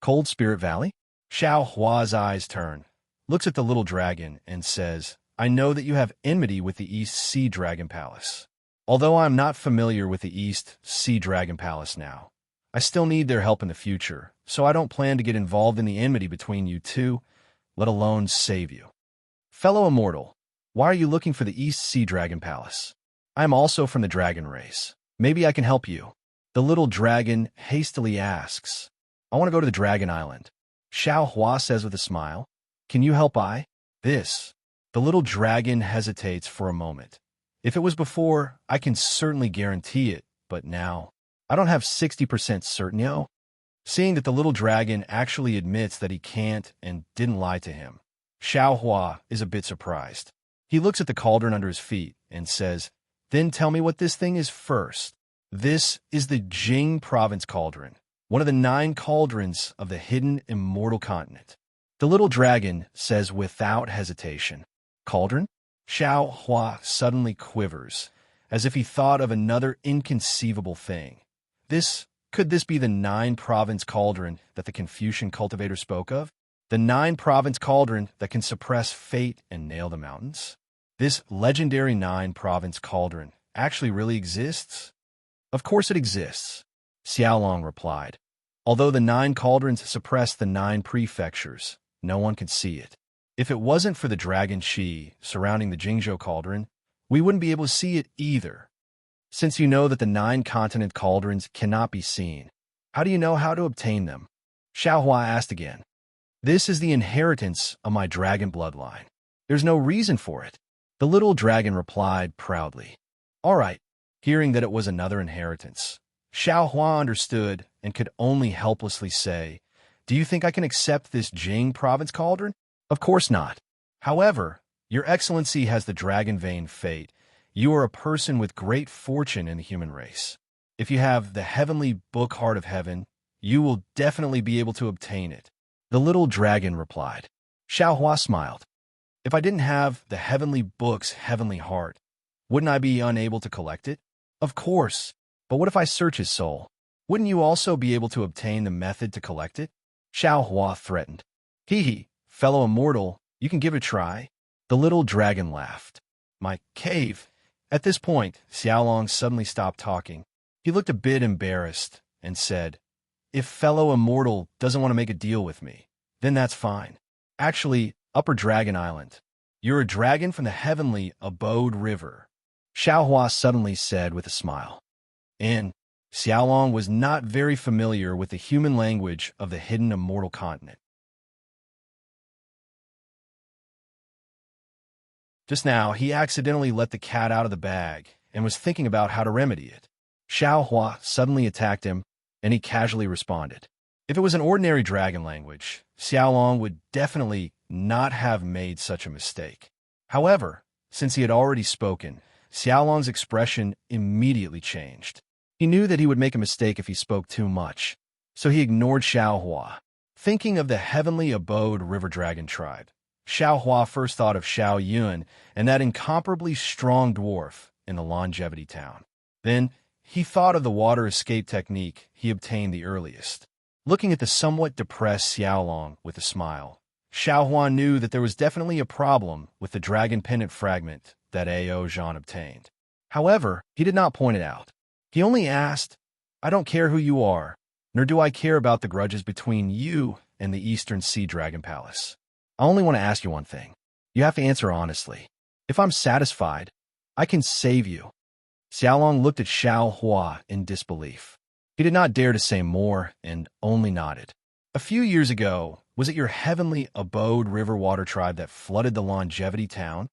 Cold Spirit Valley? Xiaohua's eyes turn, looks at the little dragon, and says, I know that you have enmity with the East Sea Dragon Palace. Although I am not familiar with the East Sea Dragon Palace now, I still need their help in the future, so I don't plan to get involved in the enmity between you two, let alone save you. Fellow immortal, why are you looking for the East Sea Dragon Palace? I am also from the dragon race. Maybe I can help you. The little dragon hastily asks. I want to go to the Dragon Island. Xiaohua says with a smile. Can you help I? This. The little dragon hesitates for a moment. If it was before, I can certainly guarantee it, but now, I don't have 60% certainty. Seeing that the little dragon actually admits that he can't and didn't lie to him, Xiao Hua is a bit surprised. He looks at the cauldron under his feet and says, "Then tell me what this thing is first." This is the Jing province cauldron, one of the 9 cauldrons of the hidden immortal continent. The little dragon says without hesitation, "Cauldron?" Xiao Hua suddenly quivers, as if he thought of another inconceivable thing. Could this be the 9 province cauldron that the Confucian cultivator spoke of? The 9 province cauldron that can suppress fate and nail the mountains? This legendary 9 province cauldron actually really exists? Of course it exists, Xiaolong replied. Although the 9 cauldrons suppress the 9 prefectures, no one can see it. If it wasn't for the dragon Qi surrounding the Jingzhou cauldron, we wouldn't be able to see it either. Since you know that the 9 continent cauldrons cannot be seen, how do you know how to obtain them? Xiao Hua asked again. This is the inheritance of my dragon bloodline. There's no reason for it. The little dragon replied proudly. All right, hearing that it was another inheritance, Xiao Hua understood and could only helplessly say, "Do you think I can accept this Jing province cauldron?" Of course not. However, Your Excellency has the dragon vein fate. You are a person with great fortune in the human race. If you have the heavenly book Heart of Heaven, you will definitely be able to obtain it. The little dragon replied. Xiao Hua smiled. If I didn't have the heavenly book's heavenly heart, wouldn't I be unable to collect it? Of course. But what if I search his soul? Wouldn't you also be able to obtain the method to collect it? Xiao Hua threatened. Hee, fellow immortal, you can give it a try. The little dragon laughed. My cave. At this point, Xiaolong suddenly stopped talking. He looked a bit embarrassed and said, If fellow immortal doesn't want to make a deal with me, then that's fine. Actually, Upper Dragon Island. You're a dragon from the heavenly abode river. Xiao Hua suddenly said with a smile. And Xiaolong was not very familiar with the human language of the hidden immortal continent. Just now, he accidentally let the cat out of the bag and was thinking about how to remedy it. Xiao Hua suddenly attacked him, and he casually responded. If it was an ordinary dragon language, Xiaolong would definitely not have made such a mistake. However, since he had already spoken, Xiaolong's expression immediately changed. He knew that he would make a mistake if he spoke too much, so he ignored Xiao Hua. Thinking of the heavenly abode river dragon tribe, Xiao Hua first thought of Xiao Yun and that incomparably strong dwarf in the longevity town. Then, he thought of the water escape technique he obtained the earliest. Looking at the somewhat depressed Xiaolong with a smile, Xiao Hua knew that there was definitely a problem with the dragon pendant fragment that A.O. Zhan obtained. However, he did not point it out. He only asked, I don't care who you are, nor do I care about the grudges between you and the Eastern Sea Dragon Palace. I only want to ask you one thing. You have to answer honestly. If I'm satisfied, I can save you. Xiaolong looked at Xiao Hua in disbelief. He did not dare to say more and only nodded. A few years ago, was it your heavenly abode river water tribe that flooded the longevity town?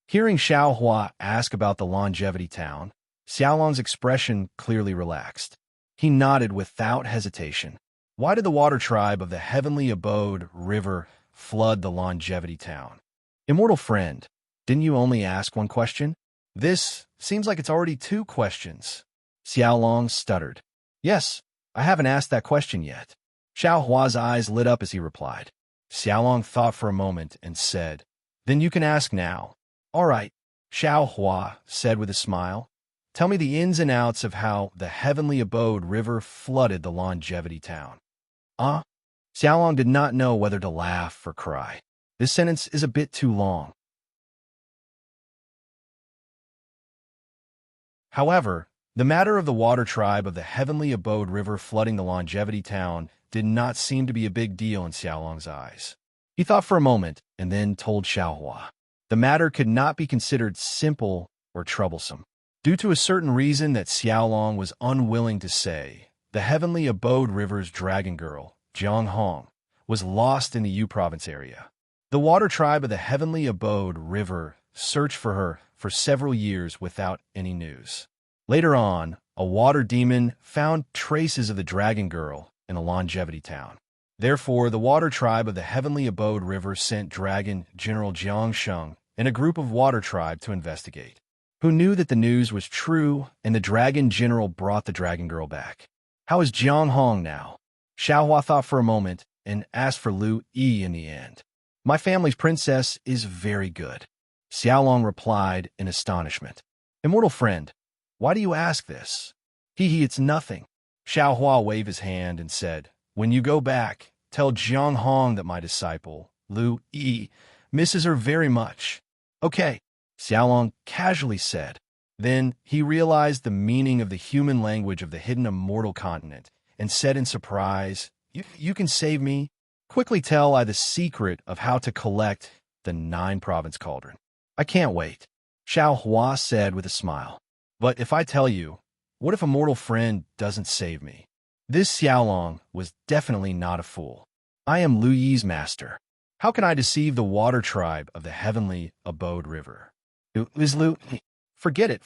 Hearing Xiao Hua ask about the longevity town, Xiaolong's expression clearly relaxed. He nodded without hesitation. Why did the water tribe of the heavenly abode river flood the longevity town? Immortal friend, didn't you only ask one question? This seems like it's already 2 questions. Xiaolong stuttered. Yes, I haven't asked that question yet. Xiao Hua's eyes lit up as he replied. Xiaolong thought for a moment and said, Then you can ask now. All right, Xiao Hua said with a smile. Tell me the ins and outs of how the heavenly abode river flooded the longevity town. Xiaolong did not know whether to laugh or cry. This sentence is a bit too long. However, the matter of the water tribe of the heavenly abode river flooding the longevity town did not seem to be a big deal in Xiaolong's eyes. He thought for a moment and then told Xiao Hua. The matter could not be considered simple or troublesome. Due to a certain reason that Xiaolong was unwilling to say, the heavenly abode river's dragon girl, Jiang Hong, was lost in the Yu province area. The water tribe of the heavenly abode river searched for her for several years without any news. Later on, a water demon found traces of the dragon girl in a longevity town. Therefore, the water tribe of the heavenly abode river sent Dragon General Jiang Sheng and a group of water tribe to investigate, who knew that the news was true, and the dragon general brought the dragon girl back. How is Jiang Hong now? Xiaohua thought for a moment and asked for Lu Yi in the end. My family's princess is very good, Xiaolong replied in astonishment. Immortal friend, why do you ask this? It's nothing. Xiaohua waved his hand and said, when you go back, tell Jiang Hong that my disciple, Lu Yi, misses her very much. Okay, Xiaolong casually said. Then he realized the meaning of the human language of the hidden immortal continent and said in surprise, You can save me? Quickly tell I the secret of how to collect the 9-province cauldron. I can't wait, Xiaohua said with a smile. But if I tell you, what if a mortal friend doesn't save me? This Xiaolong was definitely not a fool. I am Lu Yi's master. How can I deceive the water tribe of the heavenly abode river? Is Lu... Forget it.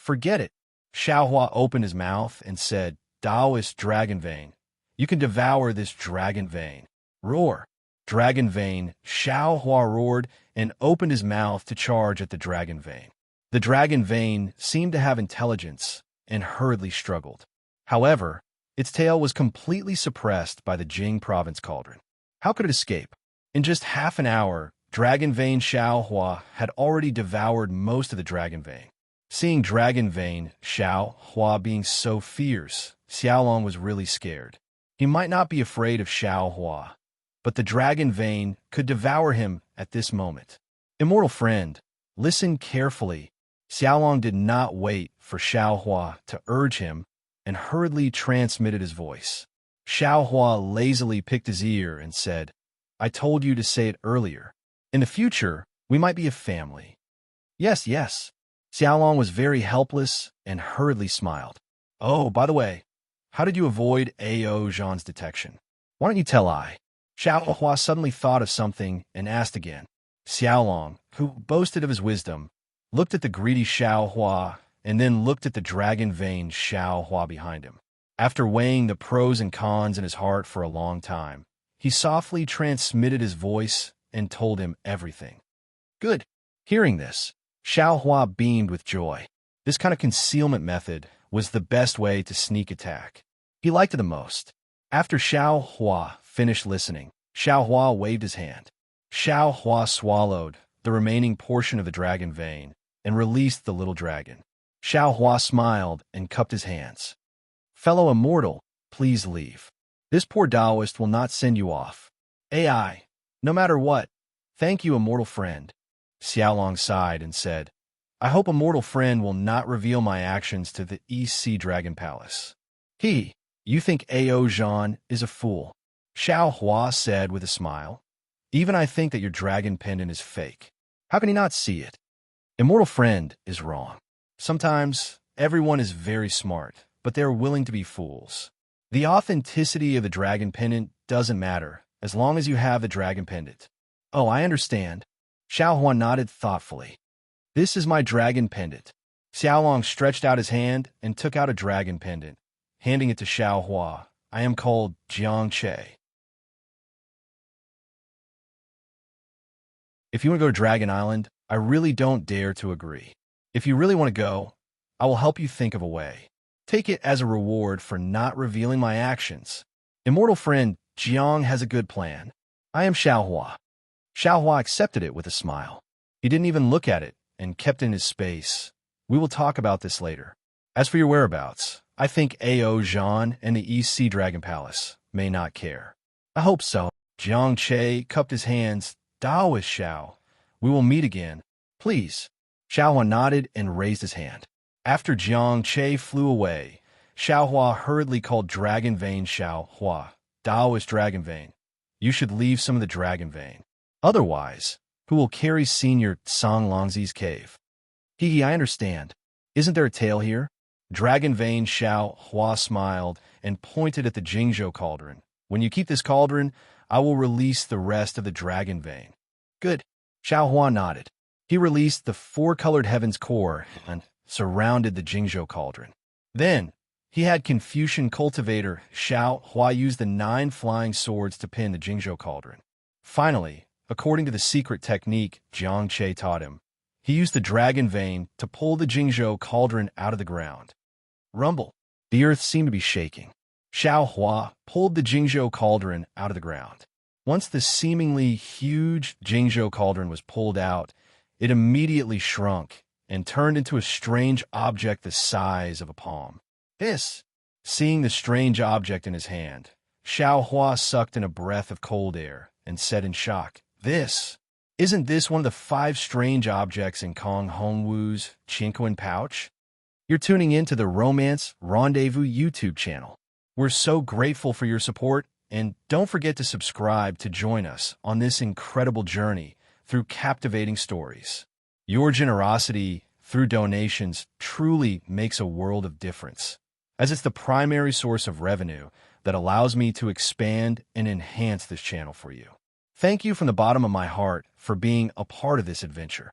Xiaohua opened his mouth and said, Taoist dragon vein. You can devour this dragon vein. Roar. Dragon vein, Xiaohua roared and opened his mouth to charge at the dragon vein. The dragon vein seemed to have intelligence and hurriedly struggled. However, its tail was completely suppressed by the Jing province cauldron. How could it escape? In just half an hour, dragon vein Xiaohua had already devoured most of the dragon vein. Seeing dragon vein Xiaohua being so fierce, Xiaolong was really scared. He might not be afraid of Xiaohua, but the dragon vein could devour him at this moment. Immortal friend, listen carefully. Xiaolong did not wait for Xiaohua to urge him and hurriedly transmitted his voice. Xiaohua lazily picked his ear and said, I told you to say it earlier. In the future, we might be a family. Yes. Xiaolong was very helpless and hurriedly smiled. Oh, by the way, how did you avoid A.O. Zhan's detection? Why don't you tell I? Xiaohua suddenly thought of something and asked again. Xiaolong, who boasted of his wisdom, looked at the greedy Xiaohua and then looked at the dragon vein Xiaohua behind him. After weighing the pros and cons in his heart for a long time, he softly transmitted his voice and told him everything. Good. Hearing this, Xiaohua beamed with joy. This kind of concealment method was the best way to sneak attack. He liked it the most. After Xiaohua finished listening, Xiaohua waved his hand. Xiaohua swallowed the remaining portion of the dragon vein and released the little dragon. Xiaohua smiled and cupped his hands. Fellow immortal, please leave. This poor Taoist will not send you off. AI, no matter what, thank you, immortal friend. Xiaolong sighed and said, I hope immortal friend will not reveal my actions to the East Sea Dragon Palace. You think A.O. Zhan is a fool? Xiaohua said with a smile. Even I think that your dragon pendant is fake. How can he not see it? Immortal friend is wrong. Sometimes everyone is very smart, but they are willing to be fools. The authenticity of the dragon pendant doesn't matter as long as you have the dragon pendant. Oh, I understand. Xiaohua nodded thoughtfully. This is my dragon pendant. Xiaolong stretched out his hand and took out a dragon pendant, handing it to Xiaohua. I am called Jiang Che. If you want to go to Dragon Island, I really don't dare to agree. If you really want to go, I will help you think of a way. Take it as a reward for not revealing my actions. Immortal friend Jiang has a good plan. I am Xiaohua. Xiaohua accepted it with a smile. He didn't even look at it and kept in his space. We will talk about this later. As for your whereabouts, I think A.O. Zhan and the East Sea Dragon Palace may not care. I hope so. Jiang Che cupped his hands. Taoist Xiao, we will meet again. Please. Xiaohua nodded and raised his hand. After Jiang Che flew away, Xiaohua hurriedly called Dragon Vein Xiaohua, Taoist Dragon Vein. You should leave some of the Dragon Vein. Otherwise, who will carry Senior Song Longzi's cave? I understand. Isn't there a tail here? Dragon Vein Xiaohua smiled and pointed at the Jingzhou cauldron. When you keep this cauldron, I will release the rest of the Dragon Vein. Good. Xiaohua nodded. He released the 4-colored heaven's core and surrounded the Jingzhou cauldron. Then, He had Confucian cultivator Xiao Hua use the 9 flying swords to pin the Jingzhou cauldron. Finally, according to the secret technique Jiang Che taught him, he used the dragon vein to pull the Jingzhou cauldron out of the ground. Rumble. The earth seemed to be shaking. Xiao Hua pulled the Jingzhou cauldron out of the ground. Once the seemingly huge Jingzhou cauldron was pulled out, it immediately shrunk and turned into a strange object the size of a palm. Seeing the strange object in his hand, Xiao Hua sucked in a breath of cold air and said in shock, Isn't this one of the 5 strange objects in Kong Hongwu's Qingquan pouch? You're tuning in to the Romance Rendezvous YouTube channel. We're so grateful for your support, and don't forget to subscribe to join us on this incredible journey through captivating stories. Your generosity through donations truly makes a world of difference, as it's the primary source of revenue that allows me to expand and enhance this channel for you. Thank you from the bottom of my heart for being a part of this adventure.